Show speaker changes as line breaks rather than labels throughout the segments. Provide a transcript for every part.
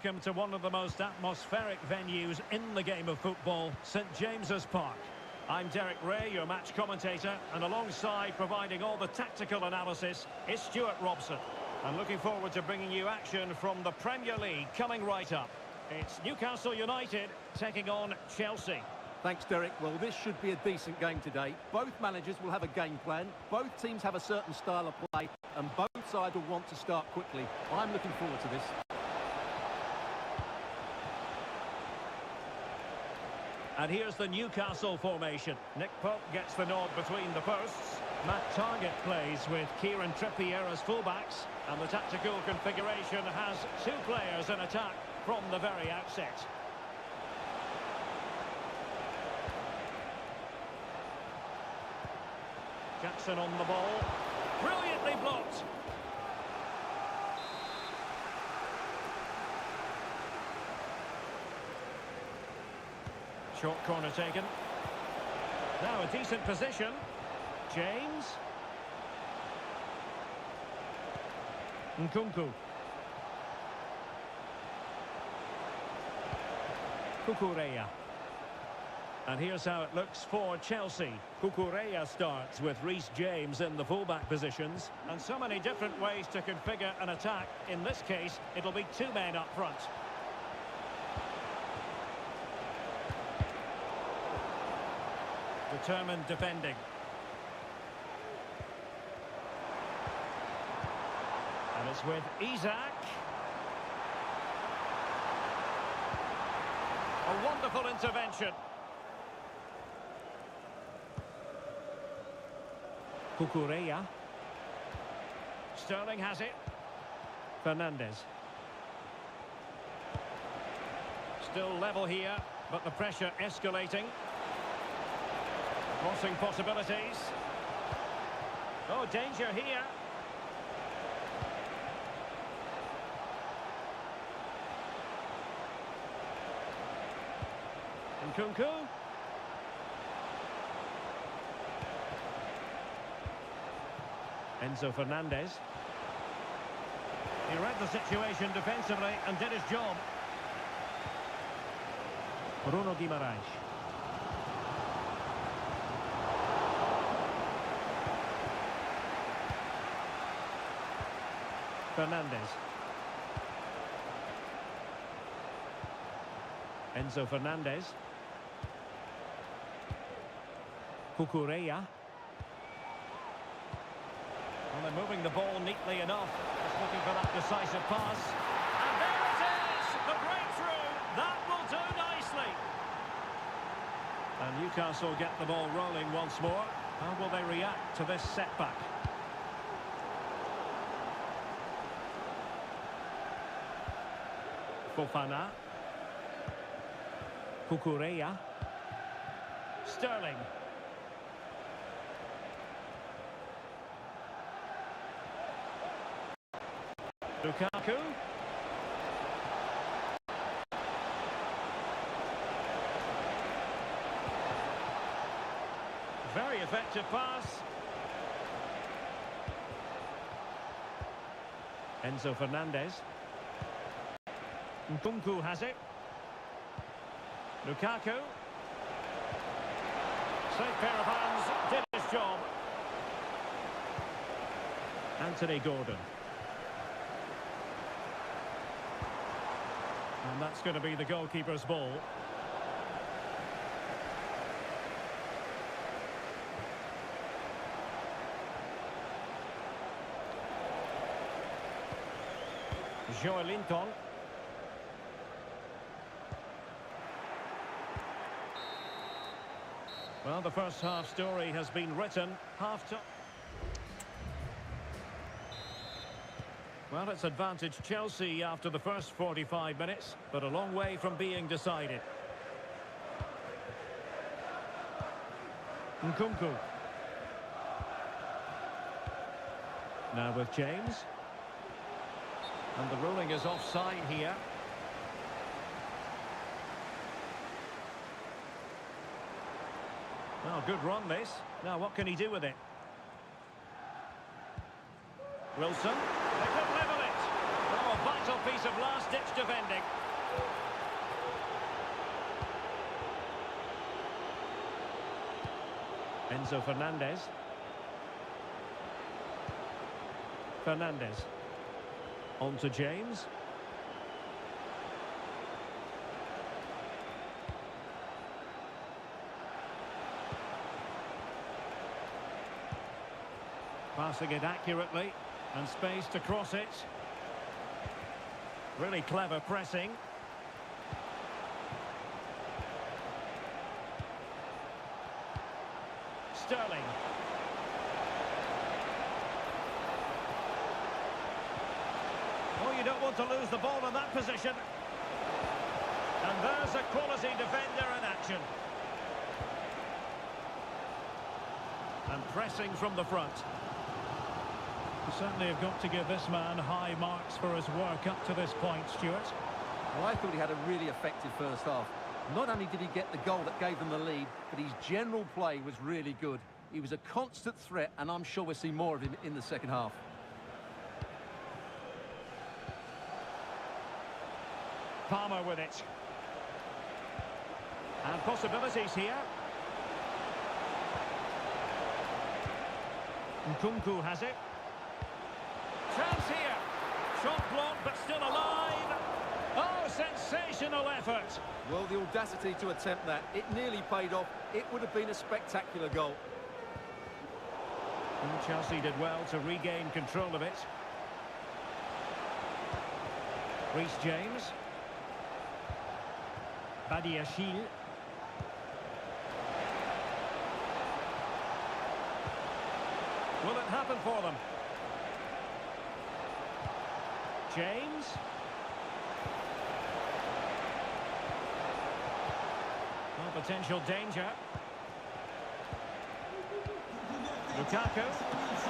welcome to one of the most atmospheric venues in the game of football, St James's Park. I'm Derek Ray, your match commentator, and alongside providing all the tactical analysis is Stuart Robson. I'm looking forward to bringing you action from the Premier League coming right up. It's Newcastle United taking on Chelsea.
Thanks, Derek. Well, this should be a decent game today. Both managers will have a game plan. Both teams have a certain style of play, and both sides will want to start quickly. I'm looking forward to this.
And here's the Newcastle formation. Nick Pope gets the nod between the posts. Matt Targett plays with Kieran Trippier as fullbacks. And the tactical configuration has two players in attack from the very outset. Jackson on the ball. Brilliantly blocked. Short corner taken. Now a decent position. James. Nkunku. Cucurella. And here's how it looks for Chelsea. Cucurella starts with Reece James in the fullback positions. And so many different ways to configure an attack. In this case, it'll be two men up front. Determined defending. And it's with Isak. A wonderful intervention. Cucurella. Sterling has it. Fernandes. Still level here, but the pressure escalating. Crossing possibilities. Oh, danger here. Nkunku. Enzo Fernandez. He read the situation defensively and did his job. Bruno Guimaraes. Fernandes. Enzo Fernandez. Cucurella. And they're moving the ball neatly enough. Just looking for that decisive pass. And there it is! The breakthrough! That will do nicely. And Newcastle get the ball rolling once more. How will they react to this setback? Fofana. Cucurella. Sterling. Lukaku. Very effective pass. Enzo Fernandez. Nkunku has it. Lukaku. Safe pair of hands, did his job. Anthony Gordon. And that's going to be the goalkeeper's ball. Joelinton. Well, the first half story has been written. Half time. Well, it's advantage Chelsea after the first 45 minutes, but a long way from being decided. Nkunku. Now with James. And the ruling is offside here. Well, good run this. Now what can he do with it? Wilson. They could level it. Oh, a vital piece of last-ditch defending. Enzo Fernandez. Fernandez. On to James. Passing it accurately, and space to cross it. Really clever pressing. Sterling. Oh, you don't want to lose the ball in that position. And there's a quality defender in action. And pressing from the front.
You certainly have got to give this man high marks for his work up to this point, Stuart.
Well, I thought he had a really effective first half. Not only did he get the goal that gave them the lead, but his general play was really good. He was a constant threat, and I'm sure we'll see more of him in the second half.
Palmer with it. And possibilities here. Nkunku has it. Chance here. Shot blocked, but still alive. Oh, sensational effort.
Well, the audacity to attempt that. It nearly paid off. It would have been a spectacular goal.
And Chelsea did well to regain control of it. Reece James. Badiashile. Will it happen for them? James. Well, potential danger. Lukaku.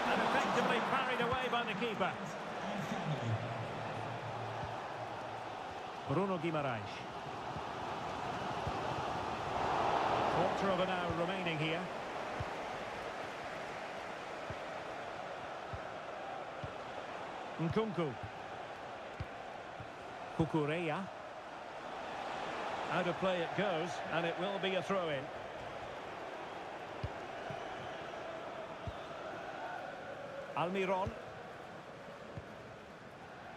And effectively parried away by the keeper. Bruno Guimaraes. Quarter of an hour remaining here. Nkunku.
Cucurella. Out of play it goes, and it will be a throw-in. Almiron.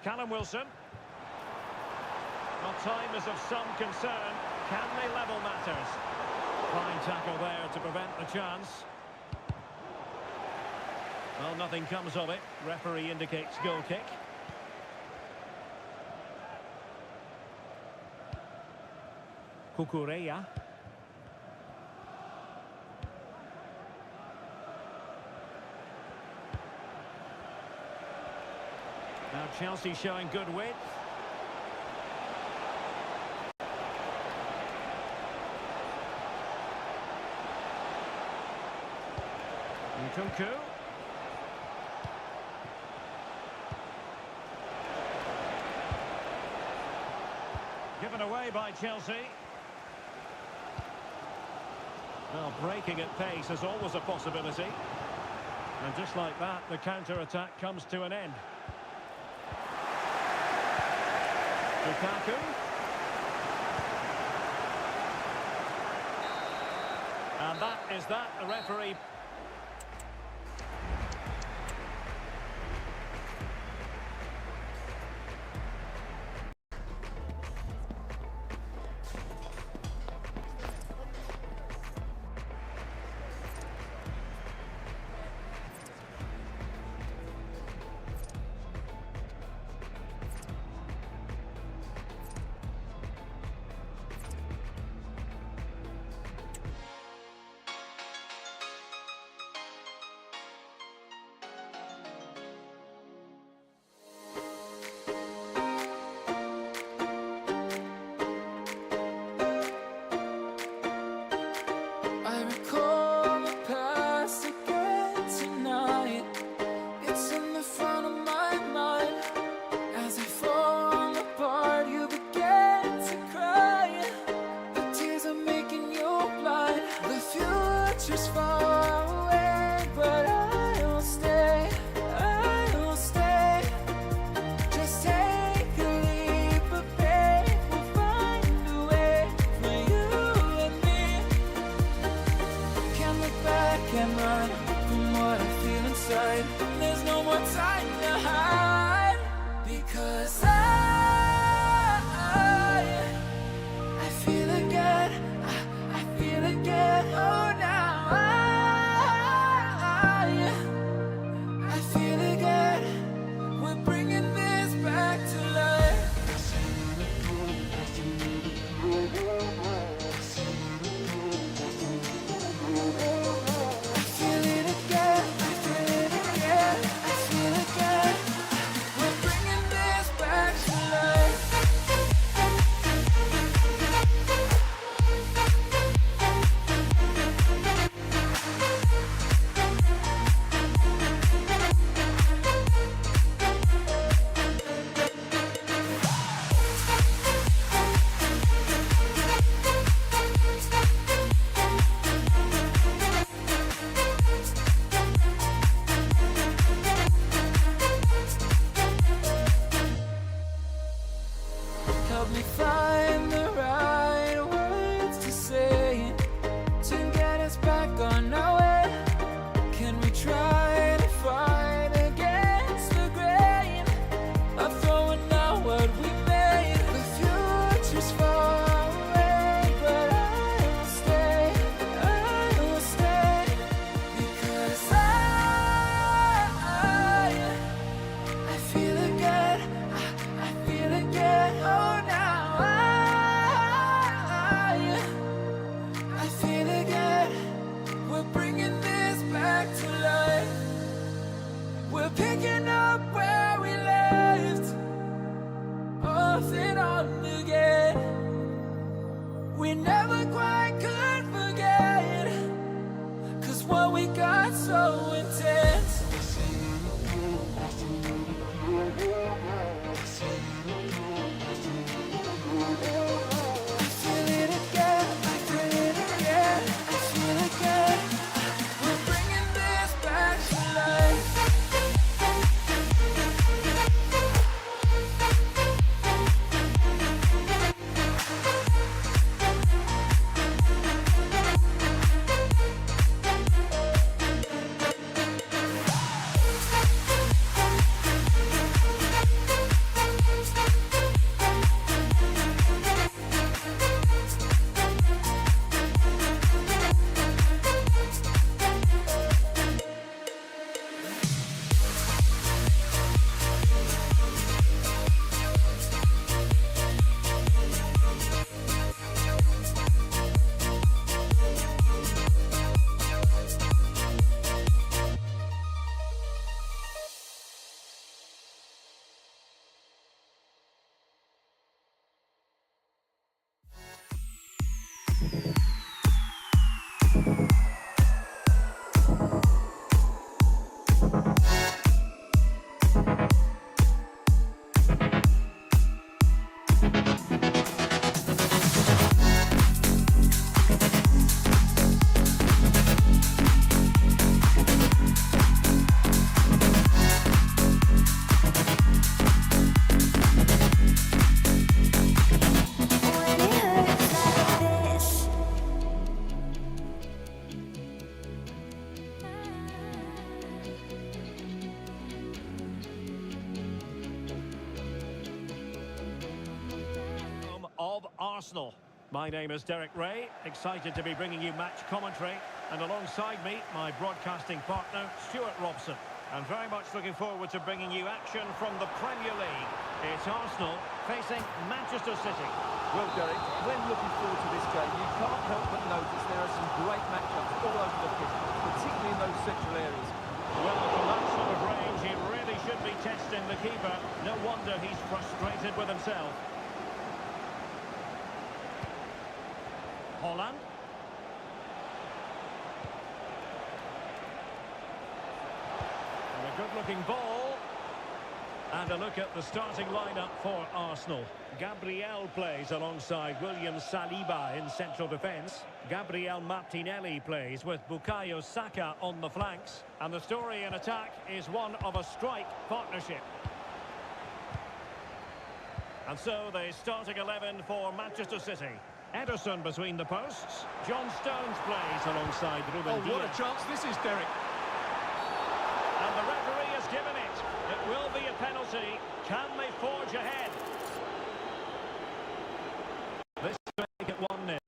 Callum Wilson. Well, time is of some concern. Can they level matters? Fine tackle there to prevent the chance. Well, nothing comes of it. Referee indicates goal kick. Cucurella. Now Chelsea showing good width. Nkunku. Given away by Chelsea. Well, breaking at pace is always a possibility. And just like that, the counter-attack comes to an end. Lukaku. And that is that. The referee...
There's no more time to hide, because I feel again, I feel again. Oh, now I feel again. We're bringing this back to life. Help me find the right words to say to get us back on our way. Can we try to fight against the grain of throwing out what we made? The future's far away, but I will stay, because I feel again, I feel again. Oh, now I feel again. We're bringing this back to life. We're picking up where we left off and on again. We never quite could forget, 'cause what we got so intense.
Arsenal. My name is Derek Ray, excited to be bringing you match commentary, and alongside me, my broadcasting partner, Stuart Robson. And very much looking forward to bringing you action from the Premier League. It's Arsenal facing Manchester City.
Well, Derek, when looking forward to this game, you can't help but notice there are some great matchups all over the pitch, particularly in those central areas.
Well, from that sort of range, he really should be testing the keeper. No wonder he's frustrated with himself. Holland. And a good-looking ball. And a look at the starting lineup for Arsenal. Gabriel plays alongside William Saliba in central defence. Gabriel Martinelli plays with Bukayo Saka on the flanks. And the story in attack is one of a strike partnership. And so the starting 11 for Manchester City. Ederson between the posts. John Stones plays alongside Ruben Dias.
Oh, what a chance this is, Derek.
And the referee has given it. It will be a penalty. Can they forge ahead? This will make it 1-0.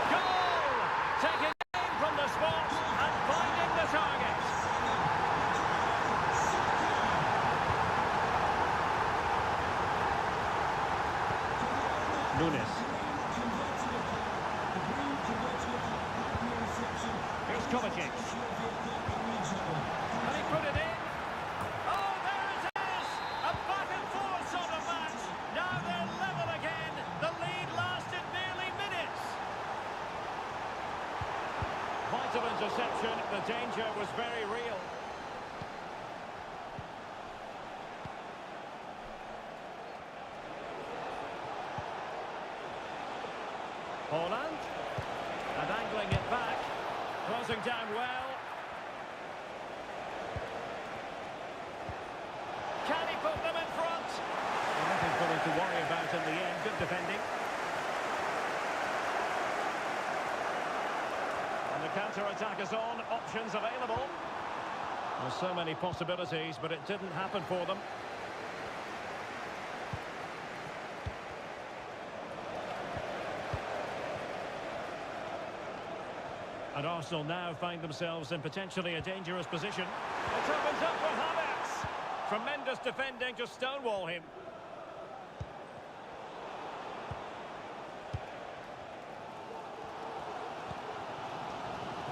Goal! Taking aim from the spot and finding the target. Nunes. Here's Kovacic. And he put it in. Oh, there it is! A back-and-forth sort of match. Now they're level again. The lead lasted nearly minutes. Vital interception. The danger was very real. Holland. And angling it back. Closing down well. Can he put them in front? Well, nothing for them to worry about in the end. Good defending. And the counter-attack is on. Options available. There's so many possibilities, but it didn't happen for them. And Arsenal now find themselves in potentially a dangerous position. It opens up for Havertz. Tremendous defending to stonewall him.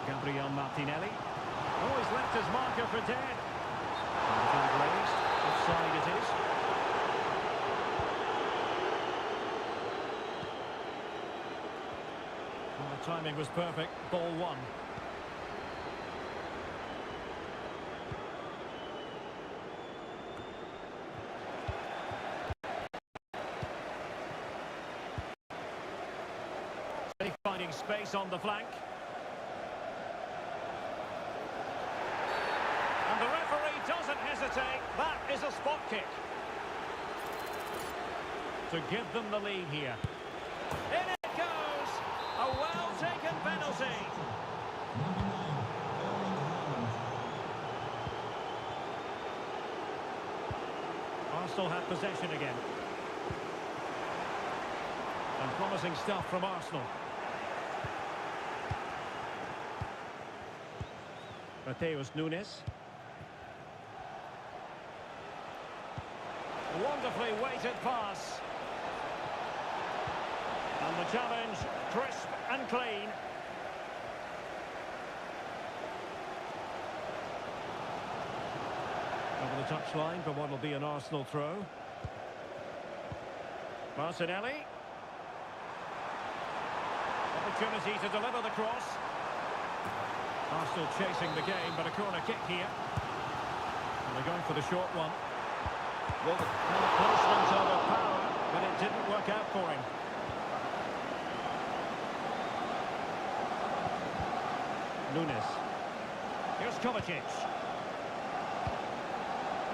Gabriel Martinelli. Oh, he's left his marker for dead. And flag raised. Offside it is. Well, the timing was perfect. Ball one. Finding space on the flank. And the referee doesn't hesitate. That is a spot kick. To give them the lead here. In it goes! A well-taken penalty. Arsenal have possession again. And promising stuff from Arsenal. Mateus Nunes. Wonderfully weighted pass. And the challenge, crisp and clean. Over the touchline for what will be an Arsenal throw. Martinelli. Opportunity to deliver the cross. Arsenal chasing the game, but a corner kick here. And they're going for the short one. Well, the placement of a power, but it didn't work out for him. Nunes. Here's Kovacic.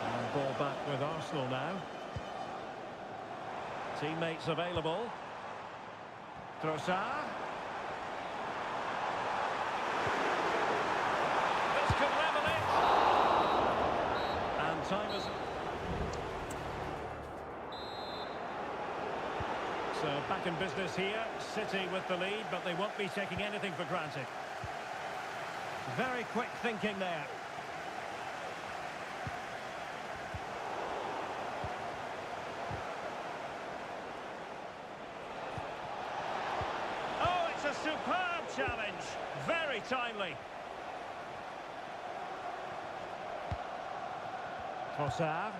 And ball back with Arsenal now. Teammates available. Trossard. This could level it. And time is... So So back in business here, City with the lead, but they won't be taking anything for granted. Very quick thinking there. Oh, it's a superb challenge. Very timely. Trossard.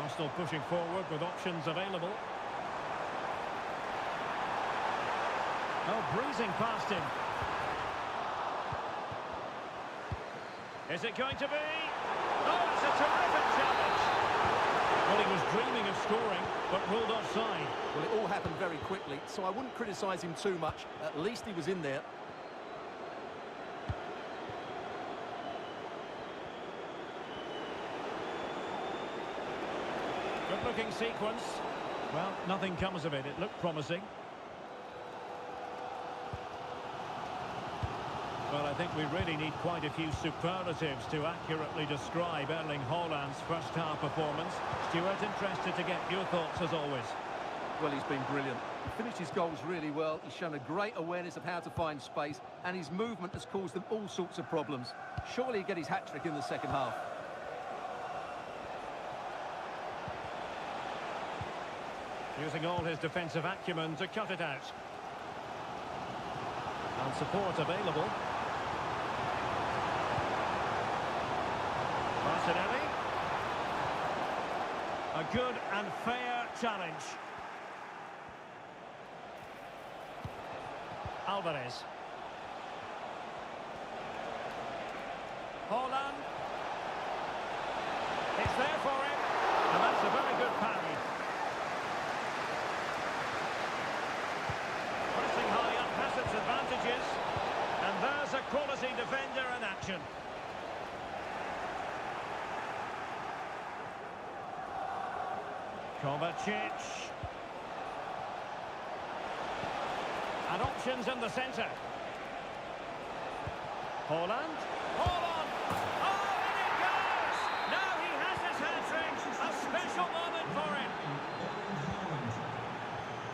Arsenal pushing forward with options available. Oh, breezing past him. Is it going to be? Oh, it's a terrific challenge. Well, he was dreaming of scoring, but ruled offside.
Well, it all happened very quickly, so I wouldn't criticise him too much. At least he was in there.
Good-looking sequence. Well, nothing comes of it. It looked promising. Well, I think we really need quite a few superlatives to accurately describe Erling Haaland's first-half performance. Stuart, interested to get your thoughts as always.
Well, he's been brilliant. He finished his goals really well. He's shown a great awareness of how to find space, and his movement has caused them all sorts of problems. Surely he'll get his hat-trick in the second half.
Using all his defensive acumen to cut it out. And support available. Martinelli. A good and fair challenge. Alvarez. Haaland. It's there for him. And that's a very good parry. Pressing high up has its advantages. And there's a quality defender in action. Kovacic. And options in the centre. Haaland. Haaland! Oh, in it goes! Now he has his hat-trick. A special moment for him.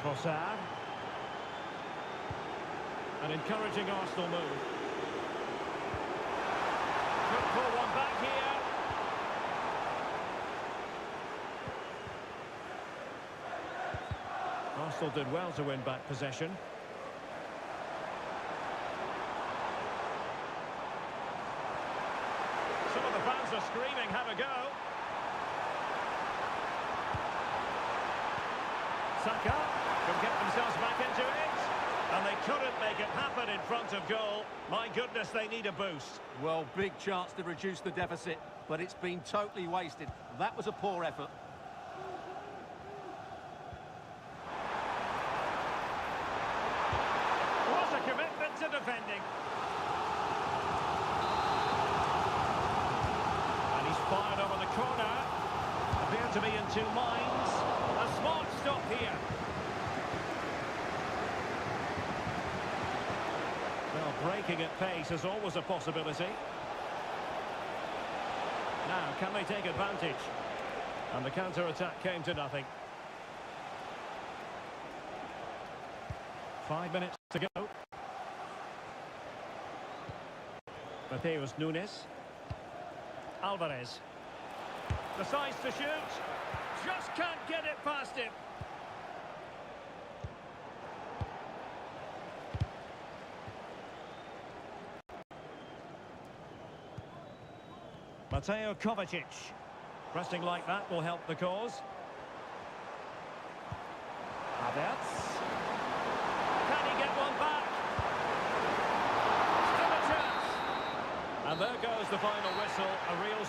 Trossard. An encouraging Arsenal move. Could pull one back here. Arsenal did well to win back possession. Some of the fans are screaming, have a go. Saka can get themselves back into it. And they couldn't make it happen in front of goal. My goodness, they need a boost.
Well, big chance to reduce the deficit, but it's been totally wasted. That was a poor effort.
What a commitment to defending. And he's fired over the corner. Appear to be in two minds. A smart stop here. Well, breaking at pace is always a possibility. Now, can they take advantage? And the counter-attack came to nothing. 5 minutes to go. Mateus Nunes. Alvarez. Decides to shoot. Just can't get it past him. Mateo Kovacic. Pressing like that will help the cause. Havertz. Can he get one back? Still a chance. And there goes the final whistle. A real...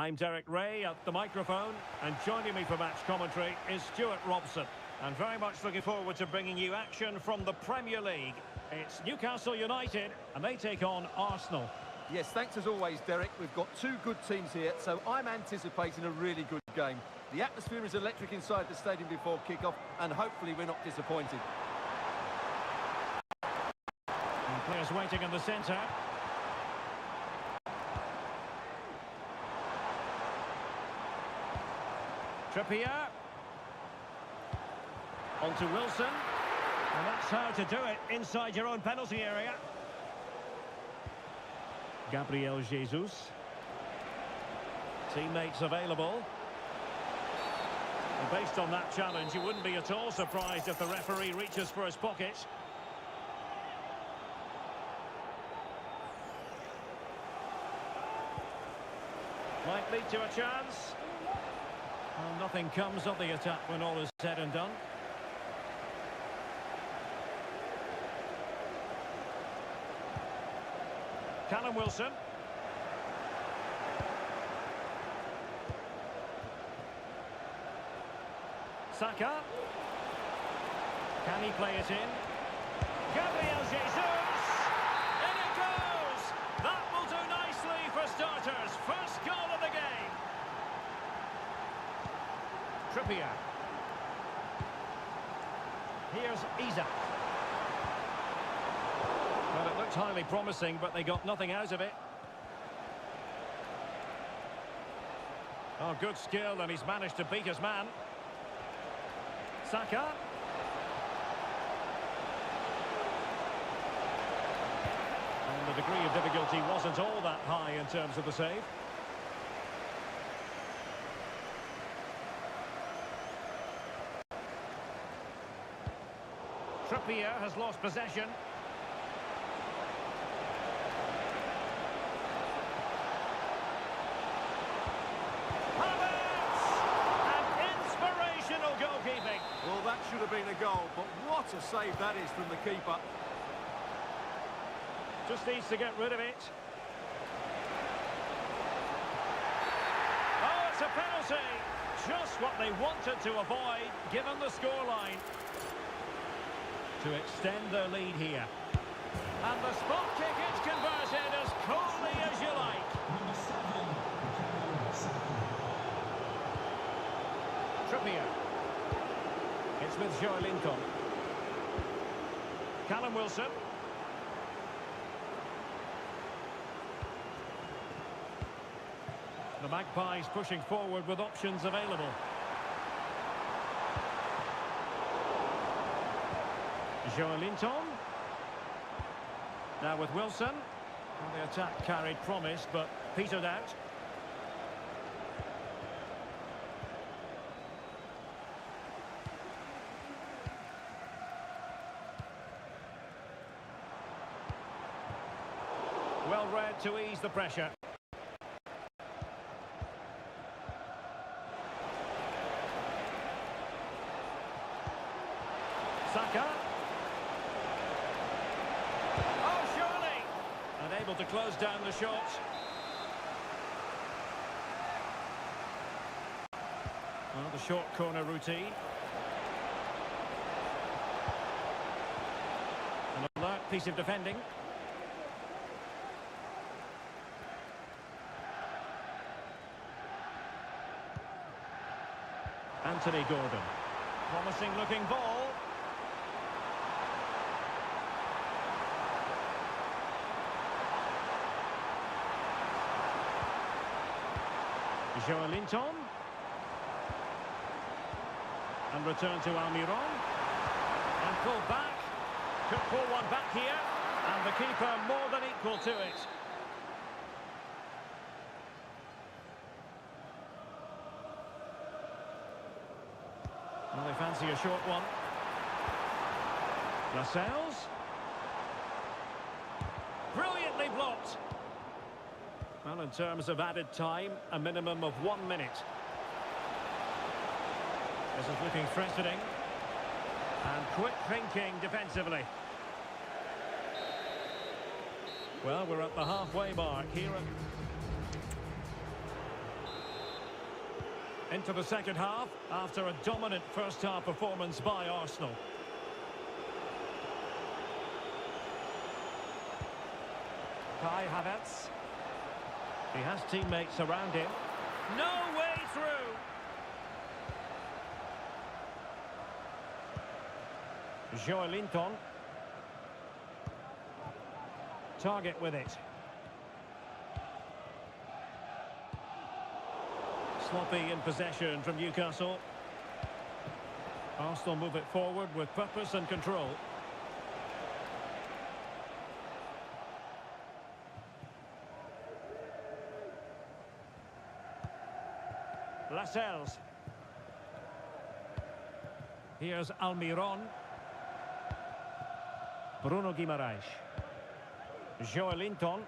I'm Derek Ray at the microphone, and joining me for match commentary is Stuart Robson. And very much looking forward to bringing you action from the Premier League. It's Newcastle United, and they take on Arsenal.
Yes, thanks as always, Derek. We've got two good teams here, so I'm anticipating a really good game. The atmosphere is electric inside the stadium before kick-off, and hopefully we're not disappointed.
And players waiting in the centre. Trippier. On to Wilson. And that's how to do it inside your own penalty area. Gabriel Jesus. Teammates available. And based on that challenge, you wouldn't be at all surprised if the referee reaches for his pocket. Might lead to a chance. Well, nothing comes of the attack when all is said and done. Callum Wilson. Saka. Can he play it in? Gabriel Jesus! In it goes! That will do nicely for starters. First goal of the game. Trippier. Here's Isak. Well, it looked highly promising, but they got nothing out of it. Oh, good skill, and he's managed to beat his man. Saka. And the degree of difficulty wasn't all that high in terms of the save. Trippier has lost possession. Goalkeeping.
Well, that should have been a goal, but what a save that is from the keeper.
Just needs to get rid of it. Oh, it's a penalty. Just what they wanted to avoid, given the scoreline. To extend their lead here. And the spot kick is converted as coolly as you like. Trippier. It's with Joelinton. Callum Wilson. The Magpies pushing forward with options available. Joelinton. Now with Wilson. Well, the attack carried promise, but petered out. Well read to ease the pressure. Saka. Oh, surely! Unable to close down the shot. Well, the short corner routine. An alert piece of defending. Anthony Gordon. Promising looking ball. Joelinton. And return to Almiron. And pull back. Could pull one back here. And the keeper more than equal to it. Well, they fancy a short one. Lascelles. Brilliantly blocked. Well, in terms of added time, a minimum of 1 minute. This is looking threatening. And quick thinking defensively. Well, we're at the halfway mark here. Into the second half, after a dominant first-half performance by Arsenal. Kai Havertz. He has teammates around him. No way through! Joelinton. Target with it. Sloppy in possession from Newcastle. Arsenal move it forward with purpose and control. Lascelles. Here's Almiron. Bruno Guimaraes. Joelinton.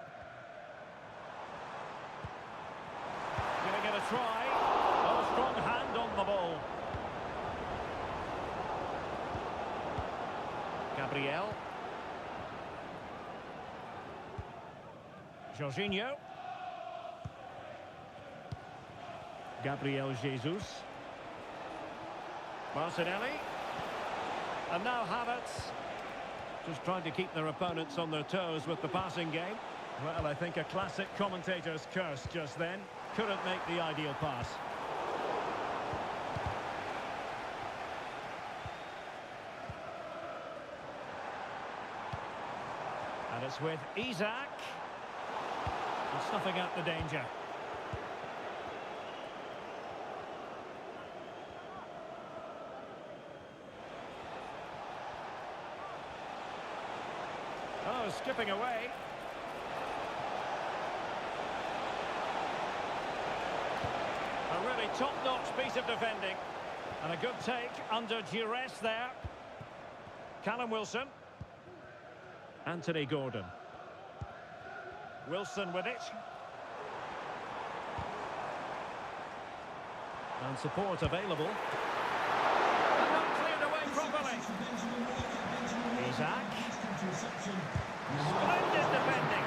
Giving it a try. Oh, strong hand on Gabriel. Jorginho. Gabriel Jesus. Martinelli. And now Havertz. Just trying to keep their opponents on their toes with the passing game. Well, I think a classic commentator's curse just then. Couldn't make the ideal pass. And it's with Isaac. And snuffing out the danger. Oh, skipping away. A really top-notch piece of defending. And a good take under duress there. Callum Wilson. Anthony Gordon. Wilson with it. And support available. And not cleared away properly. Isaac. Splendid defending.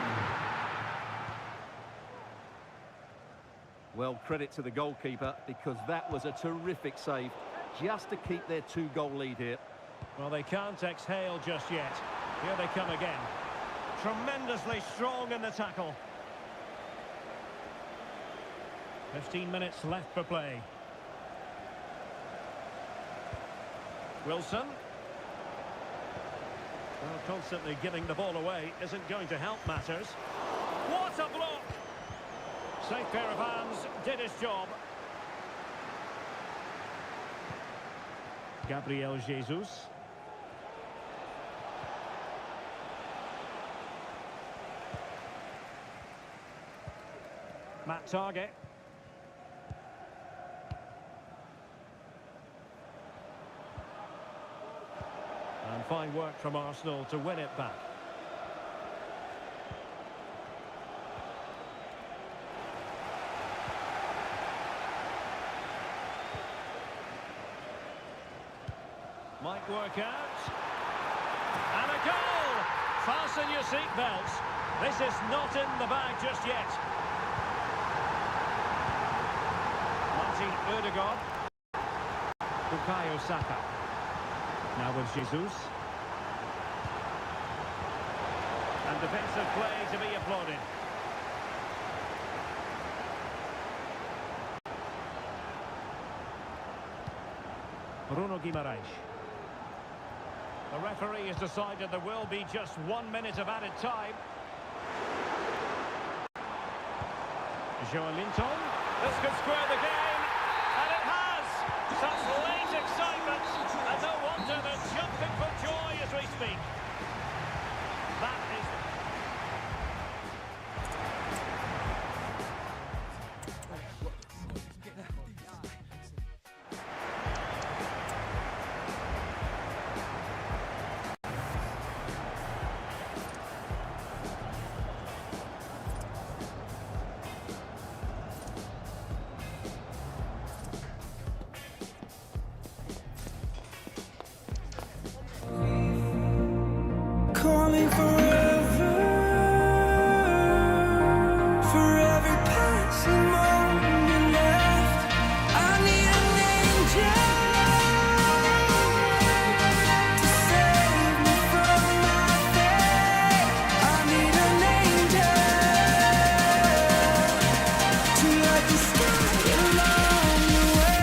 Well, credit to the goalkeeper, because that was a terrific save, just to keep their 2-goal lead here.
Well, they can't exhale just yet. Here they come again. Tremendously strong in the tackle. 15 minutes left for play. Wilson. Well, constantly giving the ball away isn't going to help matters. What a block! Safe pair of hands, did his job. Gabriel Jesus. Matt Target. And fine work from Arsenal to win it back. Might work out. And a goal! Fasten your seatbelts. This is not in the bag just yet. Martin Odegaard. Bukayo Saka. Now with Jesus. And defensive play to be applauded. Bruno Guimaraes. The referee has decided there will be just 1 minute of added time. Joelinton. This could square the game. And it has! Such late excitement. And no wonder they're jumping for joy as we speak. That is...
Calling forever, for every passing moment left. I need an angel to save me from my fate. I need an angel to light the sky along the way.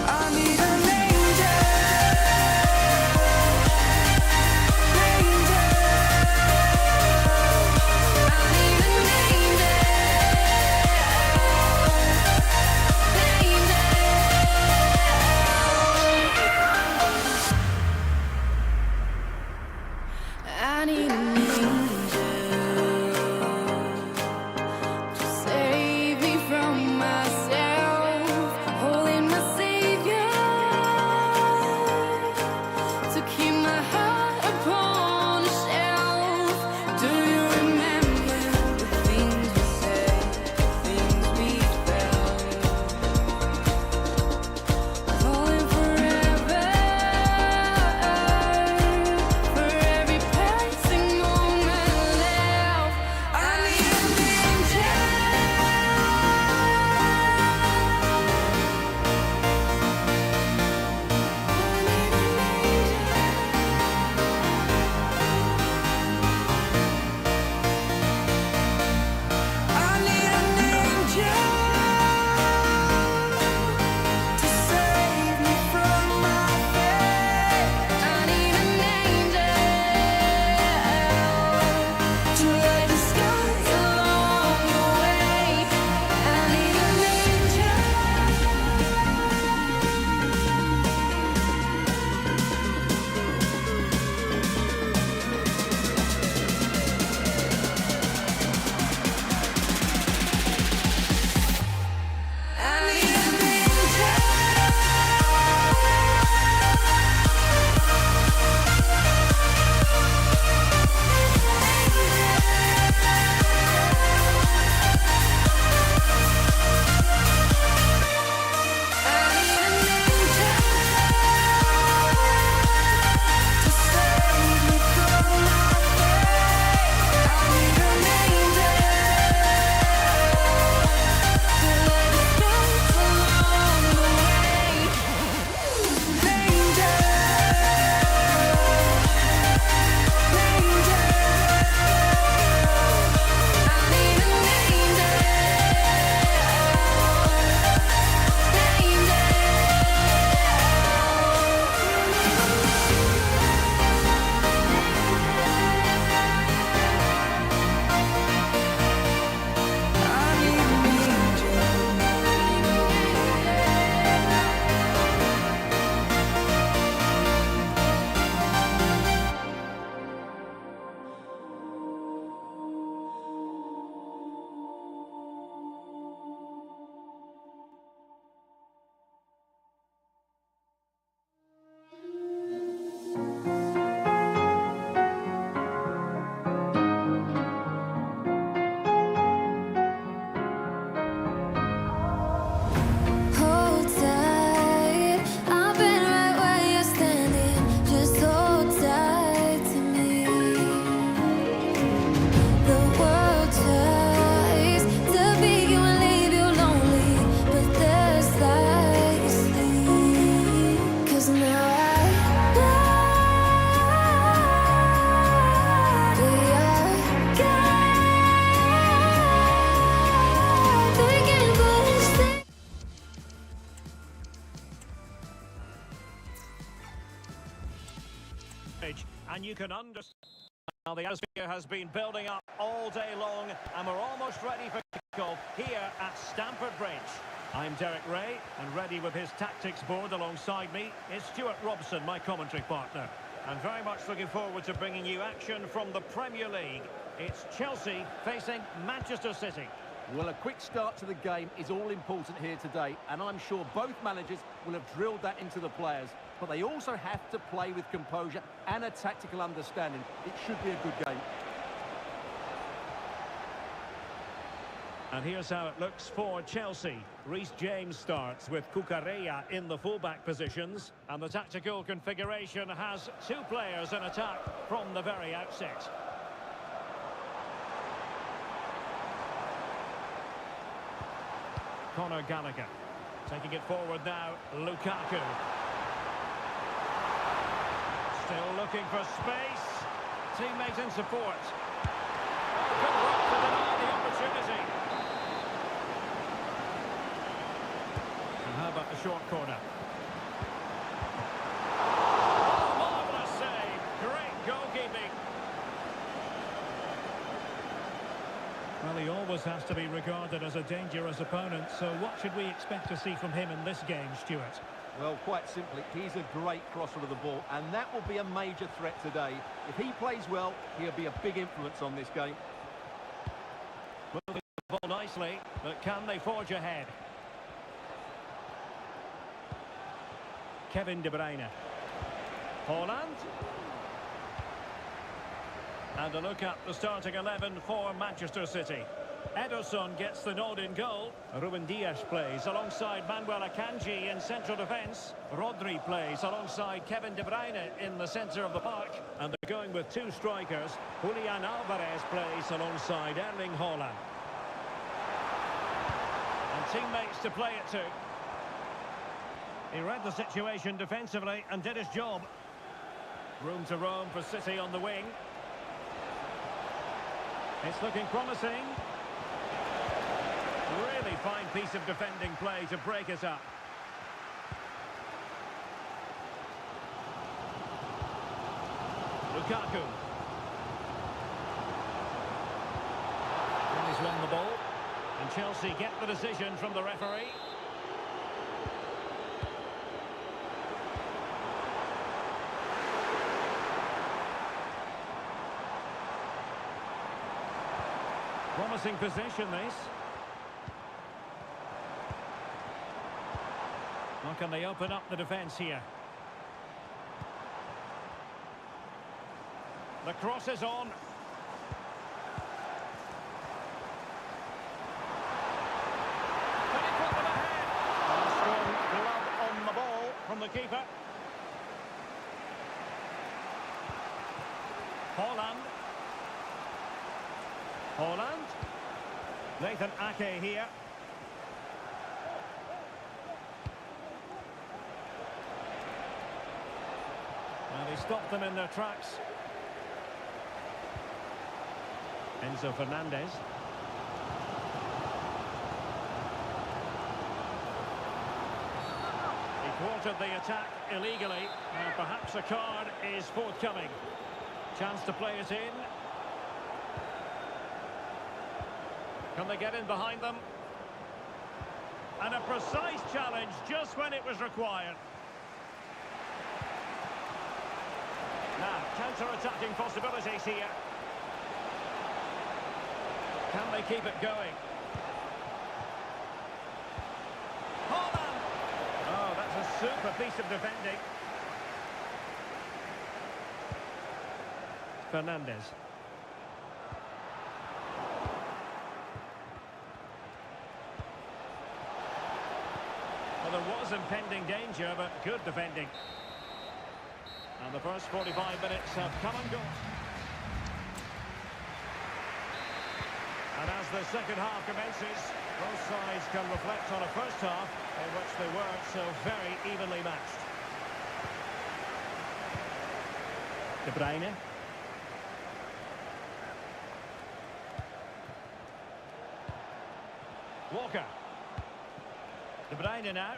I need an angel, I need an I need an angel to save me from myself, holding my Savior to
Now, the atmosphere has been building up all day long, and we're almost ready for kickoff here at Stamford Bridge. I'm Derek Ray, and ready with his tactics board alongside me is Stuart Robson, my commentary partner. And very much looking forward to bringing you action from the Premier League. It's Chelsea facing Manchester City.
Well, a quick start to the game is all important here today, and I'm sure both managers will have drilled that into the players. But they also have to play with composure and a tactical understanding. It should be a good game.
And here's how it looks for Chelsea. Reece James starts with Cucurella in the fullback positions. And the tactical configuration has two players in attack from the very outset. Conor Gallagher. Taking it forward now, Lukaku. Still looking for space. Teammate in support. Good work to deny the opportunity. And how about the short corner? Oh, marvellous save. Great goalkeeping. Well, he always has to be regarded as a dangerous opponent, so what should we expect to see from him in this game, Stuart?
Well, quite simply, he's a great crosser of the ball, and that will be a major threat today. If he plays well, he'll be a big influence on this game.
Moving the ball nicely, but can they forge ahead? Kevin De Bruyne. Haaland. And a look at the starting 11 for Manchester City. Ederson gets the nod in goal. Ruben Dias plays alongside Manuel Akanji in central defence. Rodri plays alongside Kevin De Bruyne in the centre of the park. And they're going with two strikers. Julian Alvarez plays alongside Erling Haaland. And teammates to play it to. He read the situation defensively and did his job. Room to roam for City on the wing. It's looking promising. Really fine piece of defending play to break it up. Lukaku. And he's won the ball. And Chelsea get the decision from the referee. Promising position, this. How can they open up the defence here? The cross is on. Can he put them ahead? A strong glove on the ball from the keeper. Haaland. Haaland. Nathan Ake here. And he stopped them in their tracks. Enzo Fernandez. He thwarted the attack illegally. And perhaps a card is forthcoming. Chance to play it in. Can they get in behind them? And a precise challenge just when it was required. Now, counter-attacking possibilities here. Can they keep it going? Haaland! Oh, that's a super piece of defending. Fernandez. Well, there was impending danger, but good defending. And the first 45 minutes have come and gone. And as the second half commences, both sides can reflect on a first half in which they weren't so very evenly matched. De Bruyne. Walker. De Bruyne now.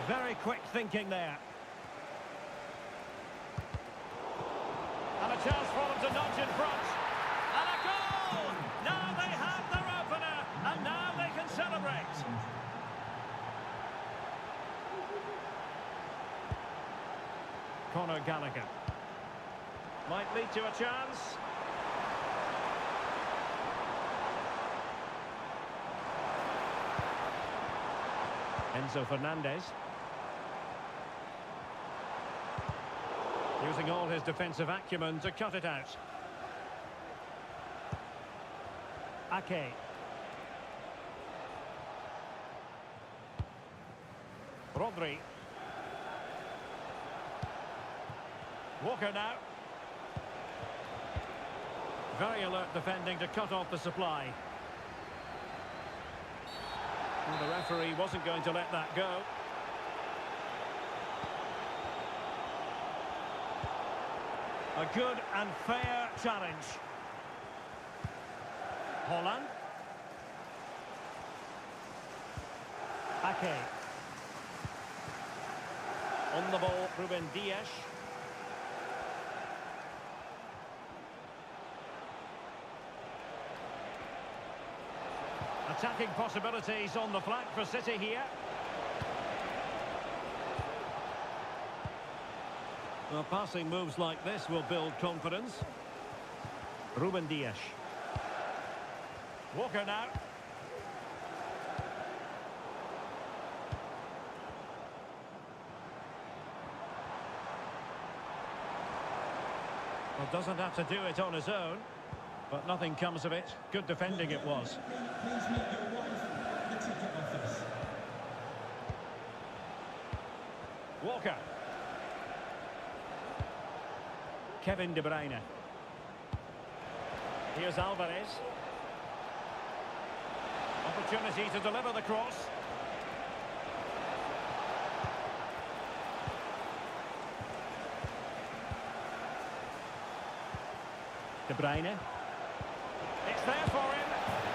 Very quick thinking there. And a chance for them to nudge in front. And a goal! Now they have their opener, and now they can celebrate. Conor Gallagher. Might lead to a chance. Enzo Fernandez. Using all his defensive acumen to cut it out. Ake. Rodri. Walker now. Very alert defending to cut off the supply. And the referee wasn't going to let that go. A good and fair challenge. Holland. Ake. On the ball, Ruben Dias. Attacking possibilities on the flank for City here. Well, passing moves like this will build confidence. Ruben Dias. Walker now. Well, doesn't have to do it on his own, but nothing comes of it. Good defending it was.
Please meet your wife at the ticket office.
Walker. Kevin De Bruyne. Here's Alvarez. Opportunity to deliver the cross. De Bruyne. It's there for him.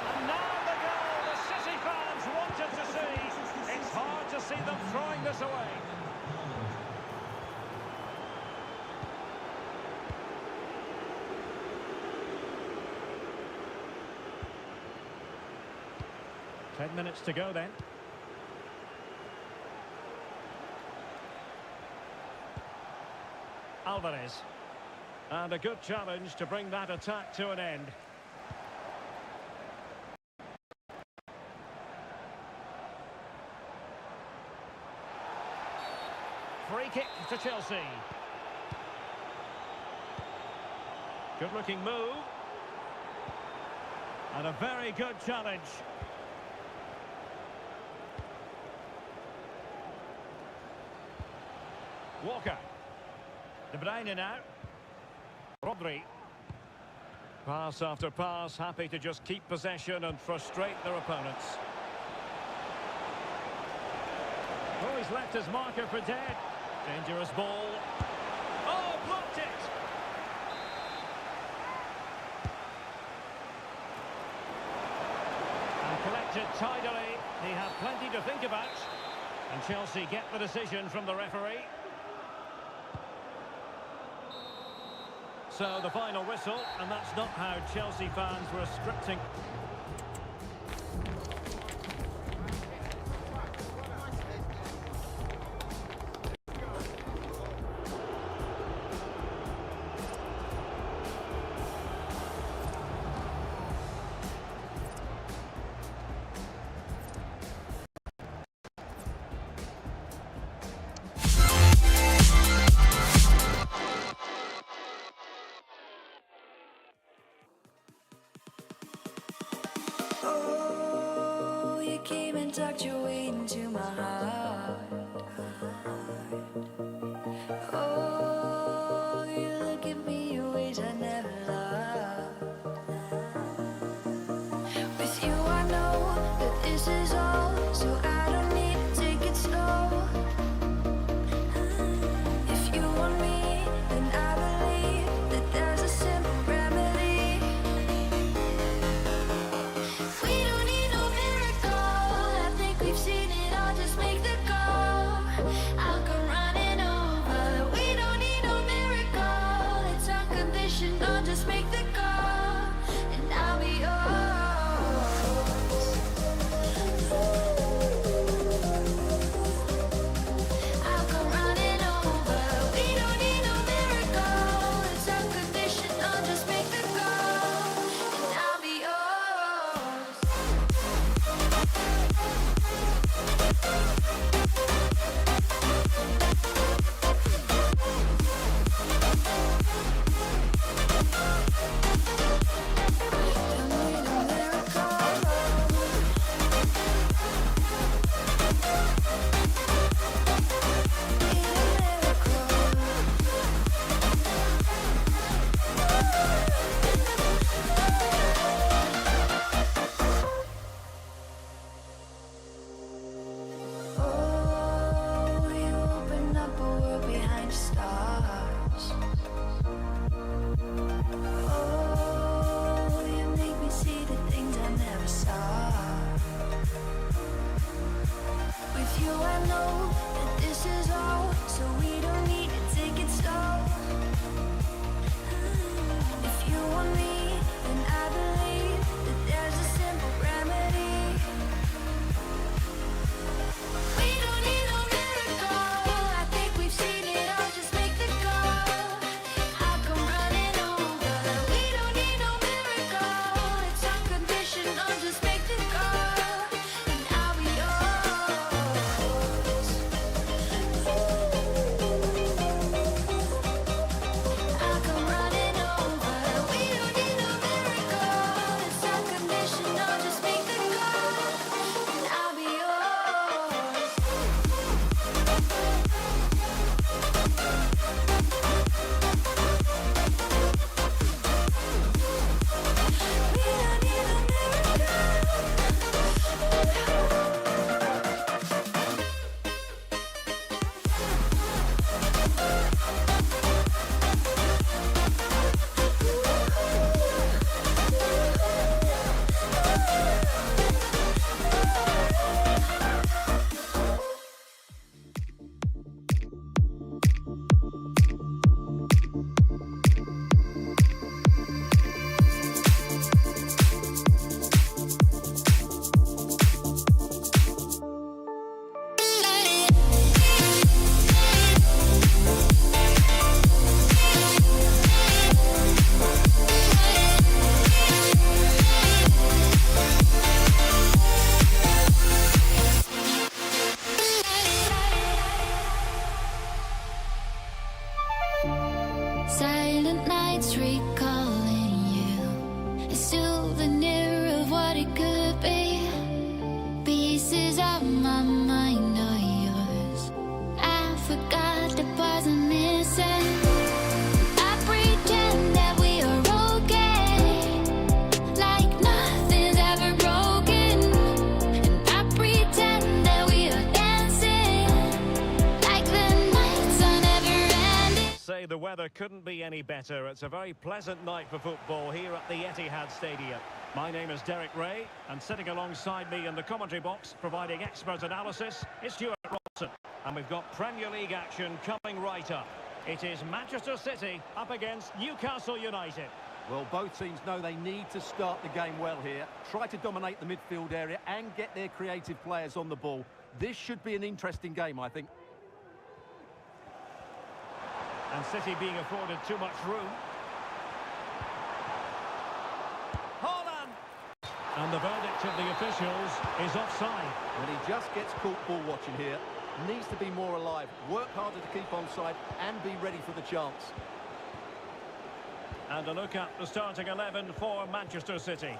And now the goal the City fans wanted to see. It's hard to see them throwing this away. Ten minutes to go then. Alvarez. And a good challenge to bring that attack to an end. Free kick to Chelsea. Good looking move. And a very good challenge. Walker. De Bruyne now. Rodri. Pass after pass, happy to just keep possession and frustrate their opponents. Oh, he's left his marker for dead. Dangerous ball. Oh, blocked it! And collected tidily. He had plenty to think about. And Chelsea get the decision from the referee. So the final whistle, and that's not how Chelsea fans were scripting.
Oh, you came and tucked your way into my heart. Oh, you look at me in ways I never loved. With you I know that this is all, so I don't need to take it slow. If you want me, then I believe that there's a simple remedy. We don't need no miracle. I think we've seen it all. Just make the call. Oh, you open up a world behind stars. Oh, you make me see the things I never saw. With you I know that this is all, so we don't need to take it slow. If you want me, then I believe that there's a simple remedy. We don't need no miracle. I think we've seen it all. Just make the call. I'll come running over. We don't need no miracle. It's unconditional. Just make the call, and I'll be yours. I'll come running over. We don't need no miracle. It's unconditional. Just make the call, and I'll be yours. We don't need a silent nights recalling you, a souvenir of what it could be. Pieces of my mind are yours. I forgot the parts I'm missing. I pretend that we are okay, like nothing's ever broken. And I pretend that we are dancing, like the nights are never ending.
Say the weather couldn't be any better. It's a very pleasant night for football here at the Etihad Stadium. My name is Derek Ray, and sitting alongside me in the commentary box, providing expert analysis, is Stuart Robson. And we've got Premier League action coming right up. It is Manchester City up against Newcastle United.
Well, both teams know they need to start the game well here. Try to dominate the midfield area and get their creative players on the ball. This should be an interesting game, I think.
And City being afforded too much room. Haaland! And the verdict of the officials is offside.
And he just gets caught ball watching here. Needs to be more alive, work harder to keep onside and be ready for the chance.
And a look at the starting 11 for Manchester City.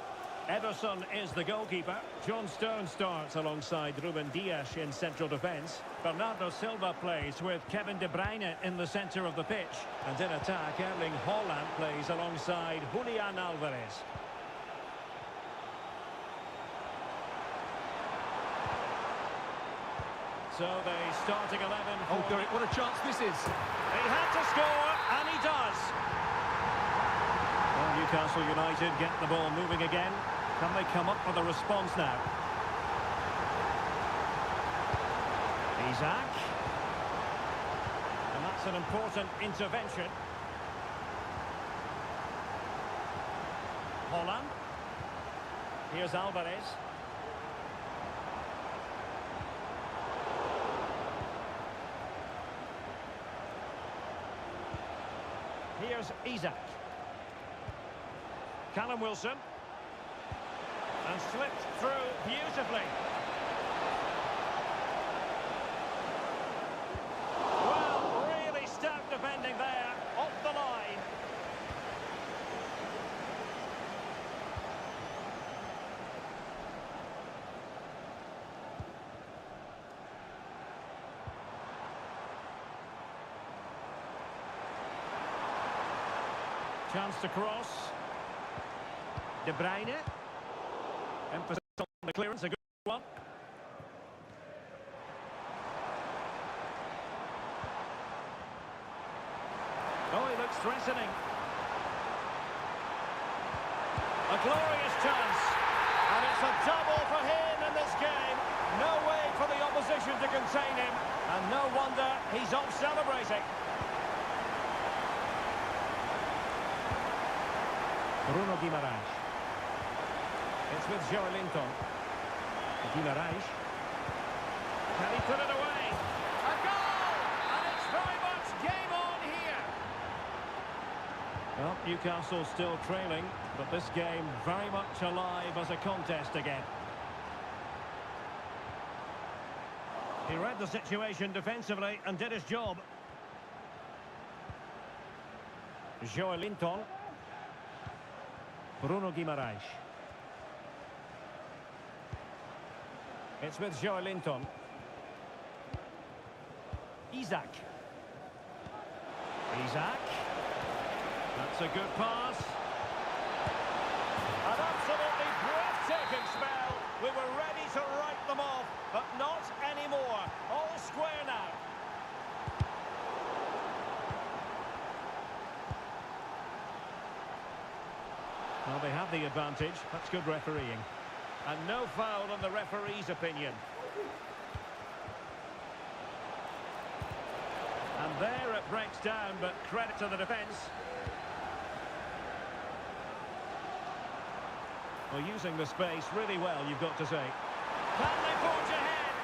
Ederson is the goalkeeper. John Stones starts alongside Ruben Dias in central defence. Bernardo Silva plays with Kevin De Bruyne in the centre of the pitch. And in attack, Erling Haaland plays alongside Julian Alvarez. So the starting 11 for...
Oh, Derek, what a chance this is.
He had to score, and he does. Well, Newcastle United get the ball moving again. Can they come up with a response now? Isaac. And that's an important intervention. Haaland. Here's Alvarez. Here's Isaac. Callum Wilson. And slipped through beautifully. Chance to cross. De Bruyne. Emphasis on the clearance, a good one. Oh, he looks threatening. A glorious chance. And it's a double for him in this game. No way for the opposition to contain him. And no wonder he's off celebrating. Bruno Guimaraes. It's with Joelinton. Guimaraes. Can he put it away? A goal! And it's very much game on here. Well, Newcastle still trailing, but this game very much alive as a contest again. He read the situation defensively and did his job. Joelinton. Bruno Guimaraes. It's with Joelinton. Isaac. That's a good pass. An absolutely breathtaking spell. We were ready to write them off, but not anymore. All square now. Well, they have the advantage. That's good refereeing. And no foul in the referee's opinion. And there it breaks down, but credit to the defence. Well, using the space really well, you've got to say. Can they forge ahead?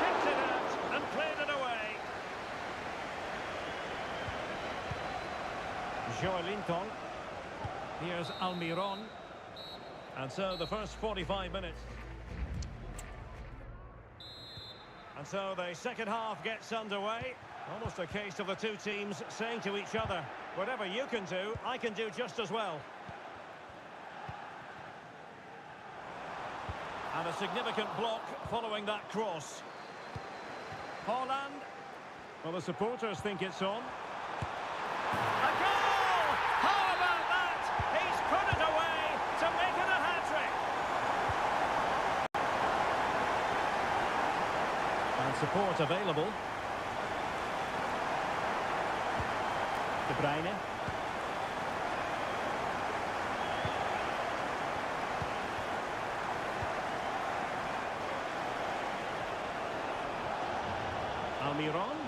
Kicked it out and cleared it away. Joelinton. Here's Almiron. And so the first 45 minutes. And so the second half gets underway. Almost a case of the two teams saying to each other, whatever you can do, I can do just as well. And a significant block following that cross. Haaland. Well, the supporters think it's on. A goal! How about that? He's put it away to make it a hat-trick. And support available. De Bruyne. Almiron.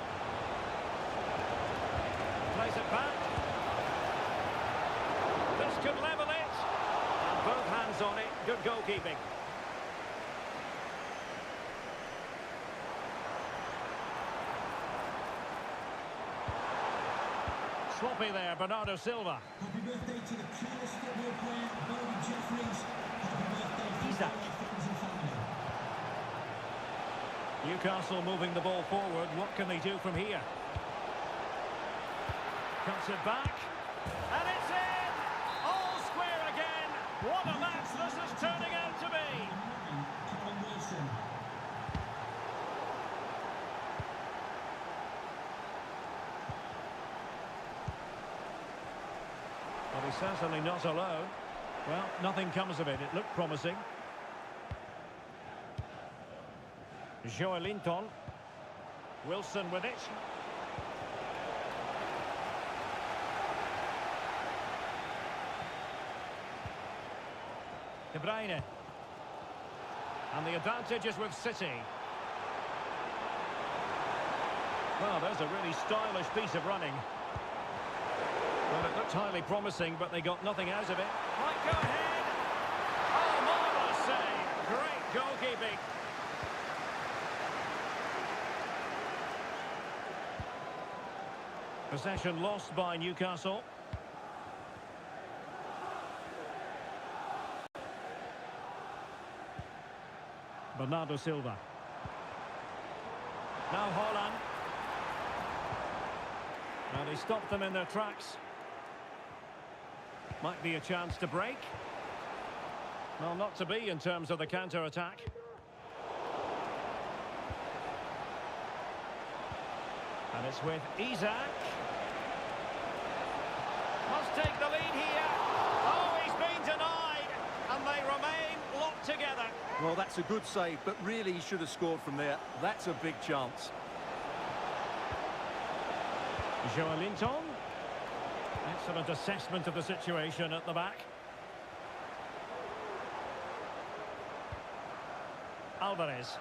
Plays it back. This could level it. And both hands on it. Good goalkeeping. Sloppy there, Bernardo Silva.
Happy birthday to the coolest football player, Bobby Jeffries. Happy birthday from
Isaac.
all your friends and family.
Newcastle moving the ball forward. What can they do from here? Cuts it back. And it's in! All square again. What a match this is turning out to be.
Colin Wilson.
Well, he's certainly not alone. Well, nothing comes of it. It looked promising. Joelinton. Wilson with it. De Bruyne. And the advantage is with City. Well, there's a really stylish piece of running. Well, it looked highly promising, but they got nothing out of it. Might go ahead. Oh, marvellous save. Great goalkeeping. Possession lost by Newcastle. Bernardo Silva. Now Haaland. Well, he stopped them in their tracks. Might be a chance to break. Well, not to be in terms of the counter-attack. And it's with Isaac. Must take the lead here. Oh, he's been denied. And they remain locked together.
Well, that's a good save, but really he should have scored from there. That's a big chance.
Joelinton. Excellent assessment of the situation at the back. Alvarez.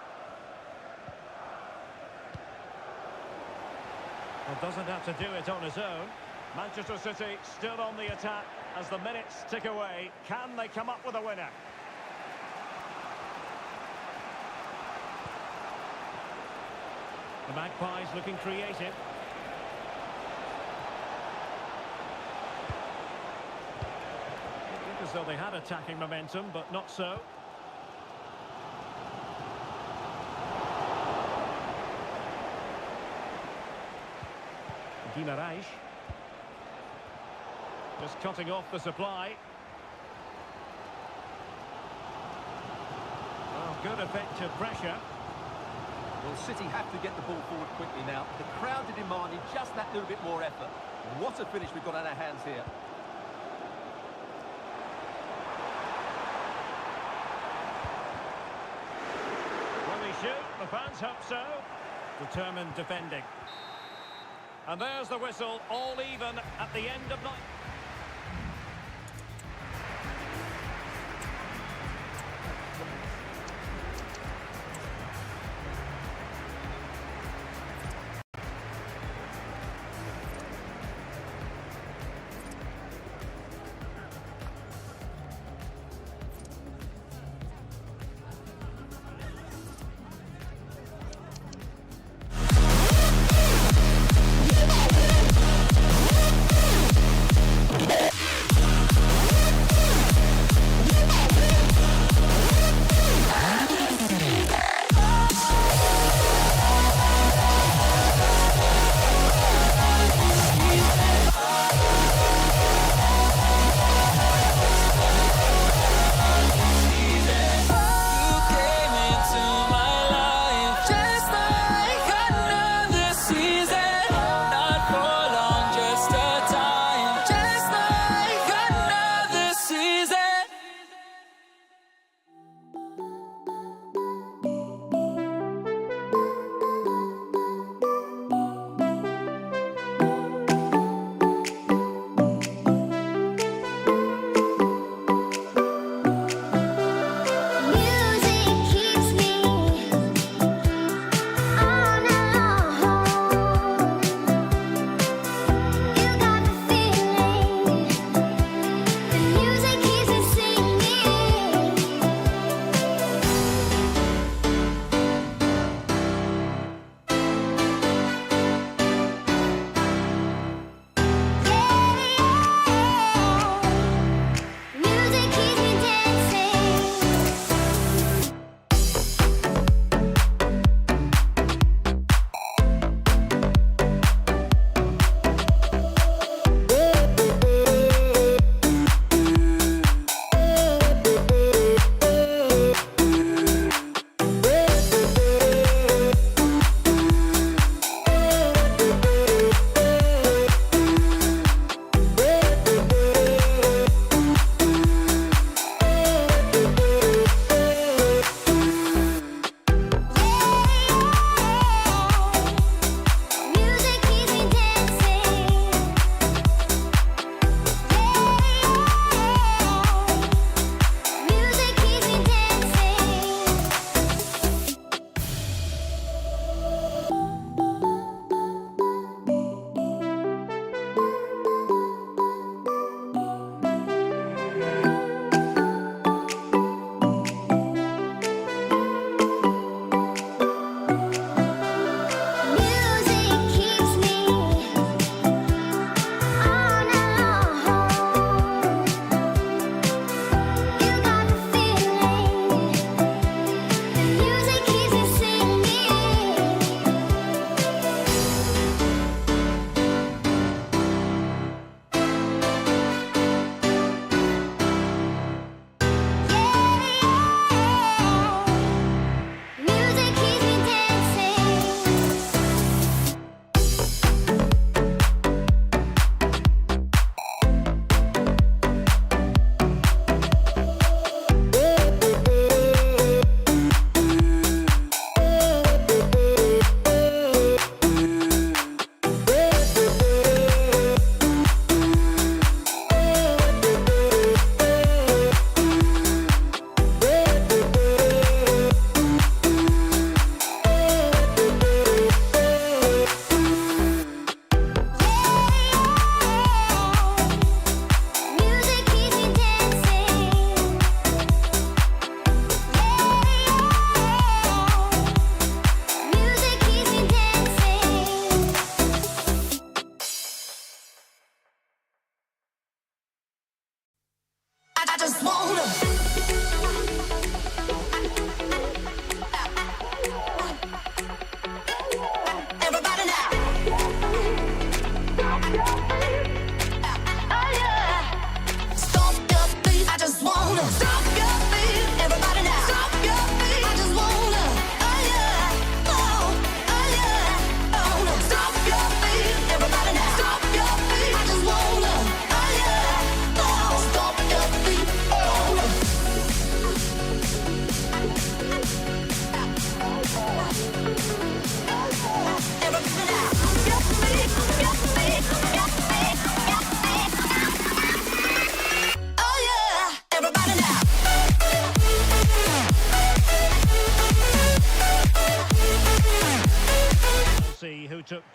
Well, doesn't have to do it on his own. Manchester City still on the attack as the minutes tick away. Can they come up with a winner? The Magpies looking creative. Looked as though they had attacking momentum, but not so. Guimaraes. Just cutting off the supply. Well, good effective pressure.
Well, City have to get the ball forward quickly now. The crowd are demanding just that little bit more effort. What a finish we've got on our hands here.
Will he shoot? The fans hope so. Determined defending. And there's the whistle, all even at the end of night.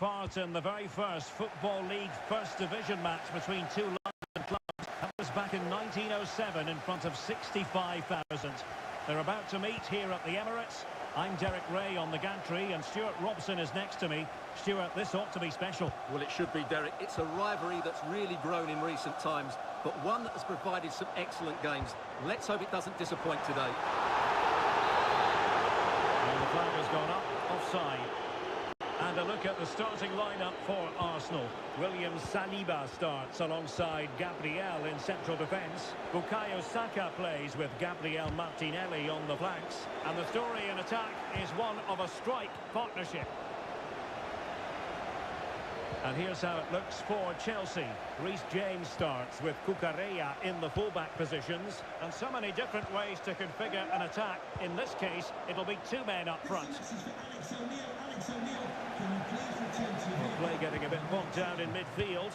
part in the very first Football League First Division match between two London clubs. That was back in 1907 in front of 65,000. They're about to meet here at the Emirates. I'm Derek Ray on the gantry, and Stuart Robson is next to me. Stuart, this ought to be special.
Well, it should be, Derek. It's a rivalry that's really grown in recent times, but one that has provided some excellent games. Let's hope it doesn't disappoint today.
And the flag has gone up, offside. And a look at the starting lineup for Arsenal. William Saliba starts alongside Gabriel in central defence. Bukayo Saka plays with Gabriel Martinelli on the flanks. And the story in attack is one of a strike partnership. And here's how it looks for Chelsea. Reece James starts with Cucurella in the fullback positions. And so many different ways to configure an attack. In this case, it'll be two men up front. Play getting a bit bogged down in midfield.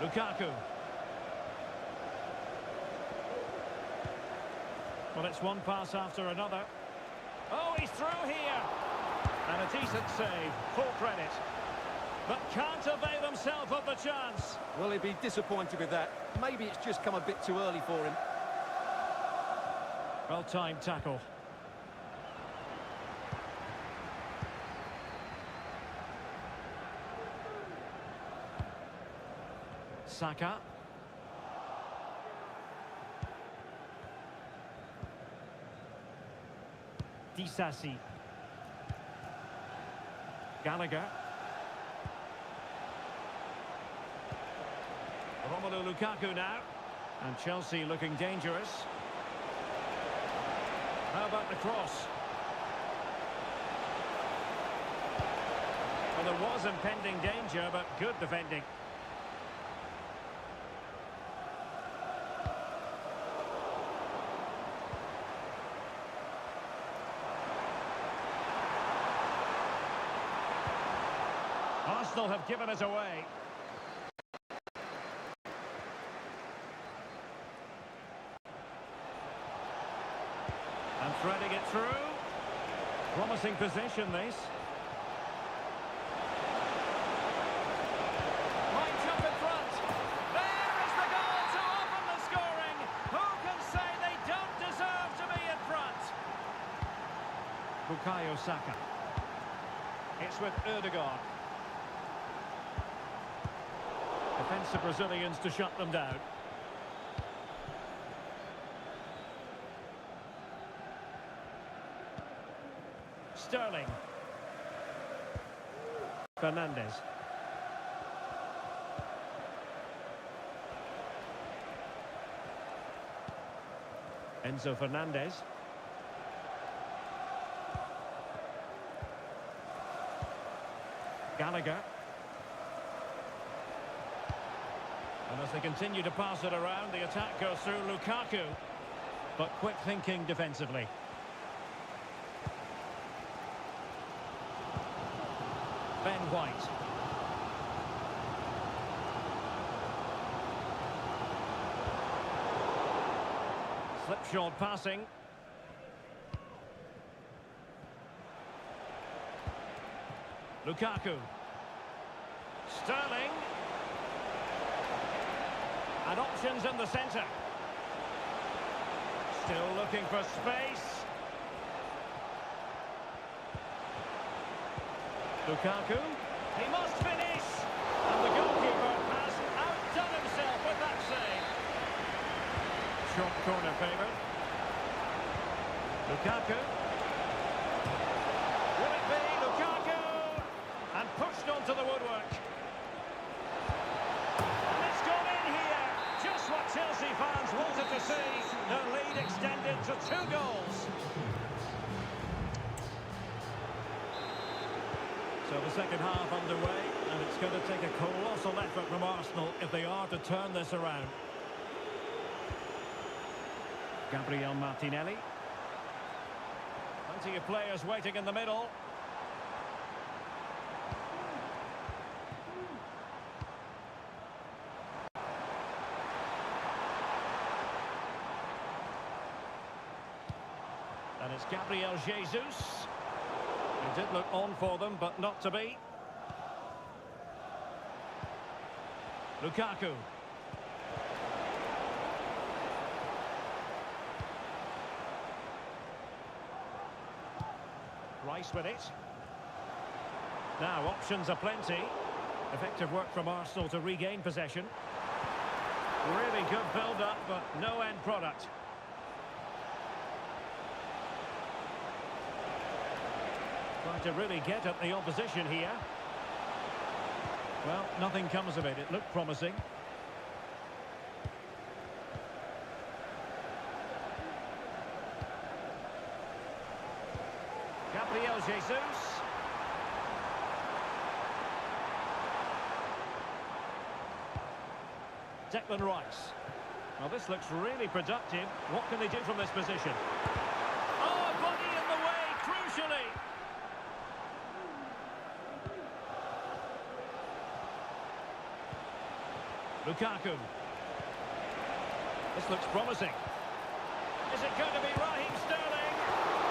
Lukaku. Well, it's one pass after another. Oh, he's through here. And a decent save, full credit. But can't avail himself of the chance.
Well, he'd be disappointed with that. Maybe it's just come a bit too early for him.
Well-timed tackle. Saka. Disasi. Gallagher. Romelu Lukaku now. And Chelsea looking dangerous. How about the cross? Well, there was impending danger, but good defending. Arsenal have given us away. And threading it through. Promising position, this. Might jump in front. There is the goal to open the scoring. Who can say they don't deserve to be in front? Bukayo Saka. It's with Ødegaard. Defensive Brazilians to shut them down. Sterling. Fernandes. Enzo Fernandez. Gallagher. And as they continue to pass it around, the attack goes through Lukaku. But quick thinking defensively. Ben White. Slipshod passing. Lukaku. Sterling. And options in the centre. Still looking for space. Lukaku. He must finish. And the goalkeeper has outdone himself with that save. Short corner favoured. Lukaku. Will it be Lukaku? And pushed onto the woodwork. What Chelsea fans wanted to see, their lead extended to 2 goals. So the second half underway, and it's going to take a colossal effort from Arsenal if they are to turn this around. Gabriel Martinelli. Plenty of players waiting in the middle. And it's Gabriel Jesus. It did look on for them, but not to be. Lukaku. Rice with it. Now options are plenty. Effective work from Arsenal to regain possession. Really good build-up, but no end product. Trying to really get at the opposition here. Well, nothing comes of it. It looked promising. Gabriel Jesus. Declan Rice. Well, this looks really productive. What can they do from this position? Oh, body in the way, crucially. Lukaku. This looks promising. Is it going to be Raheem Sterling?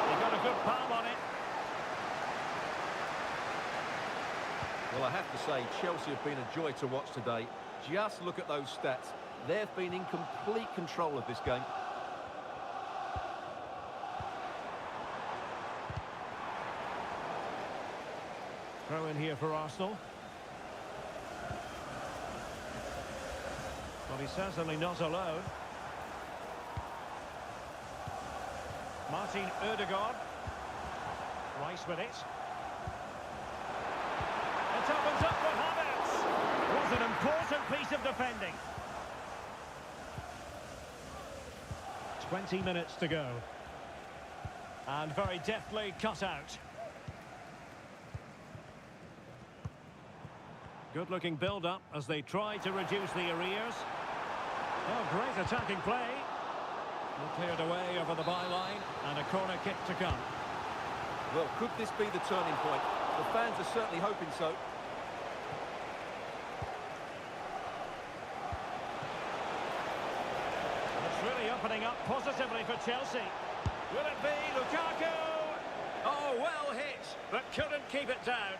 He got a good palm on it.
Well, I have to say, Chelsea have been a joy to watch today. Just look at those stats. They've been in complete control of this game.
Throw in here for Arsenal. Well, he's certainly not alone. Martin Ødegaard. Rice with it. It opens up for Havertz. Was an important piece of defending. 20 minutes to go. And very deftly cut out. Good-looking build-up as they try to reduce the arrears. Oh, great attacking play. Cleared away over the byline, and a corner kick to come.
Well, could this be the turning point? The fans are certainly hoping so.
It's really opening up positively for Chelsea. Will it be Lukaku? Oh, well hit, but couldn't keep it down.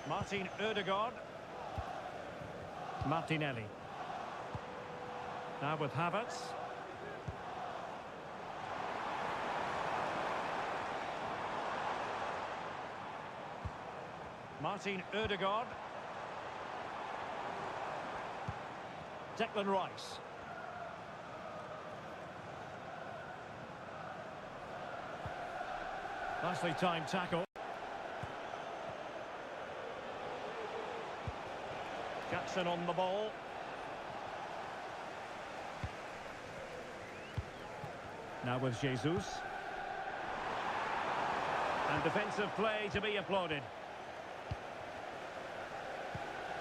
Martin Ødegaard. Martinelli. Now with Havertz. Martin Ødegaard. Declan Rice. Nicely timed tackle. Jackson on the ball. Now with Jesus. And defensive play to be applauded.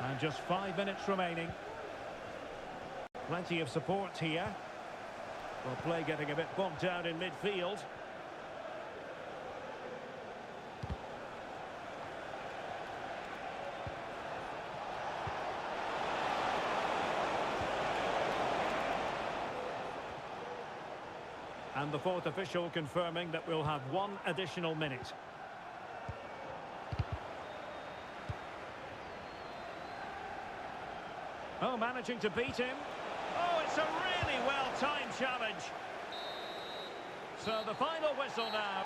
And just 5 minutes remaining. Plenty of support here. Well, play getting a bit bogged down in midfield. And the fourth official confirming that we'll have 1 additional minute. Oh, managing to beat him. Oh, it's a really well-timed challenge. So the final whistle now.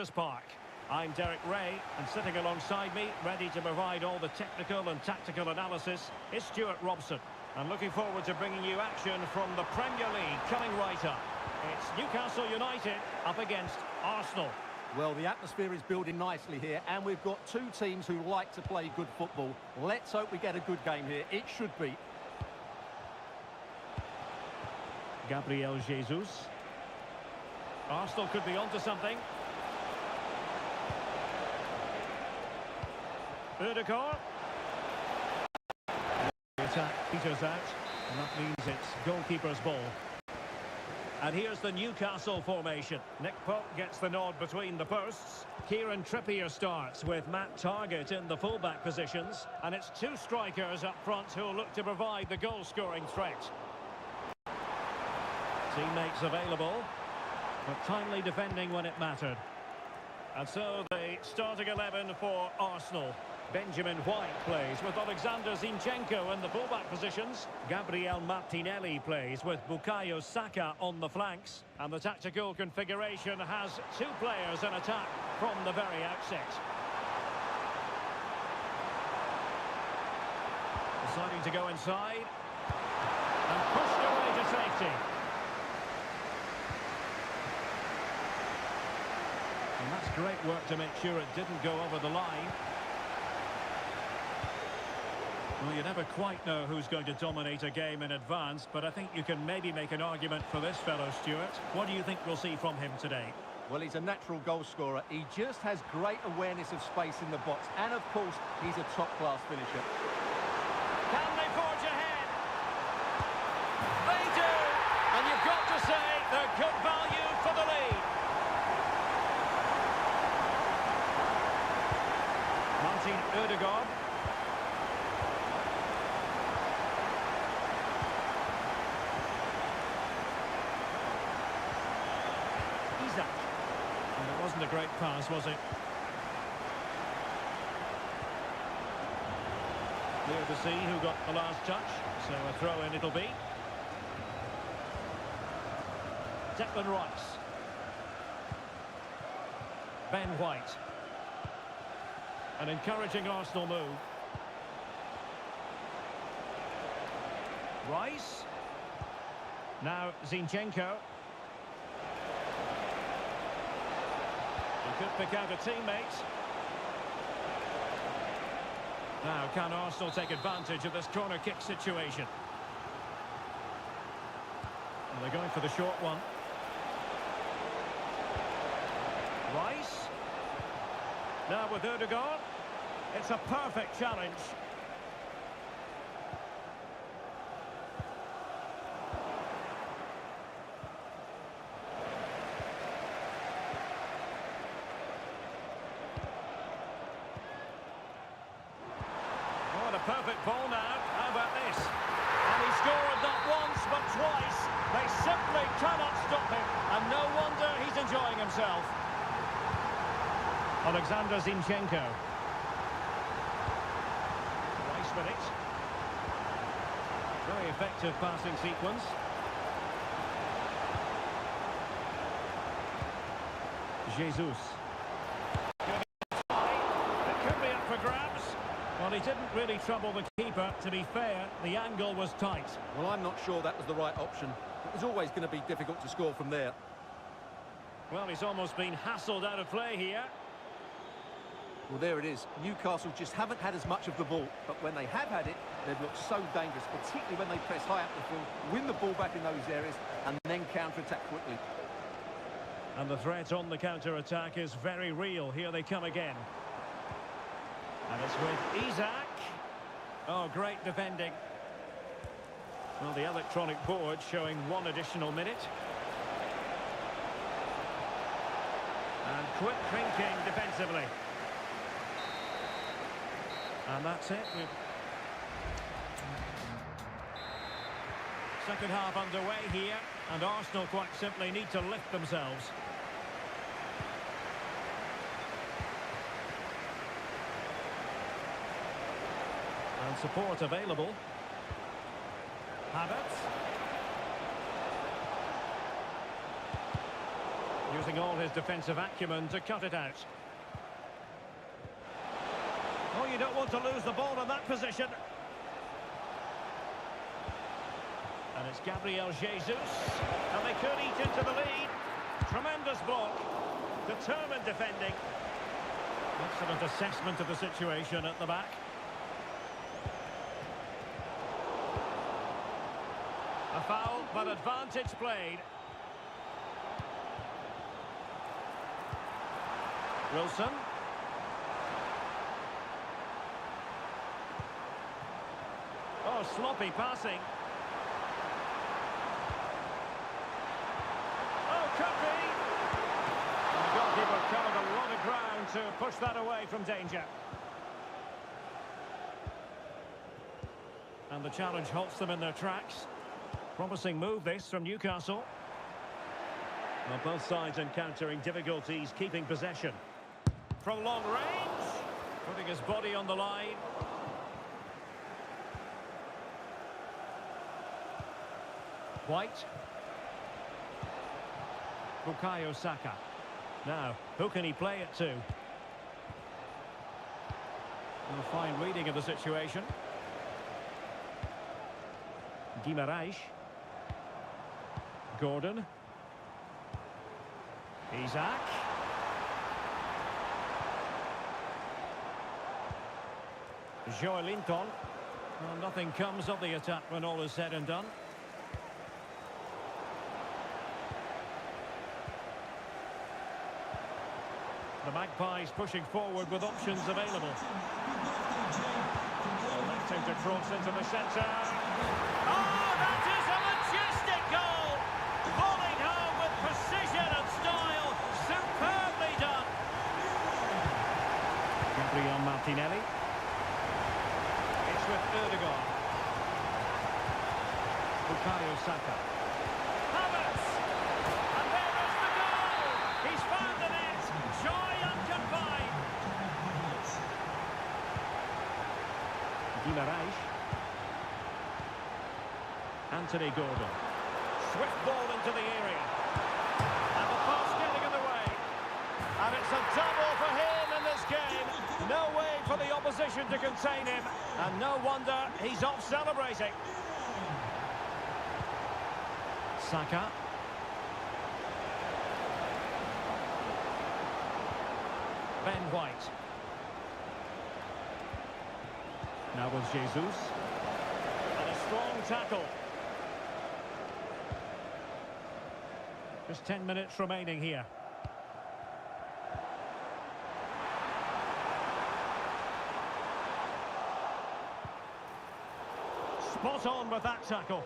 James's Park. I'm Derek Ray, and sitting alongside me, ready to provide all the technical and tactical analysis, is Stuart Robson. And looking forward to bringing you action from the Premier League coming right up. It's Newcastle United up against Arsenal.
Well, the atmosphere is building nicely here, and we've got two teams who like to play good football. Let's hope we get a good game here. It should be.
Gabriel Jesus. Arsenal could be onto something. Ødegaard. The attack peters out, and that means it's goalkeeper's ball. And here's the Newcastle formation. Nick Pope gets the nod between the posts. Kieran Trippier starts with Matt Targett in the fullback positions. And it's two strikers up front who'll look to provide the goal-scoring threat. Teammates available, but timely defending when it mattered. And so the starting 11 for Arsenal. Benjamin White plays with Alexander Zinchenko in the fullback positions. Gabriel Martinelli plays with Bukayo Saka on the flanks. And the tactical configuration has two players in attack from the very outset. Deciding to go inside. And pushed away to safety. And that's great work to make sure it didn't go over the line. Well, you never quite know who's going to dominate a game in advance, but I think you can maybe make an argument for this fellow, Stuart. What do you think we'll see from him today?
Well, he's a natural goal scorer. He just has great awareness of space in the box. And, of course, he's a top-class finisher.
Can they forge ahead? They do! And you've got to say they're good value for the lead. Martin Ødegaard. And it wasn't a great pass, was it? Clear to see who got the last touch, so a throw-in it'll be. Declan Rice. Ben White. An encouraging Arsenal move. Rice. Now Zinchenko. Could pick out a teammate. Now, can Arsenal take advantage of this corner kick situation? And they're going for the short one. Rice. Now with Ødegaard. It's a perfect challenge. Perfect ball now. How about this? And he scored not once but twice. They simply cannot stop him. And no wonder he's enjoying himself. Alexander Zinchenko. Nice with it. Very effective passing sequence. Jesus. It could be up for grabs. Well, he didn't really trouble the keeper. To be fair, the angle was tight.
Well, I'm not sure that was the right option. It was always going to be difficult to score from there.
Well, he's almost been hassled out of play here.
Well, there it is. Newcastle just haven't had as much of the ball. But when they have had it, they've looked so dangerous, particularly when they press high up the field, win the ball back in those areas, and then counter-attack quickly.
And the threat on the counter-attack is very real. Here they come again. And it's with Isak. Oh, great defending. Well, the electronic board showing one additional minute. And quick thinking defensively. And that's it. Second half underway here. And Arsenal quite simply need to lift themselves. And support available. Havertz. using all his defensive acumen to cut it out. Oh, you don't want to lose the ball in that position. And it's Gabriel Jesus. And they could eat into the lead. Tremendous block. Determined defending. Excellent assessment of the situation at the back. A foul, but advantage played. Wilson. Oh, sloppy passing. Oh, could be. And the goalkeeper covered a lot of ground to push that away from danger. And the challenge halts them in their tracks. Promising move this from Newcastle. Well, both sides encountering difficulties keeping possession. From long range, putting his body on the line. White. Bukayo Saka. Now, who can he play it to? And a fine reading of the situation. Guimaraes. Gordon. Isaac. Joelinton. Well, nothing comes of the attack when all is said and done. The Magpies pushing forward with options available. Electing to cross into the centre. Oh, that is a majestic goal! Volleyed home with precision and style. Superbly done. Gabriel Martinelli. It's with Erdogan. Bukayo Saka. Havertz! And there is the goal! He's found the net! Joy unconfined! Guimaraes. Anthony Gordon. Swift ball into the area. And the pass getting in the way. And it's a double for him in this game. No way for the opposition to contain him. And no wonder he's off celebrating. Saka. Ben White. Now with Jesus. And a strong tackle. Just 10 minutes remaining here. Spot on with that tackle.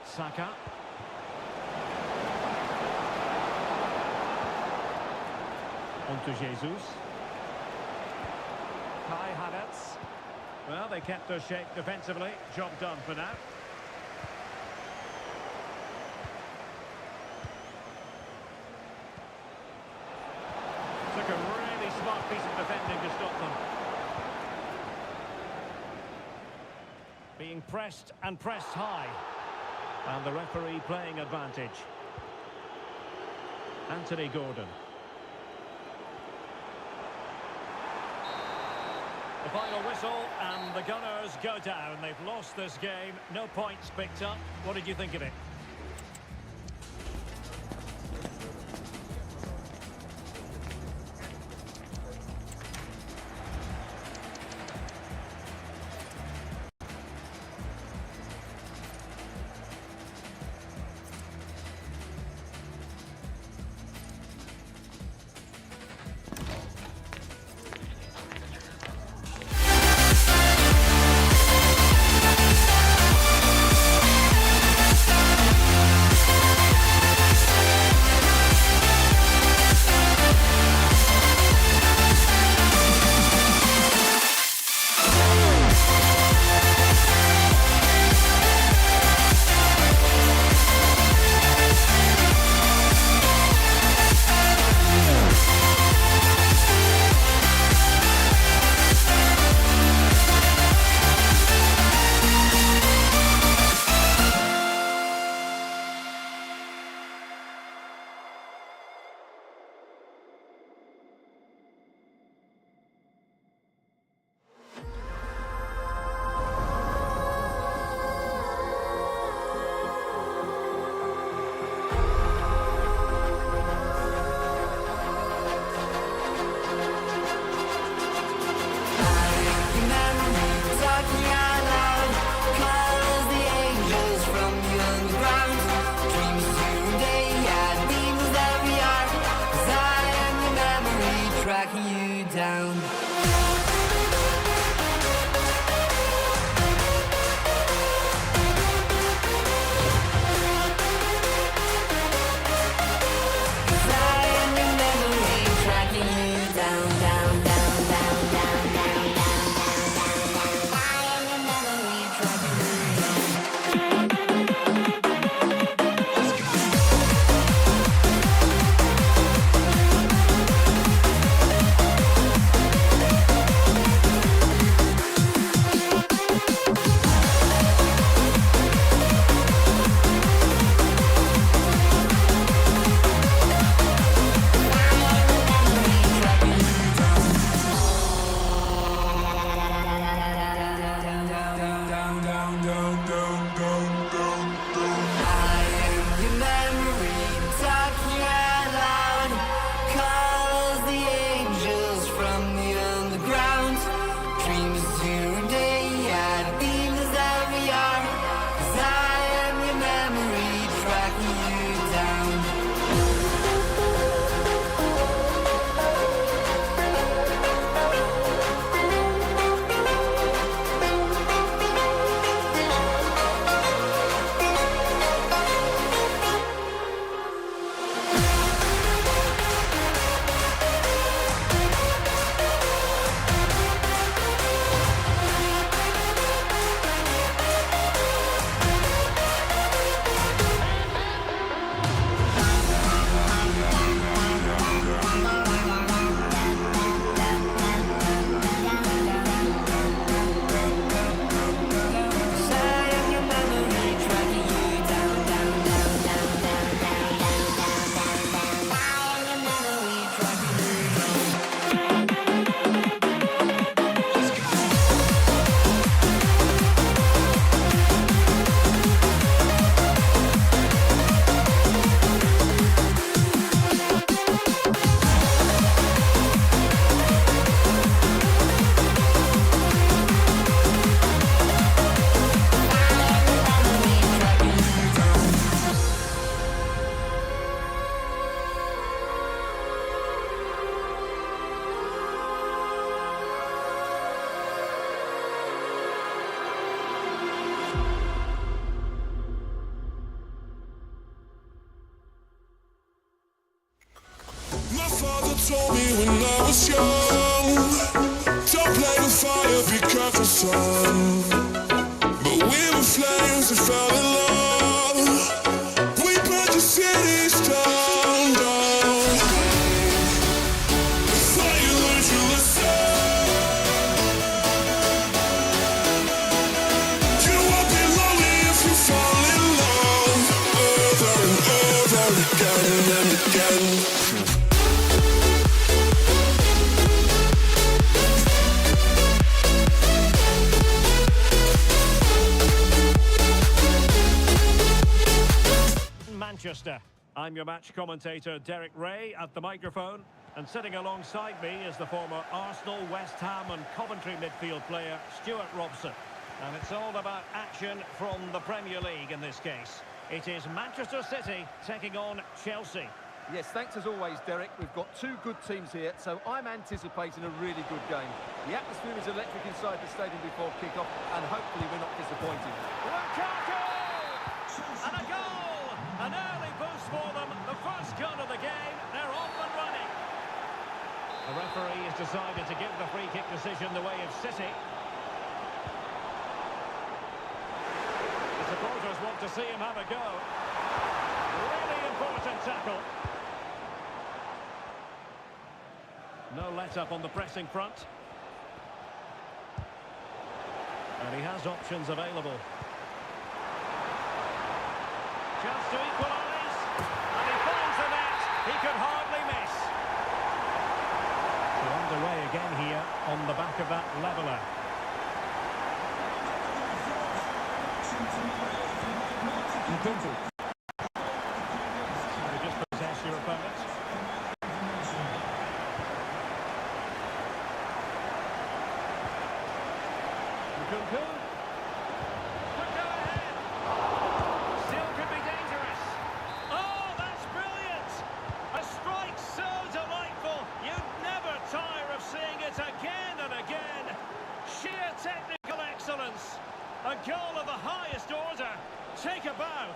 Saka. On to Jesus. Kai Havertz. Well, they kept their shape defensively. Job done for now. Took a really smart piece of defending to stop them. Being pressed and pressed high. And the referee playing advantage. Anthony Gordon. The final whistle and the Gunners go down. They've lost this game. No points picked up. What did you think of it?
told me when I was young, don't play with fire, be careful, son. But we were flames that fell in love. We burned the cities down, down. Thought you learned your lesson. You won't be lonely if you fall in love. Over and over again and again.
Manchester. I'm your match commentator Derek Ray at the microphone, and sitting alongside me is the former Arsenal, West Ham and Coventry midfield player Stuart Robson. And it's all about action from the Premier League in this case. It is Manchester City taking on Chelsea.
Yes, thanks as always, Derek. We've got two good teams here, so I'm anticipating a really good game. The atmosphere is electric inside the stadium before kick-off, and hopefully we're not disappointed.
Lukaku! And a goal! An early boost for them. The first goal of the game. They're off and running. The referee has decided to give the free kick decision the way of City. The supporters want to see him have a go. Really important tackle. No let-up on the pressing front. And he has options available. Chance to equalise, and he finds the net. He could hardly miss. We're underway again here on the back of that leveller. You just possess your opponent. Nkunku. Again and again, sheer technical excellence, a goal of the highest order. Take a bow.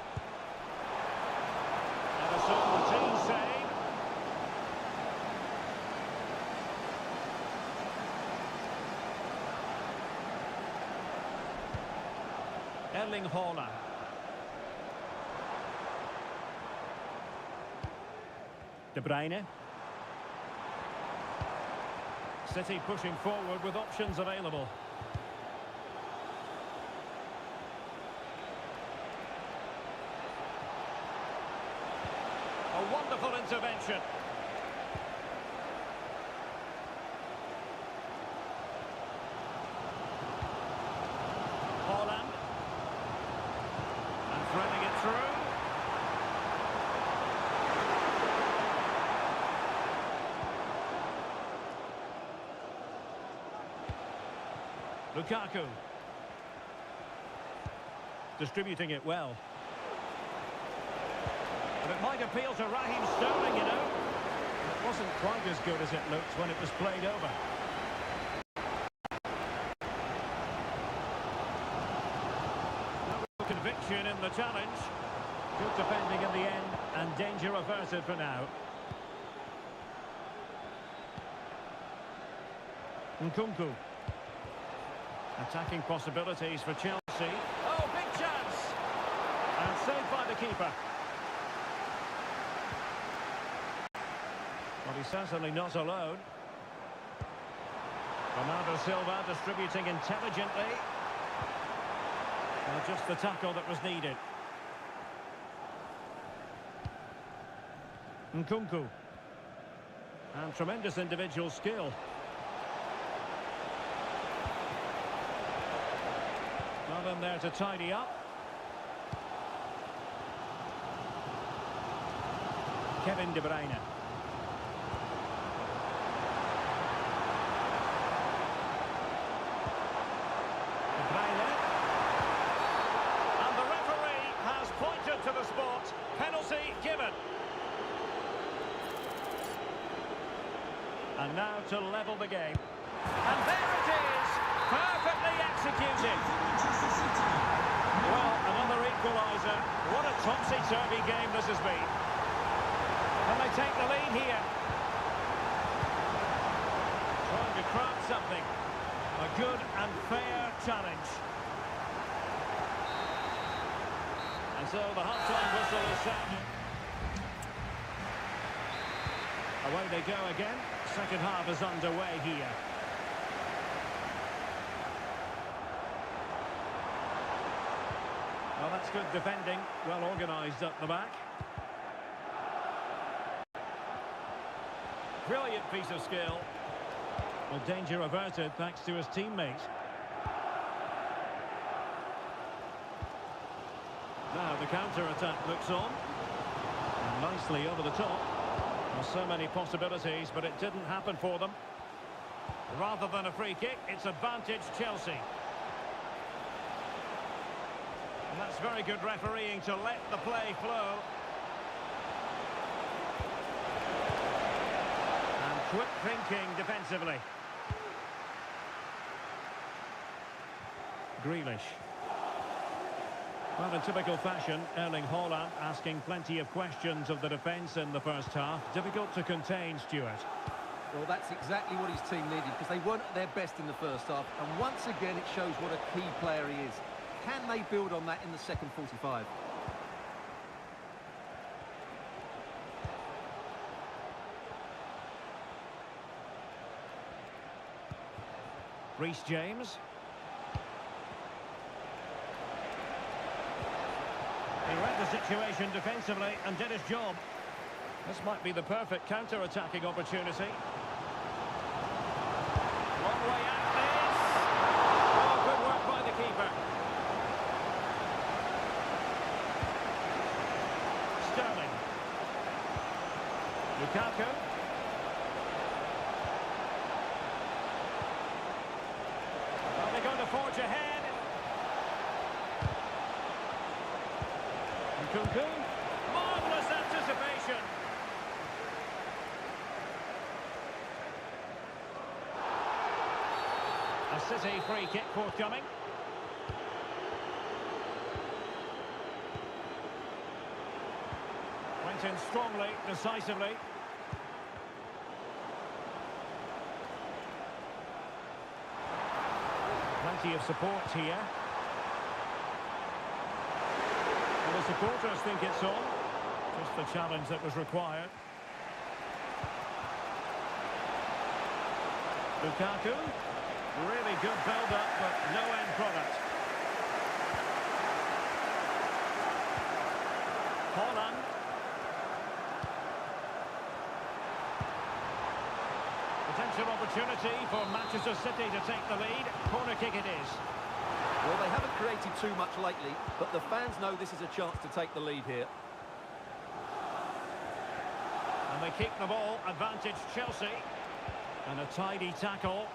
And a sort of routine save. Erling Haaland. De Bruyne. City pushing forward with options available. A wonderful intervention. Haaland. And threading it through. Lukaku. Distributing it well. But it might appeal to Raheem Sterling, you know. It wasn't quite as good as it looked when it was played over. No conviction in the challenge. Good defending in the end, and danger averted for now. Nkunku. Attacking possibilities for Chelsea. Oh, big chance! And saved by the keeper. Well, he's certainly not alone. Bernardo Silva distributing intelligently. Well, just the tackle that was needed. Nkunku. And tremendous individual skill. Not in there to tidy up. Kevin De Bruyne. De Bruyne. And the referee has pointed to the spot. Penalty given. And now to level the game. And there it is. Perfectly executed. Well, another equaliser. What a topsy-turvy game this has been. Can they take the lead here? craft something. A good and fair challenge. And so the half-time whistle is sounded. Away they go again. Second half is underway here. Well, that's good defending. Well organised up the back. Brilliant piece of skill. Well, danger averted thanks to his teammate. Now the counter-attack looks on. And nicely over the top. Well, so many possibilities, but it didn't happen for them. Rather than a free kick, it's advantage Chelsea. And that's very good refereeing to let the play flow. And quick thinking defensively. Grealish. Well, in typical fashion, Erling Haaland asking plenty of questions of the defence in the first half. Difficult to contain, Stuart.
Well, that's exactly what his team needed, because they weren't at their best in the first half. And once again, it shows what a key player he is. Can they build on that in the second 45?
Reece James. He read the situation defensively and did his job. This might be the perfect counter-attacking opportunity. Long way out this. Oh, good work by the keeper. Sterling. Lukaku. Are they going to forge ahead? Kunku. Marvellous anticipation. A City free kick forthcoming. Went in strongly, decisively. Plenty of support here. The supporters think it's on. Just the challenge that was required. Lukaku. Really good build-up, but no end product. Haaland. Potential opportunity for Manchester City to take the lead. Corner kick it is.
Well, they haven't created too much lately, but the fans know this is a chance to take the lead here.
And they keep the ball, advantage Chelsea. And a tidy tackle.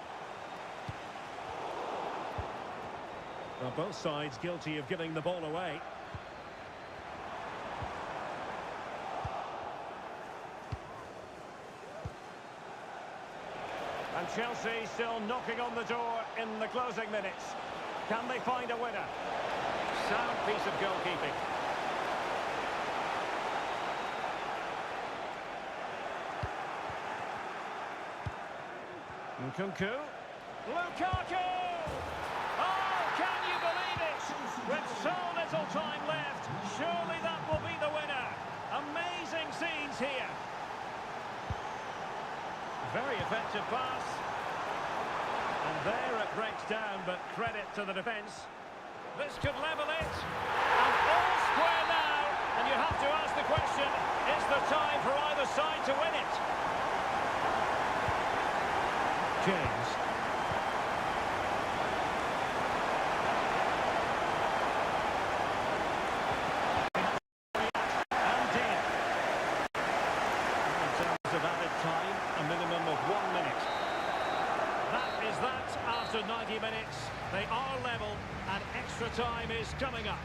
Well, both sides guilty of giving the ball away. And Chelsea still knocking on the door in the closing minutes. Can they find a winner? Sound piece of goalkeeping. Kunku. Lukaku! Oh, can you believe it? With so little time left, surely that will be the winner. Amazing scenes here. Very effective pass. And there it breaks down, but credit to the defence. This could level it. And all square now. And you have to ask the question, is there time for either side to win it? James. And deep. In terms of added time, a minimum of 1 minute. That is that after 90 minutes. They are level and extra time is coming up.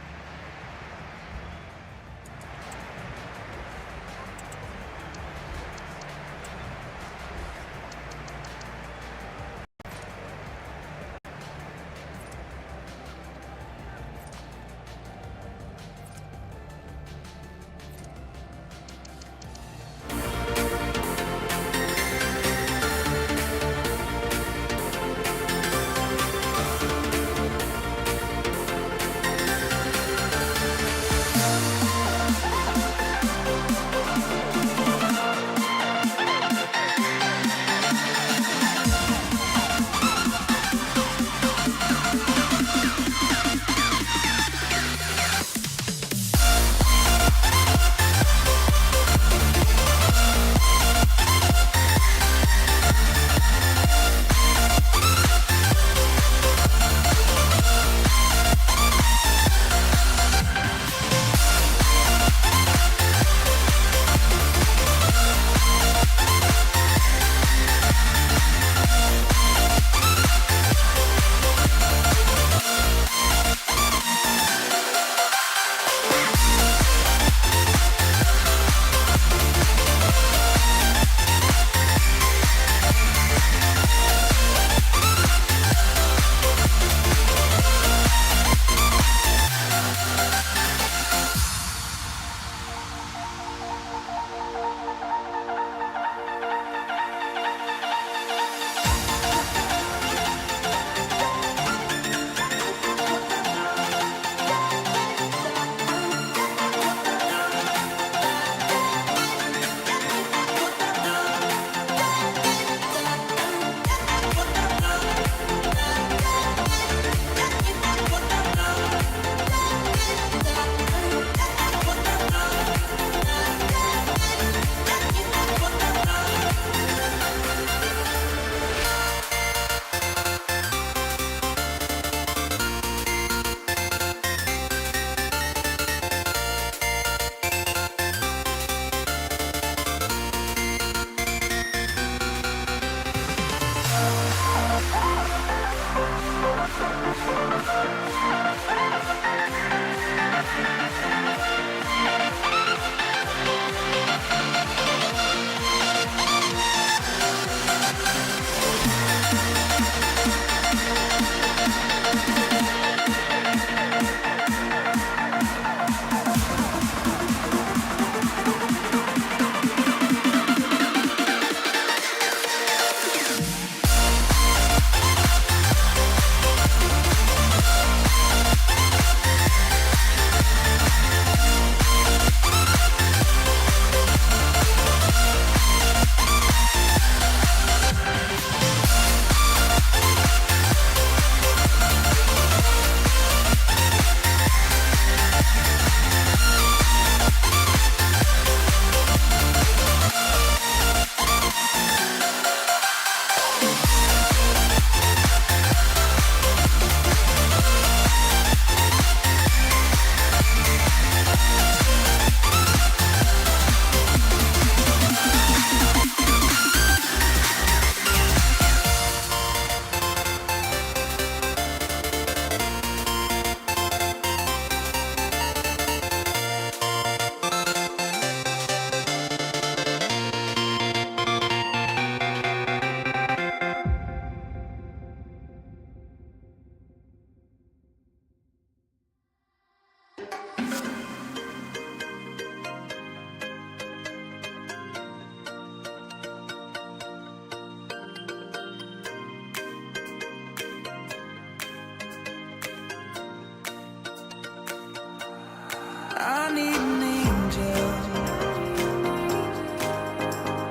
I need an angel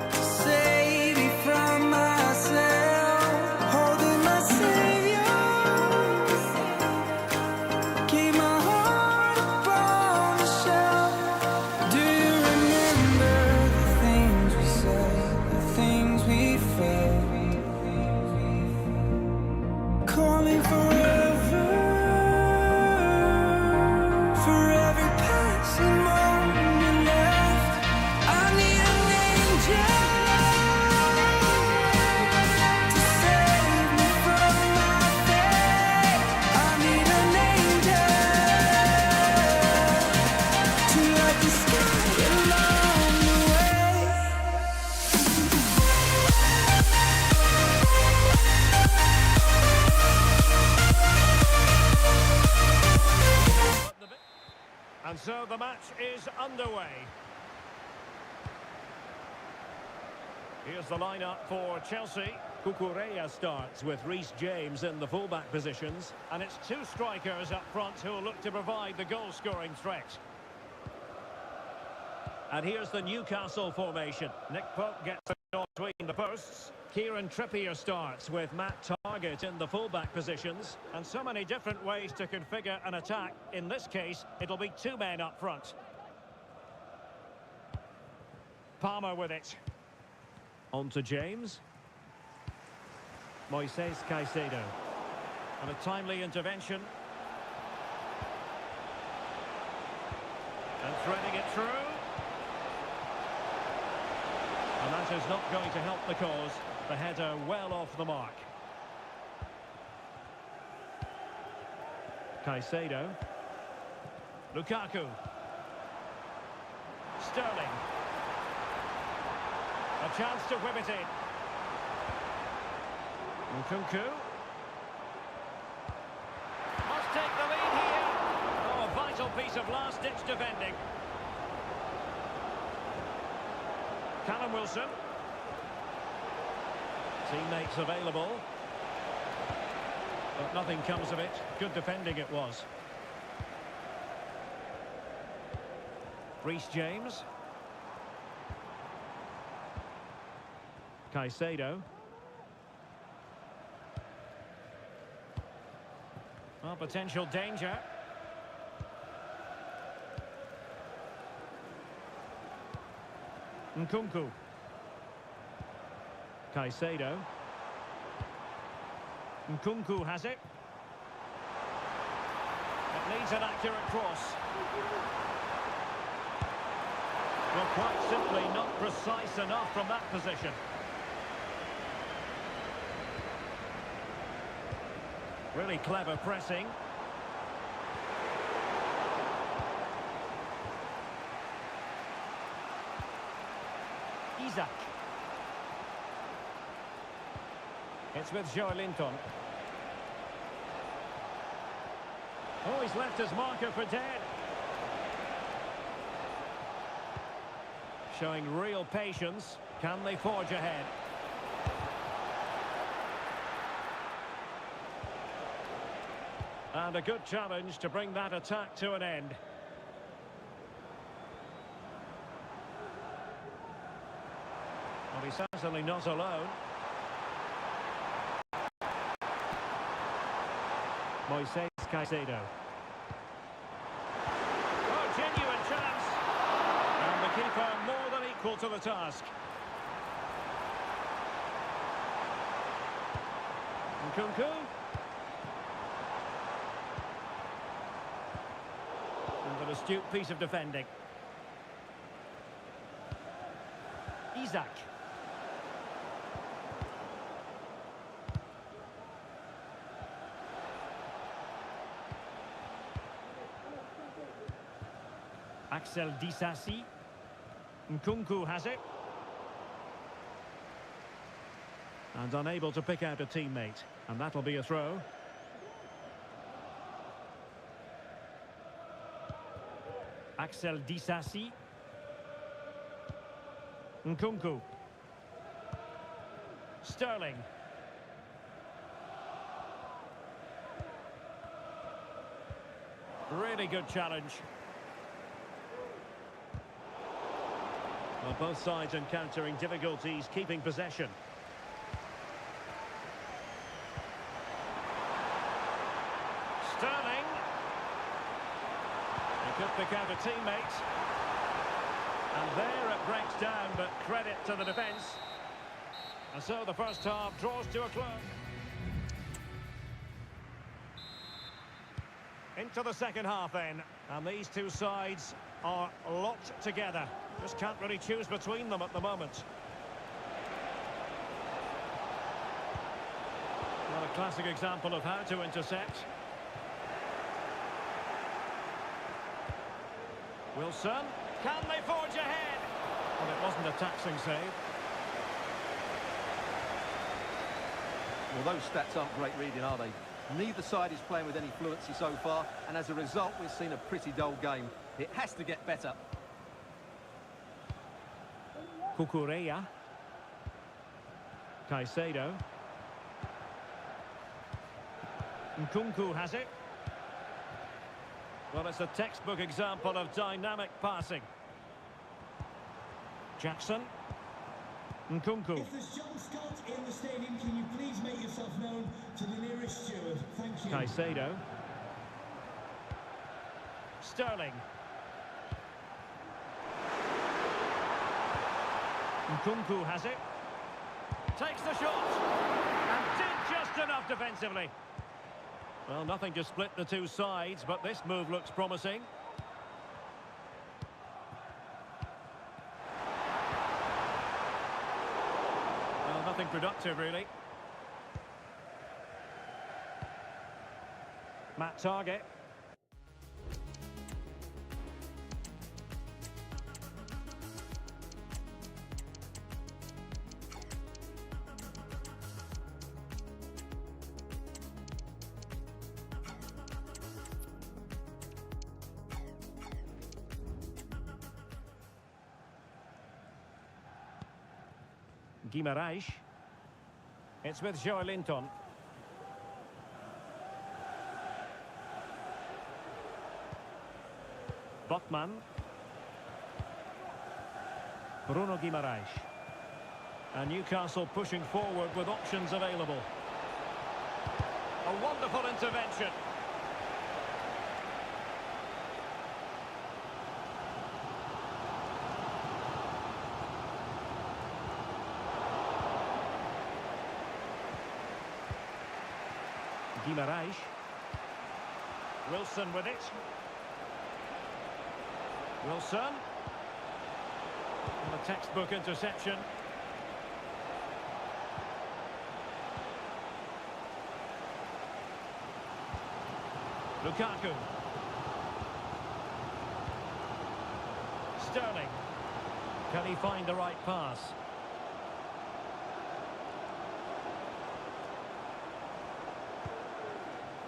to save me from myself. Holding my savior, keep my heart upon the shelf. Do you remember the things we said, the things we felt? Calling forever, forever passing moment left. I need an angel to save me from my fate. I need an angel to light the sky along the way.
And so the match is underway. Here's the lineup for Chelsea. Cucurella starts with Reece James in the fullback positions. And it's two strikers up front who will look to provide the goal-scoring threat. And here's the Newcastle formation. Nick Pope gets it on between the posts. Kieran Trippier starts with Matt Targett in the fullback positions. And so many different ways to configure an attack. In this case, it'll be two men up front. Palmer with it. On to James. Moises Caicedo. And a timely intervention. And threading it through. And that is not going to help the cause. The header well off the mark. Caicedo. Lukaku. Sterling. A chance to whip it in. Nkunku. Must take the lead here. Oh, a vital piece of last-ditch defending. Callum Wilson. Teammates available. But nothing comes of it. Good defending it was. Reece James. Caicedo. Well, potential danger. Nkunku. Caicedo. Nkunku has it. It needs an accurate cross. Well, quite simply not precise enough from that position. Really clever pressing. Isaac. It's with Joelinton. Oh, he's left his marker for dead. Showing real patience. Can they forge ahead? And a good challenge to bring that attack to an end. Well, he's certainly not alone. Moises Caicedo. Oh, genuine chance. And the keeper more than equal to the task. Nkunku. And an astute piece of defending. Isaac. Axel Disasi. Nkunku has it. And unable to pick out a teammate. And that'll be a throw. Axel Disasi. Nkunku. Sterling. Really good challenge. Well, both sides encountering difficulties keeping possession. Sterling. He could pick out a teammate. And there it breaks down, but credit to the defence. And so the first half draws to a close. Into the second half then. And these two sides are locked together. Just can't really choose between them at the moment. Well, a classic example of how to intercept. Wilson, can they forge ahead? Well, it wasn't a taxing save.
Well, those stats aren't great reading, are they? Neither side is playing with any fluency so far, and as a result, we've seen a pretty dull game. It has to get better.
Cucurella. Caicedo. Nkunku has it. Well, it's a textbook example of dynamic passing. Jackson. Nkunku.
If there's John Scott in the stadium, can you please make yourself known to the nearest steward? Thank you.
Caicedo. Sterling. Nkunku has it. Takes the shot. And did just enough defensively. Well, nothing to split the two sides, but this move looks promising. Well, nothing productive, really. Matt Target. Guimarães. It's with Joelinton. Botman. Bruno Guimarães. And Newcastle pushing forward with options available. A wonderful intervention. Guimarães. Wilson with it. Wilson. And a textbook interception. Lukaku. Sterling. Can he find the right pass?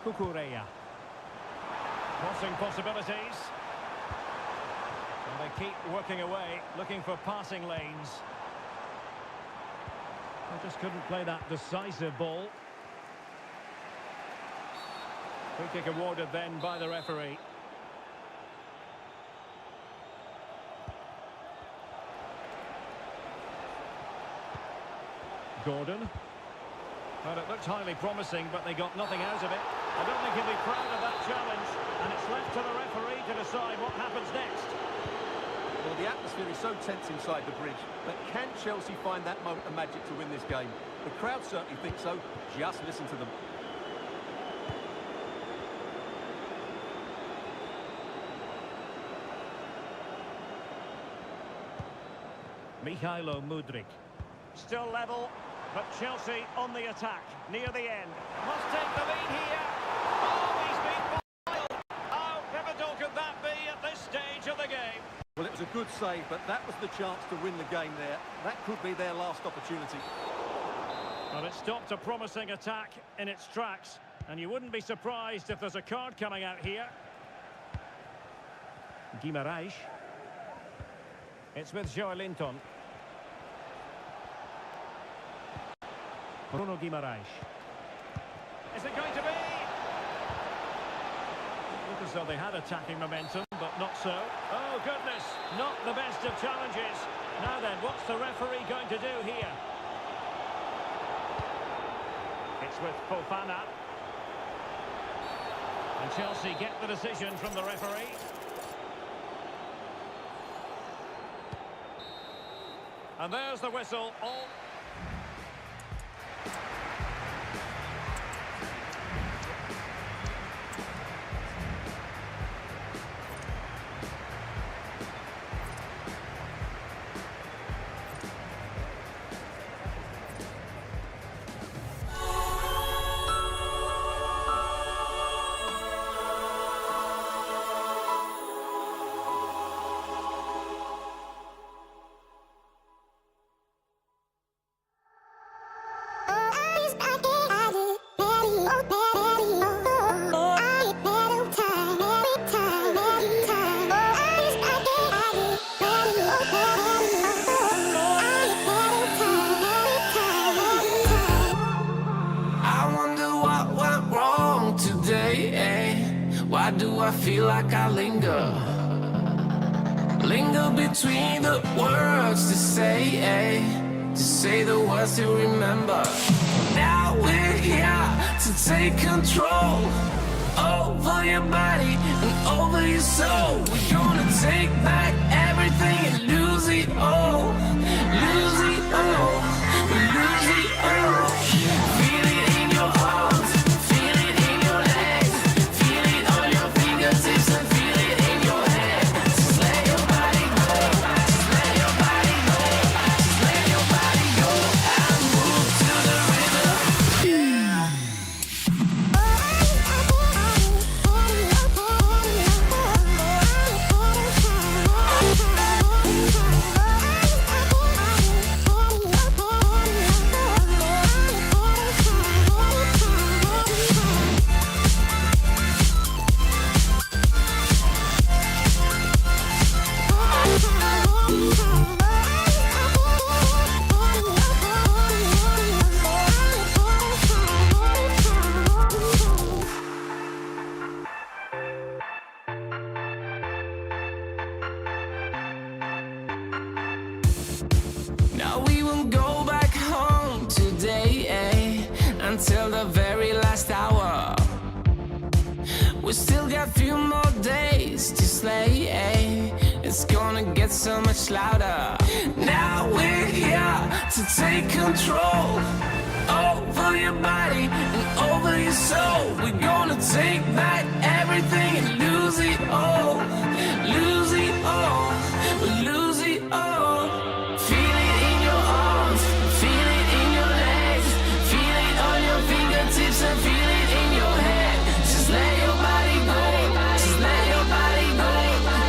Cucurella. Crossing possibilities. And they keep working away, looking for passing lanes. They just couldn't play that decisive ball. Free kick awarded then by the referee. Gordon. Well, it looked highly promising, but they got nothing out of it. I don't think he'll be proud of that challenge, and it's left to the referee to decide what happens next.
Well, the atmosphere is so tense inside the bridge, but can Chelsea find that moment of magic to win this game? The crowd certainly think so. Just listen to them.
Mihailo Mudryk. Still level, but Chelsea on the attack, near the end. Must take the lead here. Oh, he's been foiled. How pivotal could that be at this stage of the game?
Well, it was a good save, but that was the chance to win the game there. That could be their last opportunity.
Well, it stopped a promising attack in its tracks, and you wouldn't be surprised if there's a card coming out here. Guimarães. It's with Joelinton. Bruno Guimarães. Is it going to be? Look as though they had attacking momentum, but not so. Oh, goodness, not the best of challenges. Now then, what's the referee going to do here? It's with Fofana. And Chelsea get the decision from the referee. And there's the whistle. All...
Why do I feel like I linger? Linger between the words to say the words to remember. Now we're here to take control over your body and over your soul. We're gonna take back everything and lose it all. Lose it all. Lose it all. Feel it in your arms. Feel it in your legs. Feel it on your fingertips and feel it in your head. Just let your body go. Just let your body go. Just let your body go and move to the rhythm. Now we won't go back home today, until the very last hour. We still got a few more days to slay, It's gonna get so much louder. Now we're here to take control over your body and over your soul. We're gonna take back everything and lose it all. Lose it all. Lose it all. Feel it in your arms. Feel it in your legs. Feel it on your fingertips and feel it in your head. Just let your body go. Just let your body go.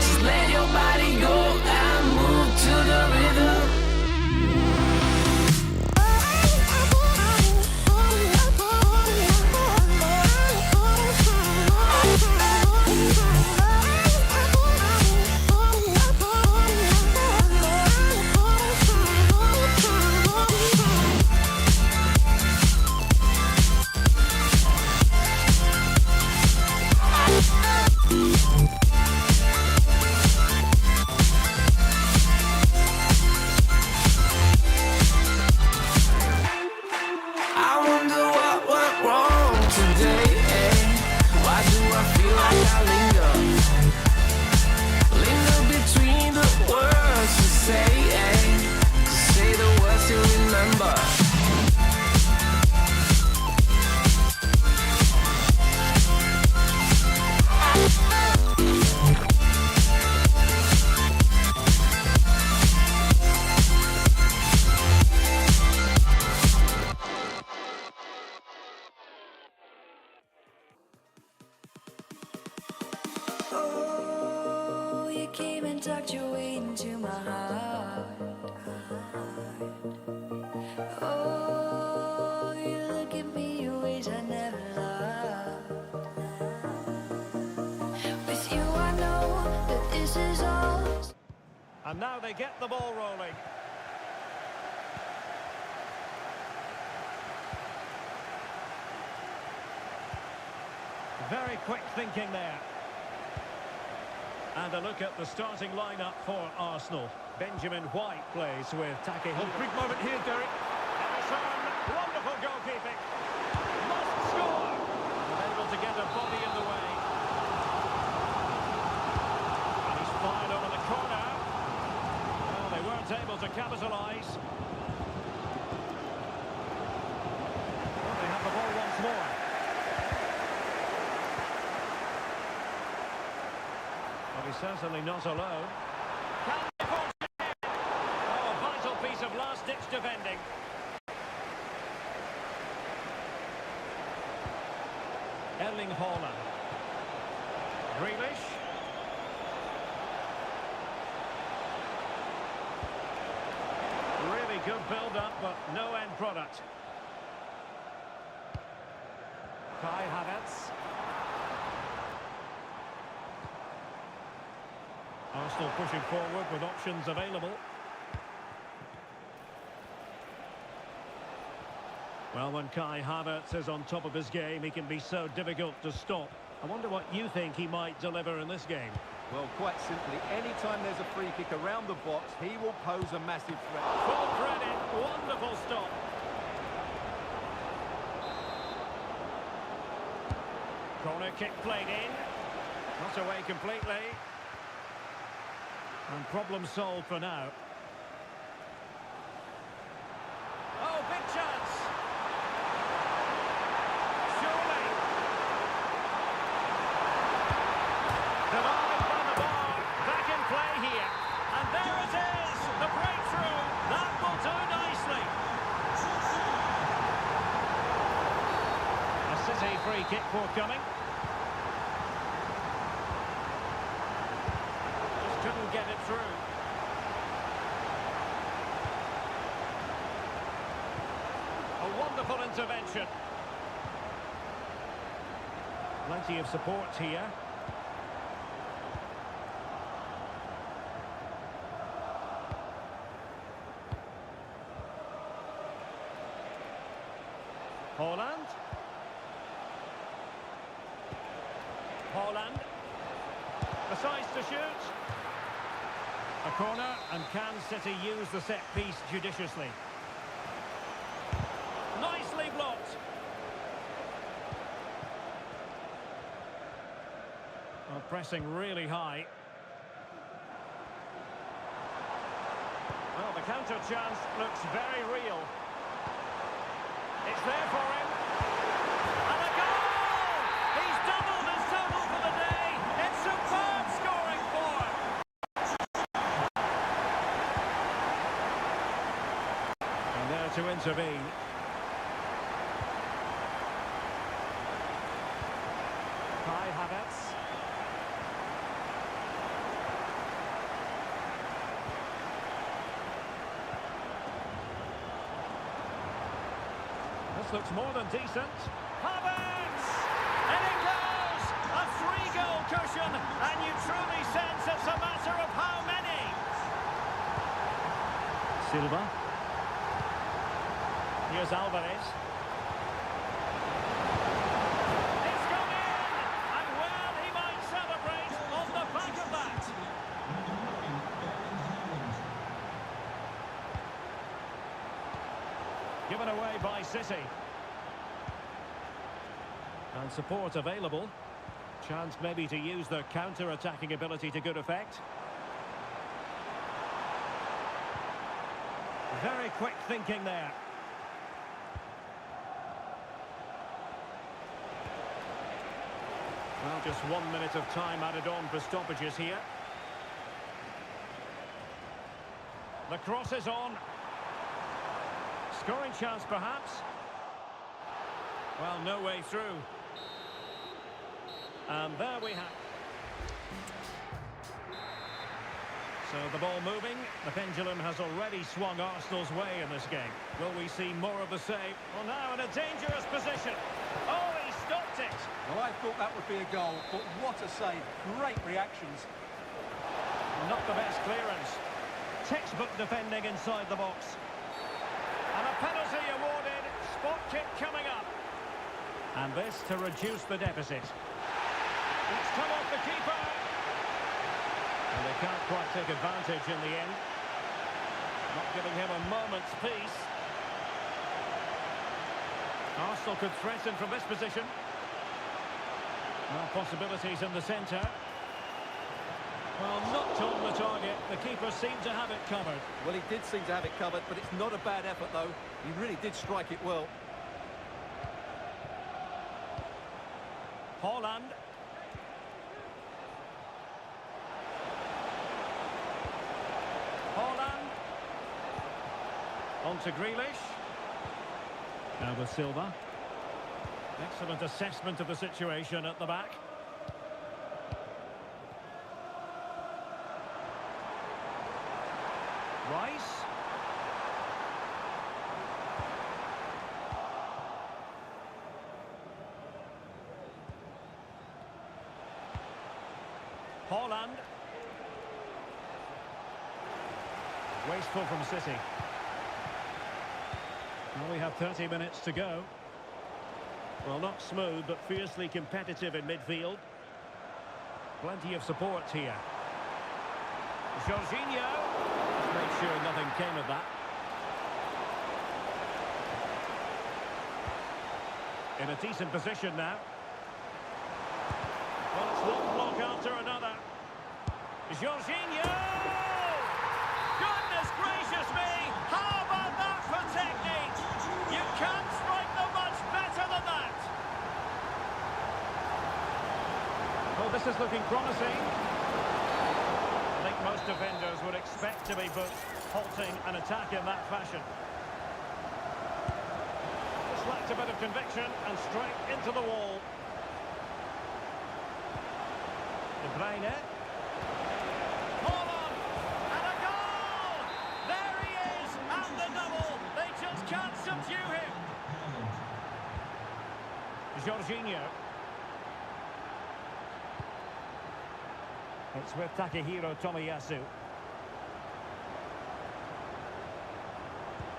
Just let your body go and move to the rhythm. I wonder what went wrong today, Why do I feel like I linger? Linger between the words to say the words to remember.
Oh, you came and tucked your way into my heart. Oh, you look at me in ways I never loved. With you I know that this is all.
And now they get the ball rolling. Very quick thinking there. And a look at the starting lineup for Arsenal. Benjamin White plays with Takehiro.
Oh, big moment here, Derek.
Emerson, wonderful goalkeeping. Must score. Unable to get a body in the way. And he's fired over the corner. Well, they weren't able to capitalise. Well, they have the ball once more. But he's certainly not alone. Can they force it in? Oh, a vital piece of last-ditch defending. Erling Haaland. Grealish. Really good build-up, but no end product. Kai Havertz. Arsenal pushing forward with options available. Well, when Kai Havertz is on top of his game, he can be so difficult to stop. I wonder what you think he might deliver in this game.
Well, quite simply, anytime there's a free kick around the box, he will pose a massive threat.
Full credit, wonderful stop. Corner kick played in. Not away completely. And problem solved for now. Oh, big chance. Surely. Divided by the bar. Back in play here. And there it is. The breakthrough. That will do nicely. A City free kick forthcoming. Couldn't get it through. A wonderful intervention. Plenty of support here. Haaland. Haaland. Decides to shoot. A corner, and can City use the set piece judiciously? Nicely blocked. Well, pressing really high. Well, the counter chance looks very real. It's there for him. And a goal! He's doubled his total for the day. It's superb scoring form. And there to intervene. Kai Havertz. This looks more than decent. Havertz! And it goes! A 3-goal cushion, and you truly sense it's a matter of how many. Silva. Here's Alvarez. It's gone in! And well, he might celebrate on the back of that. Given away by City. And support available. Chance maybe to use their counter-attacking ability to good effect. Very quick thinking there. Well, just 1 minute of time added on for stoppages here. The cross is on. Scoring chance, perhaps. Well, no way through. And there we have. So the ball moving. The pendulum has already swung Arsenal's way in this game. Will we see more of the same? Well, now in a dangerous position. Oh, he stopped it.
Well, I thought that would be a goal, but what a save. Great reactions.
Not the best clearance. Textbook defending inside the box. And a penalty awarded. Spot kick coming up. And this to reduce the deficit. It's come off the keeper. And they can't quite take advantage in the end. Not giving him a moment's peace. Arsenal could threaten from this position. Now possibilities in the centre. Well, not on the target. The keeper seemed to have it covered.
Well, he did seem to have it covered, but it's not a bad effort, though. He really did strike it well.
Haaland. Haaland. On to Grealish. Now with Silva. Excellent assessment of the situation at the back. Rice. Haaland. Wasteful from City. Well, we have 30 minutes to go. Well, not smooth, but fiercely competitive in midfield. Plenty of support here. Jorginho. Made sure nothing came of that. In a decent position now. Well, it's one block after another. Jorginho! Goodness gracious me! How about that for technique? You can't strike them much better than that. Well, this is looking promising. I think most defenders would expect to be booked, halting an attack in that fashion. Just lacked a bit of conviction and straight into the wall. De Bruyne. Haaland! And a goal! There he is! And the double! They just can't subdue him! Jorginho. It's with Takehiro Tomiyasu.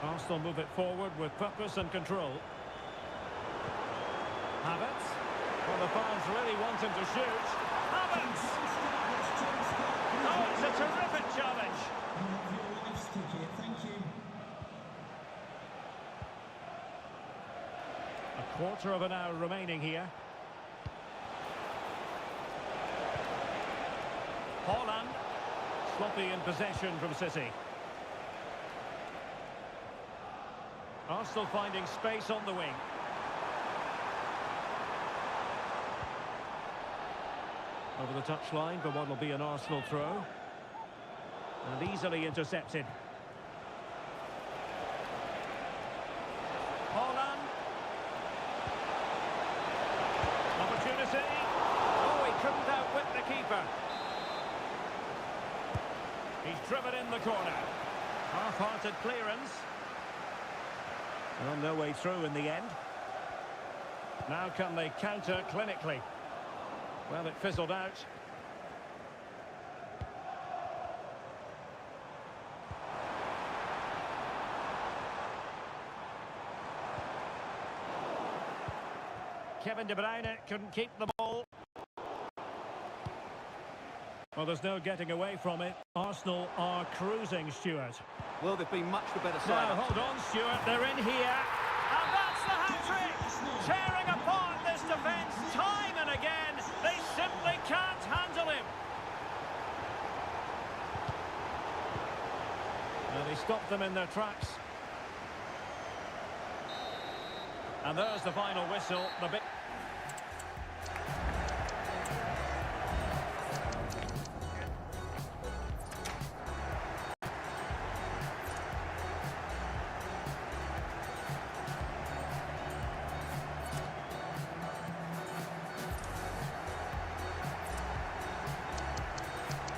Arsenal move it forward with purpose and control. Havertz. Well, the fans really want him to shoot. Havertz! Oh, it's a terrific challenge. A quarter of an hour remaining here. Haaland. Sloppy in possession from City. Arsenal finding space on the wing. Over the touchline for what will be an Arsenal throw. And easily intercepted. Haaland. Opportunity. Oh, he couldn't outwit the keeper. He's driven in the corner. Half-hearted clearance. Well, no way through in the end. Now can they counter clinically? Well, it fizzled out. Kevin De Bruyne couldn't keep the ball. Well, there's no getting away from it. Arsenal are cruising, Stuart.
Well, they've been much the better side.
Now, hold on, Stuart. They're in here. And that's the hat-trick! Tearing apart this defence time and again. They simply can't handle him. Well, he stopped them in their tracks. And there's the final whistle. The big...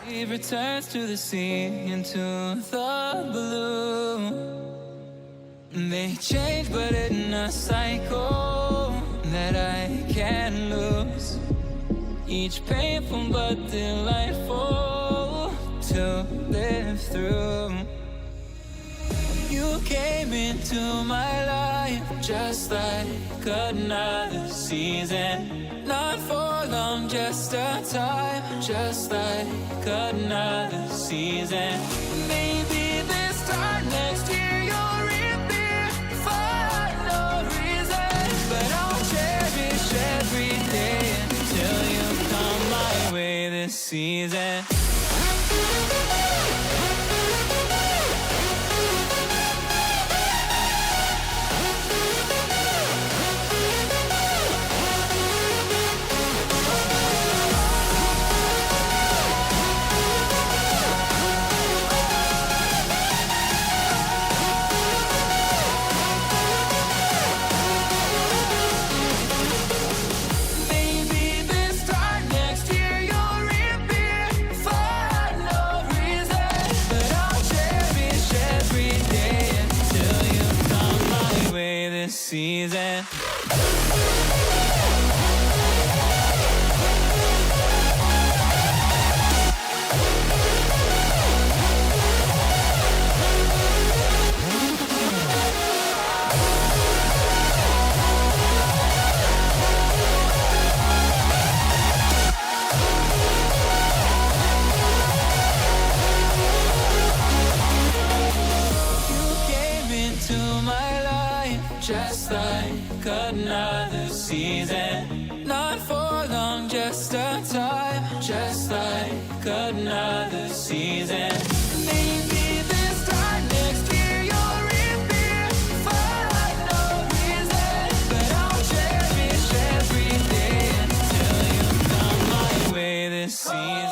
He returns to the sea, into the blue. They change, but in a cycle that I can't lose. Each painful but delightful to live through. You came into my life just like another season. Not for long, just a time, just like another season. Maybe this start next year, you'll reappear for no reason. But I'll cherish every day until you come my way this season. Season. Just like another season, not for long, just a time. Just like another season. Maybe this time next year you'll reappear for no reason. But I'll cherish every day until you come my way this season.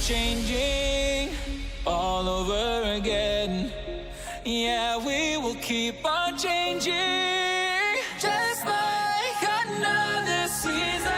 Changing all over again. Yeah, we will keep on changing, just like another season.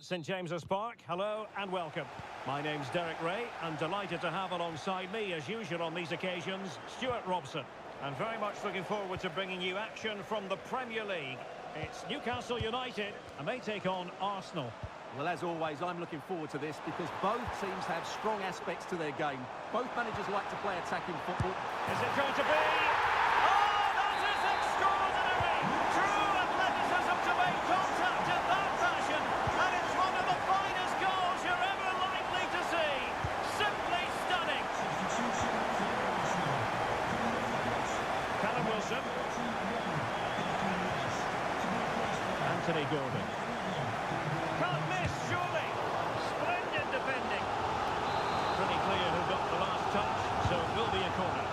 St James's Park. Hello and welcome. My name's Derek Ray and delighted to have alongside me, as usual on these occasions, Stuart Robson. And very much looking forward to bringing you action from the Premier League. It's Newcastle United and they take on Arsenal.
Well, as always, I'm looking forward to this because both teams have strong aspects to their game. Both managers like to play attacking football.
Is it going to be? Oh, that is extraordinary! True athleticism to make contact in that fashion. And it's one of the finest goals you're ever likely to see. Simply stunning. Callum Wilson. Anthony Gordon. Can't miss, surely. Splendid defending. Pretty clear who got the last touch, so it will be a corner.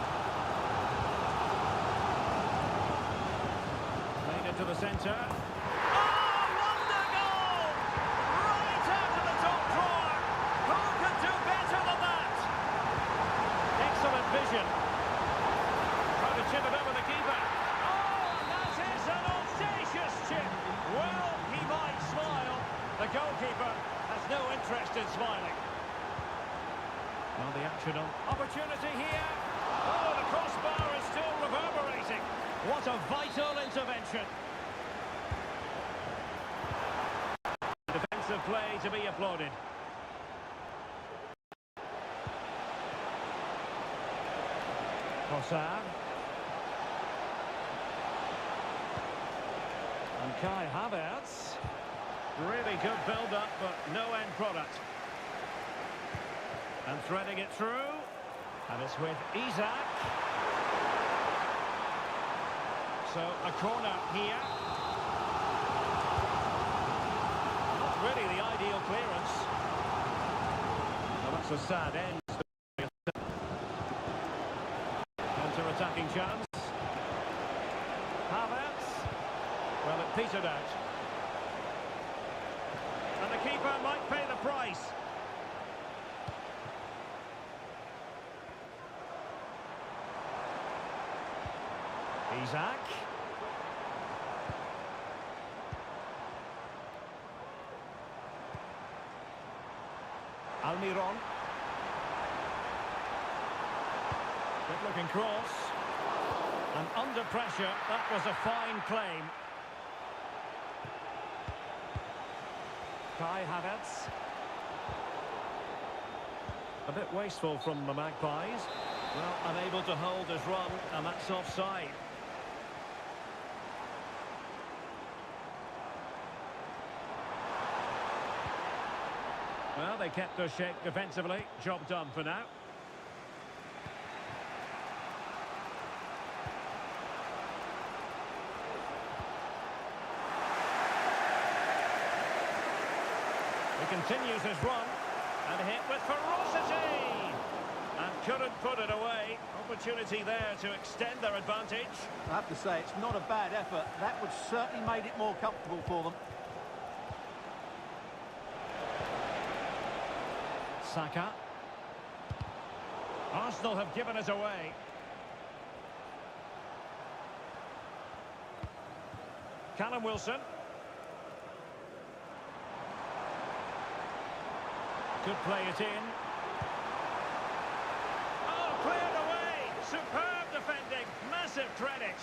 Played into the centre. Oh, wonder goal! Right out of the top drawer. Who could do better than that? Excellent vision. Trying to chip it over the keeper. Oh, that is an audacious chip. That's a vital intervention. Defensive play to be applauded. Trossard. And Kai Havertz. Really good build-up, but no end product. And threading it through. And it's with Isak. So a corner here. Not really the ideal clearance. Well, that's a sad end. Counter-attacking chance. Havertz. Well, it petered out. And the keeper might pay the price. Isak. Almiron. Good looking cross. And under pressure, that was a fine claim. Kai Havertz. A bit wasteful from the Magpies. Well, unable to hold his run, and that's offside. Well, they kept their shape defensively. Job done for now. He continues his run and hit with ferocity. And couldn't put it away. Opportunity there to extend their advantage.
I have to say, it's not a bad effort. That would certainly made it more comfortable for them.
Saka. Arsenal have given us away. Callum Wilson. Could play it in. Oh, cleared away. Superb defending. Massive credit.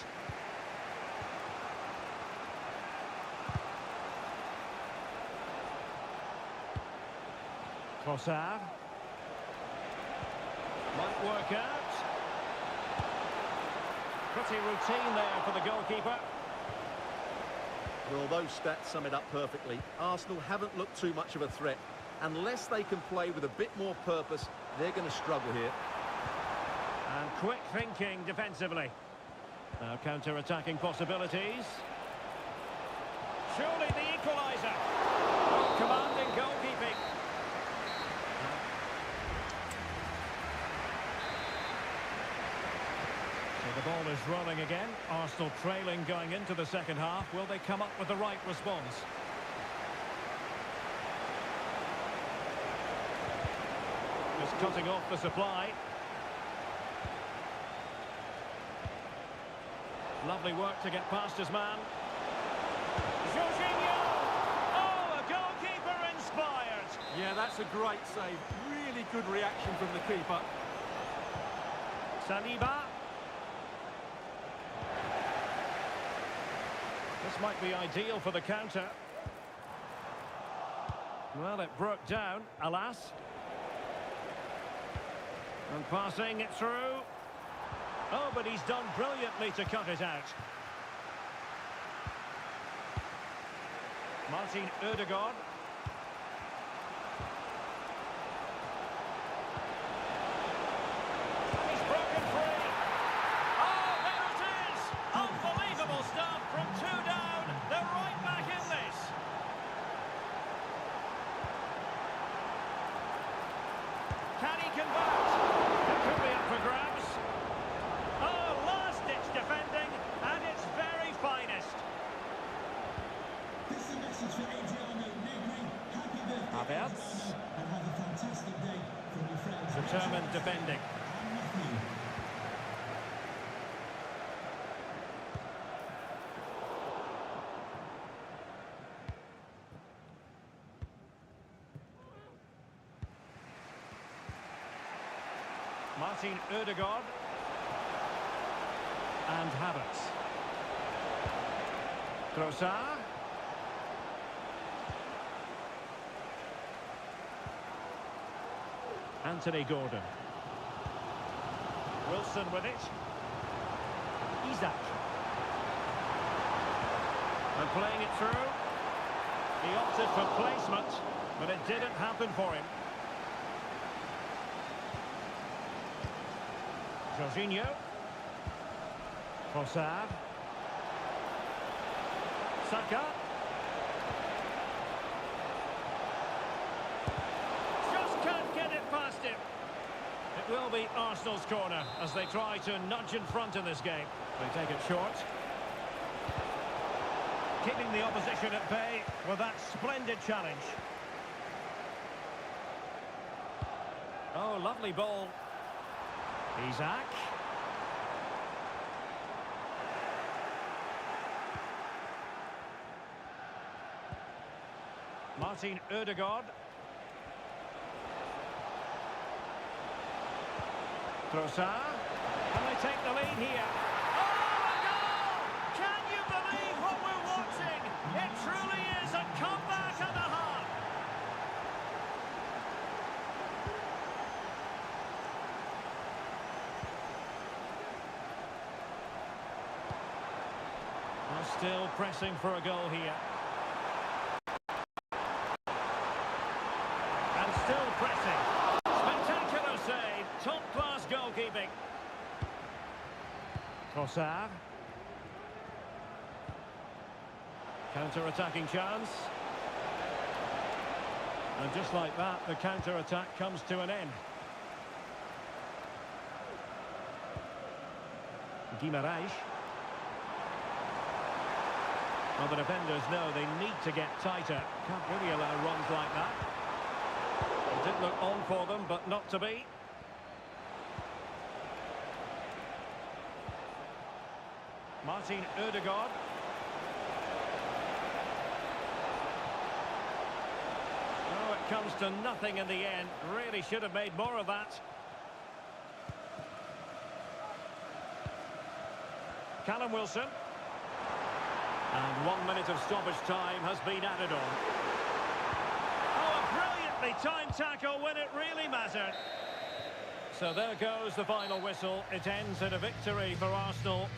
Trossard. Might work out. Pretty routine there for the goalkeeper.
Well, those stats sum it up perfectly. Arsenal haven't looked too much of a threat. Unless they can play with a bit more purpose, they're going to struggle here.
And quick thinking defensively. Now counter-attacking possibilities. Surely the equaliser. Oh, commanding goalkeeping. So the ball is rolling again. Arsenal trailing going into the second half. Will they come up with the right response? Just cutting off the supply. Lovely work to get past his man. Jorginho! Oh, a goalkeeper inspired!
Yeah, that's a great save. Really good reaction from the keeper.
Saliba. This might be ideal for the counter. Well, it broke down, alas. And passing it through. Oh, but he's done brilliantly to cut it out. Martin Ødegaard. He's broken free. Oh, there it is! Unbelievable stuff from two down. They're right back in this. Can he convert? It could be up for grabs. Oh, last-ditch defending, and its very finest.
This is a message for Adriano Negri. Happy birthday,
Havertz.
and have a fantastic day from your friends.
Determined defending.
And Matthew.
Martin Ødegaard. And Havertz. Trossard. Anthony Gordon. Wilson with it. Isaac. And playing it through. He opted for placement, but it didn't happen for him. Jorginho. Trossard. Saka. Just can't get it past him. It will be Arsenal's corner as they try to nudge in front in this game. They take it short. Keeping the opposition at bay with that splendid challenge. Oh, lovely ball. Isaac. Martin Ødegaard. Trossard. Can they take the lead here? Oh, a goal! Can you believe what we're watching? It truly is a comeback and a half. They're still pressing for a goal here. And still pressing. Spectacular save. Top-class goalkeeping. Trossard. Counter-attacking chance. And just like that, the counter-attack comes to an end. Guimaraes. Well, the defenders know they need to get tighter. Can't really allow runs like that. It did look on for them, but not to be. Martin Ødegaard. Oh, it comes to nothing in the end. Really should have made more of that. Callum Wilson. And 1 minute of stoppage time has been added on. Oh, a brilliantly timed tackle when it really mattered. So there goes the final whistle. It ends in a victory for Arsenal.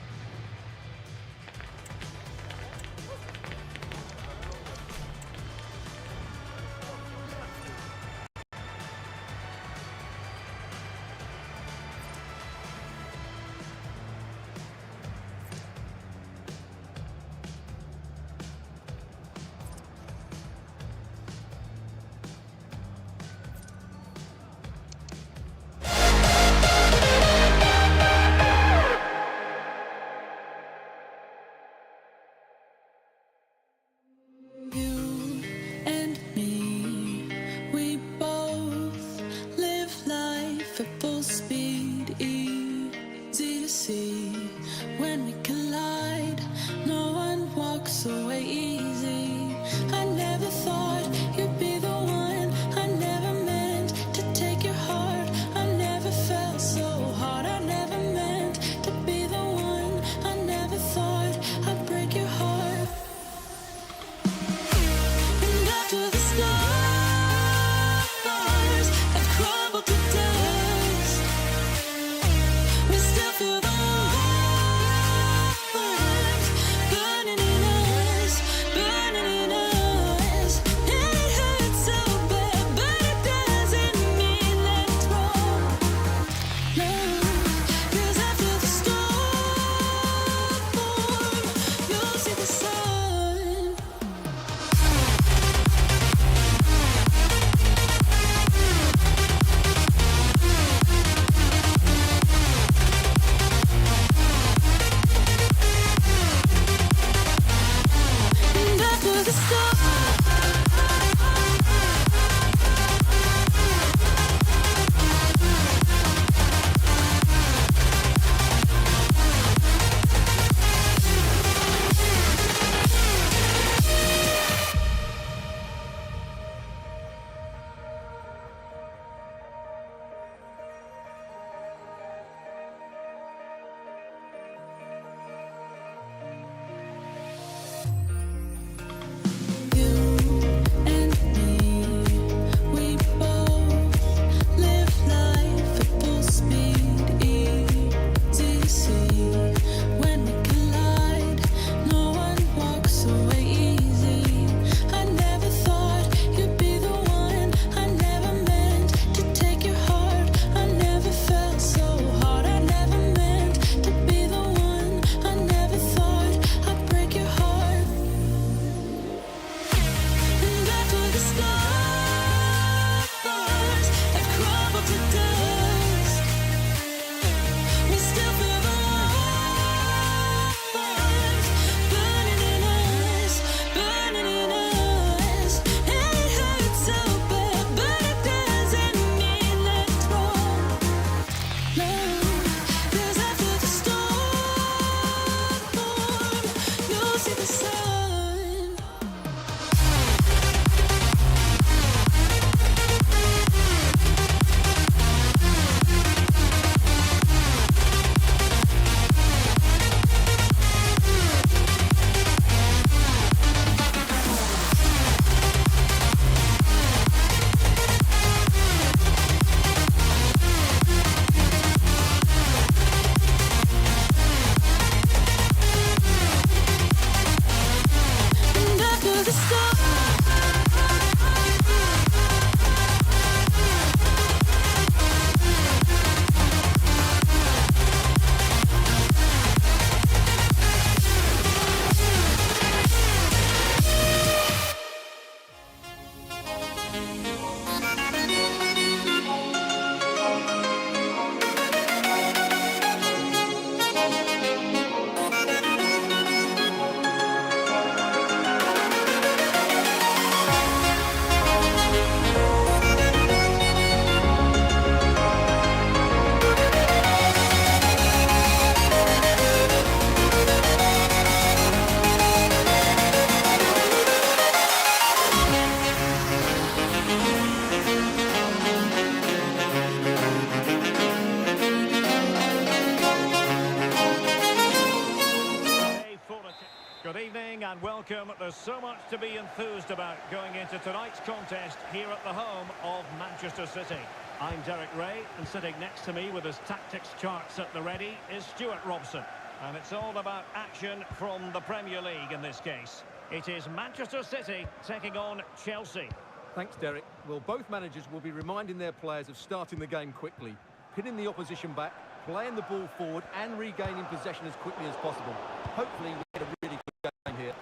and welcome. There's so much to be enthused about going into tonight's contest here at the home of Manchester City. I'm Derek Ray, and sitting next to me with his tactics charts at the ready is Stuart Robson. And it's all about action from the Premier League in this case. It is Manchester City taking on Chelsea.
Thanks, Derek. Well, both managers will be reminding their players of starting the game quickly, pinning the opposition back, playing the ball forward and regaining possession as quickly as possible. Hopefully we get a really good game here.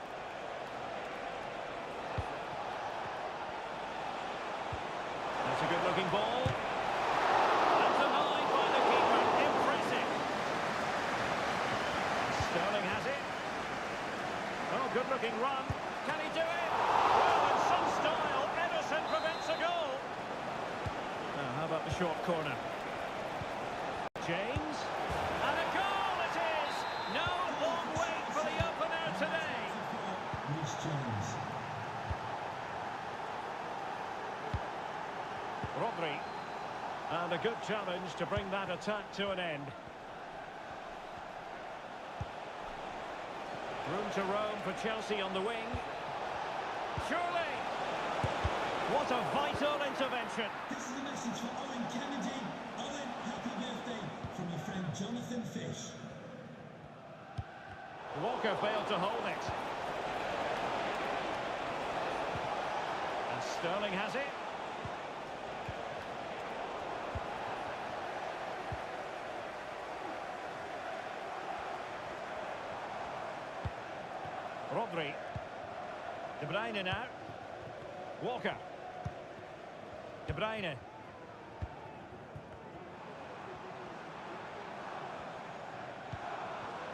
That's a good-looking ball. And denied by the keeper. Impressive. Sterling has it. Oh, good-looking run. Can he do it? Well, in some style, Ederson prevents a goal. Now, how about the short corner? James. And a goal it is! No long wait for the opener today.
Rhys James.
Rodri. And a good challenge to bring that attack to an end. Room to roam for Chelsea on the wing. Surely! What a vital intervention.
This is a message for Owen Kennedy. Owen, happy birthday from your friend Jonathan Fish.
Walker failed to hold it. And Sterling has it. Rodri. De Bruyne now. Walker. De Bruyne.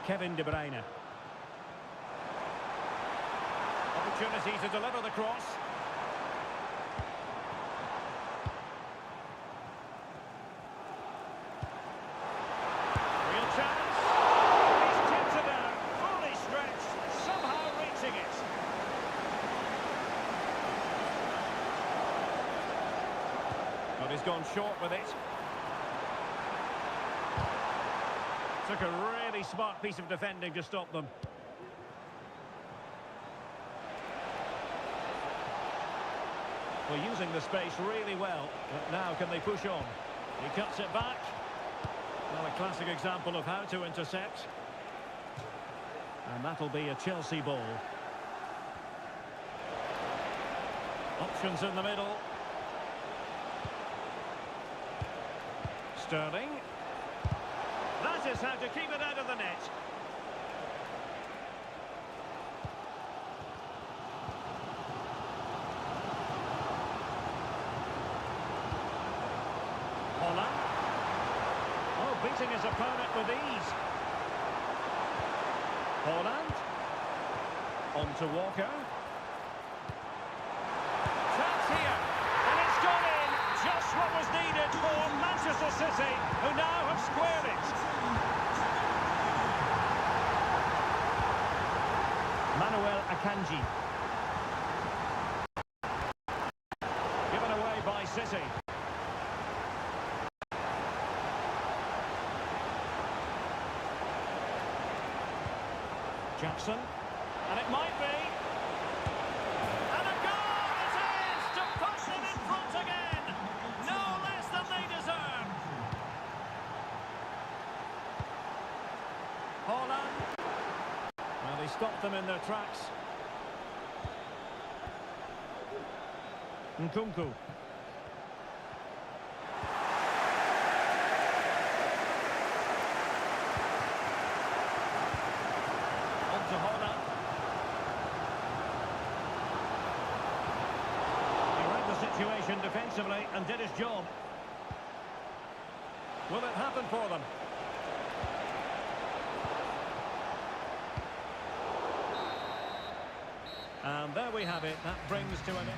Kevin De Bruyne. Opportunity to deliver the cross. Real chance. He's tipped it out. Fully stretched. Somehow reaching it. But he's gone short with it. Took a really smart piece of defending to stop them. Well, using the space really well. But now can they push on? He cuts it back. Well, a classic example of how to intercept. And that'll be a Chelsea ball. Options in the middle. Sterling. That is how to keep it out of the net. Holland. Oh, beating his opponent with ease. Holland. On to Walker. Chance here. And it's gone in. Just what was needed for Manchester City, who now have squared it. Manuel Akanji. Given away by City. Jackson. And it might be. And a goal it is to push them in front again. No less than they deserve. Holland. Well, they stopped them in their tracks. Nkunku. On to Holland. He read the situation defensively and did his job. Will it happen for them? And there we have it. That brings to an end.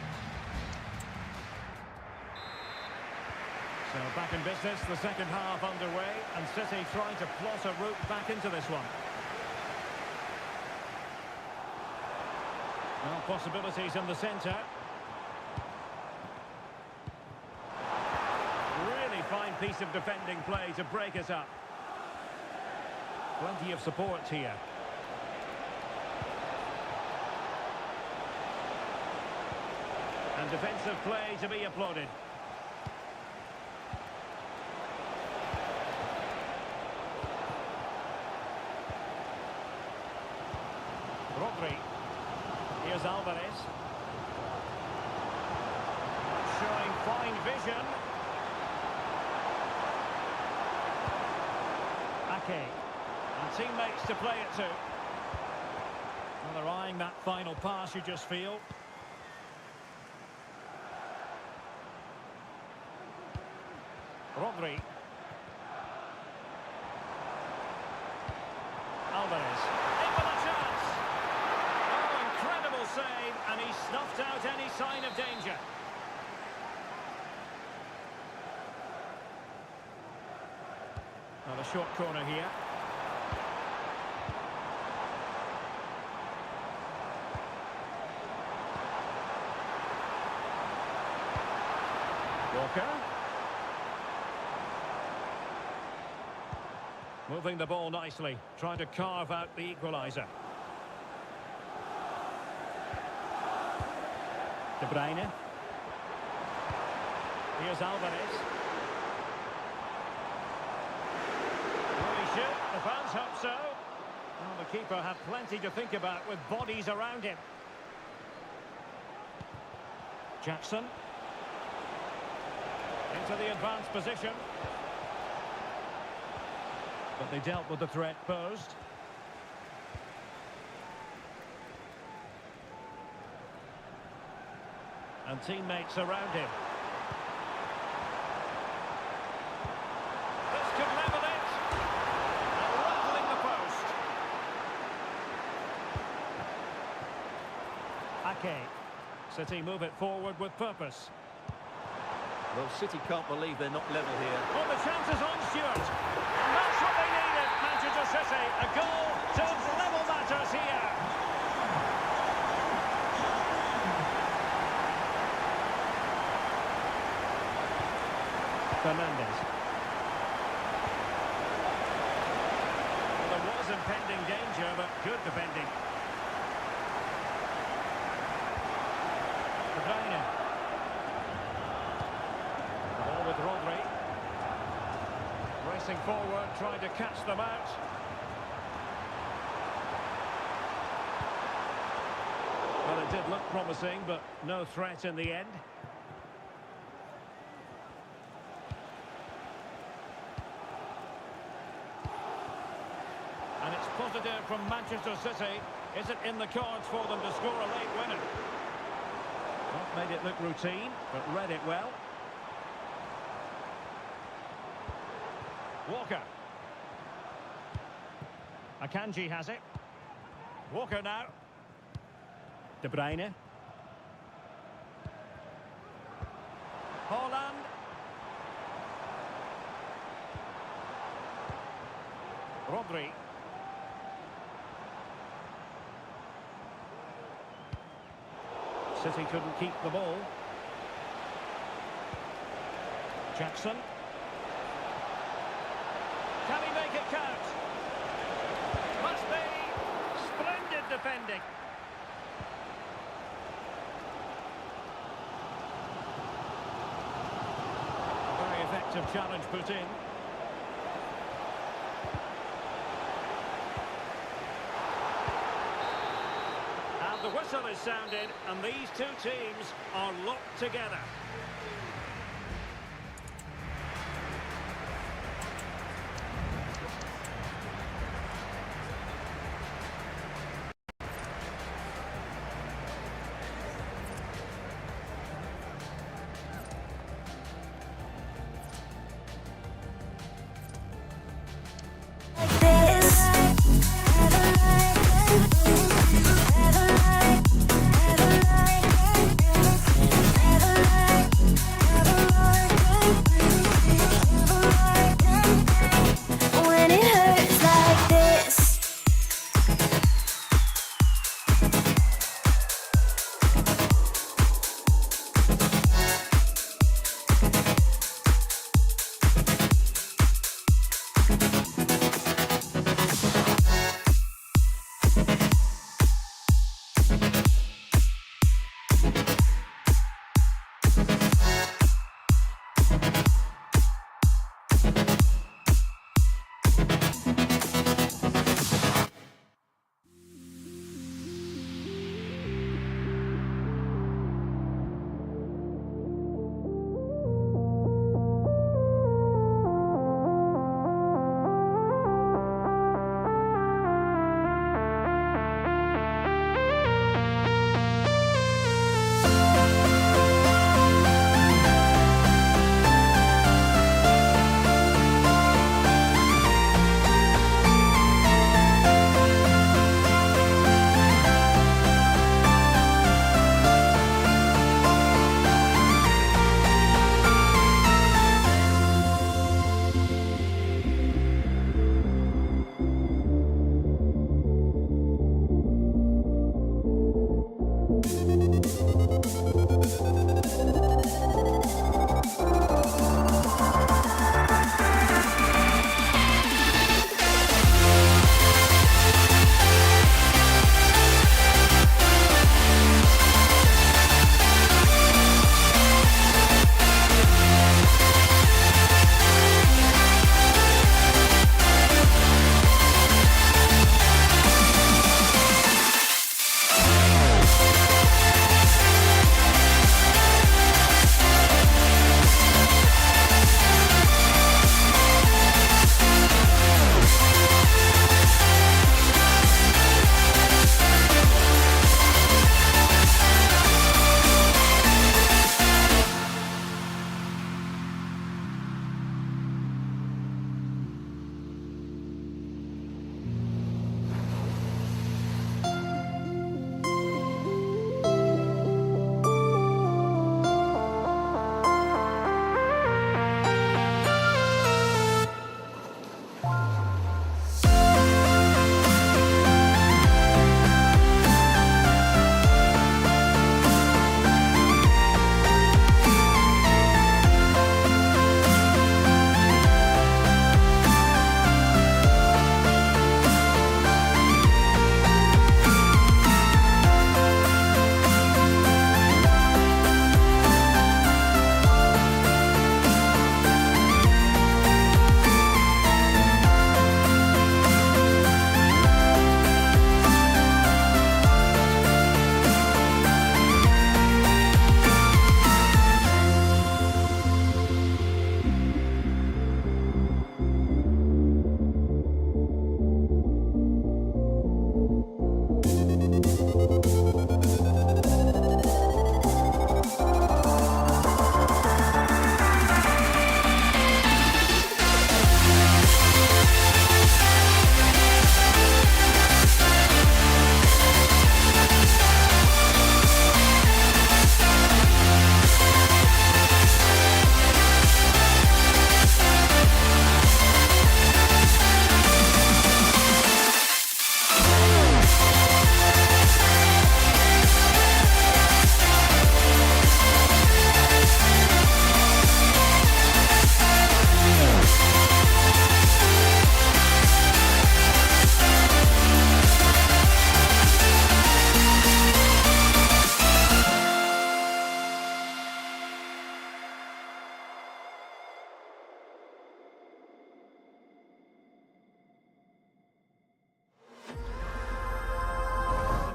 So back in business, the second half underway, and City trying to plot a route back into this one. Well, possibilities in the centre. Really fine piece of defending play to break us up. Plenty of support here. And defensive play to be applauded. Rodri. Here's Alvarez. Showing fine vision. Ake. And teammates to play it to. Well, they're eyeing that final pass, you just feel. Rodri. Alvarez. In with a chance. Oh, incredible save, and he snuffed out any sign of danger. Now a short corner here. Walker. Moving the ball nicely, trying to carve out the equaliser. De Bruyne. Here's Alvarez. Will he shoot? The fans hope so. Well, the keeper had plenty to think about with bodies around him. Jackson. Into the advanced position. But they dealt with the threat posed. And teammates around him. This could level it. And rattling the post. Ake. City move it forward with purpose.
Well, City can't believe they're not level here.
Oh, the chance is on, Stuart. And that's what they needed, Manchester City. A goal to level matters here. Fernandes. Well, there was impending danger, but good defending. De Bruyne. Ball with Rodri. Racing forward, trying to catch them out. Well, it did look promising, but no threat in the end. And it's positive from Manchester City. Is it in the cards for them to score a late winner? Not made it look routine, but read it well. Walker. Akanji has it. Walker now. De Bruyne. Haaland. Rodri. City couldn't keep the ball. Jackson. Can he make it count? Must be. Splendid defending. A very effective challenge put in. And the whistle is sounded, and these two teams are locked together.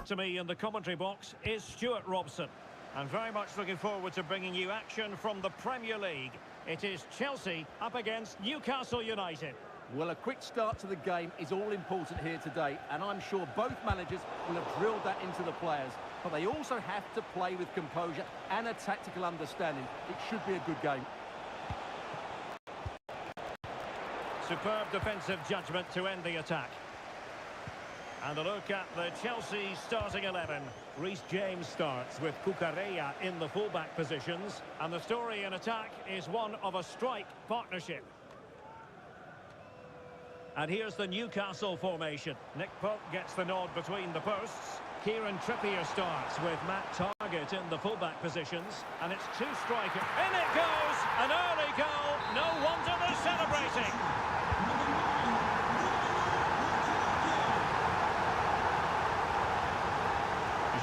To me in the commentary box is Stuart Robson. And very much looking forward to bringing you action from the Premier League. It is Chelsea up against Newcastle United.
Well, a quick start to the game is all important here today, and I'm sure both managers will have drilled that into the players. But they also have to play with composure and a tactical understanding. It should be a good game.
Superb defensive judgment to end the attack. And a look at the Chelsea starting 11. Reece James starts with Cucurella in the fullback positions. And the story in attack is one of a strike partnership. And here's the Newcastle formation. Nick Pope gets the nod between the posts. Kieran Trippier starts with Matt Targett in the fullback positions. And it's two strikers. In it goes! An early goal. No wonder they're celebrating.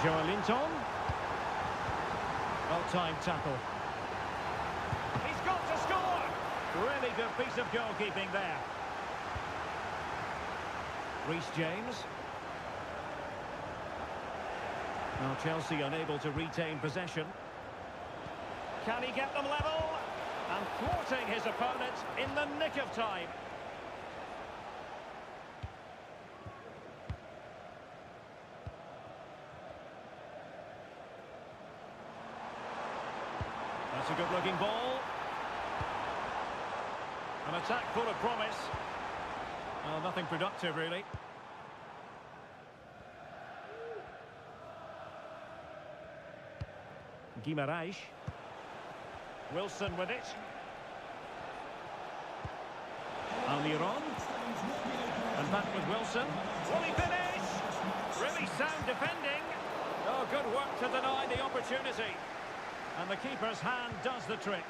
Joelinton. Well-timed tackle. He's got to score! Really good piece of goalkeeping there. Reece James. Now Chelsea unable to retain possession. Can he get them level? And thwarting his opponent in the nick of time. That's a good-looking ball. An attack full of promise. Well, nothing productive, really. Guimaraes. Wilson with it. Almiron. And back with Wilson. Will he finish? Really sound defending. Oh, good work to deny the opportunity. And the keeper's hand does the trick.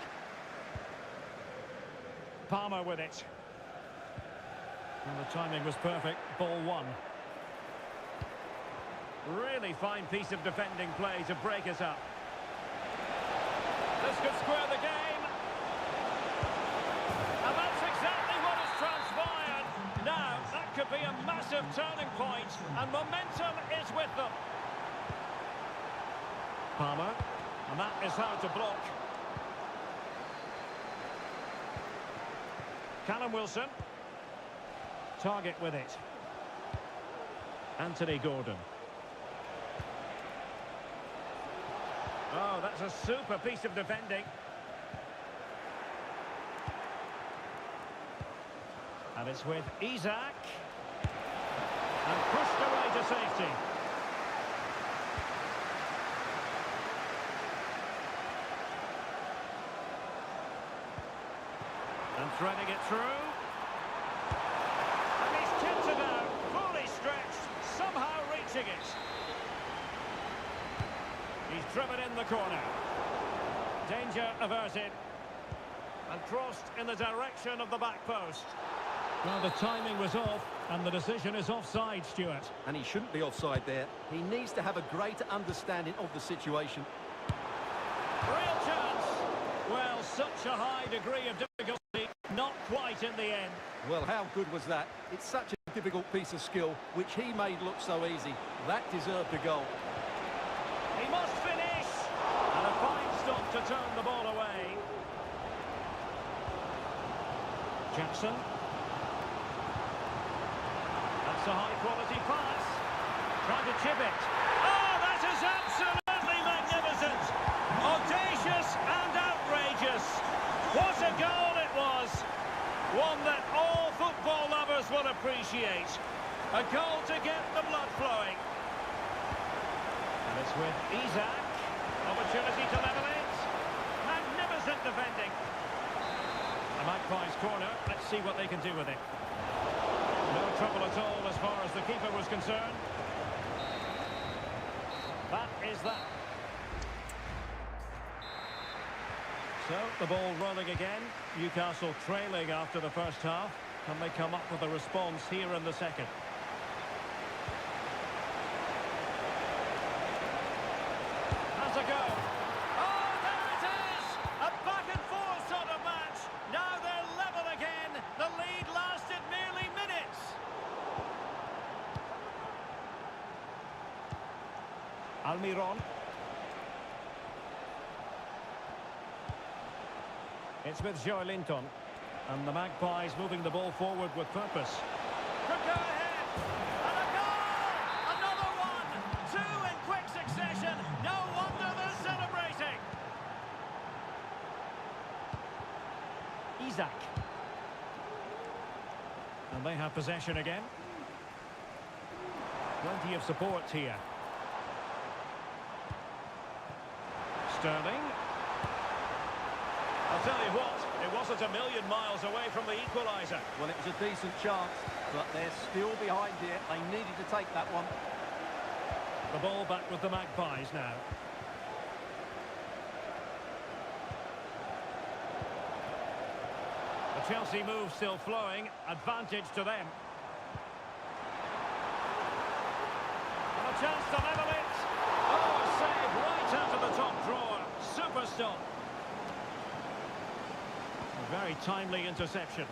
Palmer with it. And the timing was perfect. Ball one. Really fine piece of defending play to break us up. This could square the game. And that's exactly what has transpired. Now, that could be a massive turning point, and momentum is with them. Palmer. And that is how to block. Callum Wilson. Target with it. Anthony Gordon. Oh, that's a super piece of defending. And it's with Isak. And pushed away to safety. And threading it through. And he's tipped it out, fully stretched, somehow reaching it. He's driven in the corner. Danger averted. And crossed in the direction of the back post. Well, the timing was off, and the decision is offside, Stuart.
And he shouldn't be offside there. He needs to have a greater understanding of the situation.
Real chance. Well, such a high degree of difficulty, not quite in the end.
Well, how good was that? It's such a difficult piece of skill, which he made look so easy. That deserved a goal.
He must finish! And a fine stop to turn the ball away. Jackson. That's a high-quality pass. Trying to chip it. Oh, that is absolutely magnificent! Audacious and outrageous. What a goal it was! One that all football lovers will appreciate. A goal to get the blood flowing. And it's with Isak. Opportunity to level it. Magnificent defending. The Magpies corner. Let's see what they can do with it. No trouble at all as far as the keeper was concerned. That is that. So, the ball rolling again. Newcastle trailing after the first half. Can they come up with a response here in the second? Has a go. Oh, there it is! A back-and-forth sort of match. Now they're level again. The lead lasted merely minutes. Almiron. It's with Joelinton. And the Magpies moving the ball forward with purpose. Could go ahead. And a goal! Another one! Two in quick succession. No wonder they're celebrating. Isaac. And they have possession again. Plenty of support here. Sterling. I'll tell you what, it wasn't a million miles away from the equaliser.
Well, it was a decent chance, but they're still behind here. They needed to take that one.
The ball back with the Magpies now. The Chelsea move still flowing, advantage to them. And a chance to level it. Oh, a save right out of the top drawer. Super stop. A very timely interception.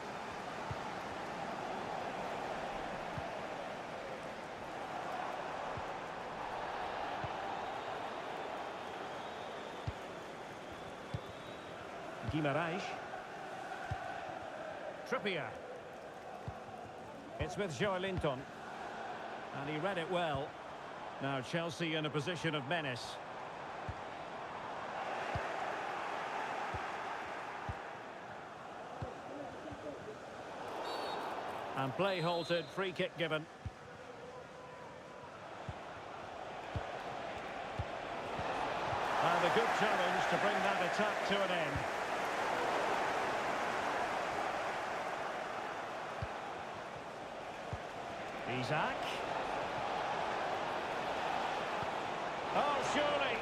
Guimarães. Trippier. It's with Joelinton. And he read it well. Now Chelsea in a position of menace. And play halted, free kick given. And a good challenge to bring that attack to an end. Isaac. Oh, surely.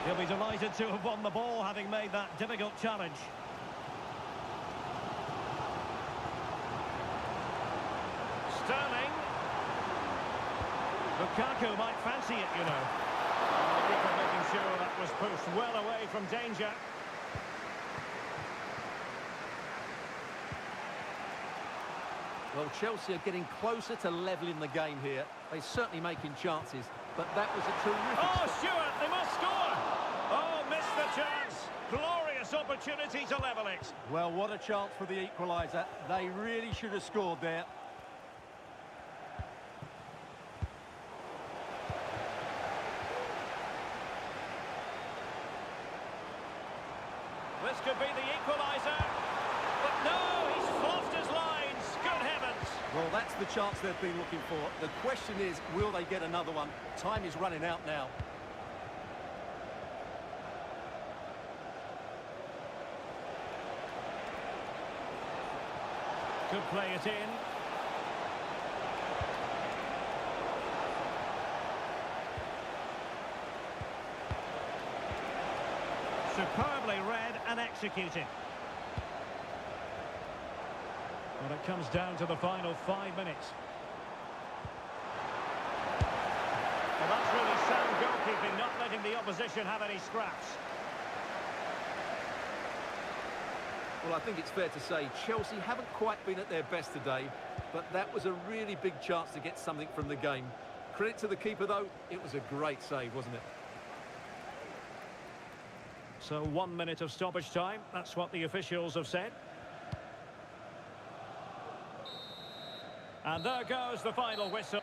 He'll be delighted to have won the ball, having made that difficult challenge. Sterling. Lukaku might fancy it, you know. The keeper making sure that was pushed well away from danger.
Well, Chelsea are getting closer to levelling the game here. They're certainly making chances, but that was a terrific...
Oh, Stewart, they must score! Oh, missed the chance. Glorious opportunity to level it.
Well, what a chance for the equaliser. They really should have scored there.
This could be the equaliser. But no, he's fluffed his lines. Good heavens.
Well, that's the chance they've been looking for. The question is, will they get another one? Time is running out now.
Could play it in. Superbly read and executed. Well, it comes down to the final 5 minutes. Well, that's really sound goalkeeping, not letting the opposition have any scraps.
Well, I think it's fair to say Chelsea haven't quite been at their best today, but that was a really big chance to get something from the game. Credit to the keeper, though. It was a great save, wasn't it?
So 1 minute of stoppage time. That's what the officials have said. And there goes the final whistle.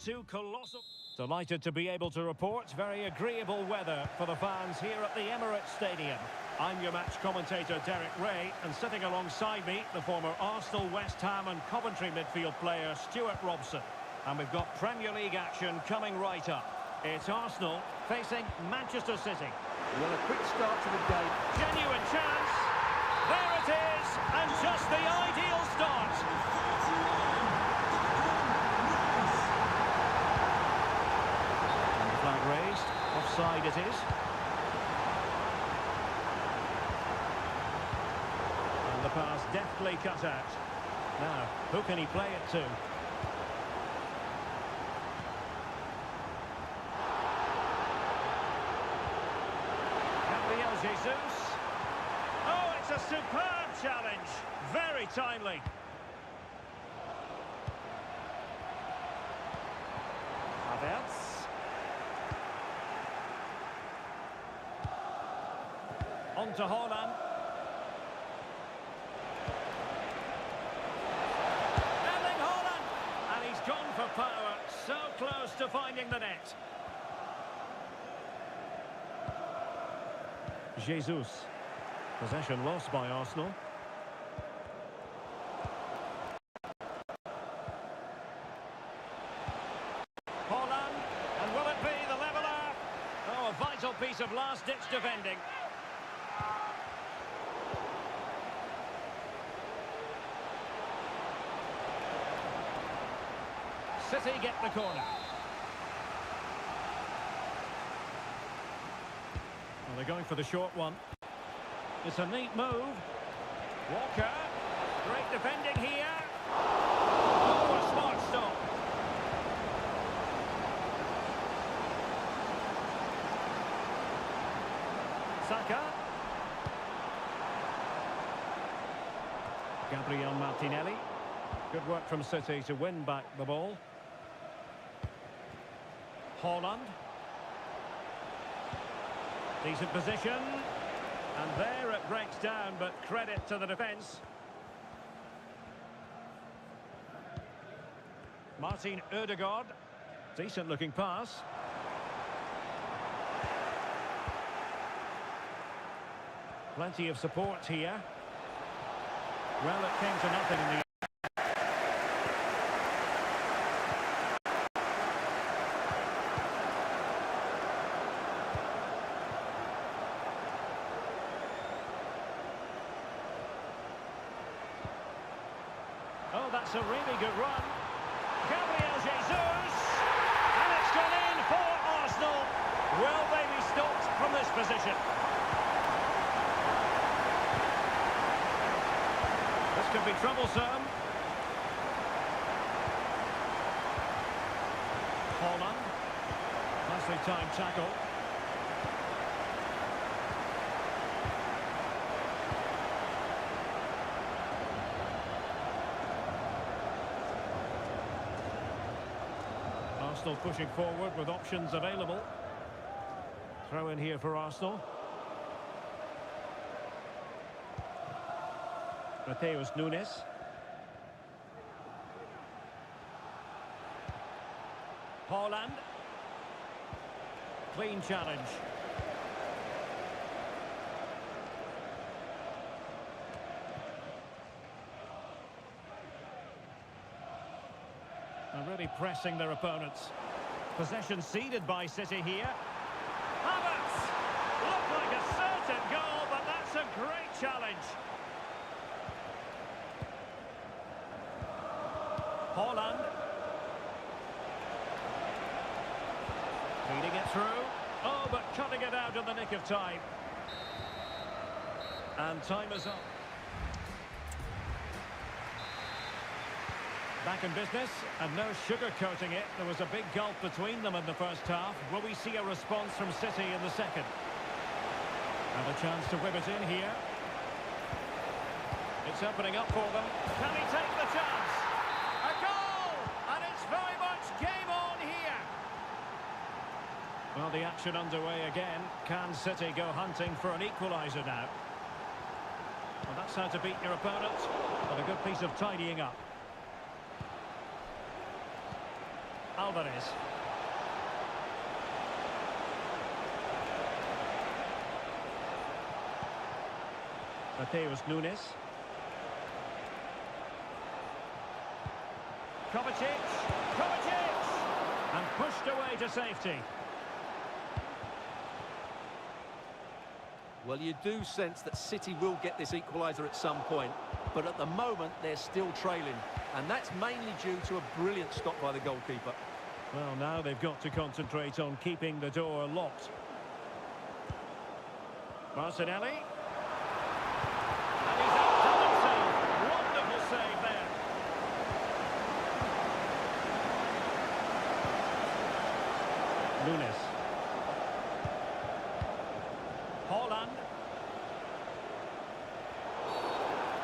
two colossal... Delighted to be able to report very agreeable weather for the fans here at the Emirates Stadium. I'm your match commentator, Derek Ray, and sitting alongside me, the former Arsenal, West Ham and Coventry midfield player, Stuart Robson. And we've got Premier League action coming right up. It's Arsenal facing Manchester City.
Well, a quick start to the game.
Genuine chance. There it is, and just the ideal start. Flag raised, offside it is. And the pass deftly cut out. Now, who can he play it to? Gabriel Jesus. Oh, it's a superb challenge. Very timely. Havertz. On to Haaland. Erling Haaland! And he's gone for power. So close to finding the net. Jesus. Possession lost by Arsenal. Haaland. And will it be the leveller? Oh, a vital piece of last-ditch defending. City get the corner. Well, they're going for the short one. It's a neat move. Walker. Great defending here. Oh, a smart stop. Saka. Gabriel Martinelli. Good work from City to win back the ball. Haaland. Decent position. And there it breaks down, but credit to the defence. Martin Ødegaard. Decent looking pass. Plenty of support here. Well, it came to nothing in the... Oh, that's a really good run. Gabriel Jesus! And it's gone in for Arsenal. Will they be stopped from this position? This could be troublesome. Haaland. Nicely timed tackle. Arsenal pushing forward with options available. Throw in here for Arsenal. Mateus Nunes. Haaland. Clean challenge. And really pressing their opponents. Possession ceded by City here. Havertz! Looked like a certain goal, but that's a great challenge. Haaland. Feeding it through. Oh, but cutting it out in the nick of time. And time is up. Back in business, and no sugarcoating it. There was a big gulf between them in the first half. Will we see a response from City in the second? And a chance to whip it in here. It's opening up for them. Can he take the chance? A goal! And it's very much game on here. Well, the action underway again. Can City go hunting for an equaliser now? Well, that's how to beat your opponent. But a good piece of tidying up. Alvarez. Mateus Nunes. Kovacic! And pushed away to safety.
Well, you do sense that City will get this equaliser at some point, but at the moment they're still trailing, and that's mainly due to a brilliant stop by the goalkeeper.
Well, now they've got to concentrate on keeping the door locked. Martinelli. And he's outdone himself. Wonderful save there. Nunes. Holland.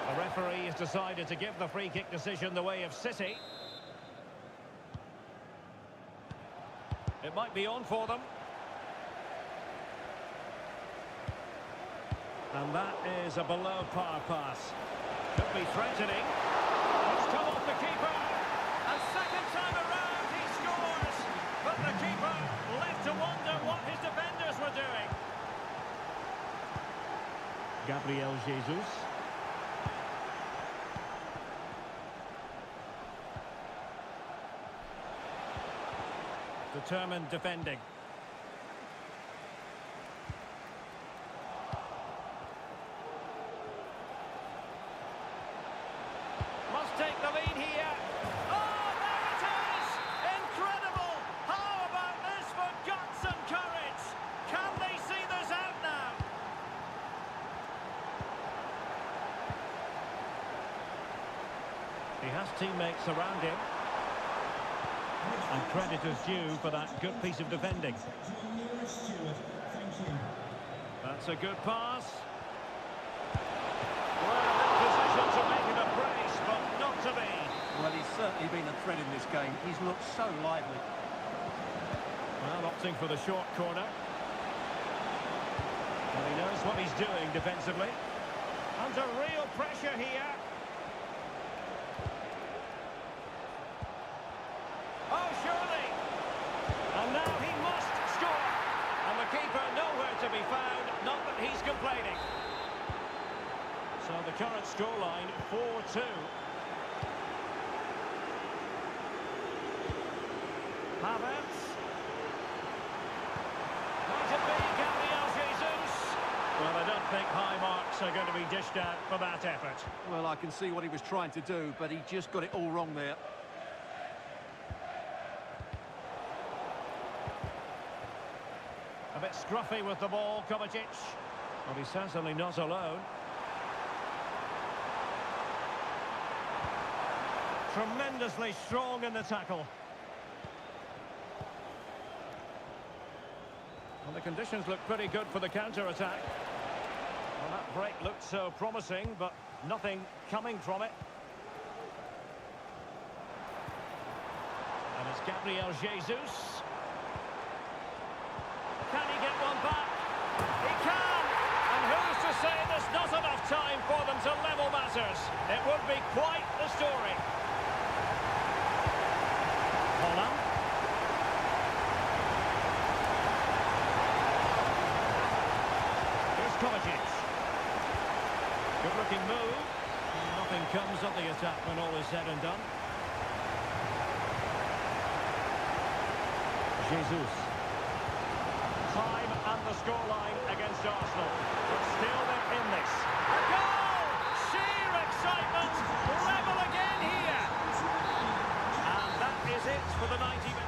The referee has decided to give the free kick decision the way of City. It might be on for them. And that is a below-par pass. Could be threatening. It's come off the keeper. And second time around he scores. But the keeper left to wonder what his defenders were doing. Gabriel Jesus. Determined defending. Must take the lead here. Oh, there it is! Incredible! How about this for guts and courage? Can they see this out now? He has teammates around him. And credit is due for that good piece of defending. That's a good pass. Well, in position to make it a brace, but not to be.
Well, he's certainly been a threat in this game. He's looked so lively.
Well, opting for the short corner. Well, he knows what he's doing defensively. Under real pressure here. Oh, surely! And now he must score! And the keeper nowhere to be found, not that he's complaining. So the current scoreline, 4-2. Havertz. Might it be Gabriel Jesus? Well, I don't think high marks are going to be dished out for that effort.
Well, I can see what he was trying to do, but he just got it all wrong there.
A bit scruffy with the ball, Kovacic. Well, he's certainly not alone. Tremendously strong in the tackle. Well, the conditions look pretty good for the counter-attack. Well, that break looked so promising, but nothing coming from it. And it's Gabriel Jesus. Can he get one back? He can! And who's to say there's not enough time for them to level matters? It would be quite the story. Holland. Here's Kovacic. Good-looking move. Nothing comes of the attack when all is said and done. Jesus. Time and the scoreline against Arsenal. But still they're in this. A goal! Sheer excitement! Level again here! And that is it for the 90 minutes.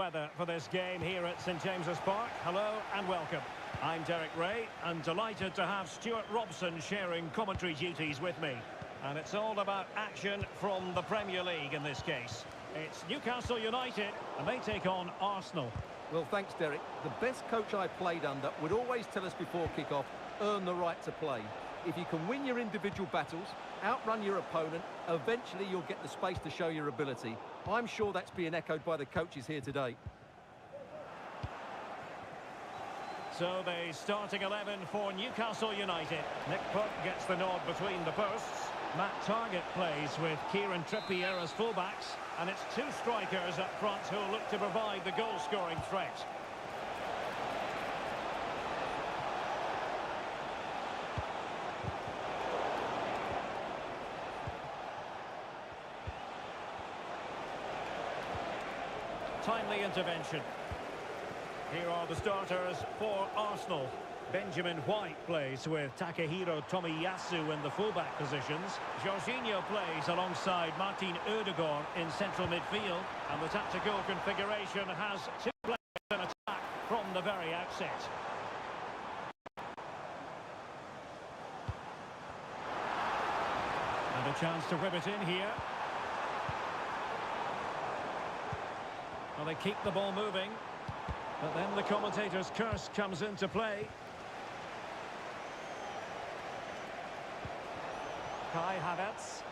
weather for this game here at St James's Park. Hello and welcome. I'm Derek Ray and delighted to have Stuart Robson sharing commentary duties with me. And it's all about action from the Premier League in this case. It's Newcastle United and they take on Arsenal.
Well, thanks, Derek. The best coach I played under would always tell us before kick-off, earn the right to play. If you can win your individual battles, outrun your opponent, eventually you'll get the space to show your ability. I'm sure that's being echoed by the coaches here today.
So the starting 11 for Newcastle United. Nick Pope gets the nod between the posts. Matt Targett plays with Kieran Trippier as fullbacks. And it's two strikers up front who will look to provide the goal-scoring threat. Timely intervention. Here are the starters for Arsenal. Benjamin White plays with Takehiro Tomiyasu in the fullback positions. Jorginho plays alongside Martin Ødegaard in central midfield. And the tactical configuration has two players in attack from the very outset. And a chance to whip it in here. Well, they keep the ball moving. But then the commentator's curse comes into play. Kai Havertz.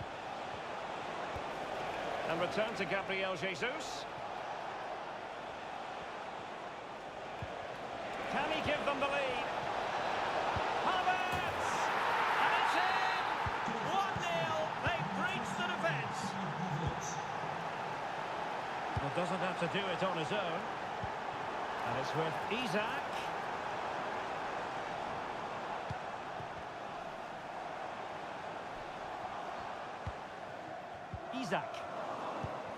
And return to Gabriel Jesus. Can he give them the lead? Havertz! And it's in! 1-0. They breached the defence. Well, doesn't have to do it on his own. And it's with Isak. Isak.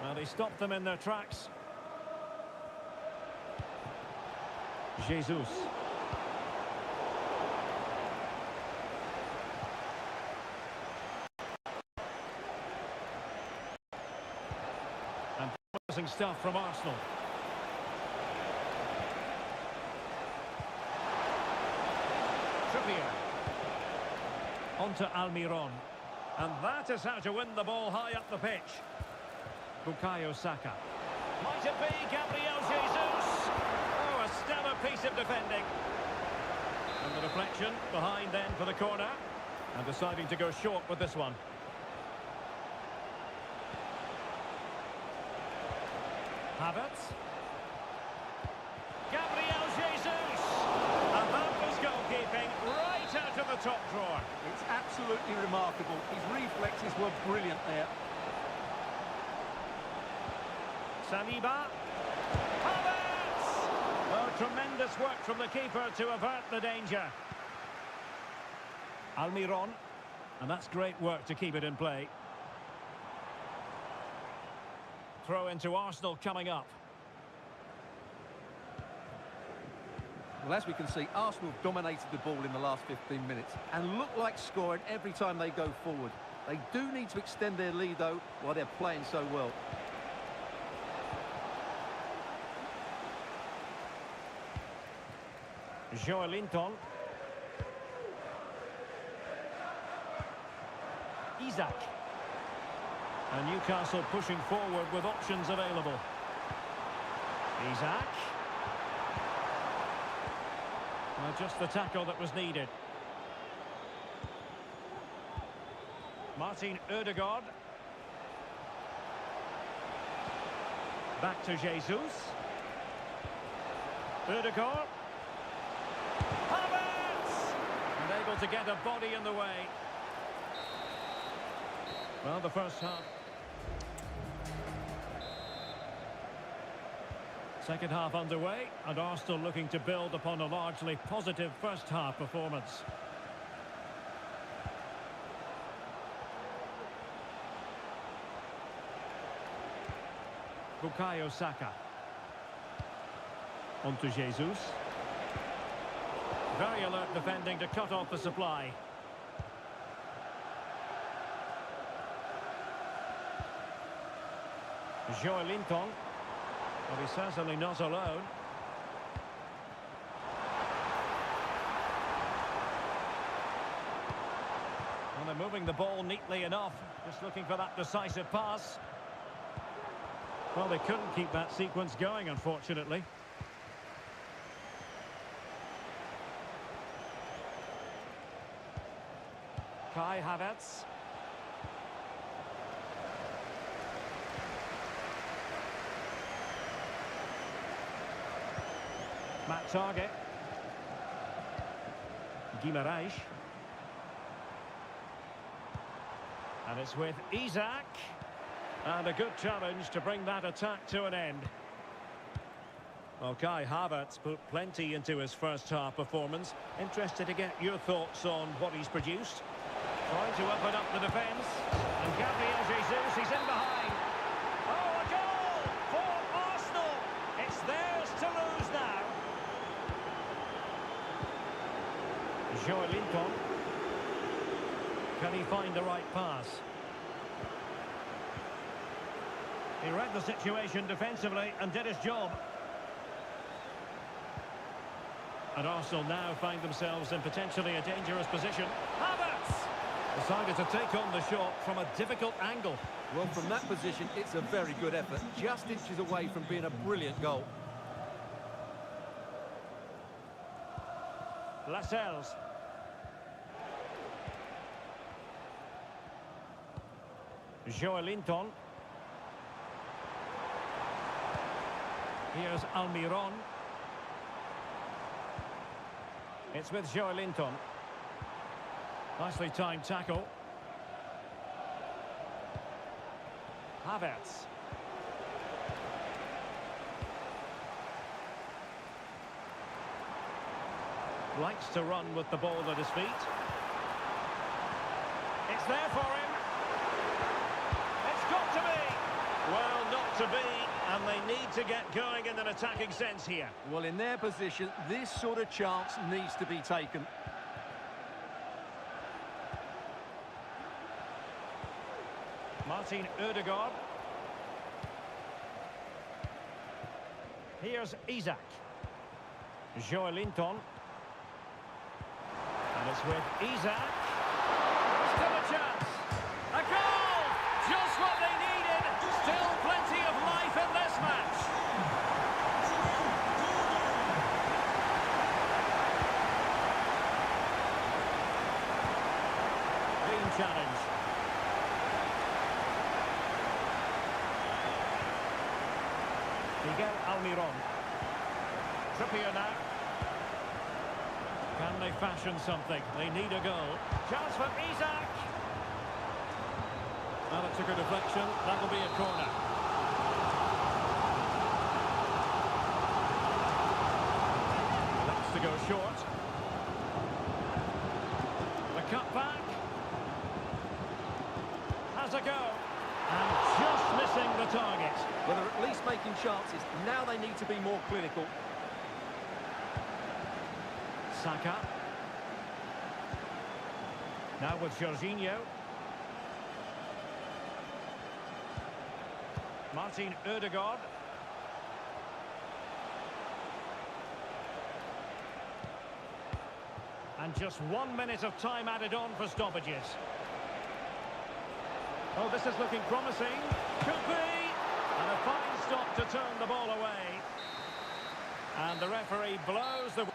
Well, they stopped them in their tracks. Jesus. And promising stuff from Arsenal. Trippier. On to Almiron. And that is how to win the ball high up the pitch. Bukayo Saka. Might it be Gabriel Jesus? Oh, a stellar piece of defending. And the deflection behind then for the corner. And deciding to go short with this one. Havertz. Gabriel Jesus! And that was goalkeeping right out of the top drawer.
It's absolutely remarkable. His reflexes were brilliant there.
Saliba. Havertz! Oh, tremendous work from the keeper to avert the danger. Almiron. And that's great work to keep it in play. Throw into Arsenal coming up.
Well, as we can see, Arsenal have dominated the ball in the last 15 minutes and look like scoring every time they go forward. They do need to extend their lead, though, while they're playing so well.
Joelinton. Isak. And Newcastle pushing forward with options available. Isak. Well, just the tackle that was needed. Martin Ødegaard. Back to Jesus. Ødegaard. Havertz! And able to get a body in the way. Well, the first half. Second half underway, and Arsenal looking to build upon a largely positive first half performance. Bukayo Saka. On to Jesus. Very alert defending to cut off the supply. Joelinton. Well, he's certainly not alone. Well, they're moving the ball neatly enough. Just looking for that decisive pass. Well, they couldn't keep that sequence going, unfortunately. Kai Havertz. Matt Target. Guimaraes. And it's with Isaac. And a good challenge to bring that attack to an end. Well, Kai Havertz put plenty into his first half performance. Interested to get your thoughts on what he's produced. Trying to open up the defence. And Gabriel Jesus, he's in behind. Oh, a goal for Arsenal. It's theirs to lose now. Joelinton. Can he find the right pass? He read the situation defensively and did his job. And Arsenal now find themselves in potentially a dangerous position. Havertz decided to take on the shot from a difficult angle.
Well, from that position, it's a very good effort. Just inches away from being a brilliant goal.
Lascelles. Joelinton. Here's Almiron. It's with Joelinton. Nicely timed tackle. Havertz. Likes to run with the ball at his feet. It's there for him. It's got to be. Well, not to be, and they need to get going in an attacking sense here.
Well, in their position, this sort of chance needs to be taken.
Martin Ødegaard. Here's Isaac. Joelinton. And it's with Isaac. Still a chance. A goal! Just what they needed. Still plenty of life in this match. Clean challenge. Miguel Almiron. Trippier now. Can they fashion something? They need a goal. Chance for Isaac. Well, it took a deflection. That'll be a corner. That's to go short. The cut back. Has a go. And just missing the target.
Well, they're at least making chances. Now they need to be more clinical.
Saka. Now with Jorginho. Martin Ødegaard. And just 1 minute of time added on for stoppages. Oh, this is looking promising. Could be. And a fine stop to turn the ball away. And the referee blows the...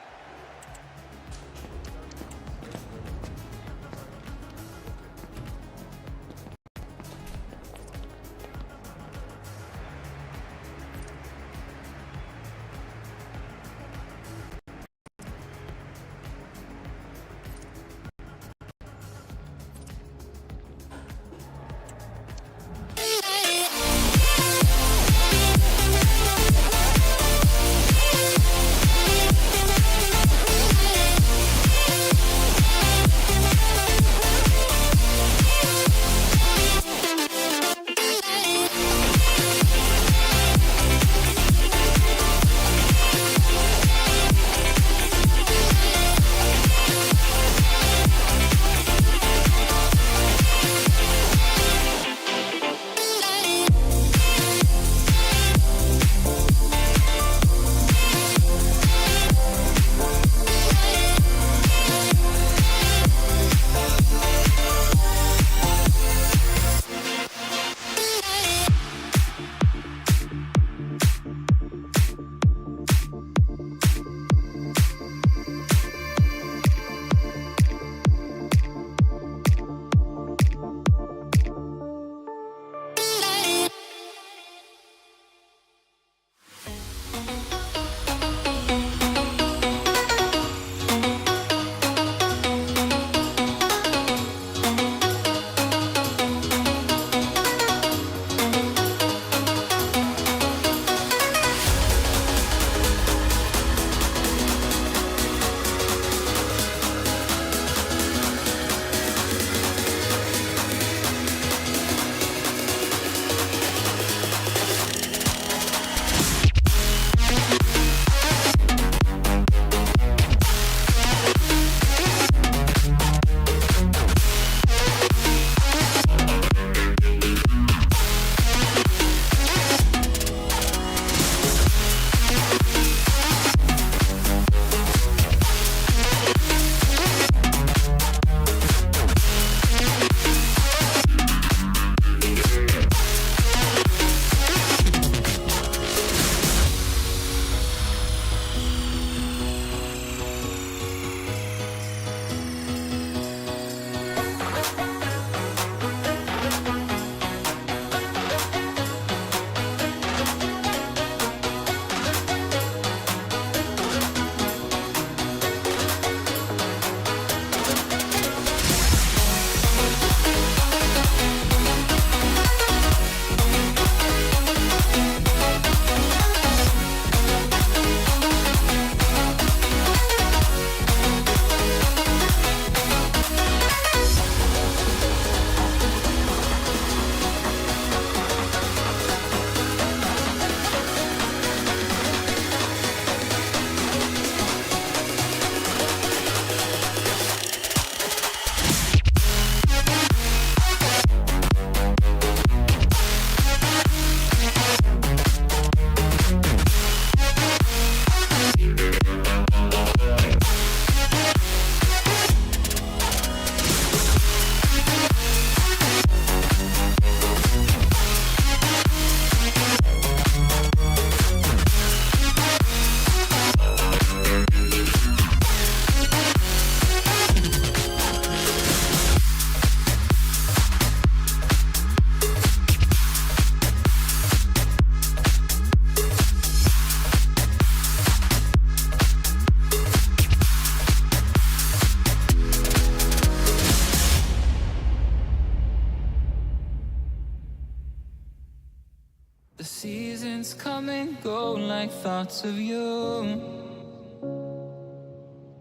like thoughts of you.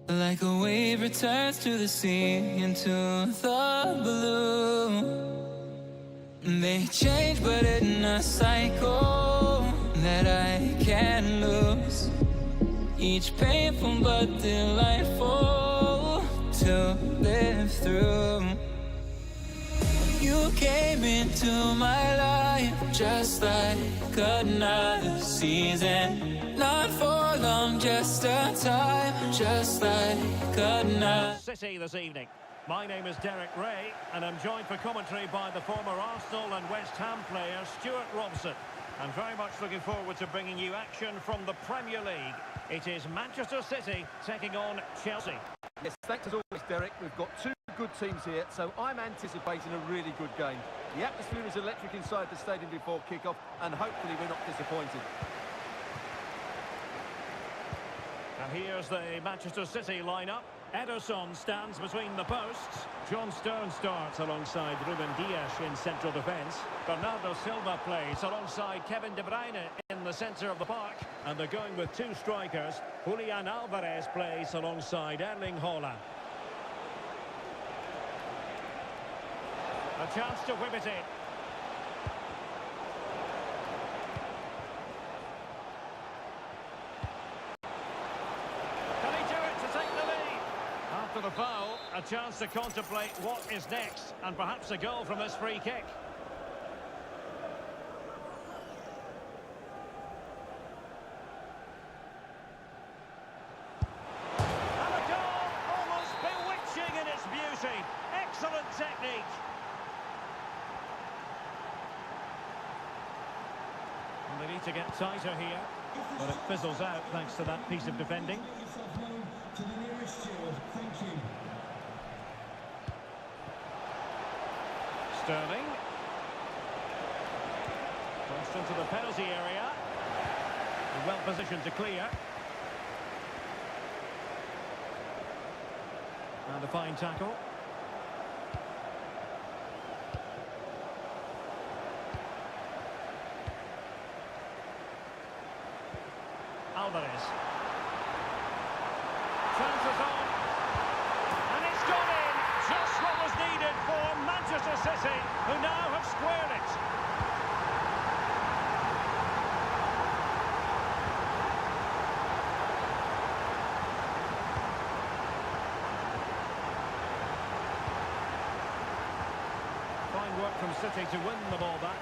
Like a wave returns to the sea, into the blue. They change but in a cycle that I can't lose. Each painful but delightful to live through. You came into my life just like another season. Not for long, just a time, just like another.
City this evening. My name is Derek Ray, and I'm joined for commentary by the former Arsenal and West Ham player Stuart Robson. I'm very much looking forward to bringing you action from the Premier League. It is Manchester City taking on Chelsea.
Yes, thanks as always, Derek. We've got two good teams here, so I'm anticipating a really good game. The atmosphere is electric inside the stadium before kick-off, and hopefully we're not disappointed.
And here's the Manchester City lineup. Ederson stands between the posts. John Stones starts alongside Ruben Dias in central defence. Bernardo Silva plays alongside Kevin De Bruyne in the centre of the park. And they're going with two strikers. Julian Alvarez plays alongside Erling Haaland. A chance to whip it in. After the foul, a chance to contemplate what is next, and perhaps a goal from this free kick. And a goal, almost bewitching in its beauty. Excellent technique. And they need to get tighter here, but it fizzles out thanks to that piece of defending.
To the nearest steward, thank you.
Sterling. Crossed into the penalty area. And well positioned to clear. And a fine tackle. Alvarez. Chances on, and it's gone in, just what was needed for Manchester City, who now have squared it. Fine work from City to win the ball back.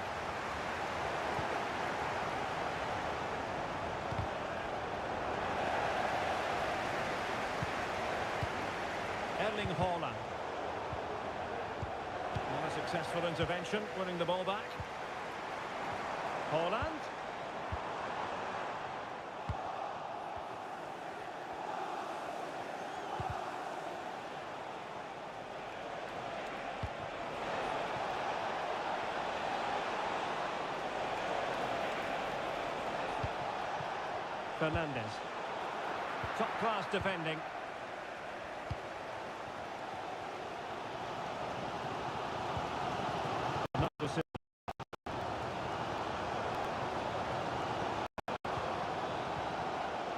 Erling Haaland. Not a successful intervention, winning the ball back. Haaland. Fernandes. Top-class defending.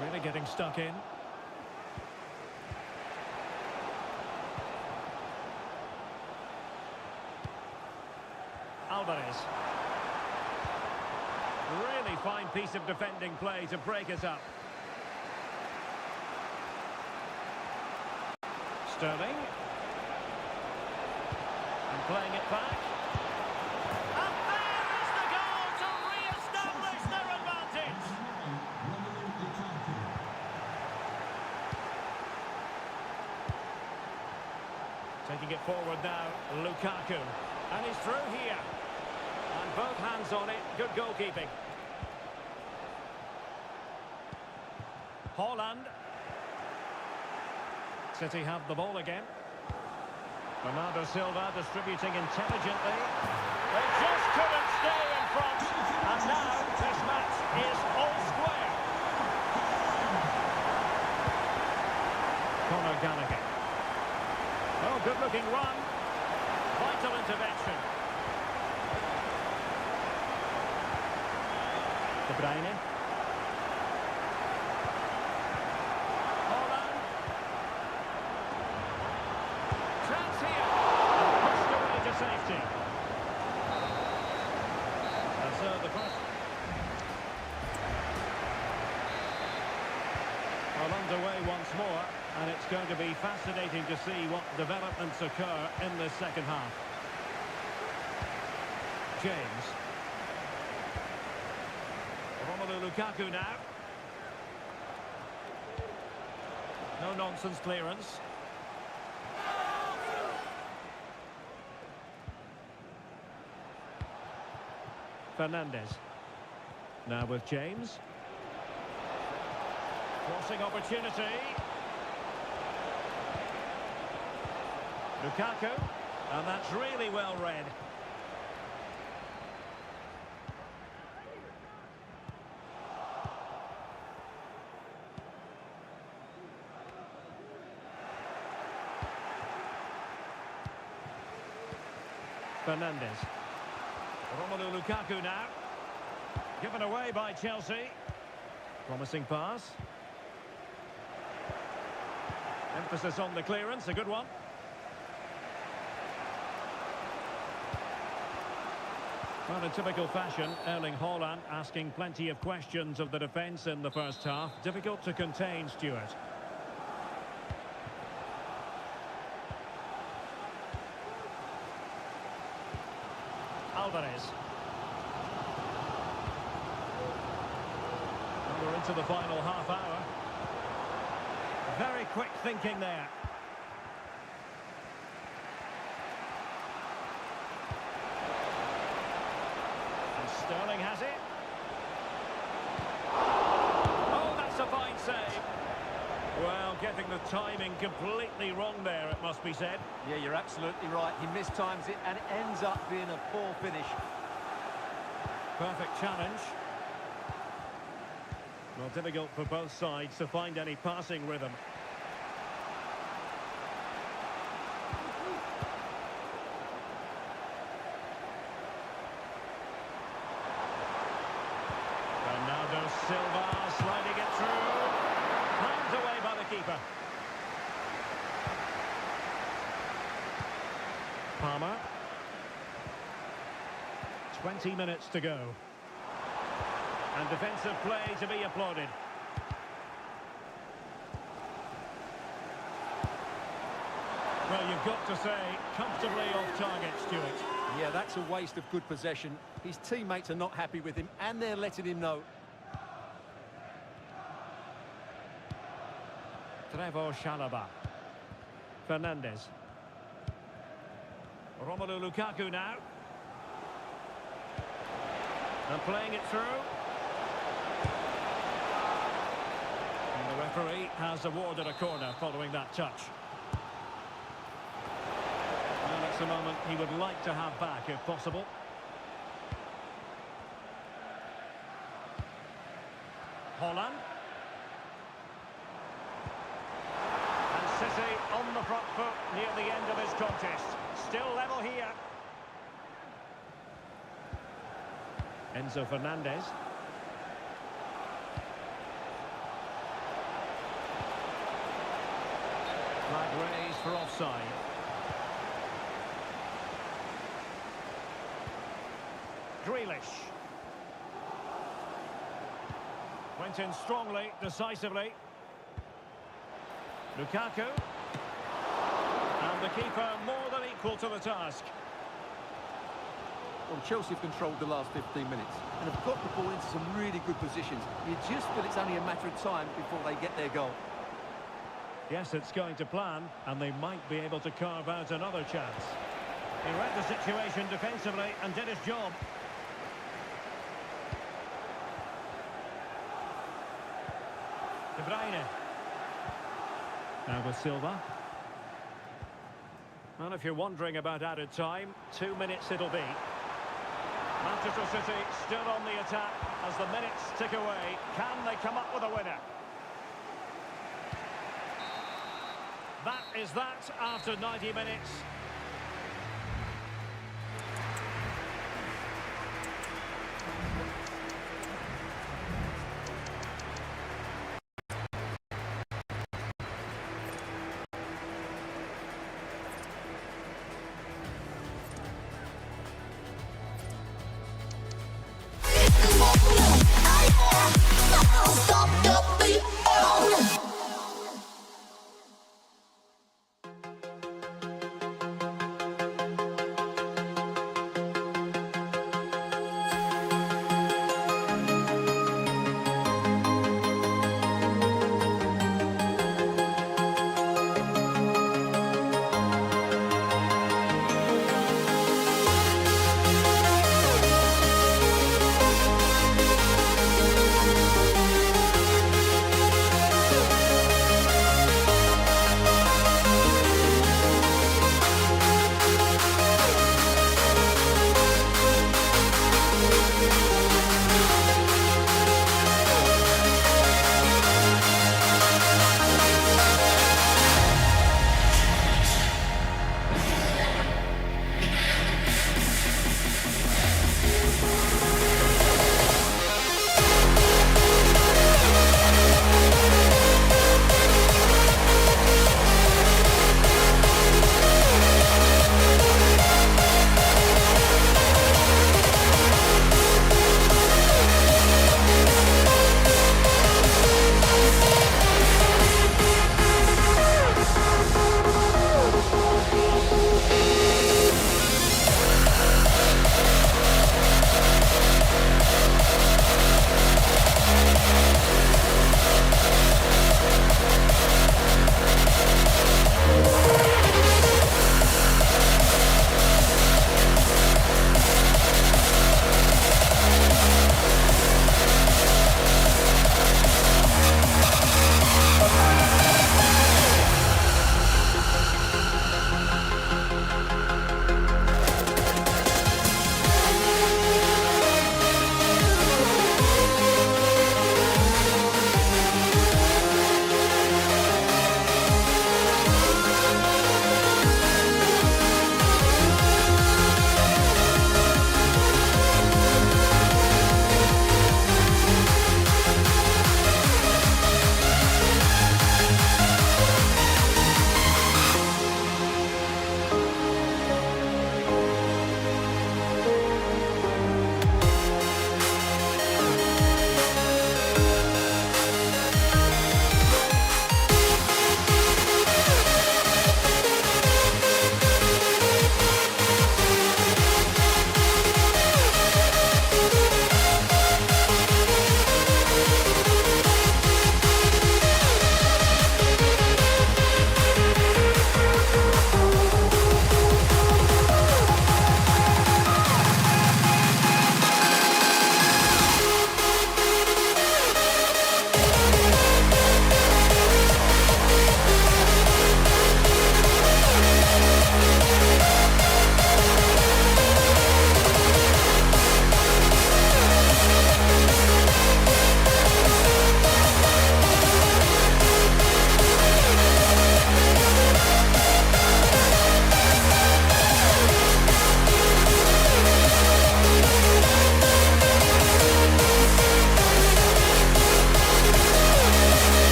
Really getting stuck in. Alvarez. Really fine piece of defending play to break it up. Sterling. And playing it back. And there is the goal to re-establish their advantage. Taking it forward now, Lukaku. And he's through here. And both hands on it, good goalkeeping. Haaland. City have the ball again. Bernardo Silva distributing intelligently. They just couldn't stay in front. And now this match is all square. Conor Gallagher. Oh, good-looking run. Vital intervention. De Bruyne. Well, underway once more, and it's going to be fascinating to see what developments occur in the second half. James. Romelu Lukaku now. No-nonsense clearance. Fernandes. Now with James. Crossing opportunity. Lukaku. And that's really well read. Fernandes. Romelu Lukaku now. Given away by Chelsea. Promising pass. Emphasis on the clearance, a good one. Well, in typical fashion, Erling Haaland asking plenty of questions of the defence in the first half. Difficult to contain, Stuart. Alvarez. And we're into the final half hour. Very quick thinking there. And Sterling has it. Oh, that's a fine save. Well, getting the timing completely wrong there, it must be said.
Yeah, you're absolutely right. He mistimes it and it ends up being a poor finish.
Perfect challenge. Well, difficult for both sides to find any passing rhythm. Bernardo Silva sliding it through. Hands away by the keeper. Palmer. 20 minutes to go. And defensive play to be applauded. Well, you've got to say, comfortably off target, Stuart.
Yeah, that's a waste of good possession. His teammates are not happy with him, and they're letting him know.
Trevoh Chalobah. Fernandes. Romelu Lukaku now. And playing it through. And the referee has awarded a corner following that touch. And it's a moment he would like to have back if possible. Haaland. And City on the front foot near the end of this contest. Still level here. Enzo Fernandez. Flag raised for offside. Grealish. Went in strongly, decisively. Lukaku. And the keeper more than equal to the task.
Well, Chelsea have controlled the last 15 minutes and have got the ball into some really good positions. You just feel it's only a matter of time before they get their goal.
Yes, it's going to plan, and they might be able to carve out another chance. He read the situation defensively and did his job. De Bruyne. Now with Silva. Well, if you're wondering about added time, 2 minutes it'll be. Manchester City still on the attack as the minutes tick away. Can they come up with a winner? That is that after 90 minutes.
Stop the beat.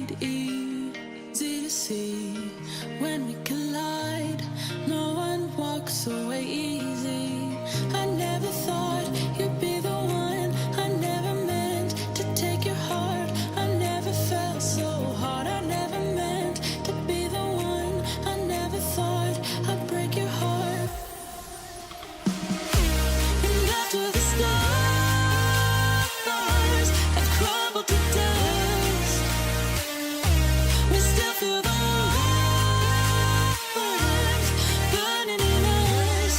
ride, easy to see when we collide. No one walks away easy. I never thought you'd be the one. I never meant to take your heart. I never felt so hard. I never meant to be the one. I never thought I'd break your heart. And after the stars have crumbled to dust, we still feel the warmth burning in us.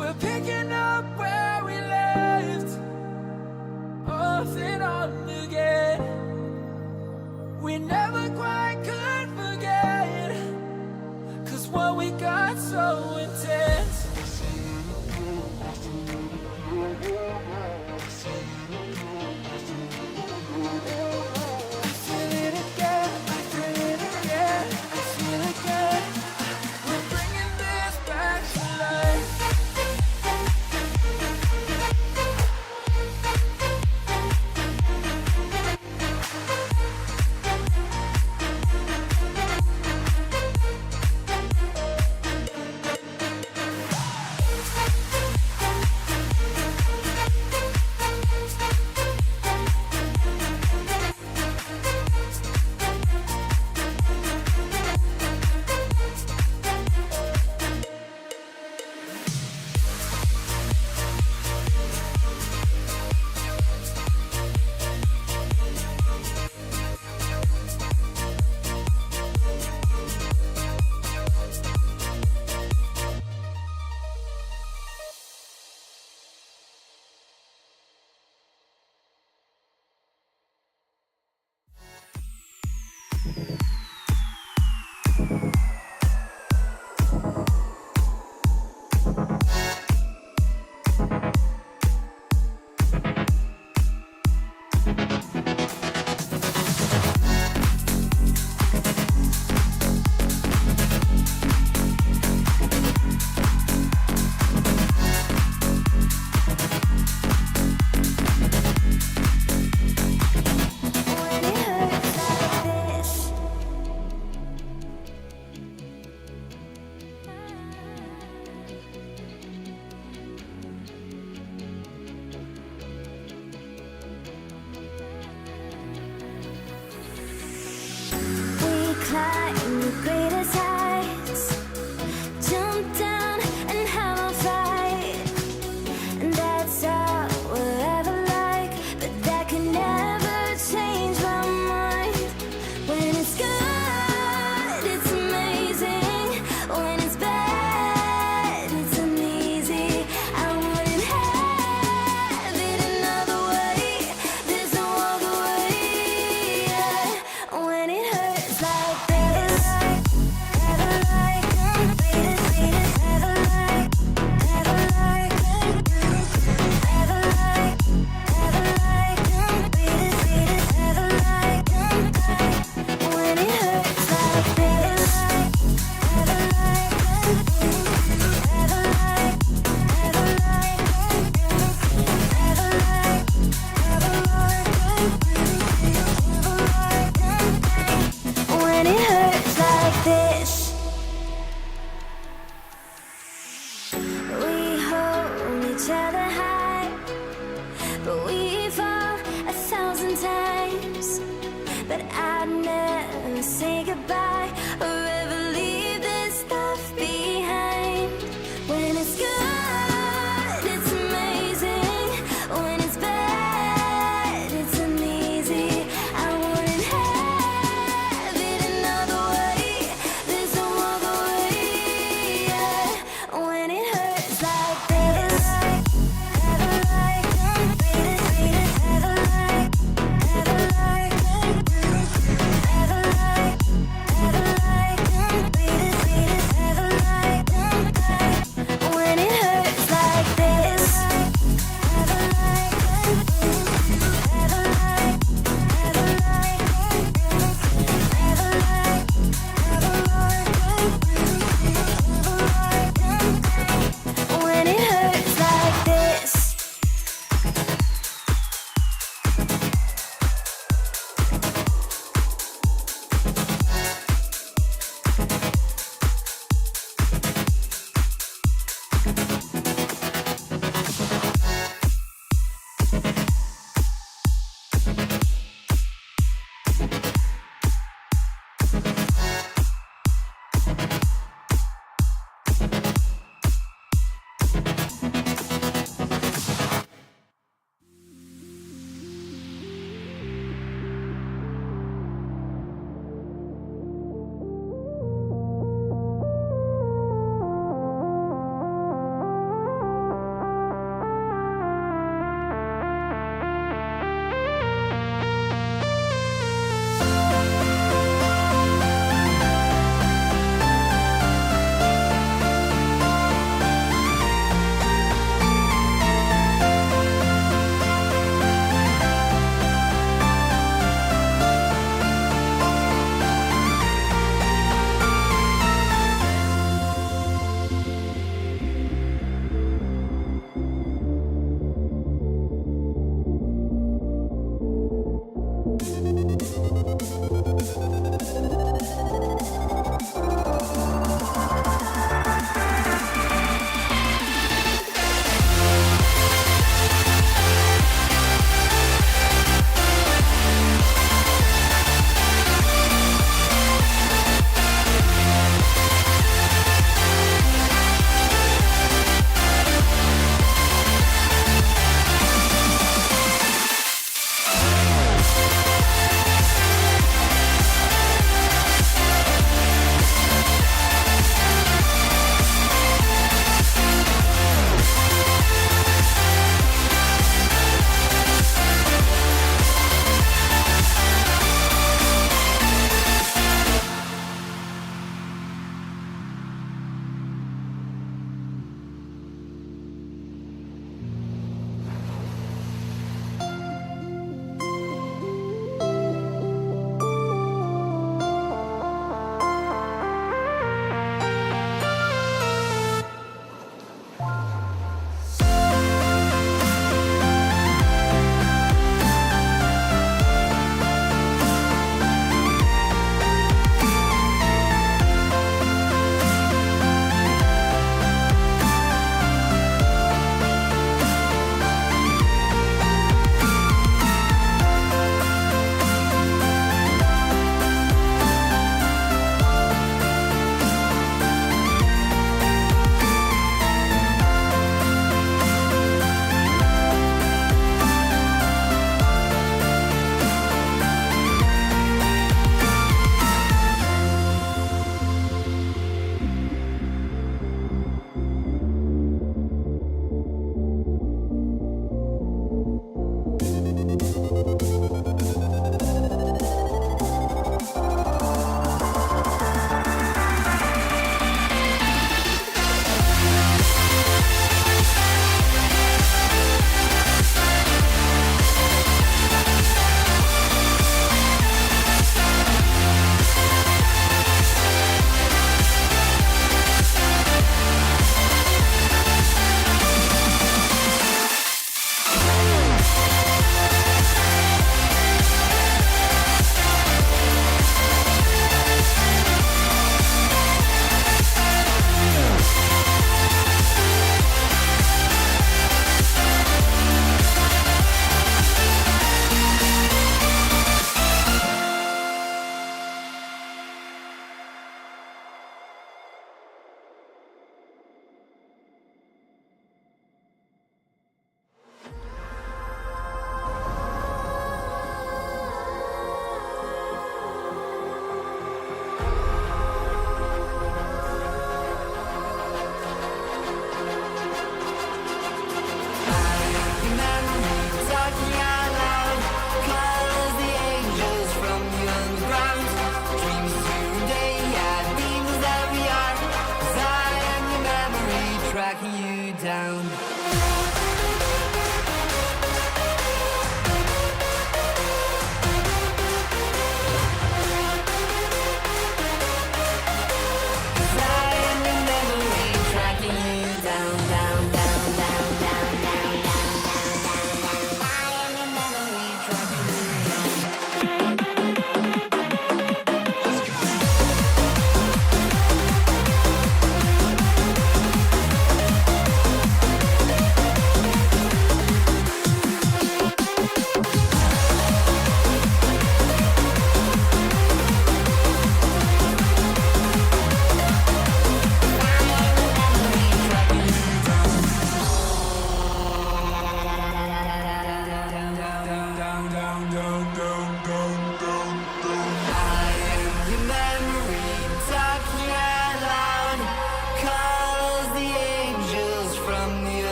We're picking up where we left, off and on again. We never quite could forget, 'cause what we got so intense. I feel it again, I feel it again, I feel it again. We're bringing this back to life.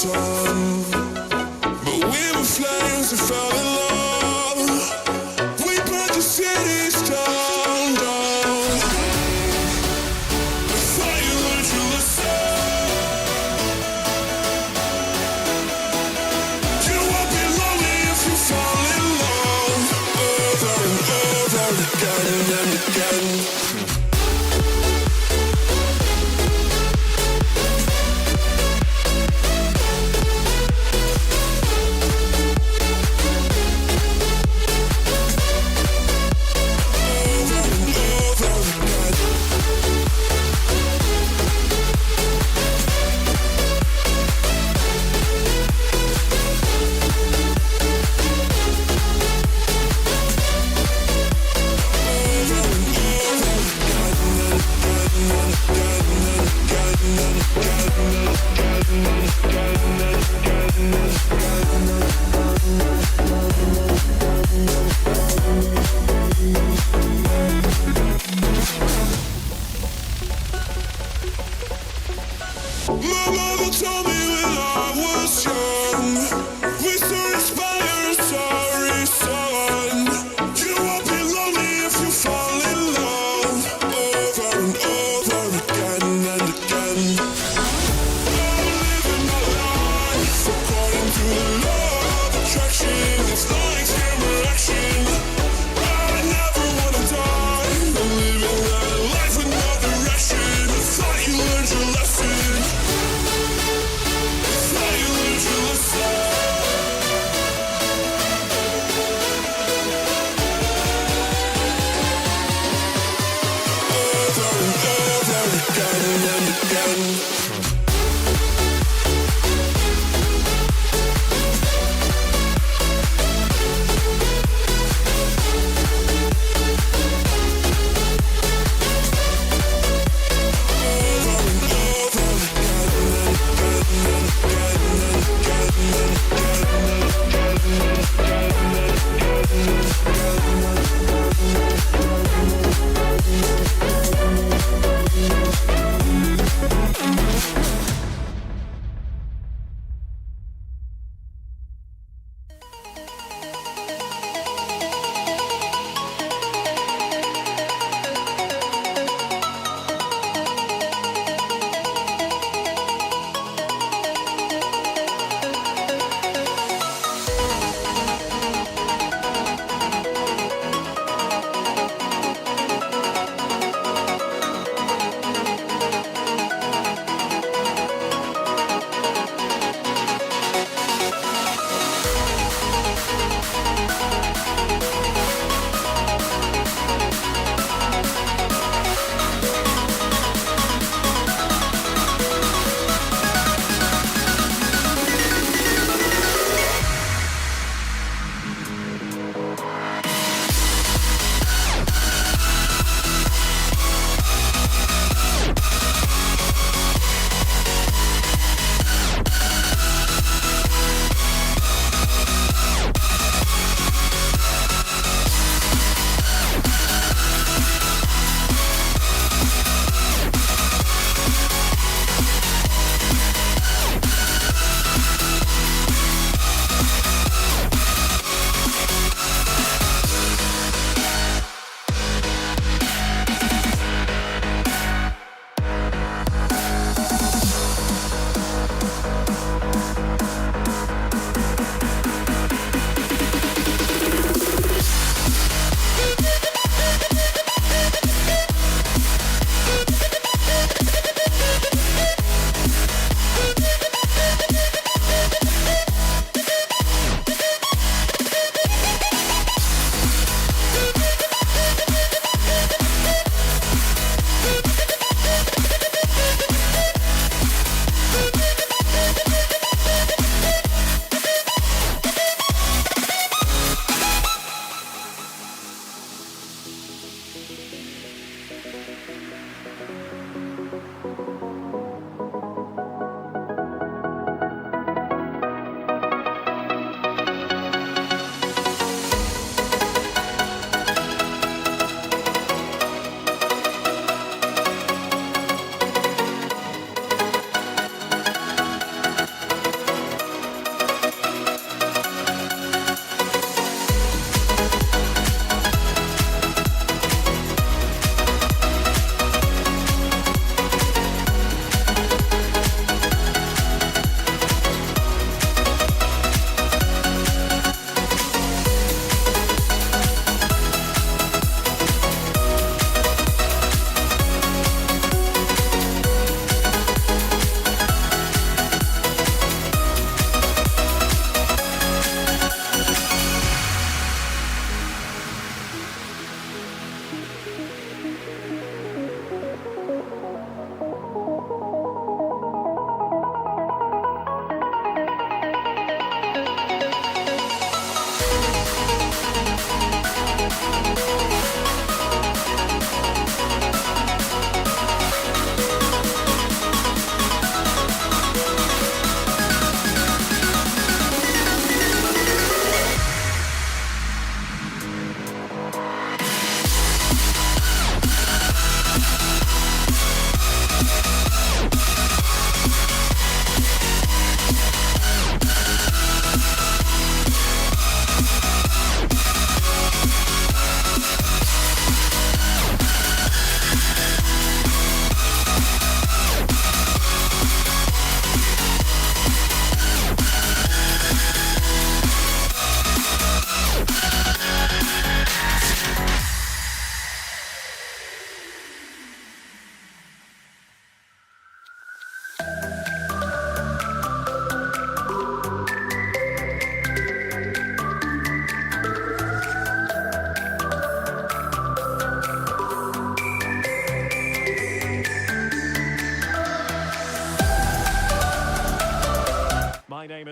sun. But we were flames that fell in love. We burned the cities down, down. Before you learned to listen, you won't be lonely if you fall in love. Over and over again and again. My mother told me when I was young, we soon inspire a sorry son. You won't be lonely if you fall in love. Over and over again and again. I'm living my life according to the law of attraction. It's like extreme action. I never wanna die. I'm living that life with no direction. I thought you learned your lesson.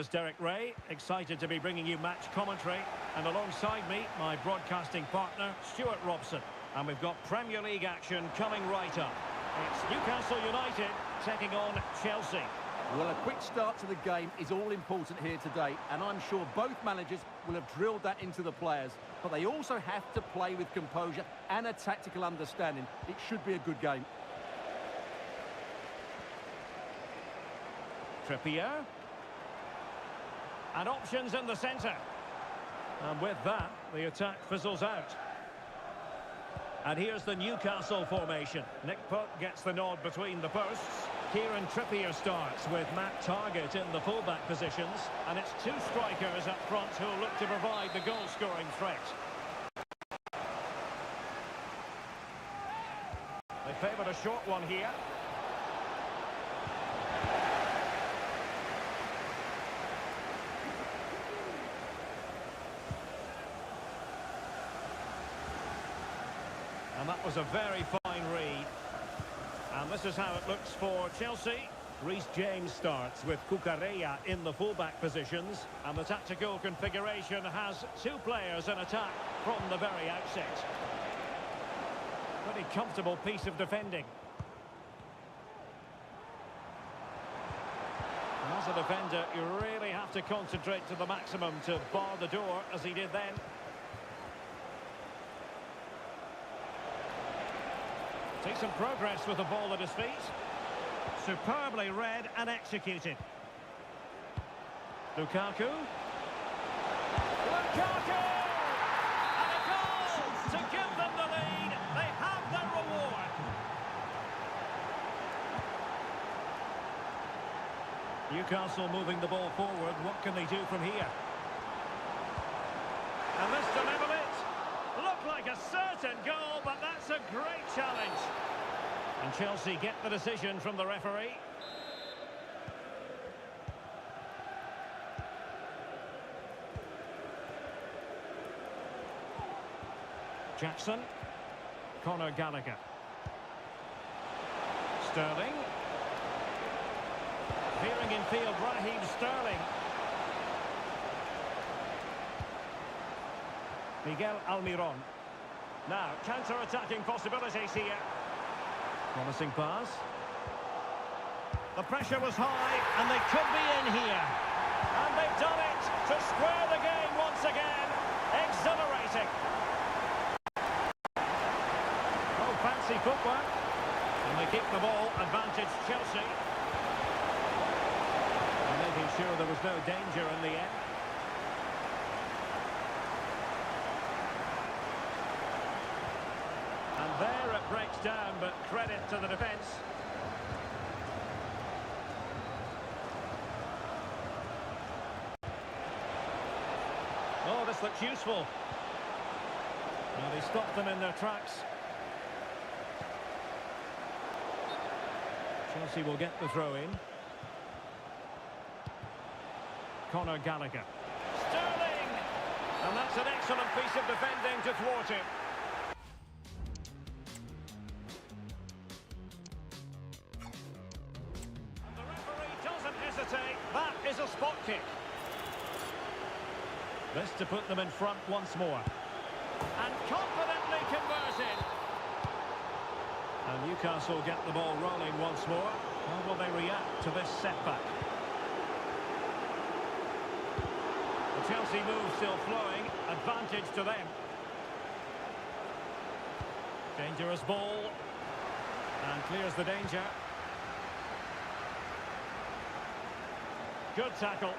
is Derek Ray, excited to be bringing you match commentary. And alongside me, my broadcasting partner, Stuart Robson. And we've got Premier League action coming right up. It's Newcastle United taking on Chelsea.
Well, a quick start to the game is all important here today, and I'm sure both managers will have drilled that into the players. But they also have to play with composure and a tactical understanding. It should be a good game.
Trippier. And options in the centre. And with that, the attack fizzles out. And here's the Newcastle formation. Nick Pope gets the nod between the posts. Kieran Trippier starts with Matt Targett in the fullback positions. And it's two strikers up front who'll look to provide the goal-scoring threat. They favoured a short one here. And that was a very fine read. And this is how it looks for Chelsea. Reece James starts with Cucurella in the fullback positions. And the tactical configuration has two players in attack from the very outset. Pretty comfortable piece of defending. And as a defender, you really have to concentrate to the maximum to bar the door, as he did then. Decent progress with the ball at his feet. Superbly read and executed. Lukaku. Lukaku! And a goal to give them the lead. They have their reward. Newcastle moving the ball forward. What can they do from here? And this to level it. Looked like a certain goal, but that's a great challenge. And Chelsea get the decision from the referee. Jackson. Conor Gallagher. Sterling. Veering in field, Raheem Sterling. Miguel Almiron. Now, counter-attacking possibilities here. Promising pass. The pressure was high, and they could be in here. And they've done it to square the game once again. Exhilarating. Oh, fancy footwork. And they keep the ball. Advantage Chelsea. And making sure there was no danger in the end. And there it breaks down, but credit to the defence. Oh, this looks useful. Well, they stopped them in their tracks. Chelsea will get the throw-in. Conor Gallagher. Sterling! And that's an excellent piece of defending to thwart him. That is a spot kick. This to put them in front once more. And confidently converted. And Newcastle get the ball rolling once more. How will they react to this setback? The Chelsea move still flowing. Advantage to them. Dangerous ball. And clears the danger. Good tackle.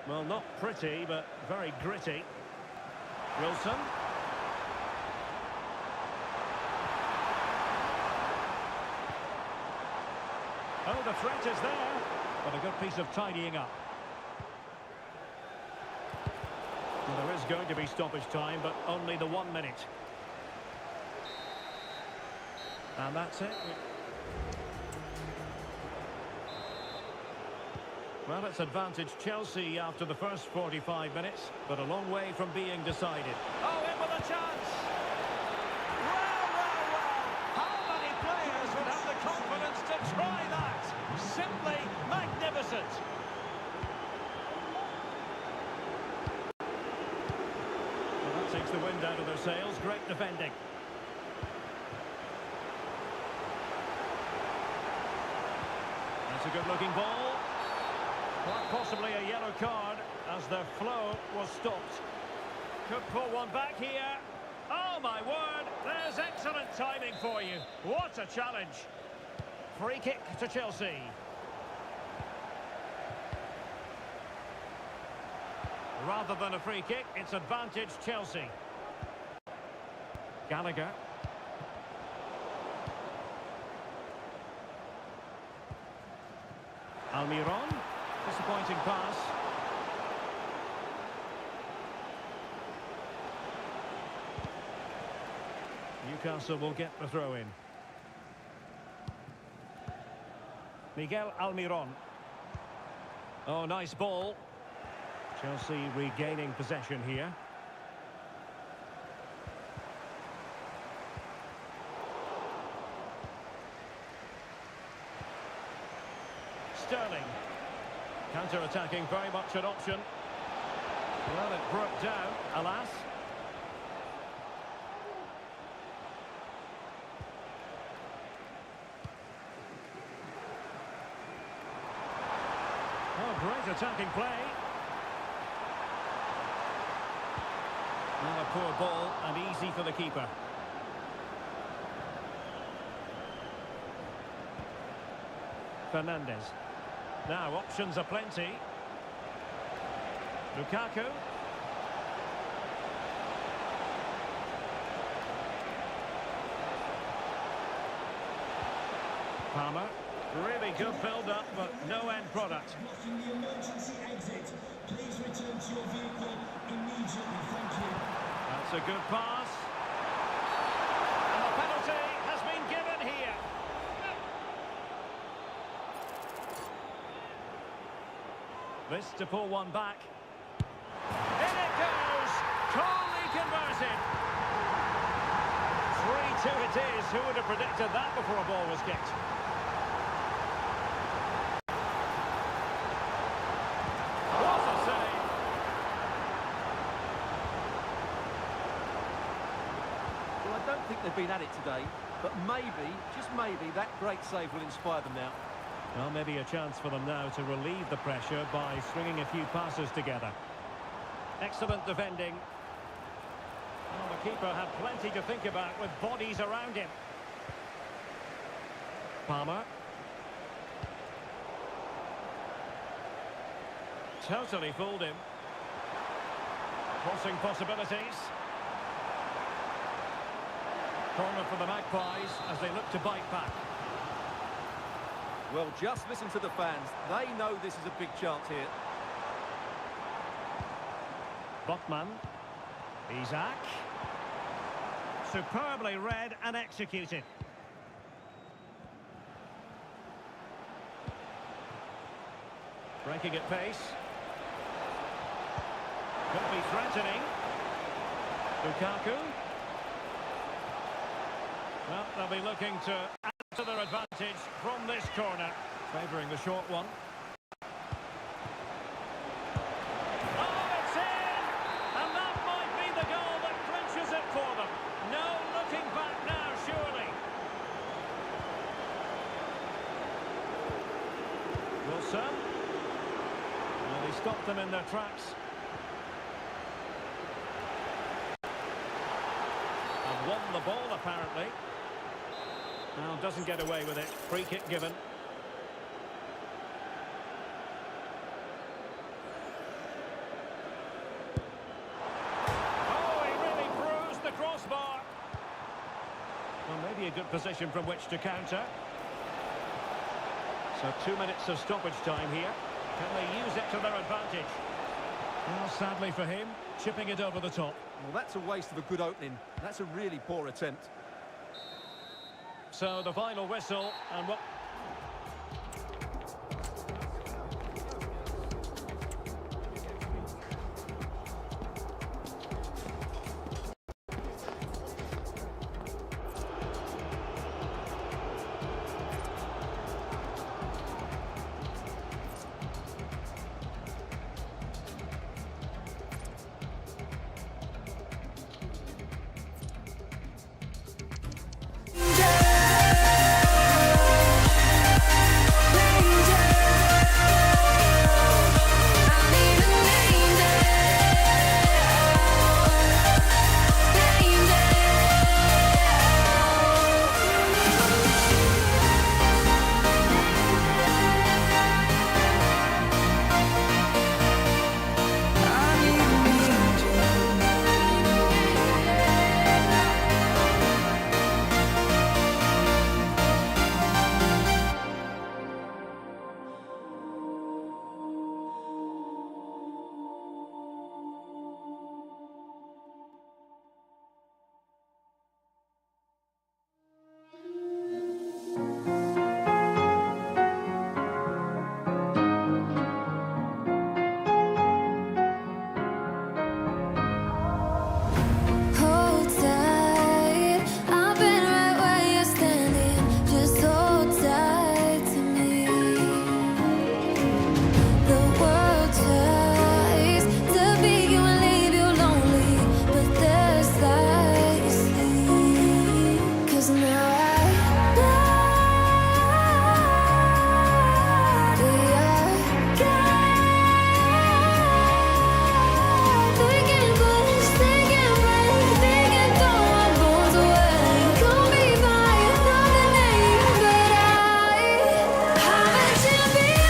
Well, not pretty, but very gritty. Wilson. Oh, the threat is there, but a good piece of tidying up. Well, there is going to be stoppage time, but only the 1 minute. And that's it. Well, it's advantage Chelsea after the first 45 minutes, but a long way from being decided. Oh, in with a chance! Well! How many players would have the confidence to try that? Simple. sails, great defending. That's a good-looking ball. Quite possibly a yellow card as the flow was stopped. Could pull one back here. Oh, my word! There's excellent timing for you. What a challenge. Free kick to Chelsea. Rather than a free kick, it's advantage Chelsea. Gallagher. Almiron. Disappointing pass. Newcastle will get the throw in. Miguel Almiron. Oh, nice ball. Chelsea regaining possession here. Sterling. Counter-attacking, very much an option. Well, it broke down, alas. Oh, great attacking play. Well, a poor ball and easy for the keeper. Fernandez. Now, options are plenty. Lukaku. Palmer. Really good build-up, but no end product.
Blocking the emergency exit. Please return to your vehicle immediately. Thank you.
That's a good pass. And the penalty has been given here. This to pull one back. In it goes! Coolly converted. 3-2 it is. Who would have predicted that before a ball was kicked? What a save!
Well, I don't think they've been at it today, but maybe, just maybe, that great save will inspire them now.
Well, maybe a chance for them now to relieve the pressure by stringing a few passes together. Excellent defending. Well, the keeper had plenty to think about with bodies around him. Palmer. Totally fooled him. Crossing possibilities. Corner for the Magpies as they look to bite back.
Well, just listen to the fans. They know this is a big chance here.
Botman. Isaac. Superbly read and executed. Breaking at pace. Could be threatening. Lukaku. Well, they'll be looking to add to their advantage from this corner. Favouring the short one. Oh, it's in! And that might be the goal that clinches it for them. No looking back now, surely. Wilson. Well, he stopped them in their tracks. And won the ball, apparently. Now, doesn't get away with it. Free kick given. Oh, he really bruised the crossbar. Well, maybe a good position from which to counter. So 2 minutes of stoppage time here. Can they use it to their advantage? Well, sadly for him, chipping it over the top.
Well, that's a waste of a good opening. That's a really poor attempt.
So the final whistle, and what...
Hold tight, I've been right where you're standing. Just hold tight to me. The world tries to beat you and leave you lonely, but there's light you see. 'Cause now I know we are God. They can push, they can break, they can throw our bones away. Call me by another name, but I'm a champion.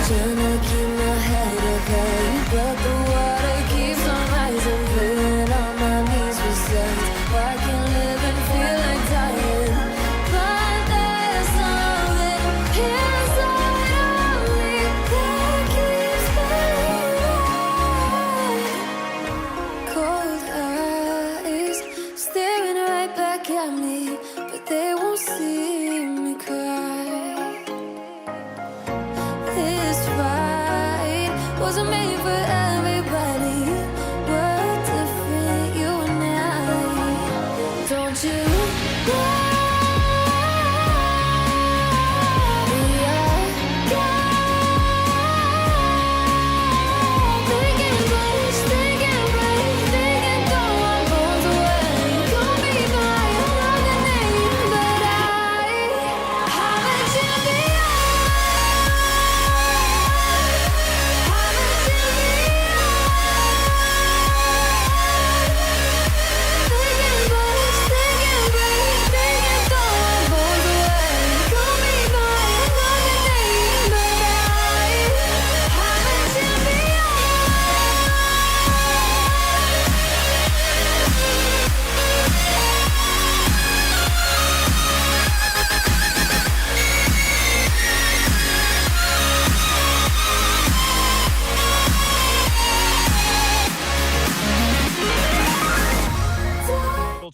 Tryna keep my head up high, but the water keeps on rising. Praying on my knees for signs. I can live and feel like dying, but there's something inside of me that keeps me alive. Cold eyes staring right back at me, but they won't see me cry. This fight wasn't made for everybody. We're different, you and I. Don't you know we are God? They can push, they can break, they can throw our bones away. Call me by another name, but I'm a champion.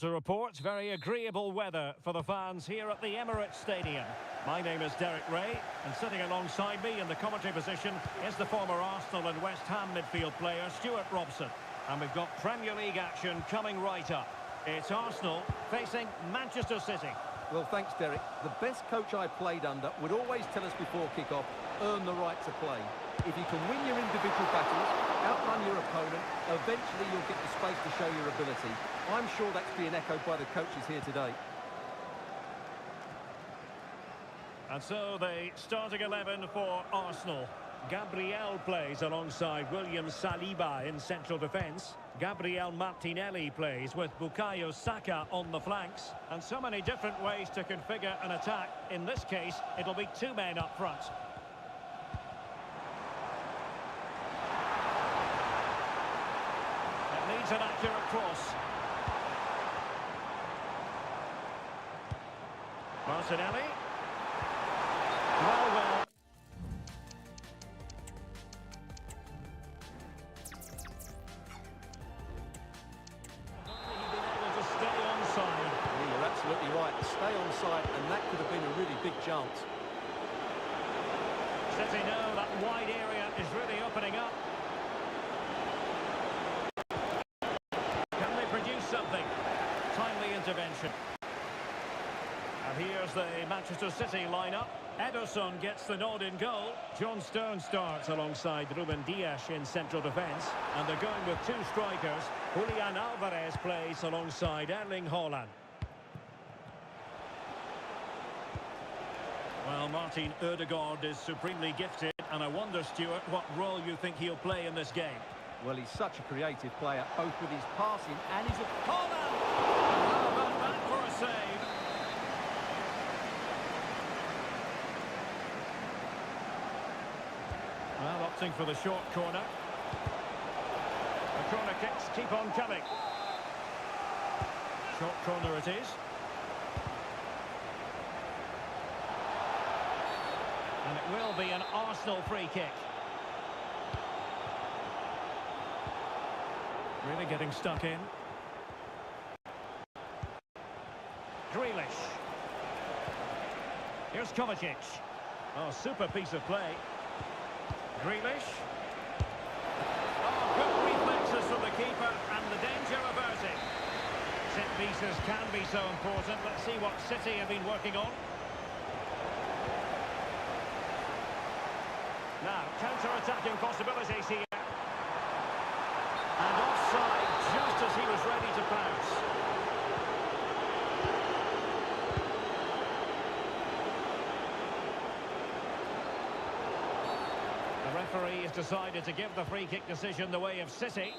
To report, very agreeable weather for the fans here at the Emirates Stadium. My name is Derek Ray, and sitting alongside me in the commentary position is the former Arsenal and West Ham midfield player Stuart Robson. And we've got Premier League action coming right up. It's Arsenal facing Manchester City.
Well, thanks, Derek. The best coach I played under would always tell us before kick-off, earn the right to play. If you can win your individual battles, outrun your opponent, eventually you'll get the space to show your ability. I'm sure that's being echoed by the coaches here today.
And so the starting 11 for Arsenal. Gabriel plays alongside William Saliba in central defence. Gabriel Martinelli plays with Bukayo Saka on the flanks. And so many different ways to configure an attack. In this case, it'll be two men up front. It needs an accurate cross. Martinelli. Well.
You're absolutely right. Stay on side, and that could have been a really big chance.
City know that wide area is really opening up. Can they produce something? Timely intervention. And here's the Manchester City lineup. Ederson gets the nod in goal. John Stones starts alongside Ruben Dias in central defence. And they're going with two strikers. Julian Alvarez plays alongside Erling Haaland. Well, Martin Ødegaard is supremely gifted, and I wonder, Stuart, what role you think he'll play in this game.
Well, he's such a creative player, both with his passing and his...
Holland! How about that for a save? Well, opting for the short corner. The corner kicks keep on coming. Short corner it is. And it will be an Arsenal free kick. Really getting stuck in. Grealish. Here's Kovacic. Oh, super piece of play. Grealish. Oh, good reflexes from the keeper and the danger averted. Set pieces can be so important. Let's see what City have been working on. Now, counter-attacking possibilities here. And offside just as he was ready to pounce. The referee has decided to give the free kick decision the way of City.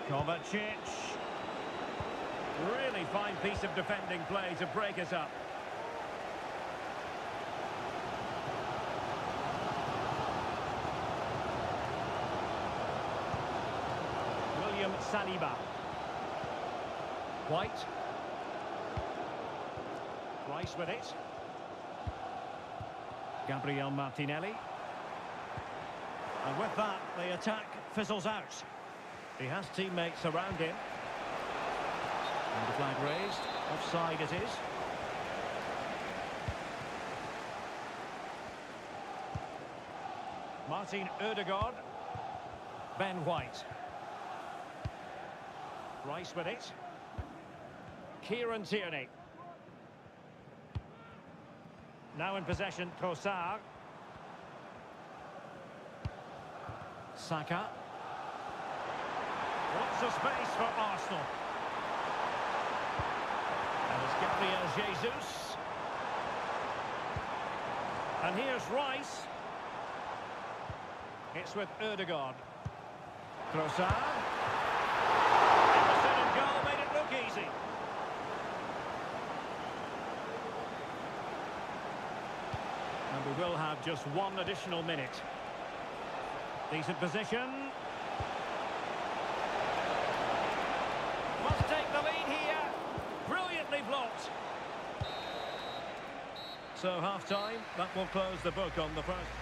Kovacic. Really fine piece of defending play to break it up. Saliba. White. Rice with it. Gabriel Martinelli. And with that, the attack fizzles out. He has teammates around him. And the flag raised. Offside it is. Martin Ødegaard. Ben White. Rice with it. Kieran Tierney. Now in possession, Trossard. Saka. Lots of space for Arsenal. And it's Gabriel Jesus. And here's Rice. It's with Ødegaard. Trossard. Goal made it look easy. And we will have just one additional minute. Decent position. Must take the lead here. Brilliantly blocked. So half-time, that will close the book on the first.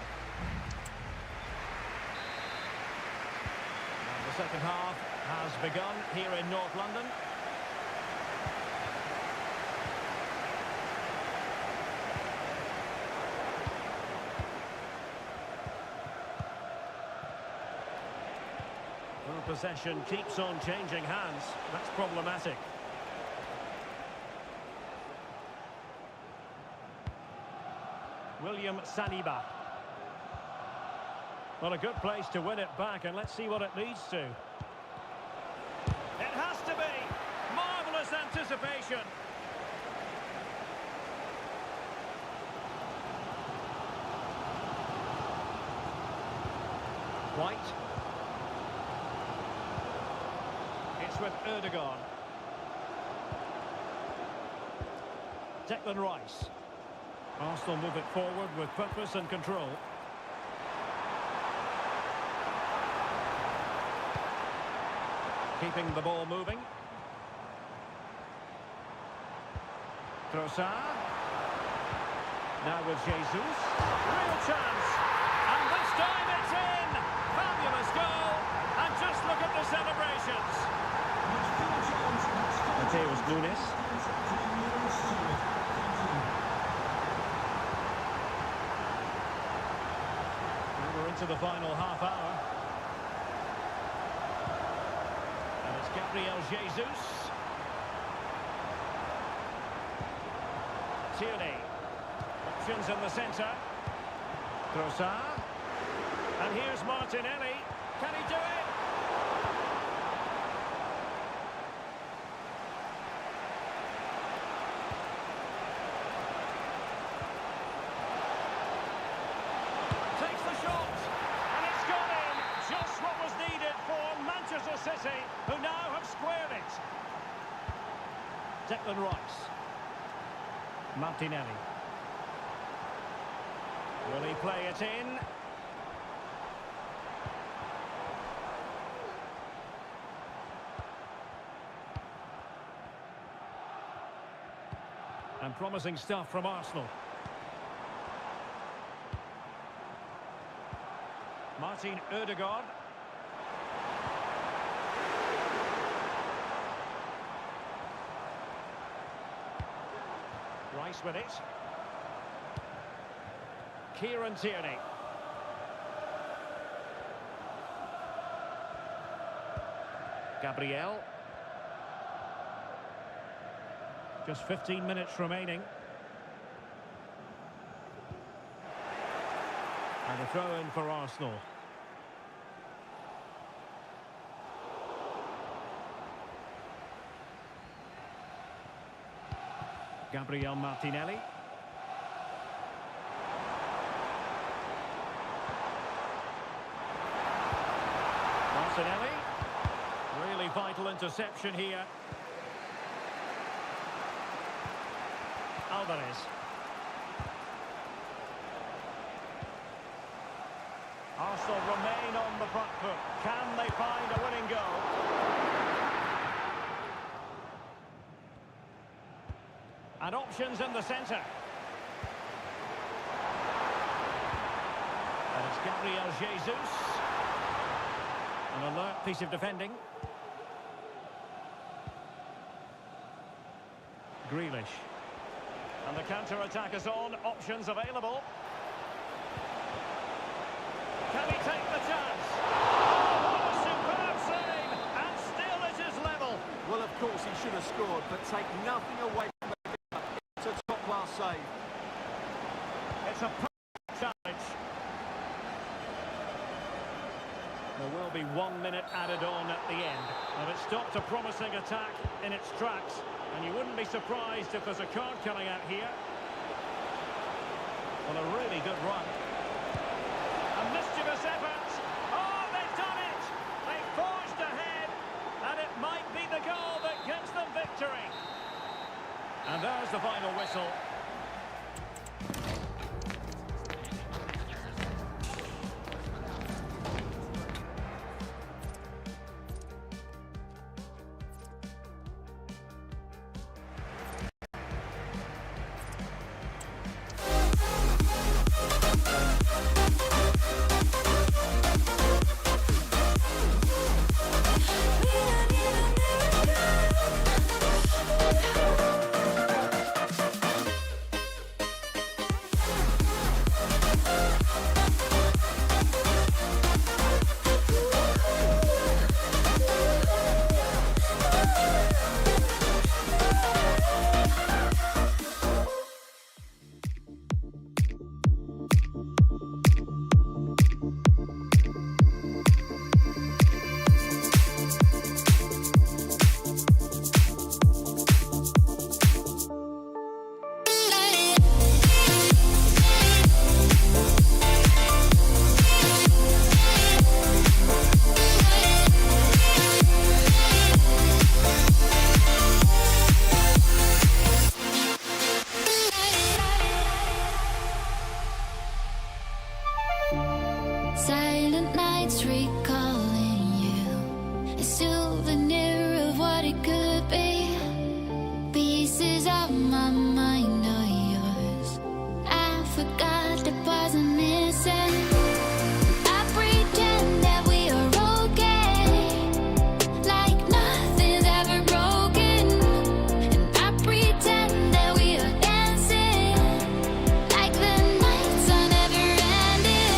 And the second half has begun here in North London. Well, possession keeps on changing hands. That's problematic. William Saliba. Well, a good place to win it back, and let's see what it leads to. It has to be! Marvellous anticipation! White. It's with Ødegaard. Declan Rice. Arsenal move it forward with purpose and control. Keeping the ball moving. Trossard. Now with Jesus. Real chance. And this time it's in. Fabulous goal. And just look at the celebrations. Mateus Nunes. And we're into the final half hour. And it's Gabriel Jesus. Tierney. Options in the centre. Trossard. And here's Martinelli. Can he do it? Takes the shot. And it's gone in. City, who now have squared it. Declan Rice. Martinelli. Will he play it in? And promising stuff from Arsenal. Martin Ødegaard. Rice with it. Kieran Tierney. Gabriel. Just 15 minutes remaining. And a throw in for Arsenal. Gabriel Martinelli. Martinelli. Really vital interception here. Alvarez. Arsenal remain on the front foot. Can they find a winning goal? And options in the centre. And it's Gabriel Jesus. An alert piece of defending. Grealish. And the counter-attack is on. Options available. Can he take the chance? Oh, what a superb save! And still it is level.
Well, of course he should have scored, but take nothing away from the it's a top-class save.
It's a perfect challenge. There will be 1 minute added on at the end. And it stopped a promising attack in its tracks. And you wouldn't be surprised if there's a card coming out here. Well, a really good run. A mischievous effort. Oh, they've done it! They've forged ahead. And it might be the goal that gives them victory. And there's the final whistle.
Silent nights recalling you, a souvenir of what it could be. Pieces of my mind are yours. I forgot the parts I'm missing. I pretend that we are okay, like nothing's ever broken. And I pretend that we are dancing, like the nights are never ending.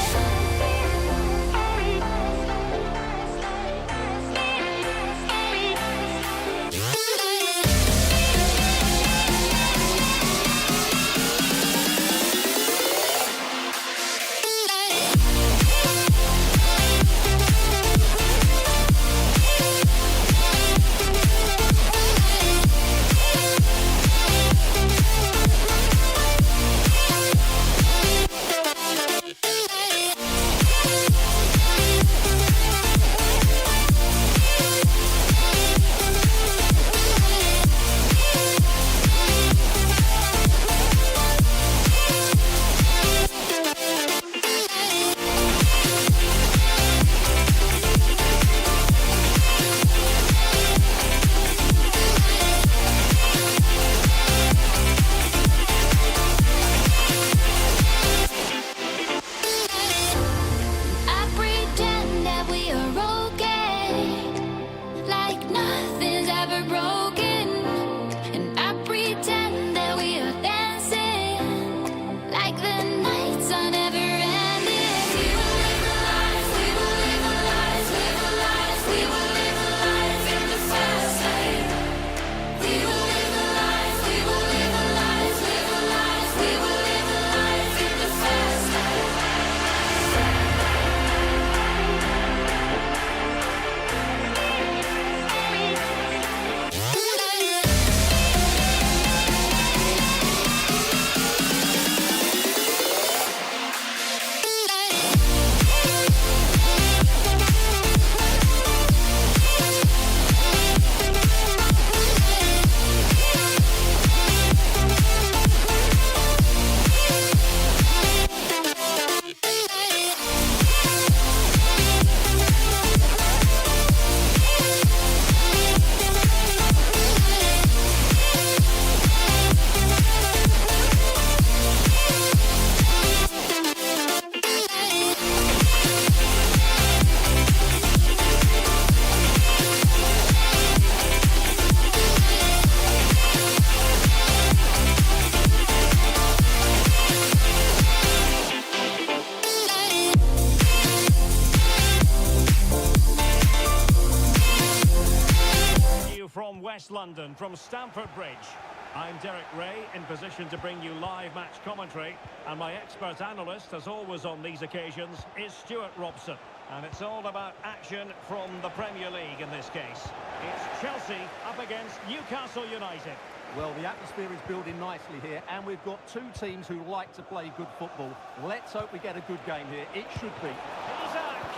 West London from Stamford Bridge. I'm Derek Ray, in position to bring you live match commentary, and my expert analyst, as always on these occasions, is Stuart Robson. And it's all about action from the Premier League in this case. It's Chelsea up against Newcastle United.
Well, the atmosphere is building nicely here, and we've got two teams who like to play good football. Let's hope we get a good game here. It should be.
Isaac!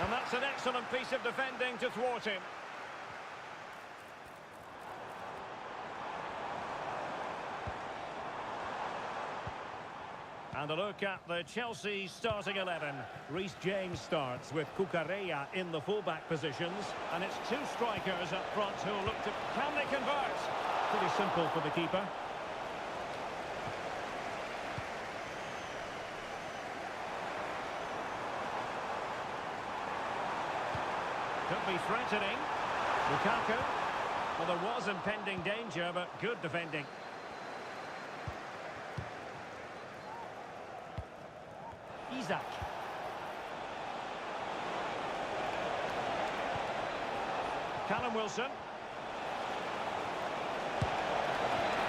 And that's an excellent piece of defending to thwart him. And a look at the Chelsea starting 11. Reece James starts with Cucurella in the fullback positions. And it's two strikers up front who look to... Can they convert? Pretty simple for the keeper. Could be threatening. Lukaku. Well, there was impending danger, but good defending. Isaac. Callum Wilson.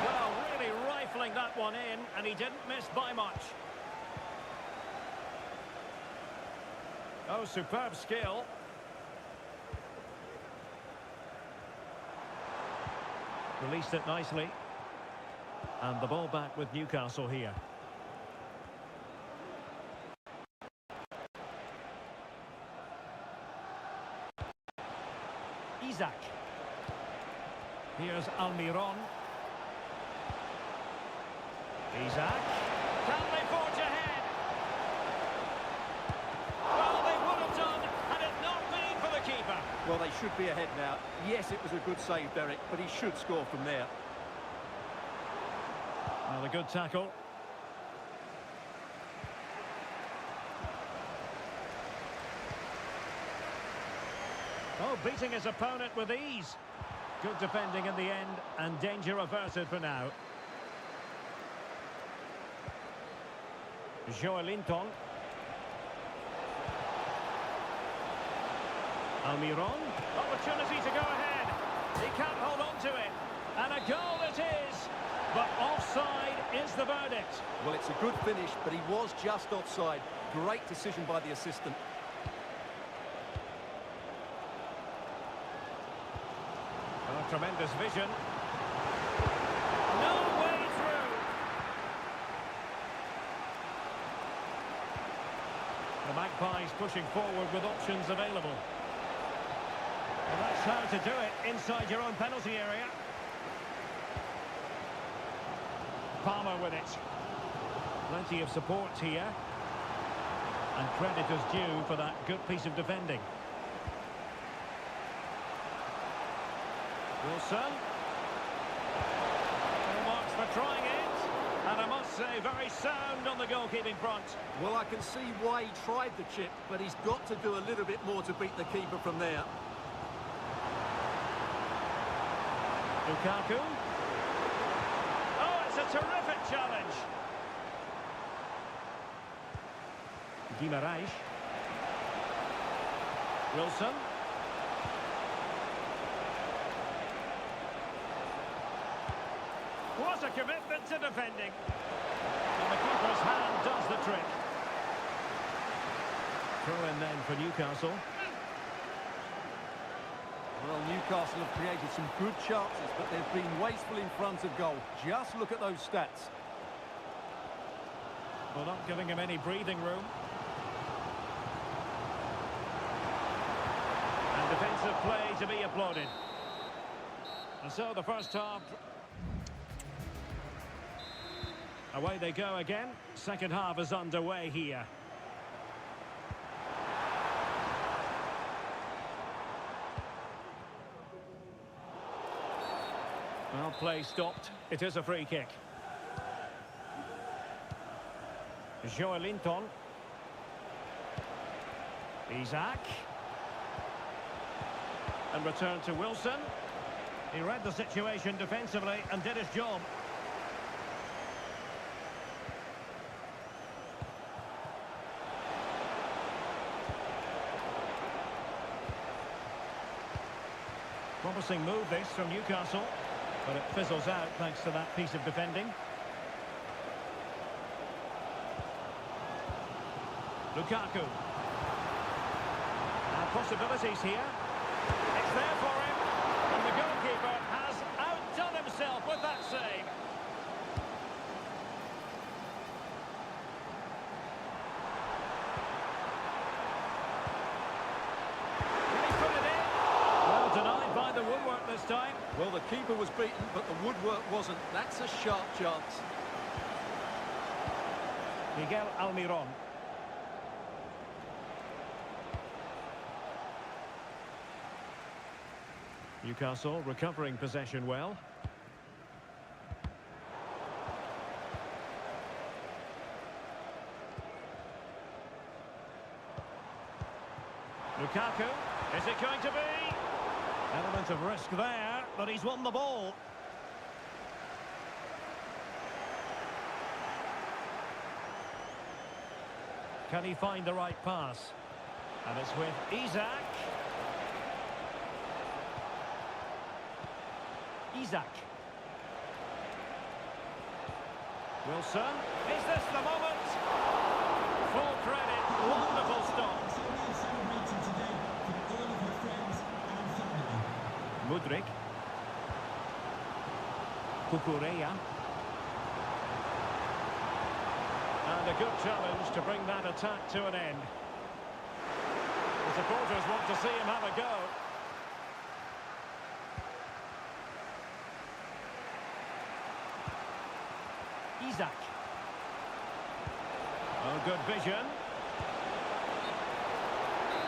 Well, really rifling that one in, and he didn't miss by much. Oh, superb skill. Released it nicely. And the ball back with Newcastle here. Isaac. Here's Almiron. Isaac. Can they forge ahead? Well, they would have done had it not been for the keeper.
Well, they should be ahead now. Yes, it was a good save, Derek, but he should score from there.
Well, a good tackle. Oh, beating his opponent with ease. Good defending in the end, and danger averted for now. Joelinton. Almiron. Opportunity to go ahead. He can't hold on to it. And a goal it is. But offside is the verdict.
Well, it's a good finish, but he was just offside. Great decision by the assistant.
Oh, tremendous vision. No way through. The Magpies pushing forward with options available. And that's how to do it inside your own penalty area. Palmer with it. Plenty of support here. And credit is due for that good piece of defending. Wilson. Full marks for trying it. And I must say, very sound on the goalkeeping front.
Well, I can see why he tried the chip, but he's got to do a little bit more to beat the keeper from there.
Lukaku. Oh, it's a terrific challenge. Guimaraes. Wilson. What a commitment to defending. And the keeper's hand does the trick. Throw in then for Newcastle.
Well, Newcastle have created some good chances, but they've been wasteful in front of goal. Just look at those stats.
Well, not giving him any breathing room. And defensive play to be applauded. And so the first half... Away they go again. Second half is underway here. Well, play stopped. It is a free kick. Joelinton. Isaac. And return to Wilson. He read the situation defensively and did his job. Promising move this from Newcastle, but it fizzles out thanks to that piece of defending. Lukaku. Possibilities here. It's there for him. And the goalkeeper has outdone himself with that save. Can he put it in? Well, denied by the woodwork this time.
Well, the keeper was beaten, but the woodwork wasn't. That's a sharp chance.
Miguel Almiron. Newcastle recovering possession well. Lukaku, is it going to be? Element of risk there, but he's won the ball. Can he find the right pass? And it's with Isak. Isak. Wilson. Is this the moment? Full credit. Wonderful stop. Mudryk. Kukureya. And a good challenge to bring that attack to an end. The supporters want to see him have a go. Isak. Oh, good vision.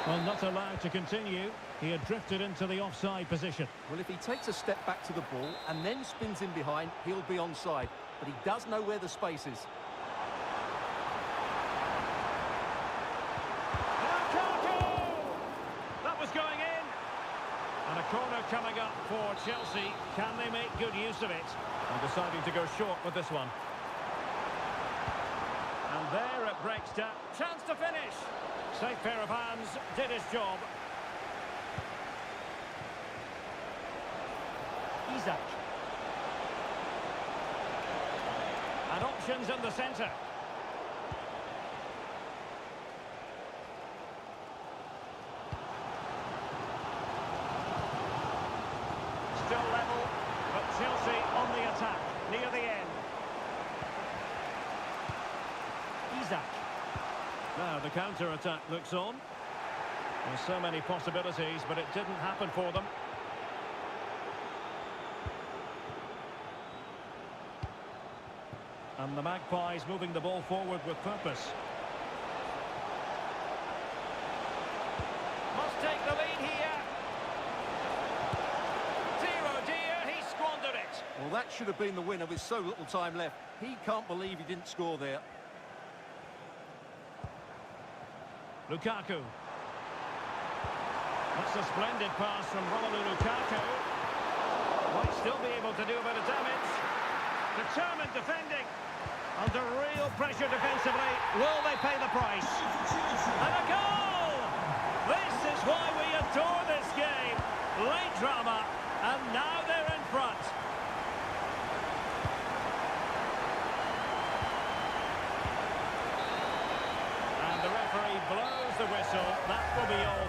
Well, not allowed to continue. He had drifted into the offside position.
Well, if he takes a step back to the ball and then spins in behind, he'll be onside. But he does know where the space is.
That was going in. And a corner coming up for Chelsea. Can they make good use of it? And deciding to go short with this one. And there it breaks down. Chance to finish. Safe pair of hands, did his job. Isak. And options in the centre. Still level, but Chelsea on the attack, near the end. Isak. Now the counter-attack looks on. There's so many possibilities, but it didn't happen for them. And the Magpies moving the ball forward with purpose. Must take the lead here. Dear oh dear, he squandered it.
Well, that should have been the winner with so little time left. He can't believe he didn't score there.
Lukaku. That's a splendid pass from Romelu Lukaku. Might still be able to do a bit of damage. Determined defending. Under real pressure defensively. Will they pay the price? And a goal! This is why we adore this game. Late drama, and now they're in front. And the referee blows the whistle. That will be all.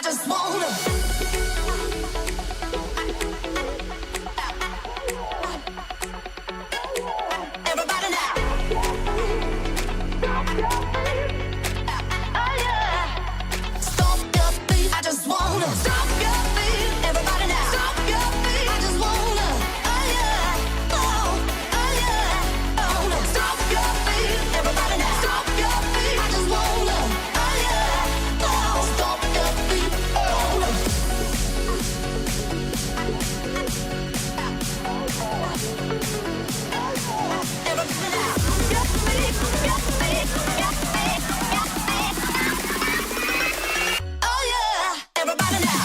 I just wanna. Everybody now. Oh yeah. Stop your feet. I just wanna. Stop your feet. Everybody now. Stop your feet. I just wanna. Oh yeah. Oh yeah. Oh, stop your feet. Everybody now. Stop your feet. I just wanna. Oh yeah. Oh, stop your feet. Oh. Everybody now. Your feet. Your feet. Your feet. Your feet. Oh yeah. Everybody now.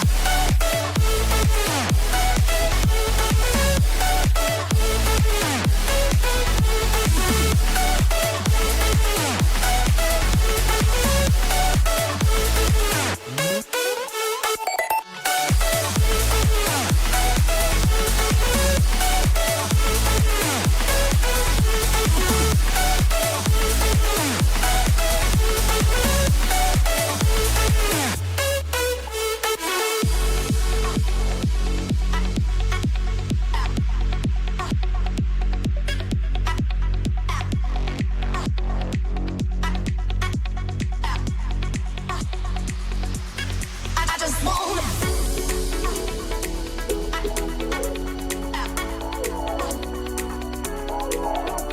I just wanna.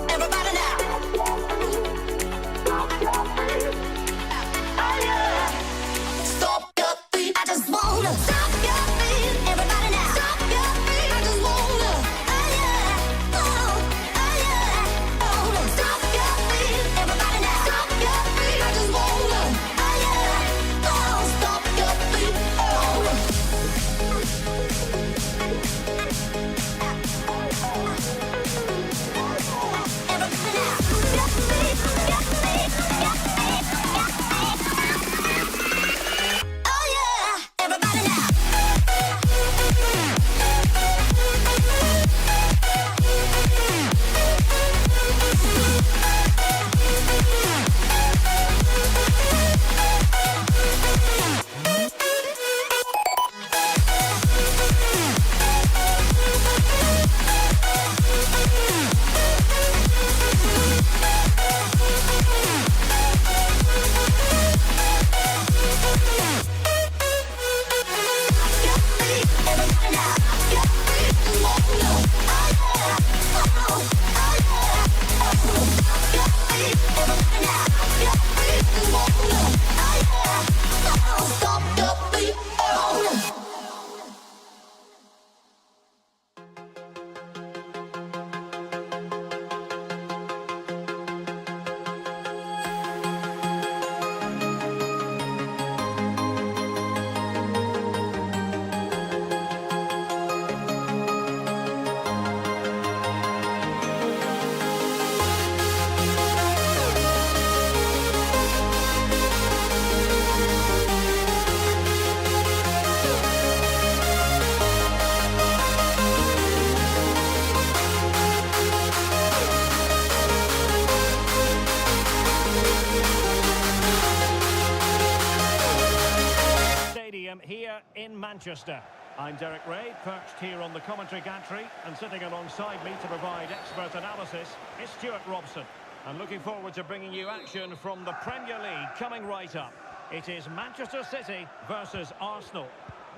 Everybody now. Oh yeah. Stop your feet. I just wanna. Stop your feet. Everybody now. Stop your feet. I just wanna. Oh yeah. Oh yeah. Oh, stop your feet. Everybody now. Stop your feet. I just wanna. Oh yeah. Oh, stop your feet. Oh. Everybody now. Your feet. Your feet. Your feet. Your feet. Oh yeah. Everybody now. Your feet. Everybody now. Your feet. Just wanna. Oh yeah. Oh yeah. Oh. Your feet. Everybody now. Your feet. Just wanna. Oh yeah. Oh, stop your feet. Oh.
Stadium here in Manchester. I'm Derek Ray, perched here on the commentary gantry, and sitting alongside me to provide expert analysis is Stuart Robson. I'm looking forward to bringing you action from the Premier League coming right up. It is Manchester City versus Arsenal.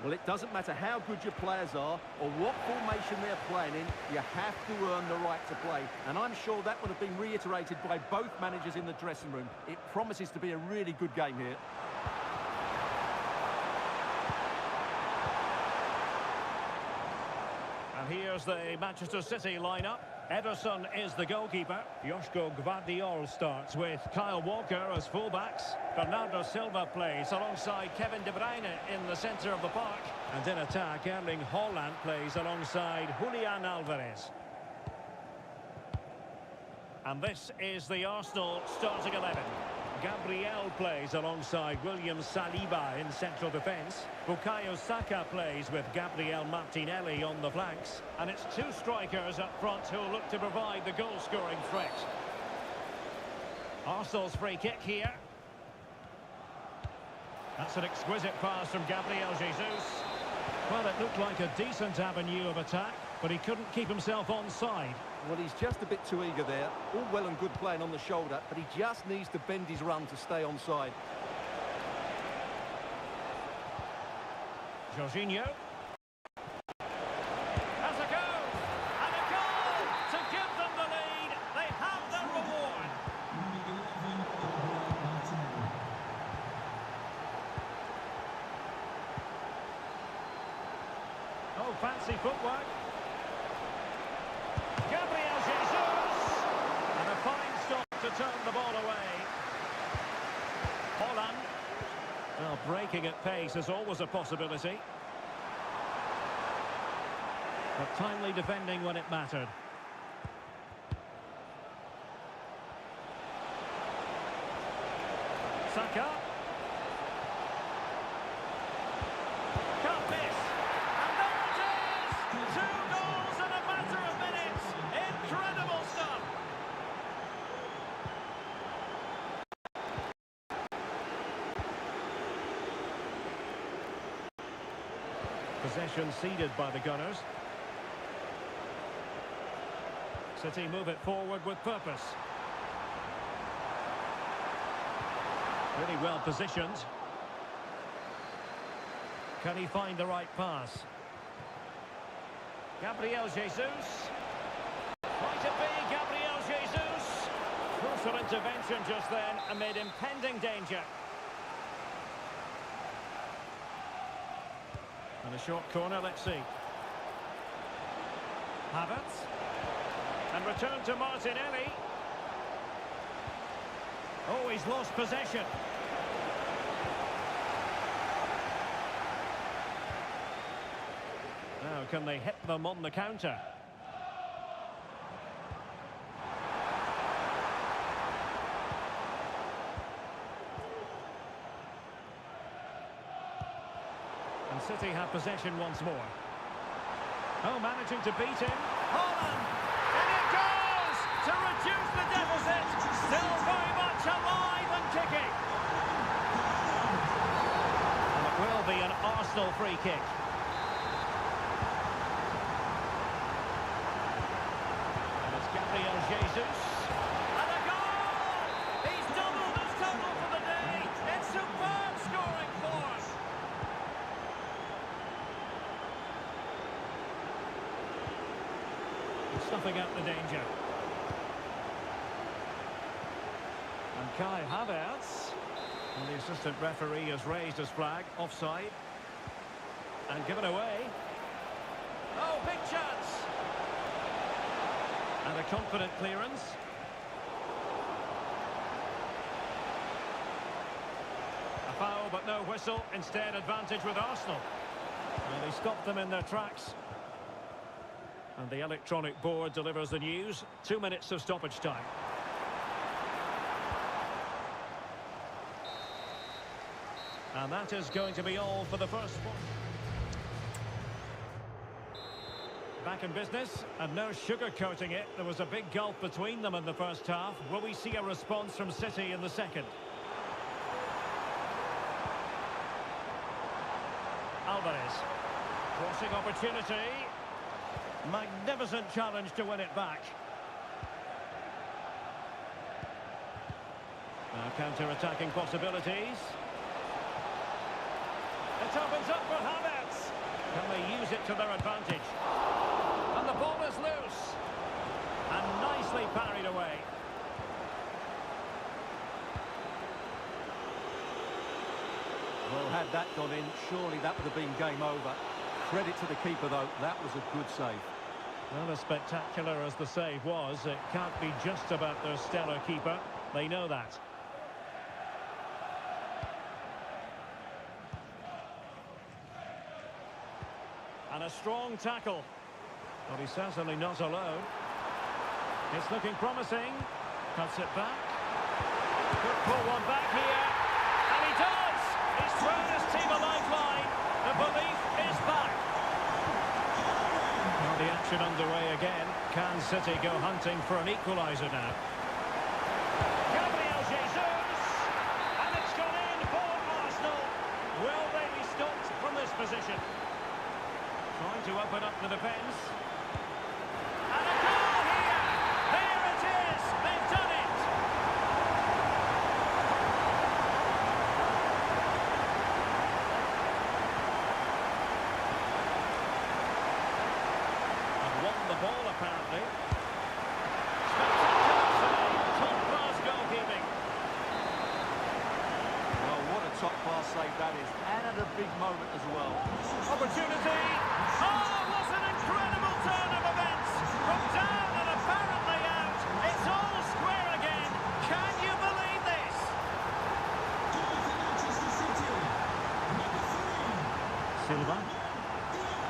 Well, it doesn't matter how good your players are or what formation they're playing in, you have to earn the right to play. And I'm sure that would have been reiterated by both managers in the dressing room. It promises to be a really good game here.
And here's the Manchester City lineup. Ederson is the goalkeeper. Joško Gvardiol starts with Kyle Walker as fullbacks. Bernardo Silva plays alongside Kevin De Bruyne in the centre of the park. And in attack, Erling Haaland plays alongside Julian Alvarez. And this is the Arsenal starting 11. Gabriel plays alongside William Saliba in central defence. Bukayo Saka plays with Gabriel Martinelli on the flanks. And it's two strikers up front who will look to provide the goal-scoring threat. Arsenal's free kick here. That's an exquisite pass from Gabriel Jesus. Well, it looked like a decent avenue of attack, but he couldn't keep himself onside.
Well, he's just a bit too eager there. All well and good playing on the shoulder, but he just needs to bend his run to stay onside.
Jorginho. Has a go! And a goal to give them the lead. They have their reward. Oh, fancy footwork. Gabriel Jesus! And a fine stop to turn the ball away. Holland. Well, breaking at pace is always a possibility. But timely defending when it mattered. Saka. Can't miss. And there it is! 2 goals in a matter of minutes. Incredible stuff. Possession ceded by the Gunners. City move it forward with purpose. Really well positioned. Can he find the right pass? Gabriel Jesus. Might it be Gabriel Jesus? Crucial intervention just then amid impending danger. And a short corner, let's see. Havertz. And return to Martinelli. Oh, he's lost possession. Now, can they hit them on the counter? And City have possession once more. Oh, managing to beat him. Holland! And it goes! To reduce the deficit. Still very much alive and kicking. And it will be an Arsenal free kick. And it's Gabriel Jesus. And a goal! He's doubled his total for the day. It's superb scoring force. Snuffing out the danger. And Kai Havertz. And the assistant referee has raised his flag. Offside. And given away. Oh, big chance. And a confident clearance. A foul, but no whistle. Instead, advantage with Arsenal. And they stopped them in their tracks. And the electronic board delivers the news. 2 minutes of stoppage time. And that is going to be all for the first one. Back in business, and no sugarcoating it. There was a big gulf between them in the first half. Will we see a response from City in the second? Alvarez. Crossing opportunity. Magnificent challenge to win it back. Now counter-attacking possibilities. It opens up for Havertz. Can they use it to their advantage? And the ball is loose. And nicely parried away.
Well, had that gone in, surely that would have been game over. Credit to the keeper, though. That was a good save.
Well, as spectacular as the save was, it can't be just about their stellar keeper. They know that. And a strong tackle. Well, he's certainly not alone. It's looking promising. Cuts it back. Could pull one back here. And he does! He's thrown his team a lifeline. The belief is back. Well, the action underway again. Can City go hunting for an equaliser now? Gabriel Jesus! And it's gone in for Arsenal. possession. Trying to open up the defence. And a goal here! There it is! They've done it! And won the ball, apparently. Spectacular save! Top-class goalkeeping.
Well, what a top-class save that is, and at a big moment as well.
Opportunity! Oh, what an incredible turn of events! From down and apparently out, it's all square again. Can you believe this? Silva.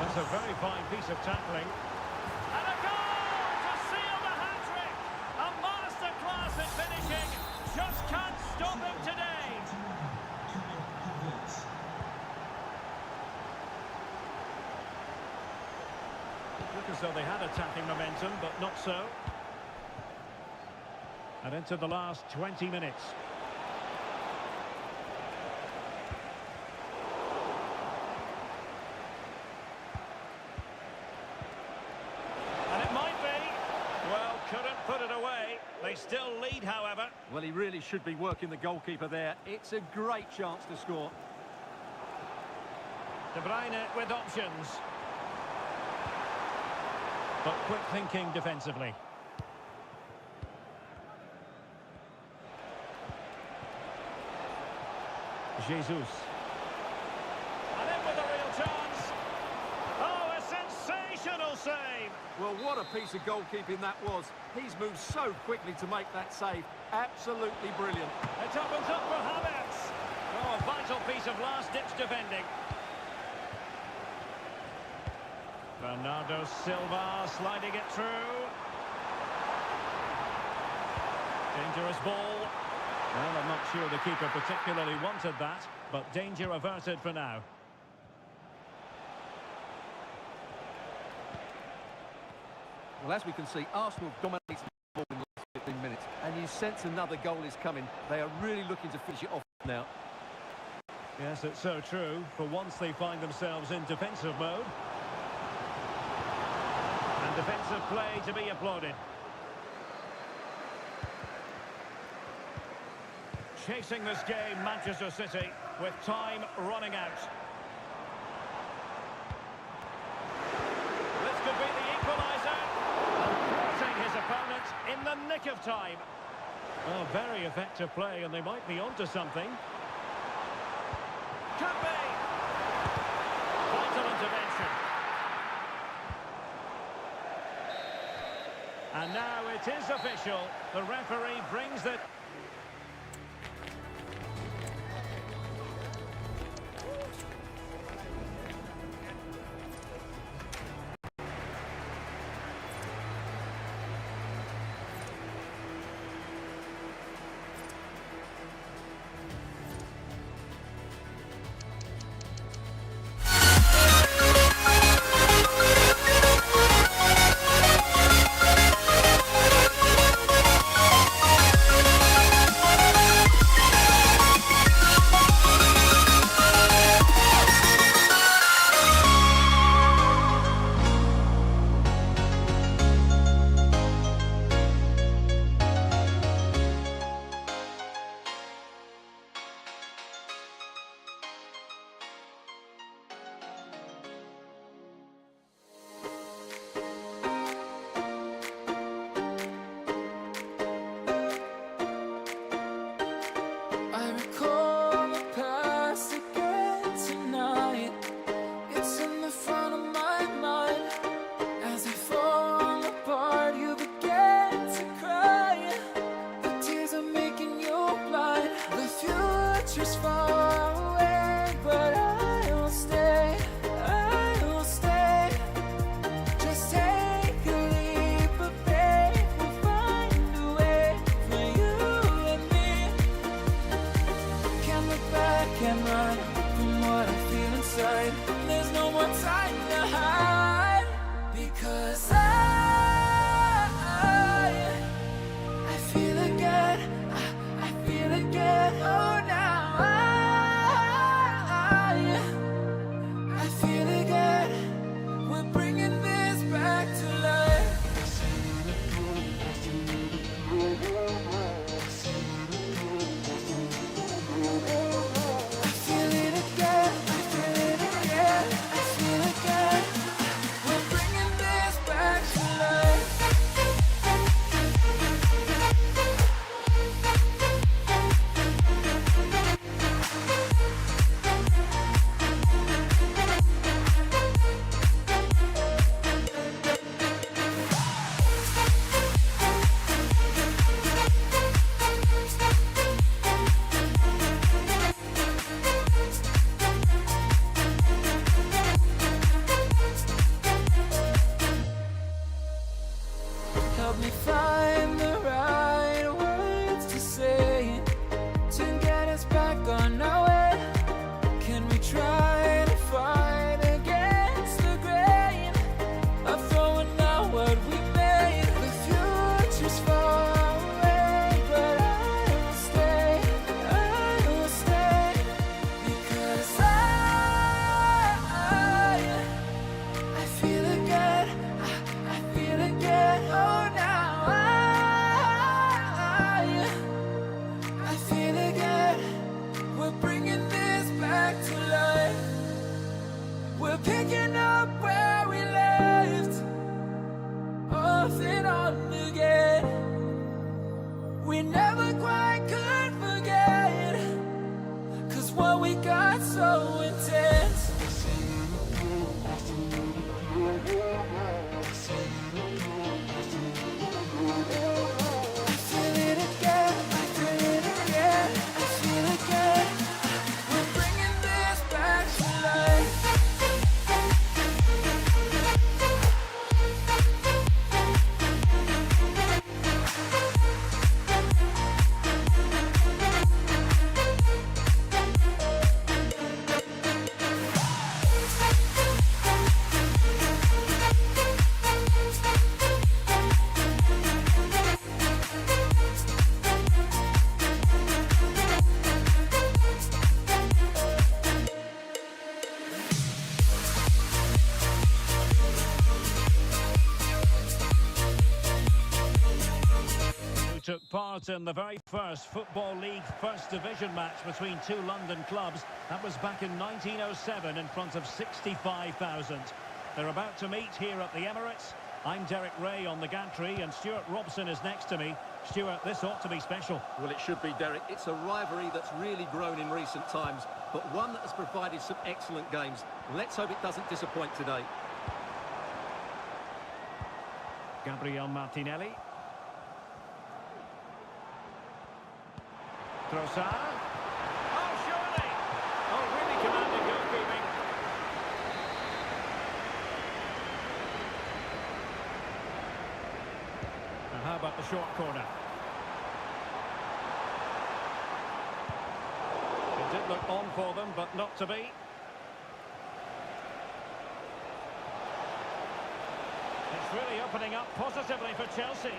That's a very fine piece of tackling. And a goal to seal the hat-trick! A masterclass at finishing. Just can't stop him today. Look as though they had attacking momentum, but not so. And into the last 20 minutes. And it might be. Well, couldn't put it away. They still lead, however.
Well, he really should be working the goalkeeper there. It's a great chance to score.
De Bruyne with options. But quick thinking defensively. Jesus. And in with a real chance. Oh, a sensational save.
Well, what a piece of goalkeeping that was. He's moved so quickly to make that save. Absolutely brilliant.
It opens up for Havertz. Oh, a vital piece of last-ditch defending. Bernardo Silva sliding it through. Dangerous ball. Well, I'm not sure the keeper particularly wanted that, but danger averted for now.
Well, as we can see, Arsenal dominates the ball in the last 15 minutes, and you sense another goal is coming. They are really looking to finish it off now.
Yes, it's so true. For once they find themselves in defensive mode. And defensive play to be applauded. Chasing this game, Manchester City, with time running out. This could be the equaliser. Thwarting his opponent in the nick of time. Oh, very effective play, and they might be onto something. Could be. Vital intervention. And now it is official. The referee brings the...
We're picking up where we left, off and on again. We never quite could forget, 'cause what we got so intense. I feel it again, I feel it again, I feel it again. We're bringing this back to life.
Took part in the very first Football League First Division match between two London clubs. That was back in 1907 in front of 65,000. They're about to meet here at the Emirates. I'm Derek Ray on the gantry, and Stuart Robson is next to me. Stuart, this ought to be special.
Well, it should be, Derek. It's a rivalry that's really grown in recent times, but one that has provided some excellent games. Let's hope it doesn't disappoint today.
Gabriel Martinelli. Trossard. Oh, surely! Oh, really commanding goalkeeping. And how about the short corner? It did look on for them, but not to be. It's really opening up positively for Chelsea.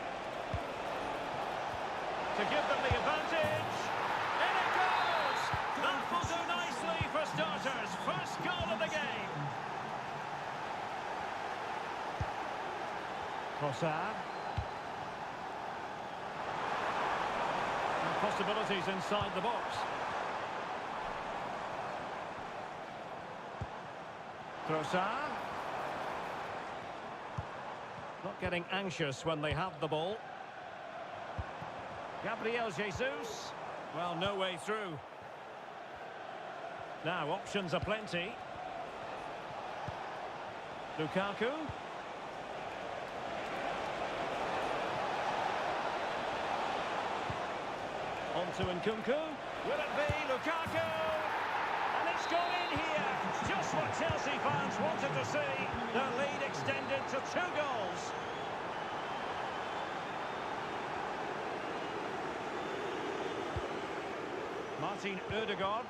To give them the advantage. In it goes! That will do nicely for starters. First goal of the game. Trossard. And possibilities inside the box. Trossard. Not getting anxious when they have the ball. Gabriel Jesus. Well, no way through. Now, options are plenty. Lukaku. On to Nkunku. Will it be Lukaku? And it's gone in here. Just what Chelsea fans wanted to see. Their lead extended to 2 goals. Martin Ødegaard.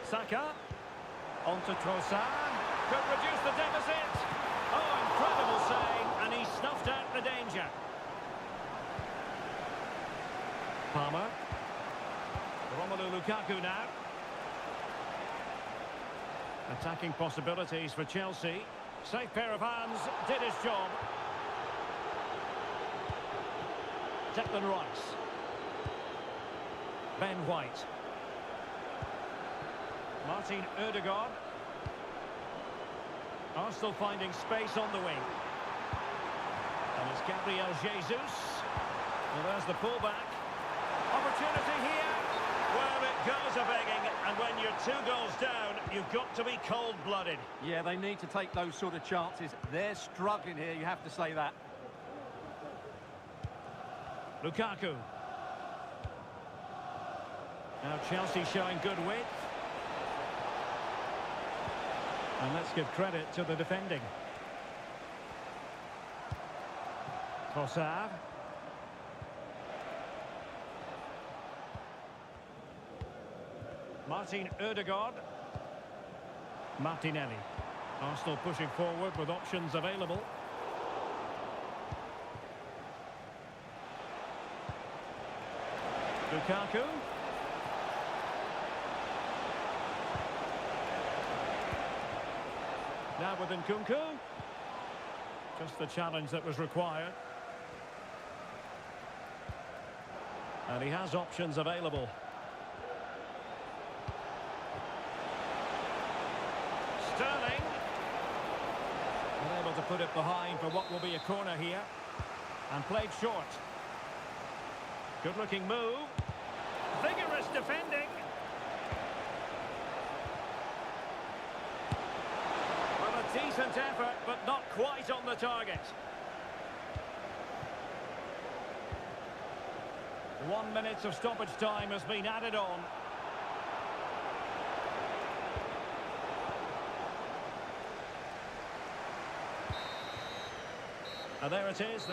Saka. On to Trossard. Could reduce the deficit. Oh, incredible save, and he snuffed out the danger. Palmer. Romelu Lukaku now. Attacking possibilities for Chelsea. Safe pair of hands, did his job. Declan Rice. Ben White. Martin Ødegaard. Arsenal finding space on the wing. And it's Gabriel Jesus. Well, there's the pullback. Opportunity here. Well, it goes a-begging, and when you're 2 goals down, you've got to be cold-blooded.
Yeah, they need to take those sort of chances. They're struggling here, you have to say that.
Lukaku. Now Chelsea showing good width. And let's give credit to the defending. Trossard. Martin Ødegaard. Martinelli. Arsenal pushing forward with options available. Lukaku. Now with Nkunku. Just the challenge that was required. And he has options available. Sterling. Unable to put it behind for what will be a corner here. And played short. Good-looking move. Vigorous defending. Well, a decent effort, but not quite on the target. 1 minute of stoppage time has been added on. And there it is.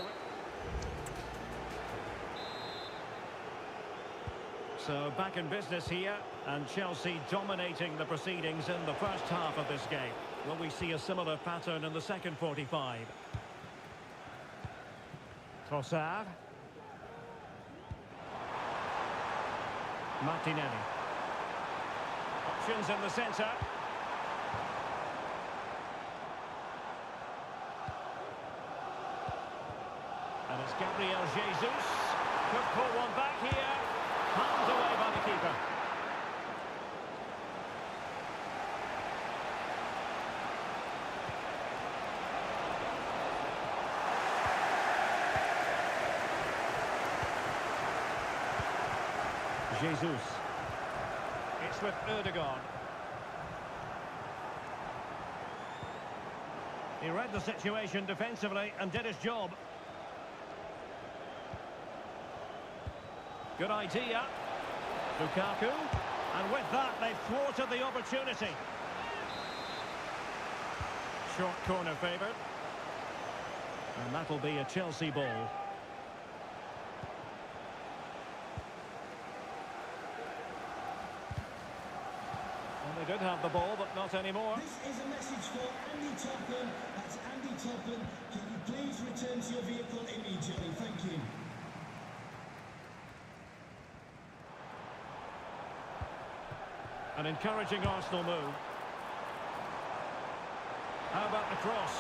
So back in business here, and Chelsea dominating the proceedings in the first half of this game. Will we see a similar pattern in the second 45? Trossard. Martinelli. Options in the centre. And it's Gabriel Jesus. Could pull one back here. Palmed away by the keeper. Jesus. It's with Ødegaard. He read the situation defensively and did his job. Good idea. Lukaku. And with that, they've thwarted the opportunity. Short corner favoured. And that'll be a Chelsea ball. They did have the ball, but not anymore.
This is a message for Andy Topham. That's Andy Topham. Can you please return to your vehicle immediately? Thank you.
An encouraging Arsenal move. How about the cross?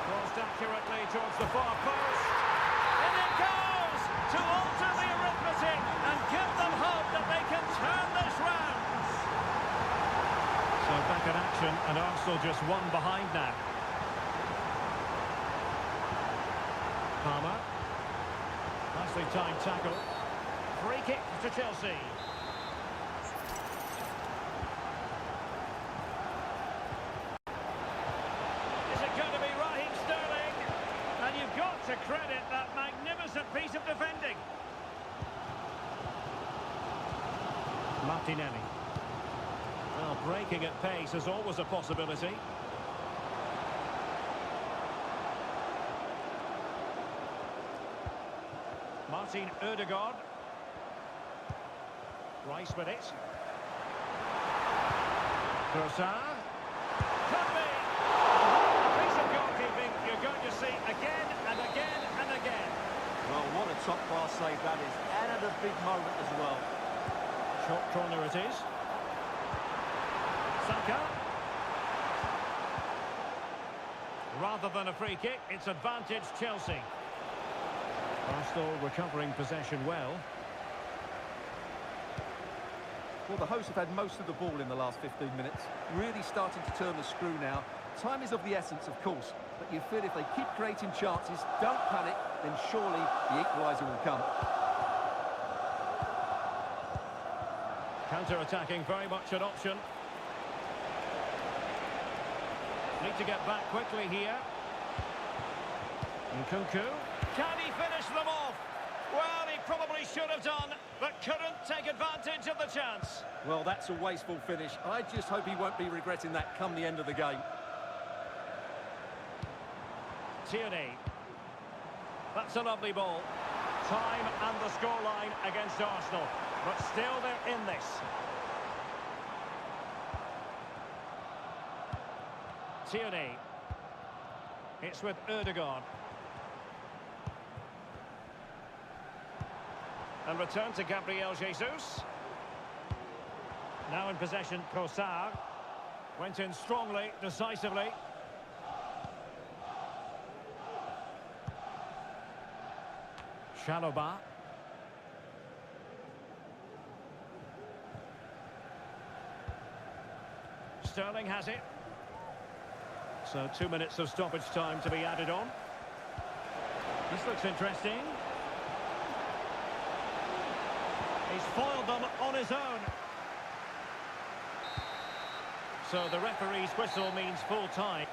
Crossed accurately towards the far post. In it goes! To alter the arithmetic and give them hope that they can turn this round. So back in action, and Arsenal just one behind now. Palmer. Nicely timed tackle. Free kick to Chelsea. Is it going to be Raheem Sterling? And you've got to credit that magnificent piece of defending. Martinelli. Well, breaking at pace is always a possibility. Martin Ødegaard. Rice with it. Trossard. Could be! A piece of goalkeeping you're going to see again and again and again.
Well, what a top-class save that is, and at a big moment as well.
Short corner it is. Saka. Rather than a free kick, it's advantage Chelsea. Arsenal recovering possession well.
Well, the hosts have had most of the ball in the last 15 minutes. Really starting to turn the screw now. Time is of the essence, of course, but you feel if they keep creating chances, don't panic, then surely the equaliser will come.
Counter-attacking, very much an option. Need to get back quickly here. Nkunku. Can he finish them off? Well, he probably should have done, but couldn't take advantage of the chance.
Well, that's a wasteful finish. I just hope he won't be regretting that come the end of the game.
Tierney. That's a lovely ball. Time and the scoreline against Arsenal, but still they're in this. Tierney. It's with Ødegaard. And return to Gabriel Jesus. Now in possession, Trossard. Went in strongly, decisively. Chalobah. Sterling has it. So 2 minutes of stoppage time to be added on. This looks interesting. He's foiled them on his own. So the referee's whistle means full time.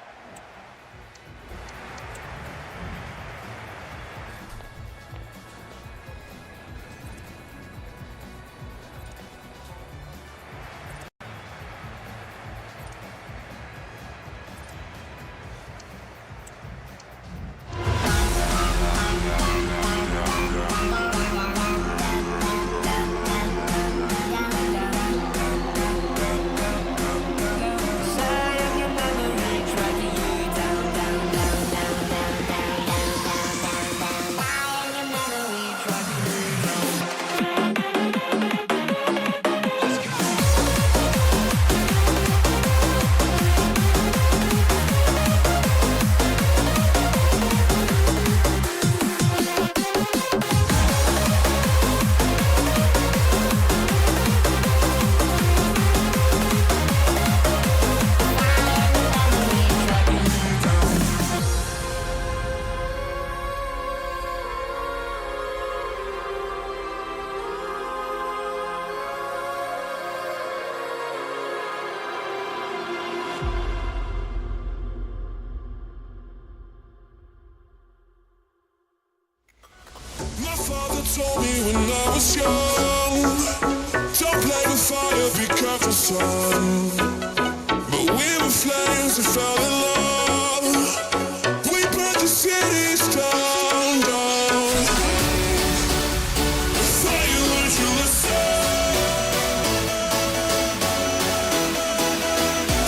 My father told me when I was young, don't play with fire, be careful, son. But we were flames and fell in love. We burnt the cities down, down. I thought you learned your lesson.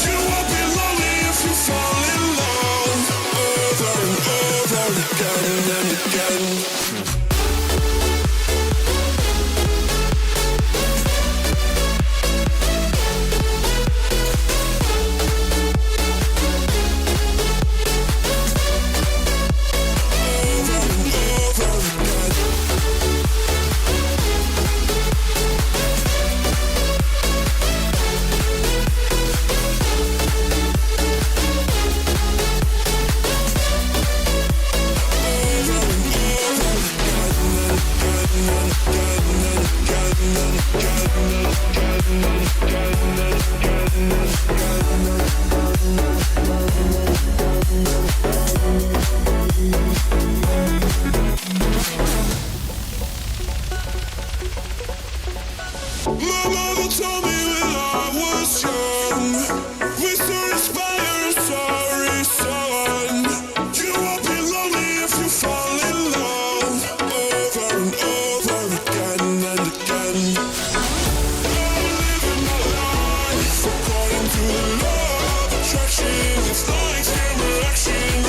You won't be lonely if you fall in love. Over and over again and again. My mama told me when I was young, we still inspire a sorry son. You won't be lonely if you fall in love. Over and over again and again. I'm living my life according to the law of attraction. It's like camera action.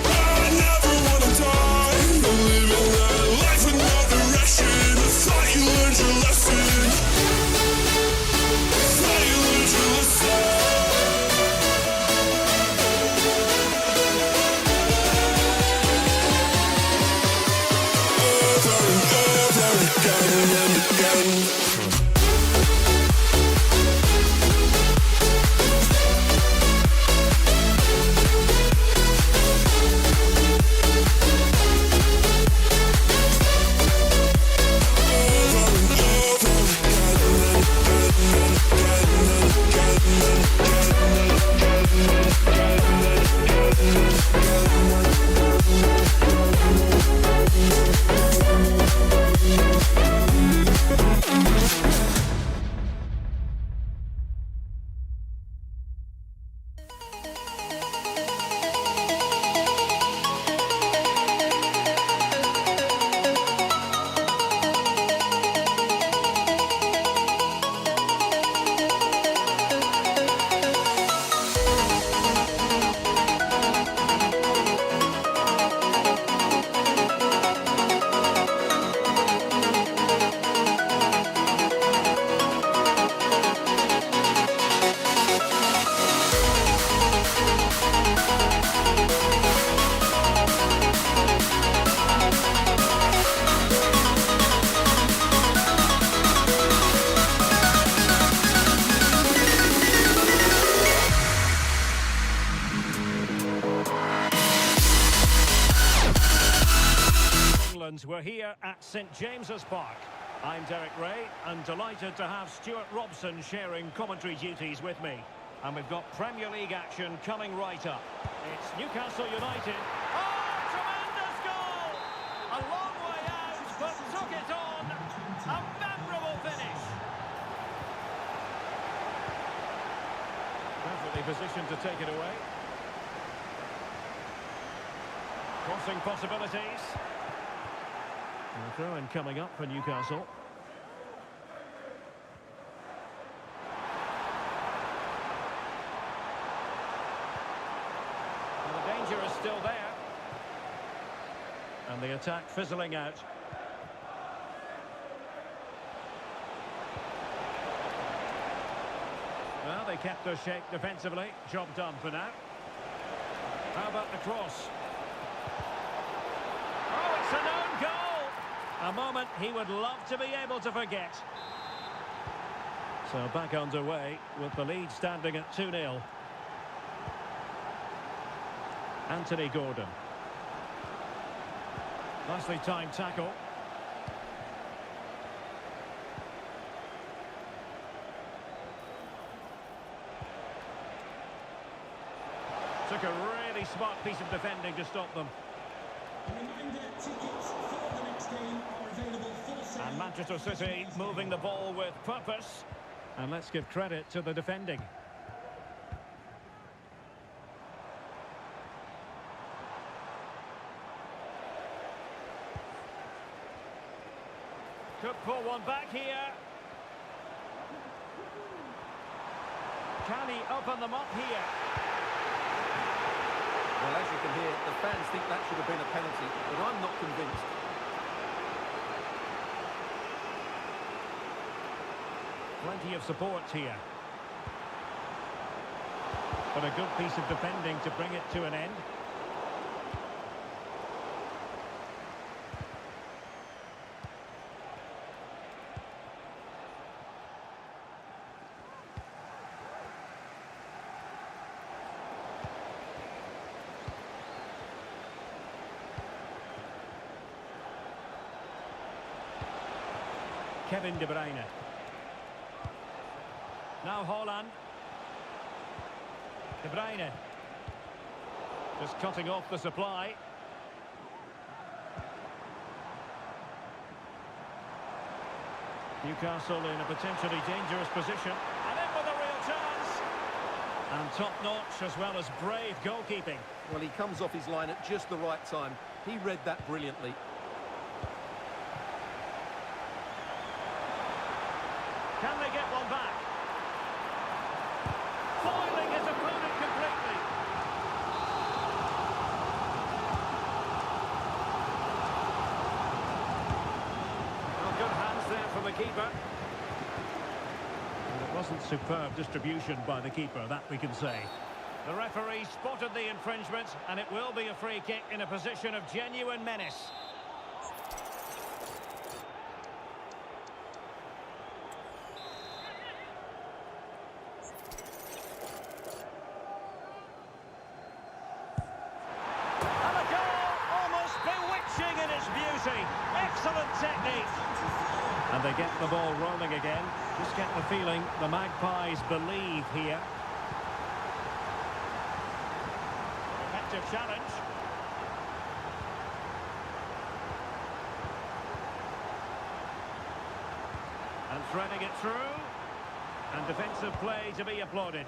I never wanna die. I'm living that life with no direction. I thought you learned your lesson.
here at St James's Park. I'm Derek Ray, and delighted to have Stuart Robson sharing commentary duties with me. And we've got Premier League action coming right up. It's Newcastle United. Oh, tremendous goal! A long way out, but took it on. A memorable finish. Perfectly positioned to take it away. Crossing possibilities. And a throw-in coming up for Newcastle. And the danger is still there. And the attack fizzling out. Well, they kept their shape defensively. Job done for now. How about the cross? Oh, it's an own goal! A moment he would love to be able to forget. So back underway with the lead standing at 2-0. Anthony Gordon. Nicely timed tackle. Took a really smart piece of defending to stop them.
A reminder, tickets for the next game are available for sale.
And Manchester City moving the ball with purpose. And let's give credit to the defending. Could pull one back here. Can he open them up here?
Well, as you can hear, the fans think that should have been a penalty, but I'm not convinced.
Plenty of support here. But a good piece of defending to bring it to an end. Kevin De Bruyne. Now Haaland. De Bruyne. Just cutting off the supply. Newcastle in a potentially dangerous position. And in with a real chance. And top-notch as well as brave goalkeeping.
Well, he comes off his line at just the right time. He read that brilliantly.
Can they get one back? Foiling his opponent completely. Well, good hands there from the keeper. And it wasn't superb distribution by the keeper, that we can say. The referee spotted the infringement, and it will be a free kick in a position of genuine menace. Excellent technique. And they get the ball rolling again. Just get the feeling the Magpies believe here. Effective challenge. And threading it through. And defensive play to be applauded.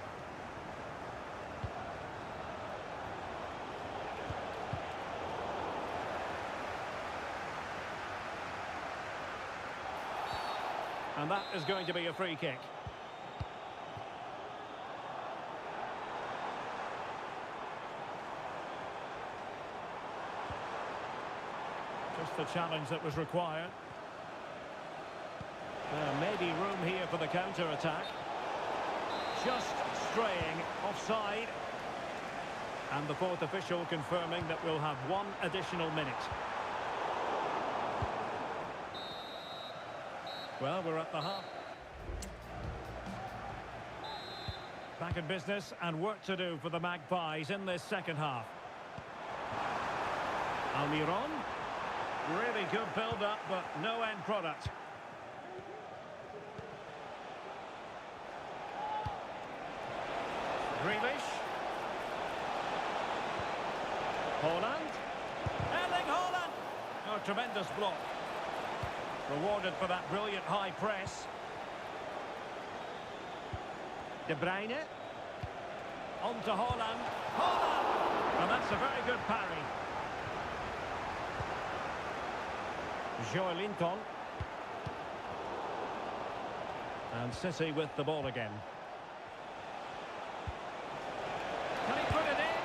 And that is going to be a free kick. Just the challenge that was required. There may be room here for the counter-attack. Just straying offside. And the fourth official confirming that we'll have one additional minute. Well, we're at the half. Back in business and work to do for the Magpies in this second half. Almiron. Really good build-up, but no end product. Grealish. Holland. Erling Holland. Oh, tremendous block. Rewarded for that brilliant high press. De Bruyne. On to Holland. Holland! And that's a very good parry. Joelinton. And City with the ball again. Can he put it in?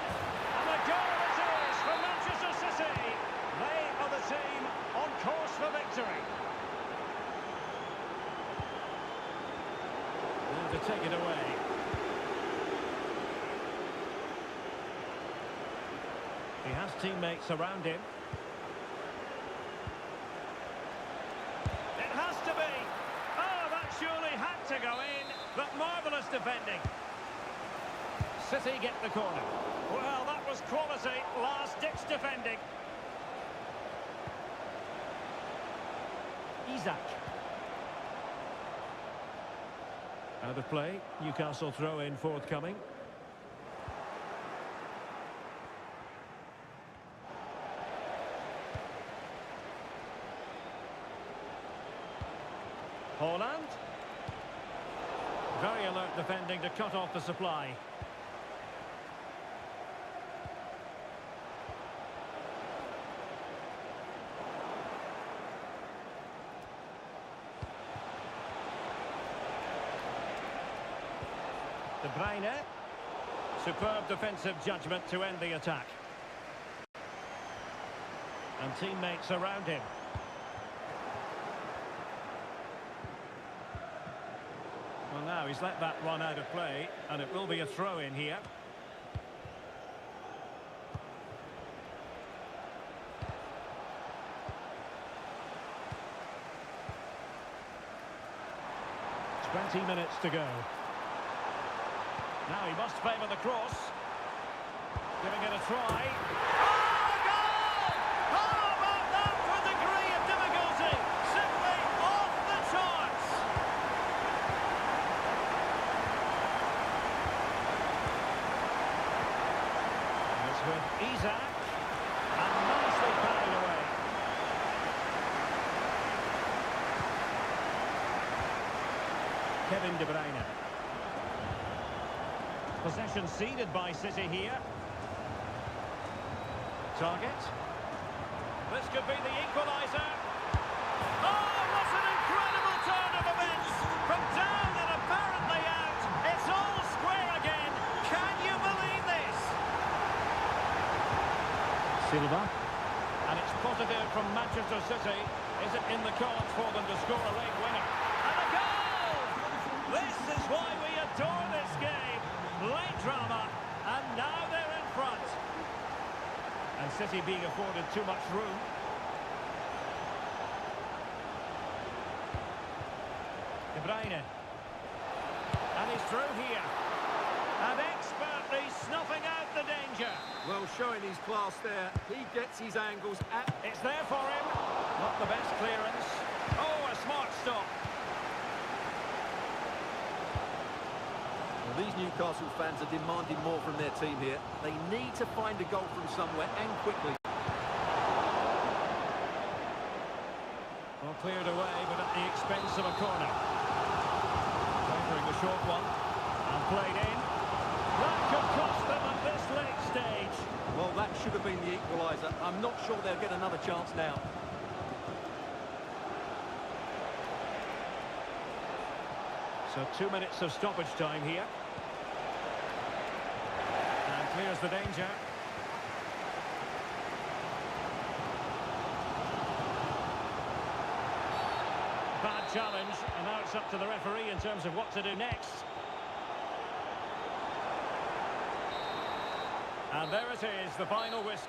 And the goal it is for Manchester City. They are the team on course for victory. And to take it away. He has teammates around him. It has to be. Oh, that surely had to go in. But marvellous defending. City get the corner. Well, that was quality. Last-ditch defending. Isak. Out of play. Newcastle throw-in forthcoming. Holland. Very alert defending to cut off the supply. De Bruyne. Superb defensive judgment to end the attack. And teammates around him. Well, now he's let that run out of play, and it will be a throw-in here. "20 minutes to go. Now he must favour the cross. Giving it a try. Oh, goal! How about that for a degree of difficulty? Simply off the charts. It's with Isak. And nicely carried away. Kevin De Bruyne. Possession ceded by City here. Target. This could be the equaliser. Oh, what an incredible turn of events! From down and apparently out, it's all square again. Can you believe this? Silva. And it's positive from Manchester City. Is it in the cards for them to score a late winner? And a goal! This is why we adore this game. Late drama, and now they're in front. And City being afforded too much room. De Bruyne. And he's through here. And expertly snuffing out the danger.
Well, showing his class there. He gets his angles at...
It's there for him. Not the best clearance. Oh, a smart stop.
Well, these Newcastle fans are demanding more from their team here. They need to find a goal from somewhere, and quickly.
Well, cleared away, but at the expense of a corner. Favouring the short one. And played in. That could cost them at this late stage.
Well, that should have been the equaliser. I'm not sure they'll get another chance now.
So 2 minutes of stoppage time here. And clears the danger. Bad challenge, and now it's up to the referee in terms of what to do next. And there it is, the final whistle.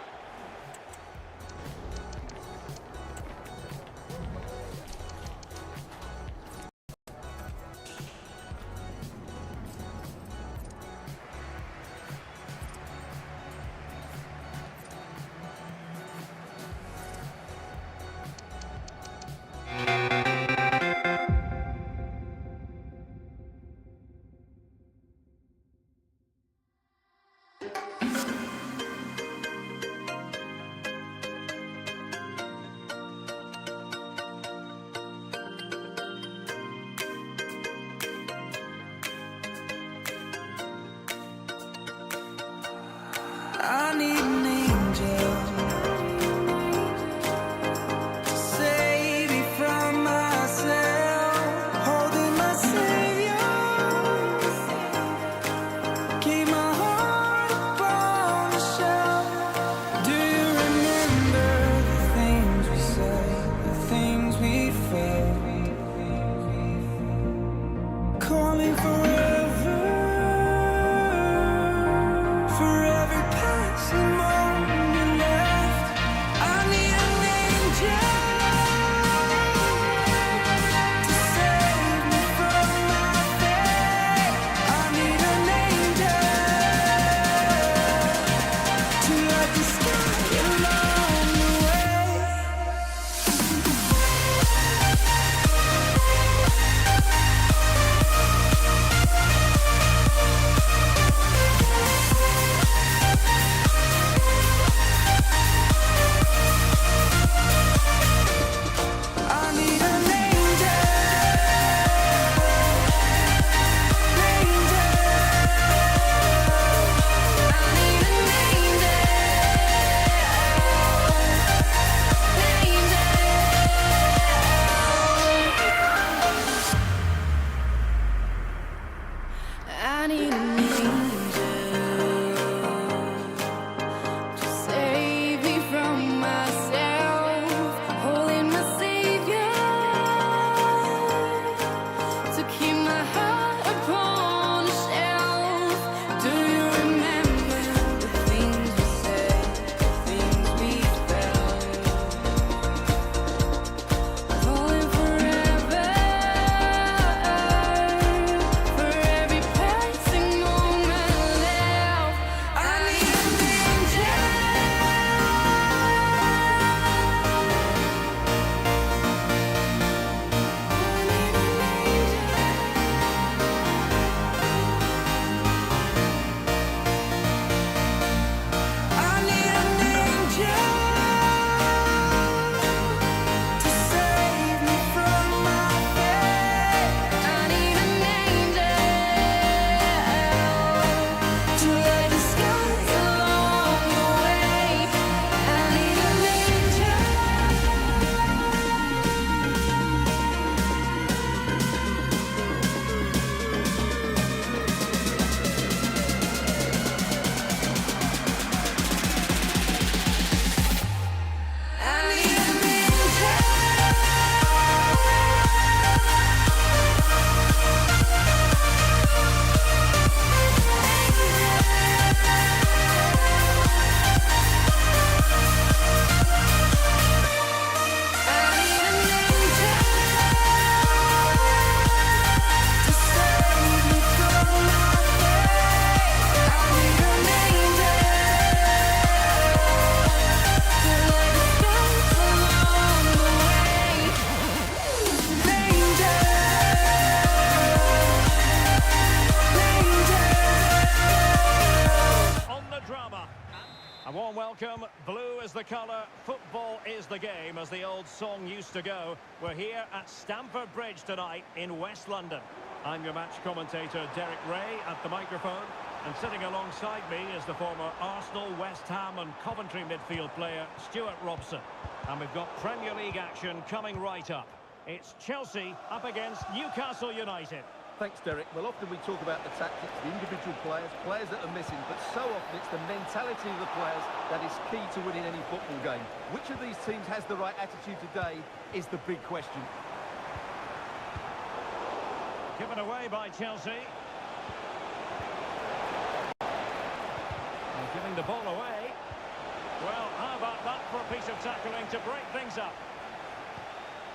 falling forever. For every passing moment left, I need an angel to save me from my fate. I need an angel to light the sky along the way. I need an angel, angel. I need an angel, angel. I need an angel to save me from myself, holding my savior to keep my heart upon a shelf. Do you remember the things we said, the things we felt? Falling forever for every passing moment left. I need an angel. I need an angel to save me from my fate. I need an angel to light the sky along the way. I need an angel. I need an
On the drama. A warm welcome. Blue is the colour, football is the game, as the old song used to go. We're here at Stamford Bridge tonight in West London. I'm your match commentator, Derek Ray, at the microphone. And sitting alongside me is the former Arsenal, West Ham and Coventry midfield player, Stuart Robson. And we've got Premier League action coming right up. It's Chelsea up against Newcastle United.
Thanks, Derek. Well, often we talk about the tactics, the individual players, players that are missing, but so often it's the mentality of the players that is key to winning any football game. Which of these teams has the right attitude today is the big question.
Given away by Chelsea. And giving the ball away. Well, how about that for a piece of tackling to break things up?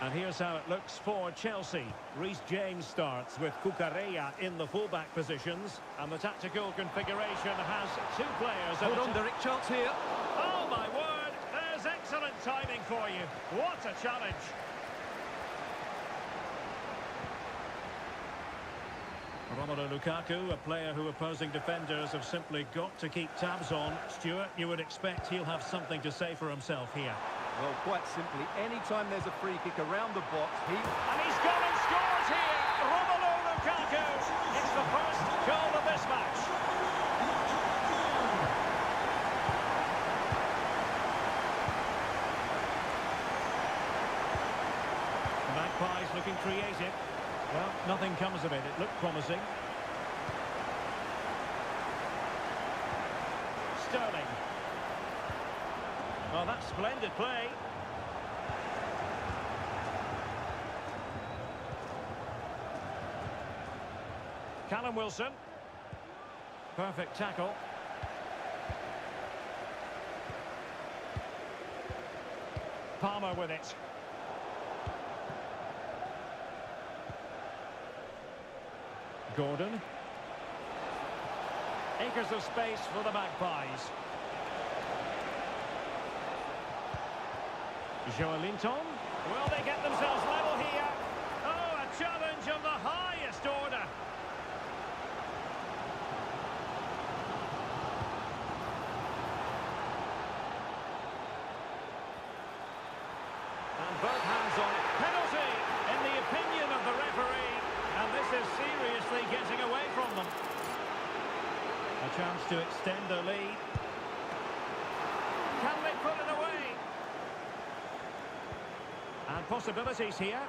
And here's how it looks for Chelsea. Reece James starts with Cucurella in the fullback positions. And the tactical configuration has two players.
Hold on, Derek, chance here.
Oh, my word. There's excellent timing for you. What a challenge. Romelu Lukaku, a player who opposing defenders have simply got to keep tabs on. Stuart, you would expect he'll have something to say for himself here.
Well, quite simply, anytime there's a free kick around the box,
And he's gone and scored here! Romelu Lukaku! It's the first goal of this match. The Magpies looking creative. Well, nothing comes of it. It looked promising. Sterling. Oh, that's splendid play. Callum Wilson. Perfect tackle. Palmer with it. Gordon. Acres of space for the Magpies. Joelinton. Will they get themselves level here? Oh, a challenge of the highest order. And both hands on it. Penalty, in the opinion of the referee. And this is seriously getting away from them. A chance to extend their lead. Can they put it away? And possibilities here.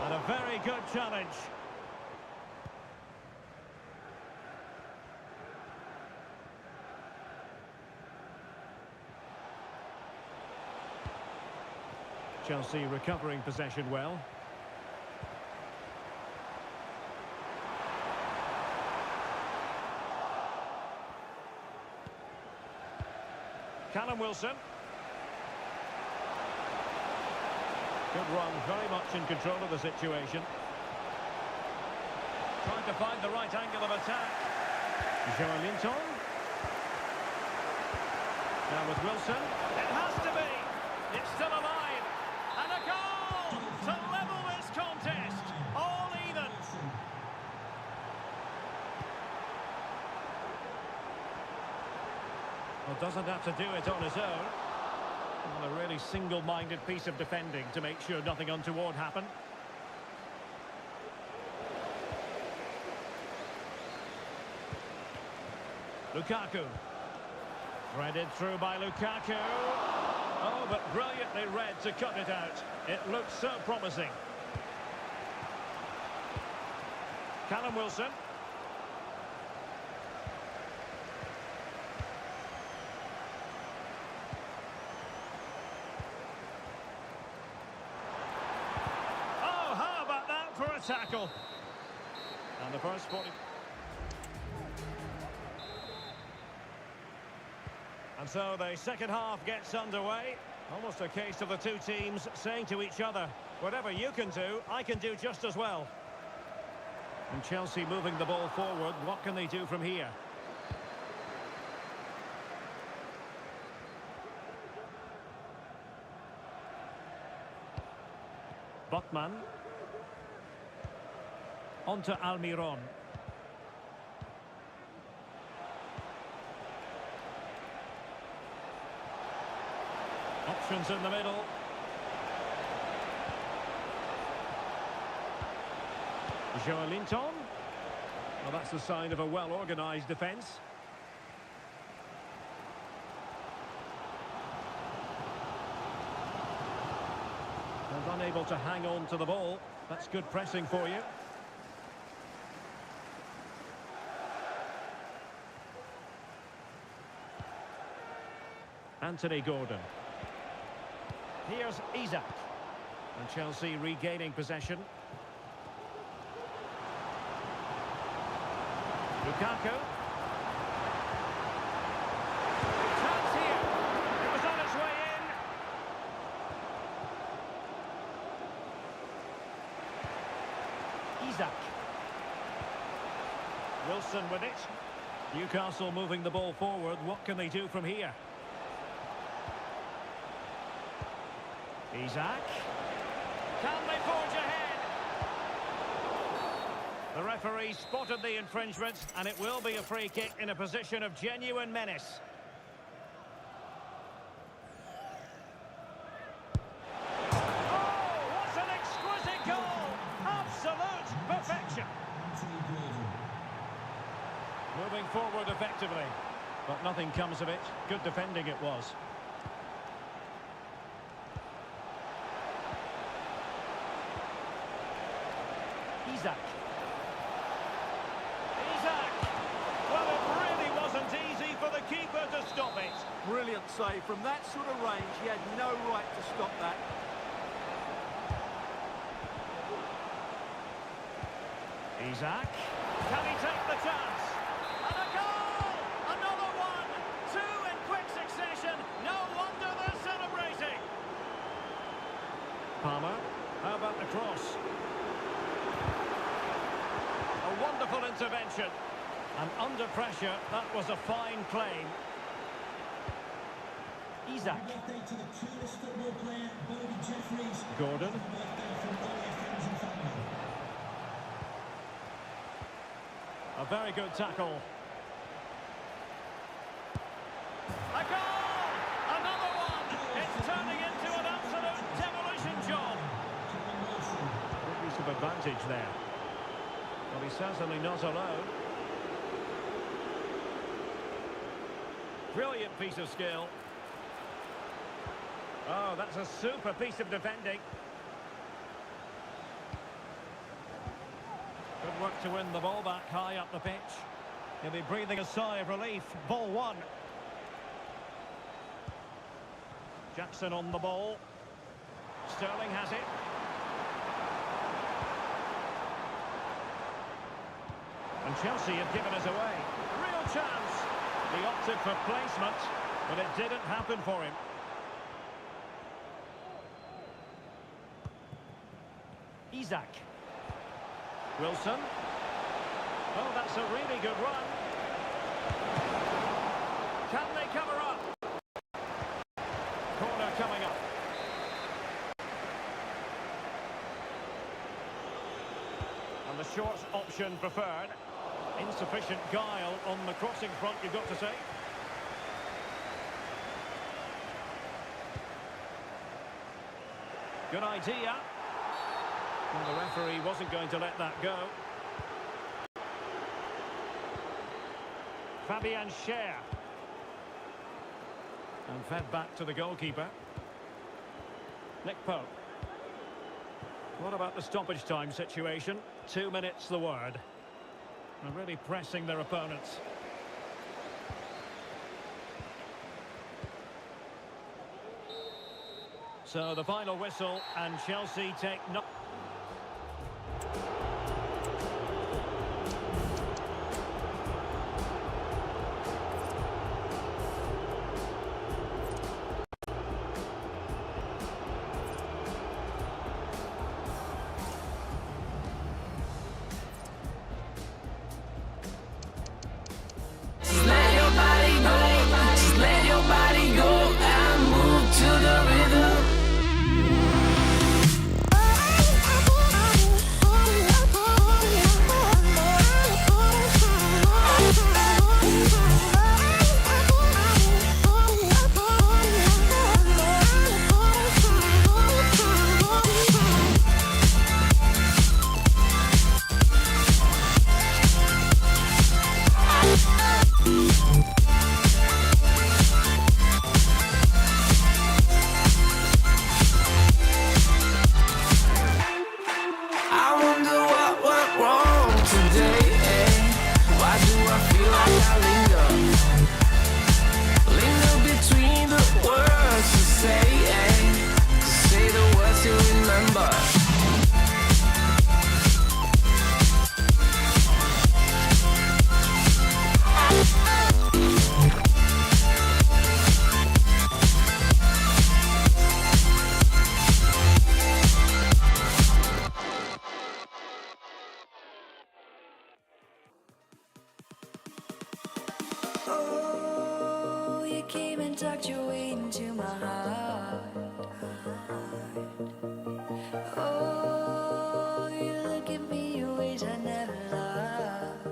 And a very good challenge. Chelsea recovering possession well. Callum Wilson. Good run, very much in control of the situation. Trying to find the right angle of attack. Joelinton. Now with Wilson. It has to be. It's still alive. And a goal to level this contest. All even. Well, doesn't have to do it on his own. Well, a really single-minded piece of defending to make sure nothing untoward happened. Lukaku. Threaded through by Lukaku. Oh, but brilliantly read to cut it out. It looks so promising. Callum Wilson. Oh, how about that for a tackle? And the first 40... And so the second half gets underway. Almost a case of the two teams saying to each other, whatever you can do, I can do just as well. And Chelsea moving the ball forward. What can they do from here? Botman. On to Almiron. Options in the middle. Joelinton. Well, that's a sign of a well-organised defence. And unable to hang on to the ball. That's good pressing for you. Anthony Gordon. Here's Isak. And Chelsea regaining possession. Lukaku. Chance here. It was on its way in. Isak. Wilson with it. Newcastle moving the ball forward. What can they do from here? Isak. Can they forge ahead? The referee spotted the infringement, and it will be a free kick in a position of genuine menace. Oh, what an exquisite goal! Absolute perfection. Moving forward effectively, but nothing comes of it. Good defending it was. Isak. Well, it really wasn't easy for the keeper to stop it.
Brilliant save. From that sort of range, he had no right to stop that.
Isak. Can he take the chance? And a goal! Another one! Two in quick succession. No wonder they're celebrating. Palmer. How about the cross? A wonderful intervention. And under pressure, that was a fine claim. Isaac.
Birthday to the coolest football player, Bobby Jeffries.
Gordon.
Birthday from all your friends and family.
A very good tackle. A goal! Another one! It's turning into an absolute demolition job. Good use of advantage there. Well, he's certainly not alone. Brilliant piece of skill. Oh, that's a super piece of defending. Good work to win the ball back high up the pitch. He'll be breathing a sigh of relief. Ball one. Jackson on the ball. Sterling has it. And Chelsea have given us away. Real chance. He opted for placement, but it didn't happen for him. Isaac. Wilson. Oh, that's a really good run. Can they cover up? Corner coming up. And the short option preferred. Insufficient guile on the crossing front, you've got to say. Good idea. And the referee wasn't going to let that go. Fabian Schär. And fed back to the goalkeeper. Nick Pope. What about the stoppage time situation? 2 minutes the word. And really pressing their opponents. So the final whistle, and Chelsea take no...
Oh, you came and tucked your way into my heart. Oh, you look at me in ways I never loved.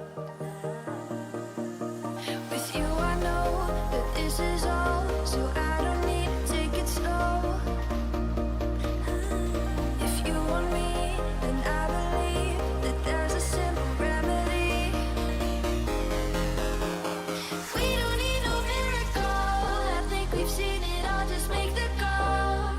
With you I know that this is all, so I don't need to take it slow. If you want me, then I believe that there's a simple remedy. We don't need no miracle, I think we've seen it all, just make the call.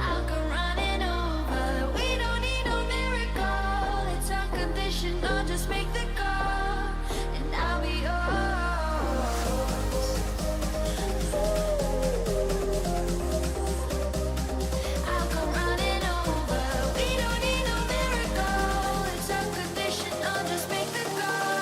I'll come running over. We don't need no miracle, it's unconditional, just make the call, and I'll be yours. I'll come running over. We don't need no miracle, it's unconditional, just make the call.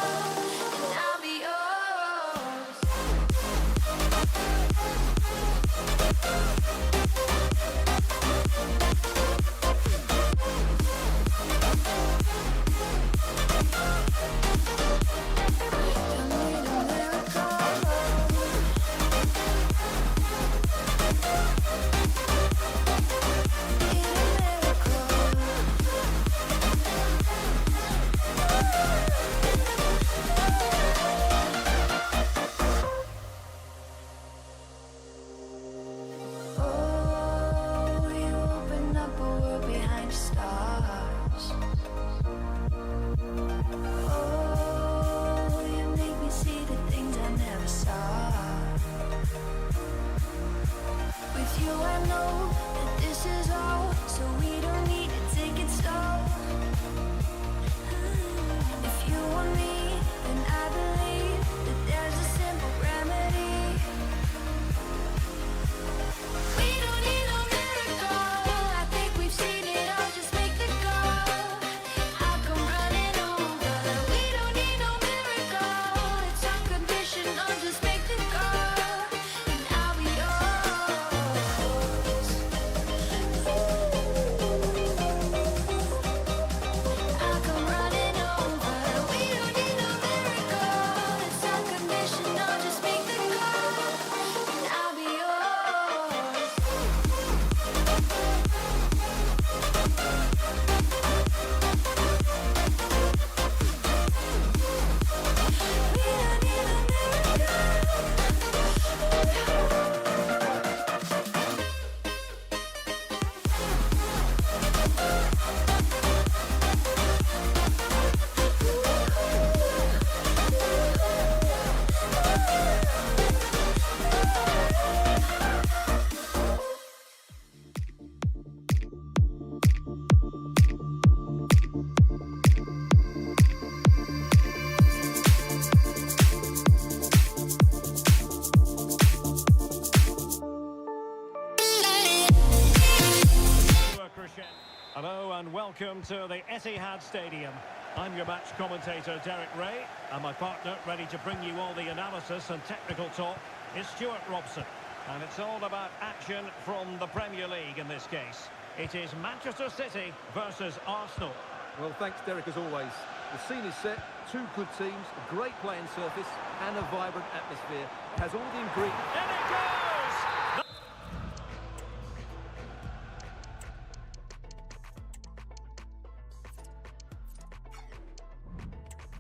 welcome to the Etihad Stadium. I'm your match commentator, Derek Ray, and my partner, ready to bring you all the analysis and technical talk, is Stuart Robson. And it's all about action from the Premier League in this case. It is Manchester City versus Arsenal.
Well, thanks, Derek, as always. The scene is set, two good teams, a great playing surface, and a vibrant atmosphere. It has all the ingredients.
In it goes!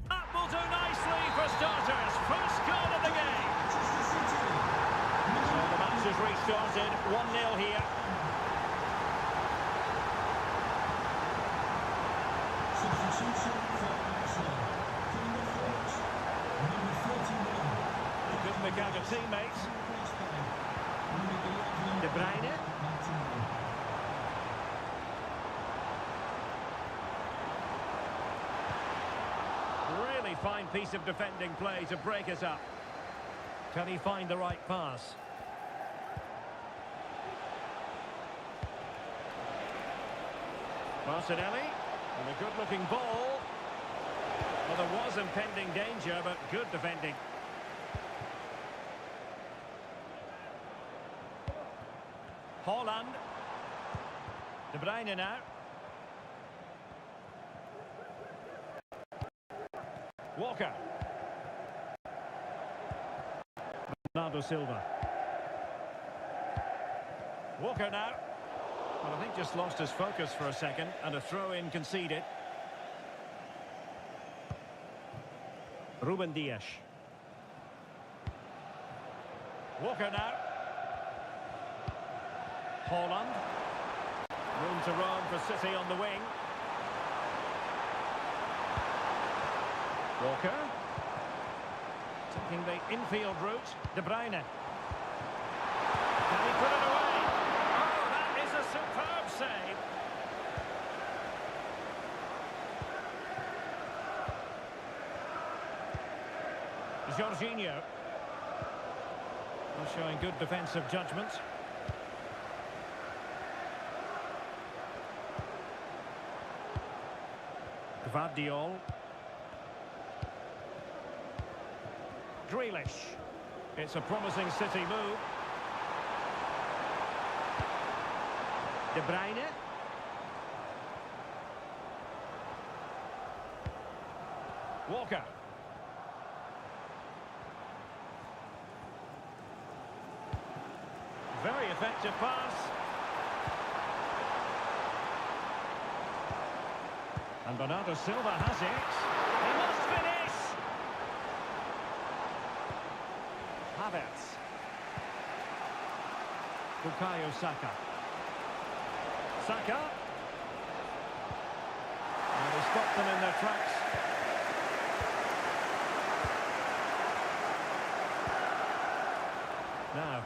That will do nicely for starters. First goal of the game. So the match has restarted. 1-0 here.
Substitution for Arsenal. Coming off the bench, number 41.
He couldn't make out of teammates.
Replaced by number 11.
De Bruyne.
Martinelli.
Really fine piece of defending play to break us up. Can he find the right pass? Martinelli, and a good-looking ball. Well, there was impending danger, but good defending. Haaland. De Bruyne now. Walker. Bernardo Silva. Walker now. Well, I think just lost his focus for a second, and a throw-in conceded. Ruben Dias. Walker now. Haaland. Room to roam for City on the wing. Walker. Taking the infield route. De Bruyne. Can he put it away? Oh, that is a superb save. Jorginho. Well, showing good defensive judgment. Gvardiol. Grealish. It's a promising City move. De Bruyne. Walker. Very effective pass. And Bernardo Silva has it. He must finish. Havertz. Bukayo Saka. Saka. And he stopped them in their tracks. Now,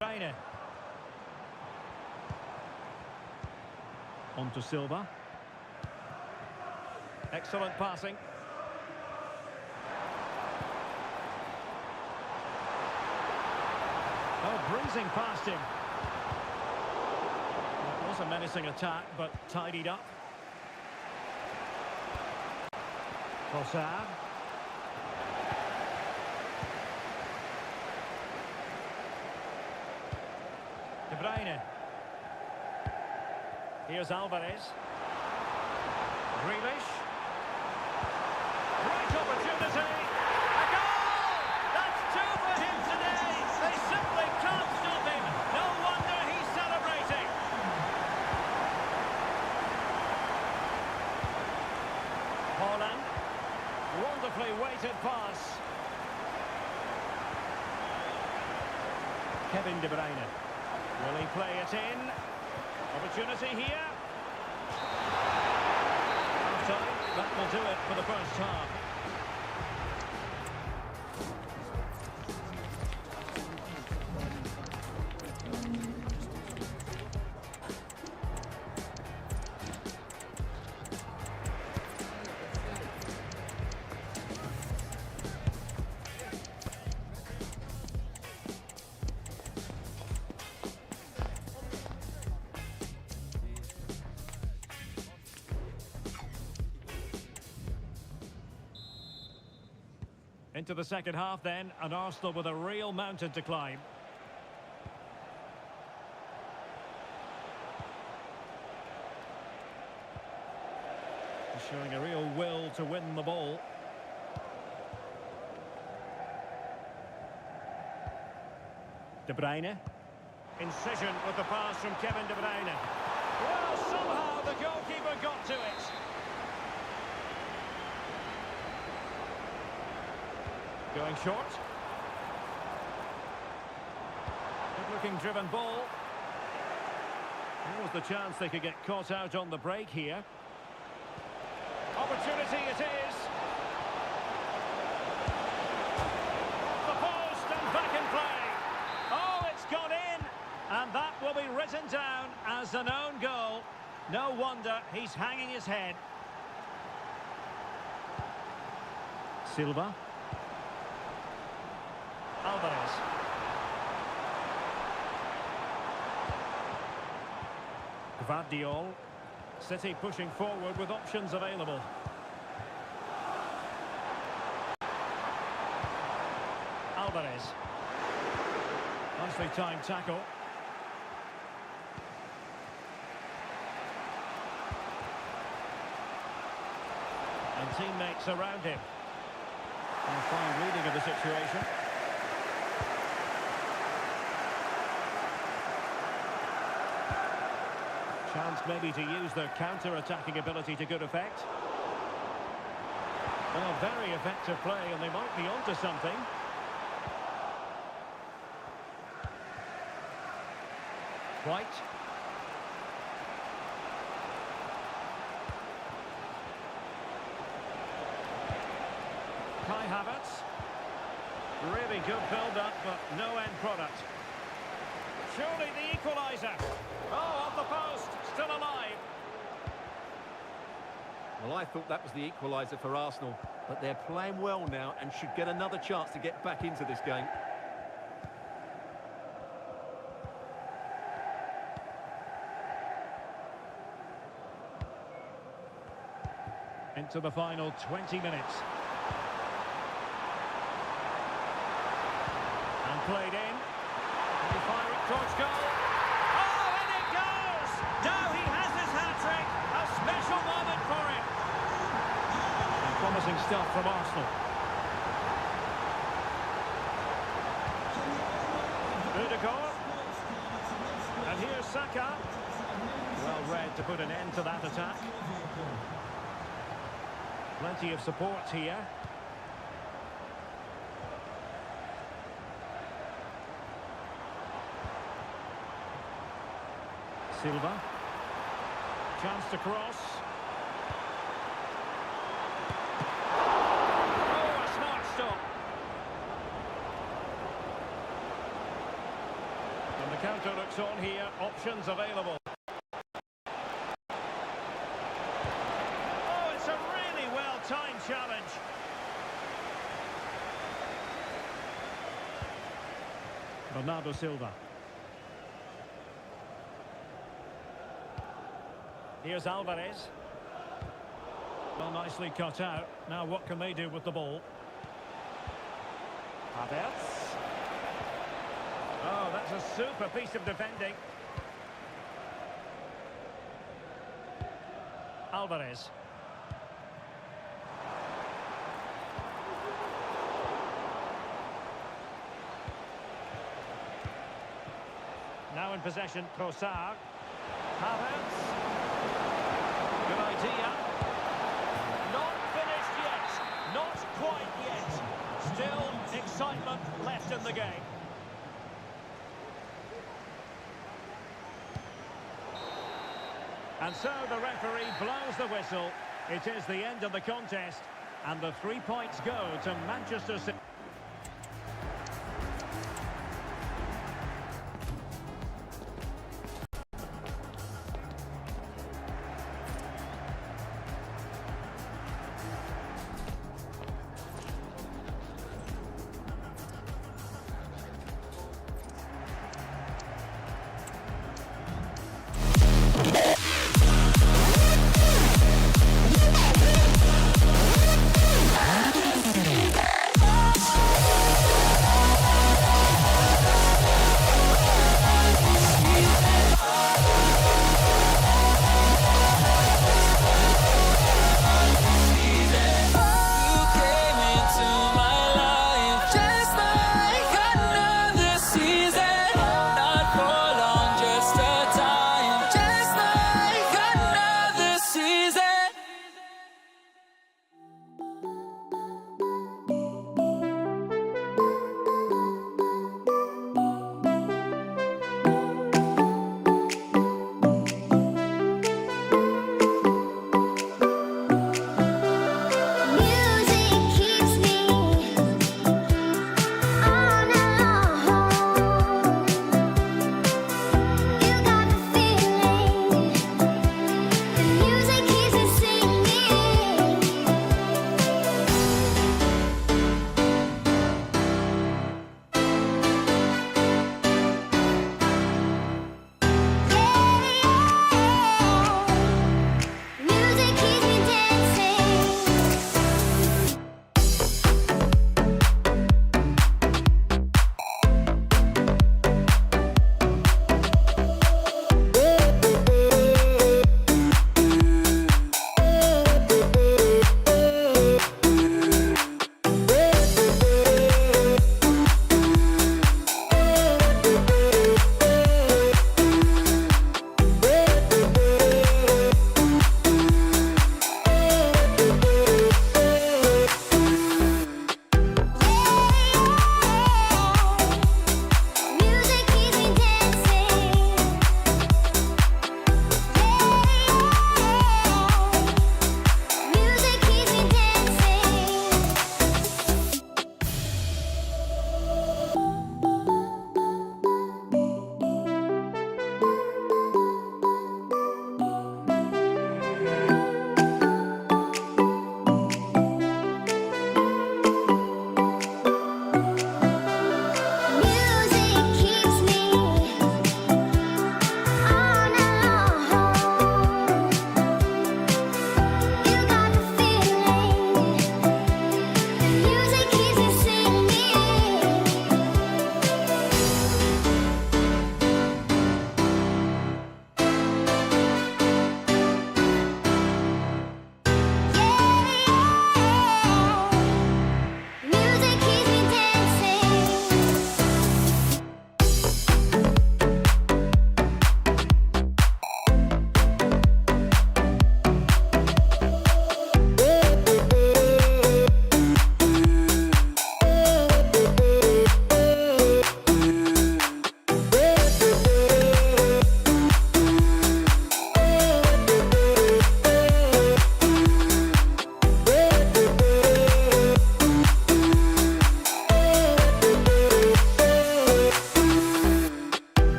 Bruyne. On to Silva. Excellent passing. Oh, breezing past him. It was a menacing attack, but tidied up. Trossard. De Bruyne. Here's Alvarez. Grealish. Great opportunity. A goal! That's two for him today. They simply can't stop him. No wonder he's celebrating. Haaland. Wonderfully weighted pass. Kevin De Bruyne. Will he play it in? Opportunity here. Half-time. That will do it for the first half. Into the second half then, and Arsenal with a real mountain to climb. Showing a real will to win the ball. De Bruyne. Incision with the pass from Kevin De Bruyne. Well, somehow the goalkeeper got to it. Going short. Good-looking driven ball. There was the chance they could get caught out on the break here. Opportunity it is. Off the post and back in play. Oh, it's gone in. And that will be written down as an own goal. No wonder he's hanging his head. Silva. Alvarez. Gvardiol. City pushing forward with options available. Alvarez. Nicely timed tackle. And teammates around him. And fine reading of the situation. Chance maybe to use their counter-attacking ability to good effect. Well, very effective play, and they might be onto something. White. Kai Havertz. Really good build-up, but no end product. Surely the equaliser. Oh, off the post, still alive.
Well, I thought that was the equaliser for Arsenal, but they're playing well now and should get another chance to get back into this game.
Into the final 20 minutes. And played in. Can he fire it towards goal? Oh, and it goes! Now he has his hat-trick. A special moment for him. And promising stuff from Arsenal. Odegaard. And here's Saka. Well read to put an end to that attack. Plenty of support here. Silva. Chance to cross. Oh, a smart stop. And the counter looks on here. Options available. Oh, it's a really well-timed challenge. Bernardo Silva. Here's Alvarez. Well, nicely cut out. Now what can they do with the ball? Havertz. Oh, that's a super piece of defending. Alvarez. Now in possession, Trossard. Havertz. Good idea. Not finished yet. Not quite yet. Still excitement left in the game. And so the referee blows the whistle. It is the end of the contest. And the 3 points go to Manchester City.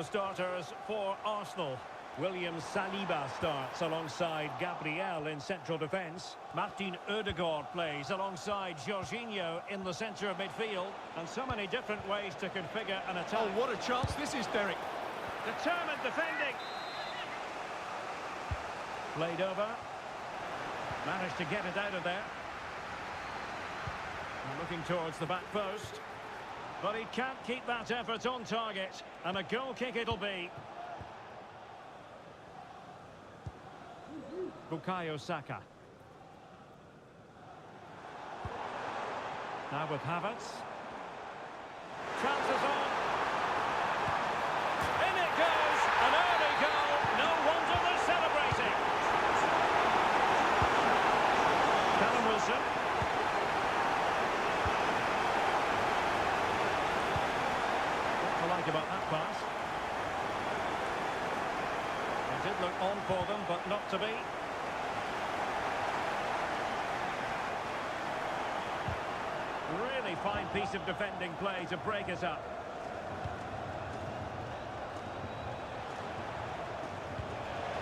starters for Arsenal. William Saliba starts alongside Gabriel in central defence. Martin Odegaard plays alongside Jorginho in the centre of midfield. And so many different ways to configure an attack.
Oh, what a chance this is, Derek.
Determined defending. Played over. Managed to get it out of there. And looking towards the back post. But he can't keep that effort on target. And a goal kick it'll be. Bukayo Saka. Now with Havertz. Chances on. In it goes. An early goal. No wonder they're celebrating. Callum Wilson. What to like about that pass? It did look on for them, but not to be. Really fine piece of defending play to break us up.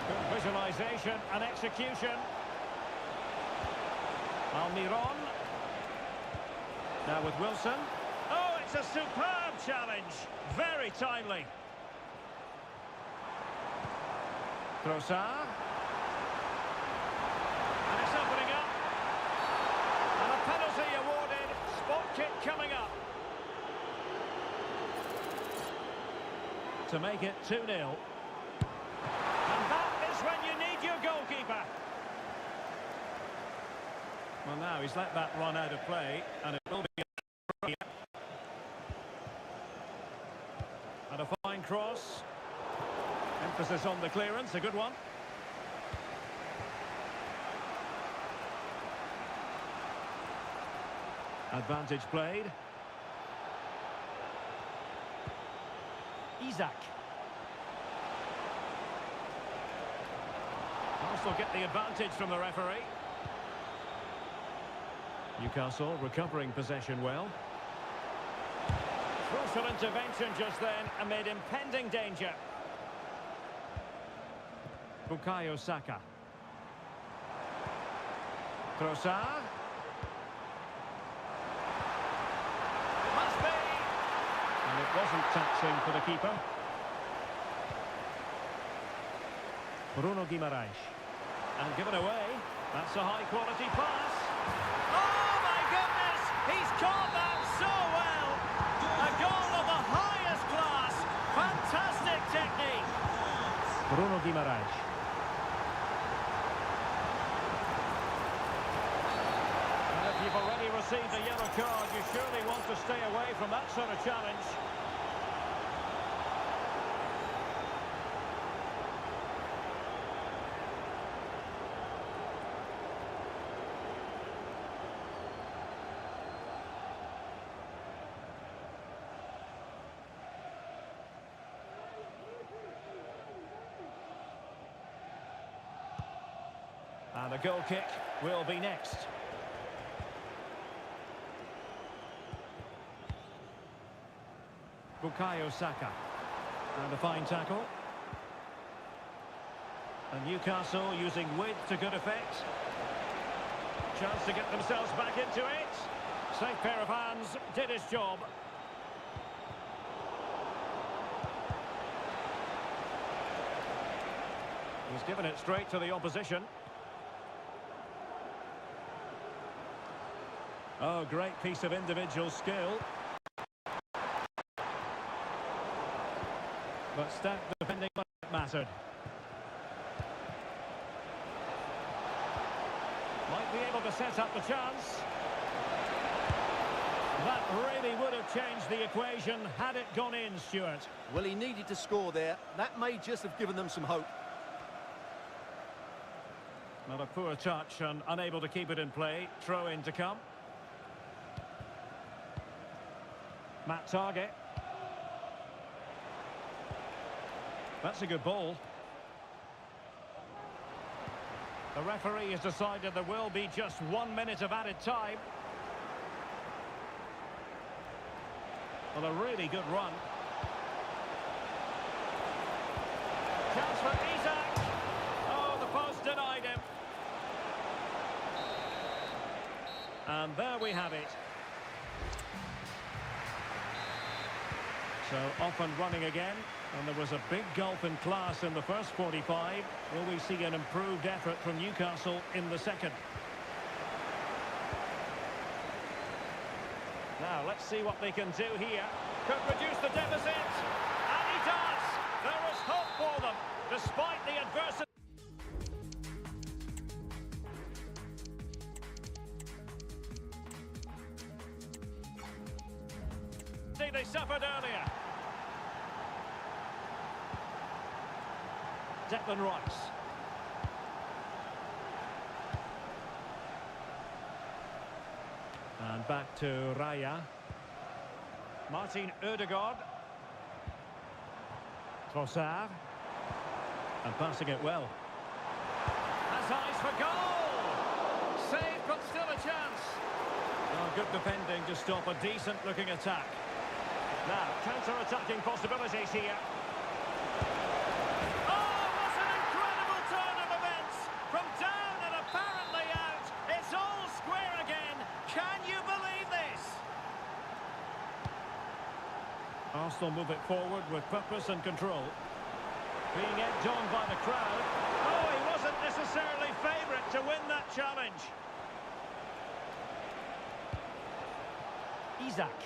Good visualisation and execution. Almiron. Now with Wilson. Oh, it's a superb challenge. Very timely. Trossard. And it's opening up. And a penalty awarded. Spot kick coming up. To make it 2-0. And that is when you need your goalkeeper. Well, now he's let that run out of play, and it will be and a fine cross. Emphasis on the clearance, a good one. Advantage played. Isak. Arsenal get the advantage from the referee. Newcastle recovering possession well. Crucial intervention just then amid impending danger. Bukayo Saka. Trossard. Must be. And it wasn't taxing for the keeper. Bruno Guimaraes. And given away. That's a high-quality pass. Oh, my goodness! He's caught that so well! A goal of the highest class! Fantastic technique! Bruno Guimaraes. And if you've already received a yellow card, you surely want to stay away from that sort of challenge. And a goal kick will be next. Bukayo Saka. And a fine tackle. And Newcastle using width to good effect. Chance to get themselves back into it. Safe pair of hands, did his job. He's given it straight to the opposition. Oh, great piece of individual skill. But stout defending mattered. Might be able to set up the chance. That really would have changed the equation had it gone in, Stuart.
Well, he needed to score there. That may just have given them some hope.
Not a poor touch and unable to keep it in play. Throw in to come. Matt Target. That's a good ball. The referee has decided there will be just 1 minute of added time. Well, a really good run. Chance for Isak. Oh, the post denied him. And there we have it. So off and running again. And there was a big gulf in class in the first 45. Will we see an improved effort from Newcastle in the second? Now, let's see what they can do here. Could reduce the deficit. And he does. There is hope for them, despite the adversity. They suffered earlier. Declan Rice. And back to Raya. Martin Ødegaard. Trossard. And passing it well. Has eyes for goal! Save, but still a chance. Oh, good defending to stop a decent-looking attack. Now, counter-attacking possibilities here. Oh, what an incredible turn of events! From down and apparently out, it's all square again. Can you believe this? Arsenal move it forward with purpose and control. Being egged on by the crowd. Oh, he wasn't necessarily favourite to win that challenge. Isak.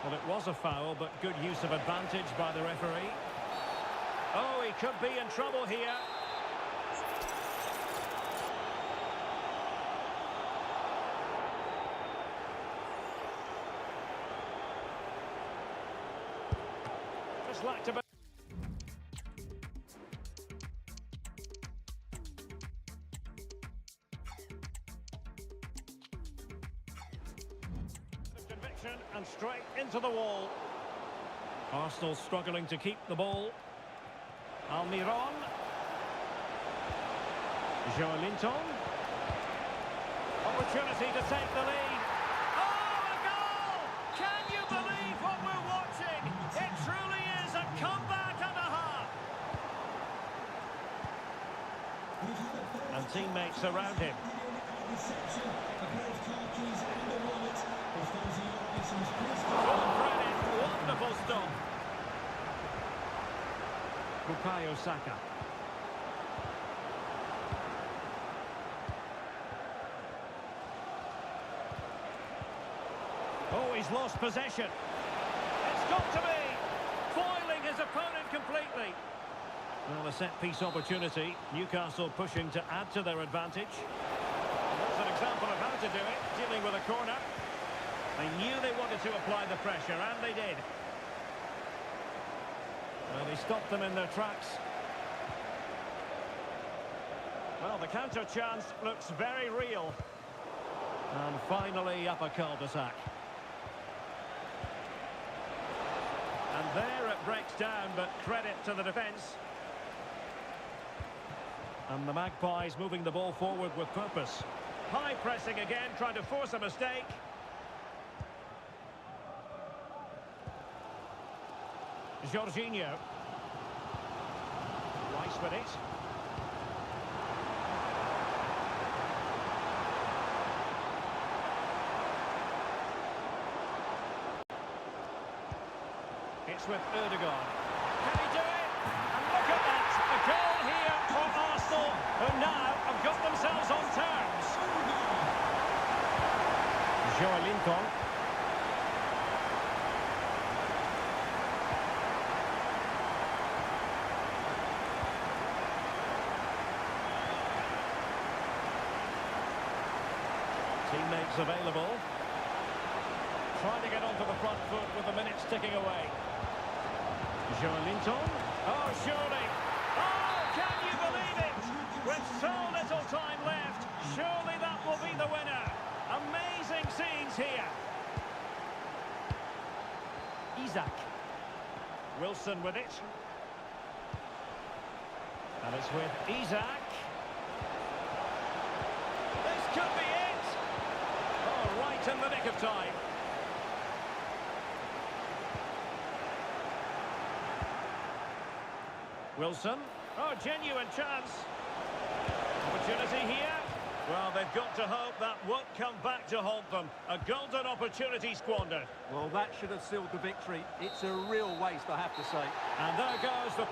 Well, it was a foul, but good use of advantage by the referee. Oh, he could be in trouble here. Just like to be... And straight into the wall. Arsenal struggling to keep the ball. Almiron. Joelinton. Opportunity to take the lead. Oh, a goal! Can you believe what we're watching? It truly is a comeback and a half. And teammates around him. Full credit, wonderful stop. Bukayo Saka. Oh, he's lost possession. It's got to be. Foiling his opponent completely. Well, a set-piece opportunity. Newcastle pushing to add to their advantage. That's an example of how to do it, dealing with a corner. They knew they wanted to apply the pressure, and they did. Well, they stopped them in their tracks. Well, the counter chance looks very real. And finally, up a cul-de-sac. And there it breaks down, but credit to the defence. And the Magpies moving the ball forward with purpose. High pressing again, trying to force a mistake. Jorginho. Rice with it. It's with Ødegaard. Can he do it? And look at that! A goal here for Arsenal, who now have got themselves on terms. Joelinton. Teammates available. Trying to get onto the front foot with the minutes ticking away. Joelinton. Oh, surely. Oh, can you believe it? With so little time left, surely that will be the winner. Amazing scenes here. Isak. Wilson with it. And it's with Isak. This could be it. Oh, right in the nick of time. Wilson. Oh, genuine chance. Opportunity here. Well, they've got to hope that won't come back to haunt them. A golden opportunity squandered.
Well, that should have sealed the victory. It's a real waste, I have to say.
And there goes the...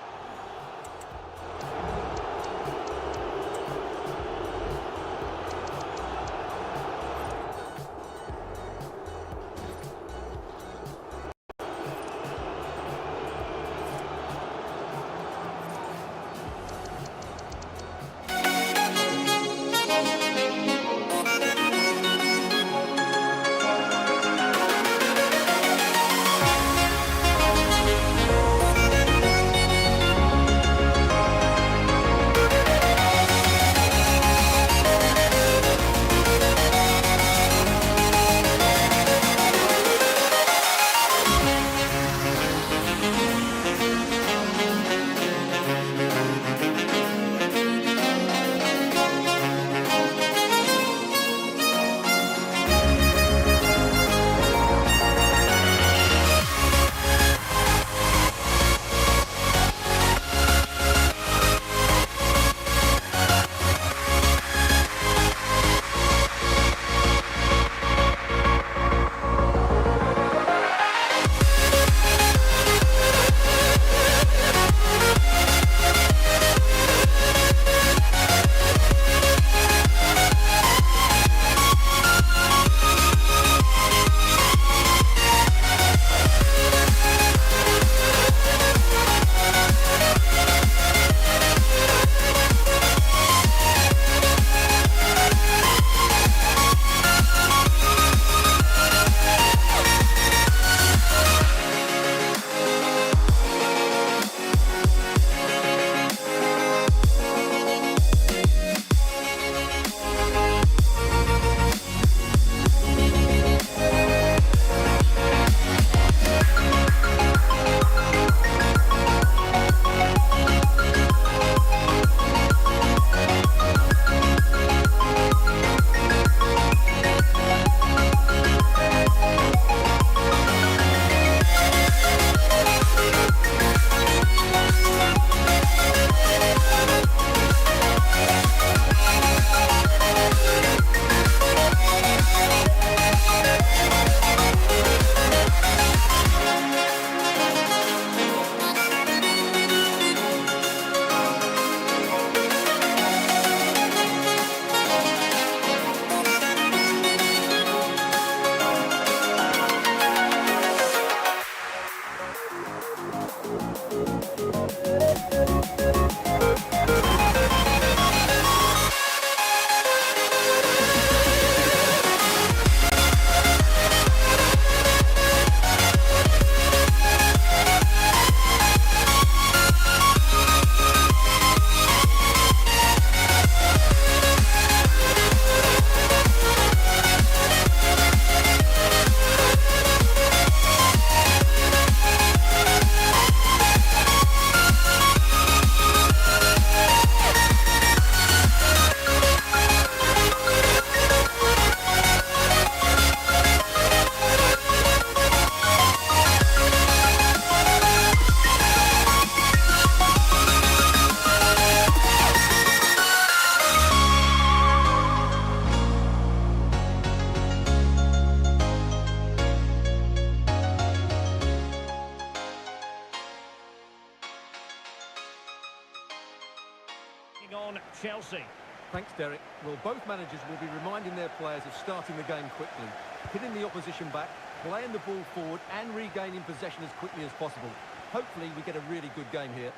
On Chelsea.
Thanks, Derek. Well, both managers will be reminding their players of starting the game quickly, hitting the opposition back, playing the ball forward and regaining possession as quickly as possible. Hopefully we get a really good game here.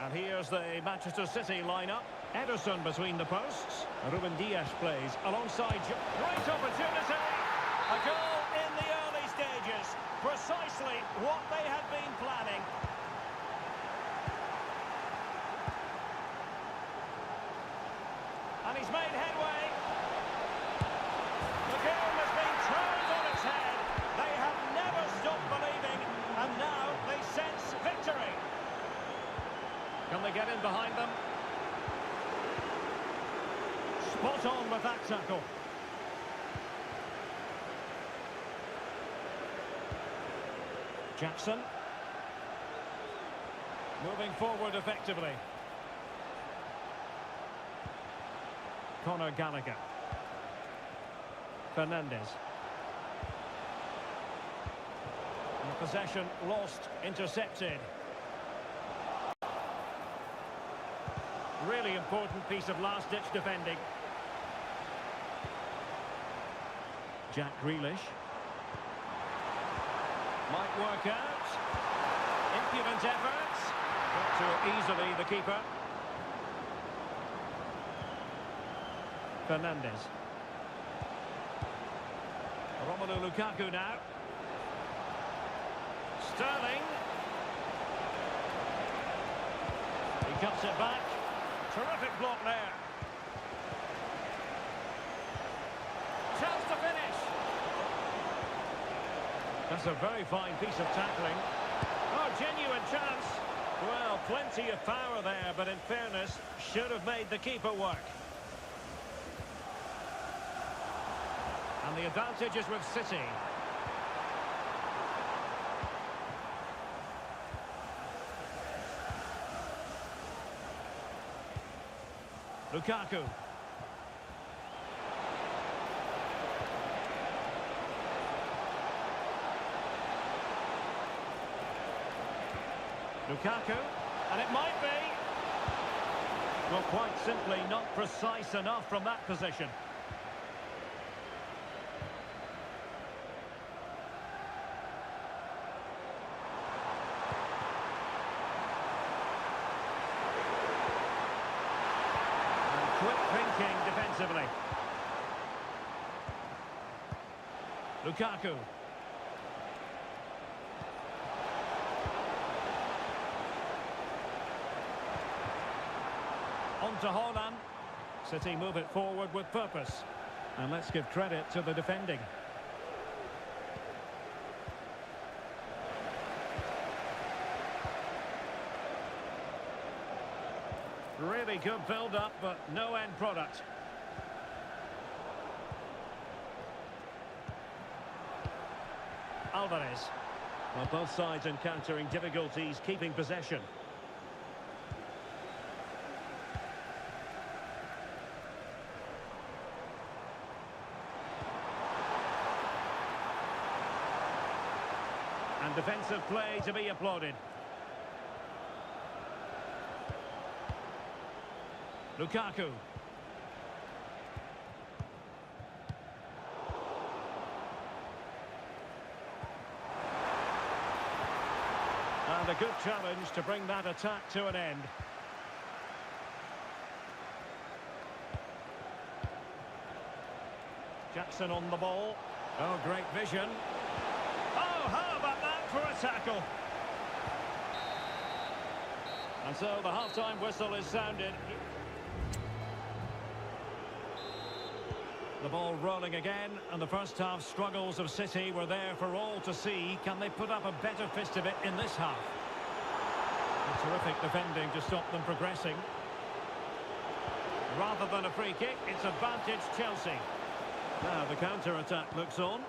And here's the Manchester City lineup. Ederson between the posts. Ruben Dias plays alongside... Great opportunity! A goal in the early stages. Precisely what they had been planning. And he's made headway. The game has been turned on its head. They have never stopped believing, and now they sense victory. Can they get in behind them? Spot on with that tackle. Jackson. Moving forward effectively. Conor Gallagher. Fernandes. And possession lost, intercepted. Really important piece of last-ditch defending. Jack Grealish. Might work out. Impudent efforts. Got to it easily, the keeper. Fernandes. Romelu Lukaku now. Sterling. He cuts it back. Terrific block there. Chance to finish. That's a very fine piece of tackling. Oh, genuine chance. Well, plenty of power there, but in fairness, should have made the keeper work. And the advantage is with City. Lukaku. Lukaku, and it might be. Well, quite simply not precise enough from that position. Quick thinking defensively. Lukaku. On to Holland. City move it forward with purpose. And let's give credit to the defending. Really good build-up, but no end product. Alvarez. Well, both sides encountering difficulties keeping possession. And defensive play to be applauded. Lukaku. And a good challenge to bring that attack to an end. Jackson on the ball. Oh, great vision. Oh, how about that for a tackle? And so the half-time whistle is sounded. The ball rolling again, and the first half struggles of City were there for all to see. Can they put up a better fist of it in this half? A terrific defending to stop them progressing. Rather than a free kick, it's advantage Chelsea. Now the counter-attack looks on.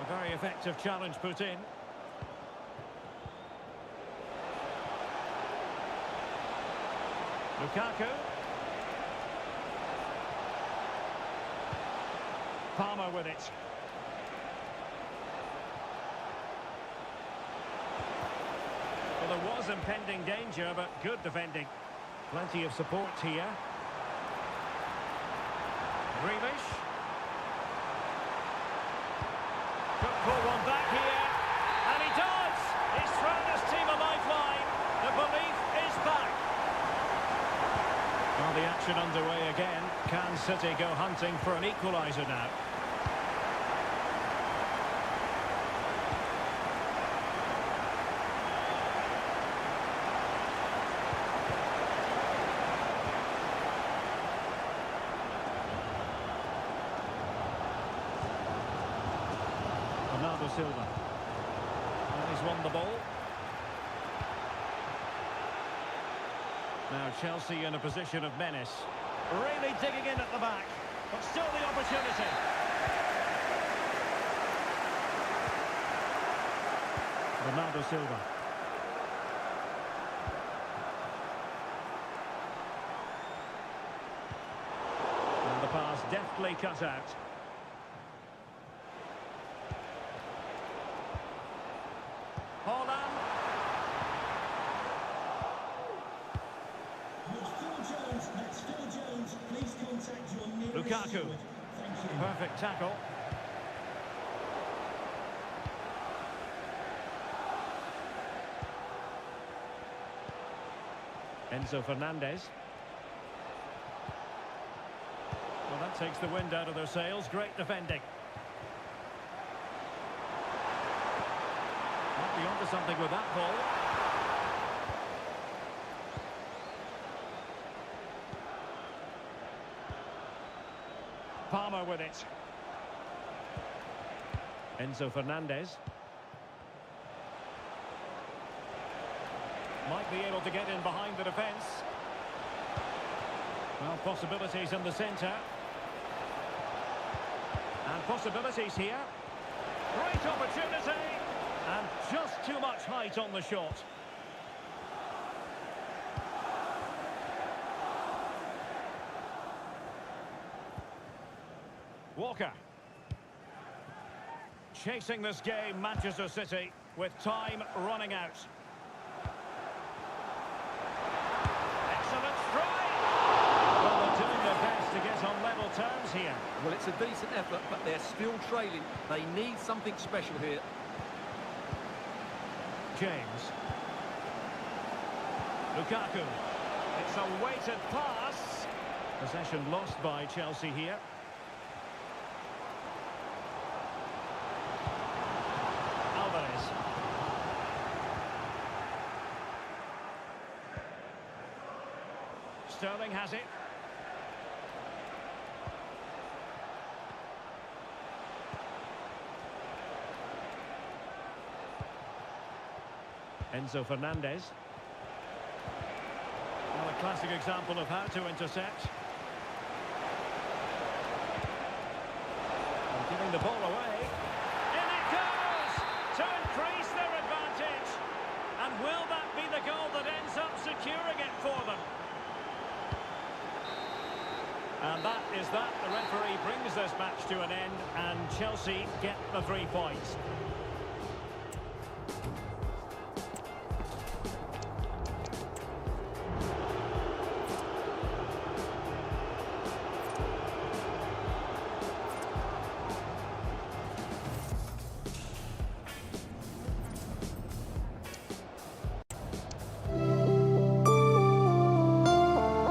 A very effective challenge put in. Lukaku. Palmer with it. Well, there was impending danger, but good defending. Plenty of support here. Grealish. Could pull one back here. And he does! He's thrown his team a lifeline. The belief is back. Well, the action underway again. Can City go hunting for an equaliser now? Bernardo Silva. And he's won the ball. Now Chelsea in a position of menace. Really digging in at the back, but still the opportunity. Bernardo Silva. And the pass deftly cut out. Holland.
With Phil Jones, that's Phil Jones. Please contact your nearest
Lukaku.
steward. Thank you.
Perfect tackle. Enzo Fernandez. Well, that takes the wind out of their sails. Great defending. Might be onto something with that ball. Palmer with it. Enzo Fernandez. Might be able to get in behind the defence. Well, possibilities in the centre. And possibilities here. Great opportunity. And just too much height on the shot. Walker. Chasing this game, Manchester City, with time running out. Excellent strike! Well, they're doing their best to get on level terms here.
Well, it's a decent effort, but they're still trailing. They need something special here.
James. Lukaku. It's a weighted pass. Possession lost by Chelsea here. Alvarez. Sterling has it. Enzo Fernandez. Well, a classic example of how to intercept. And giving the ball away. In it goes! To increase their advantage. And will that be the goal that ends up securing it for them? And that is that. The referee brings this match to an end, and Chelsea get the 3 points.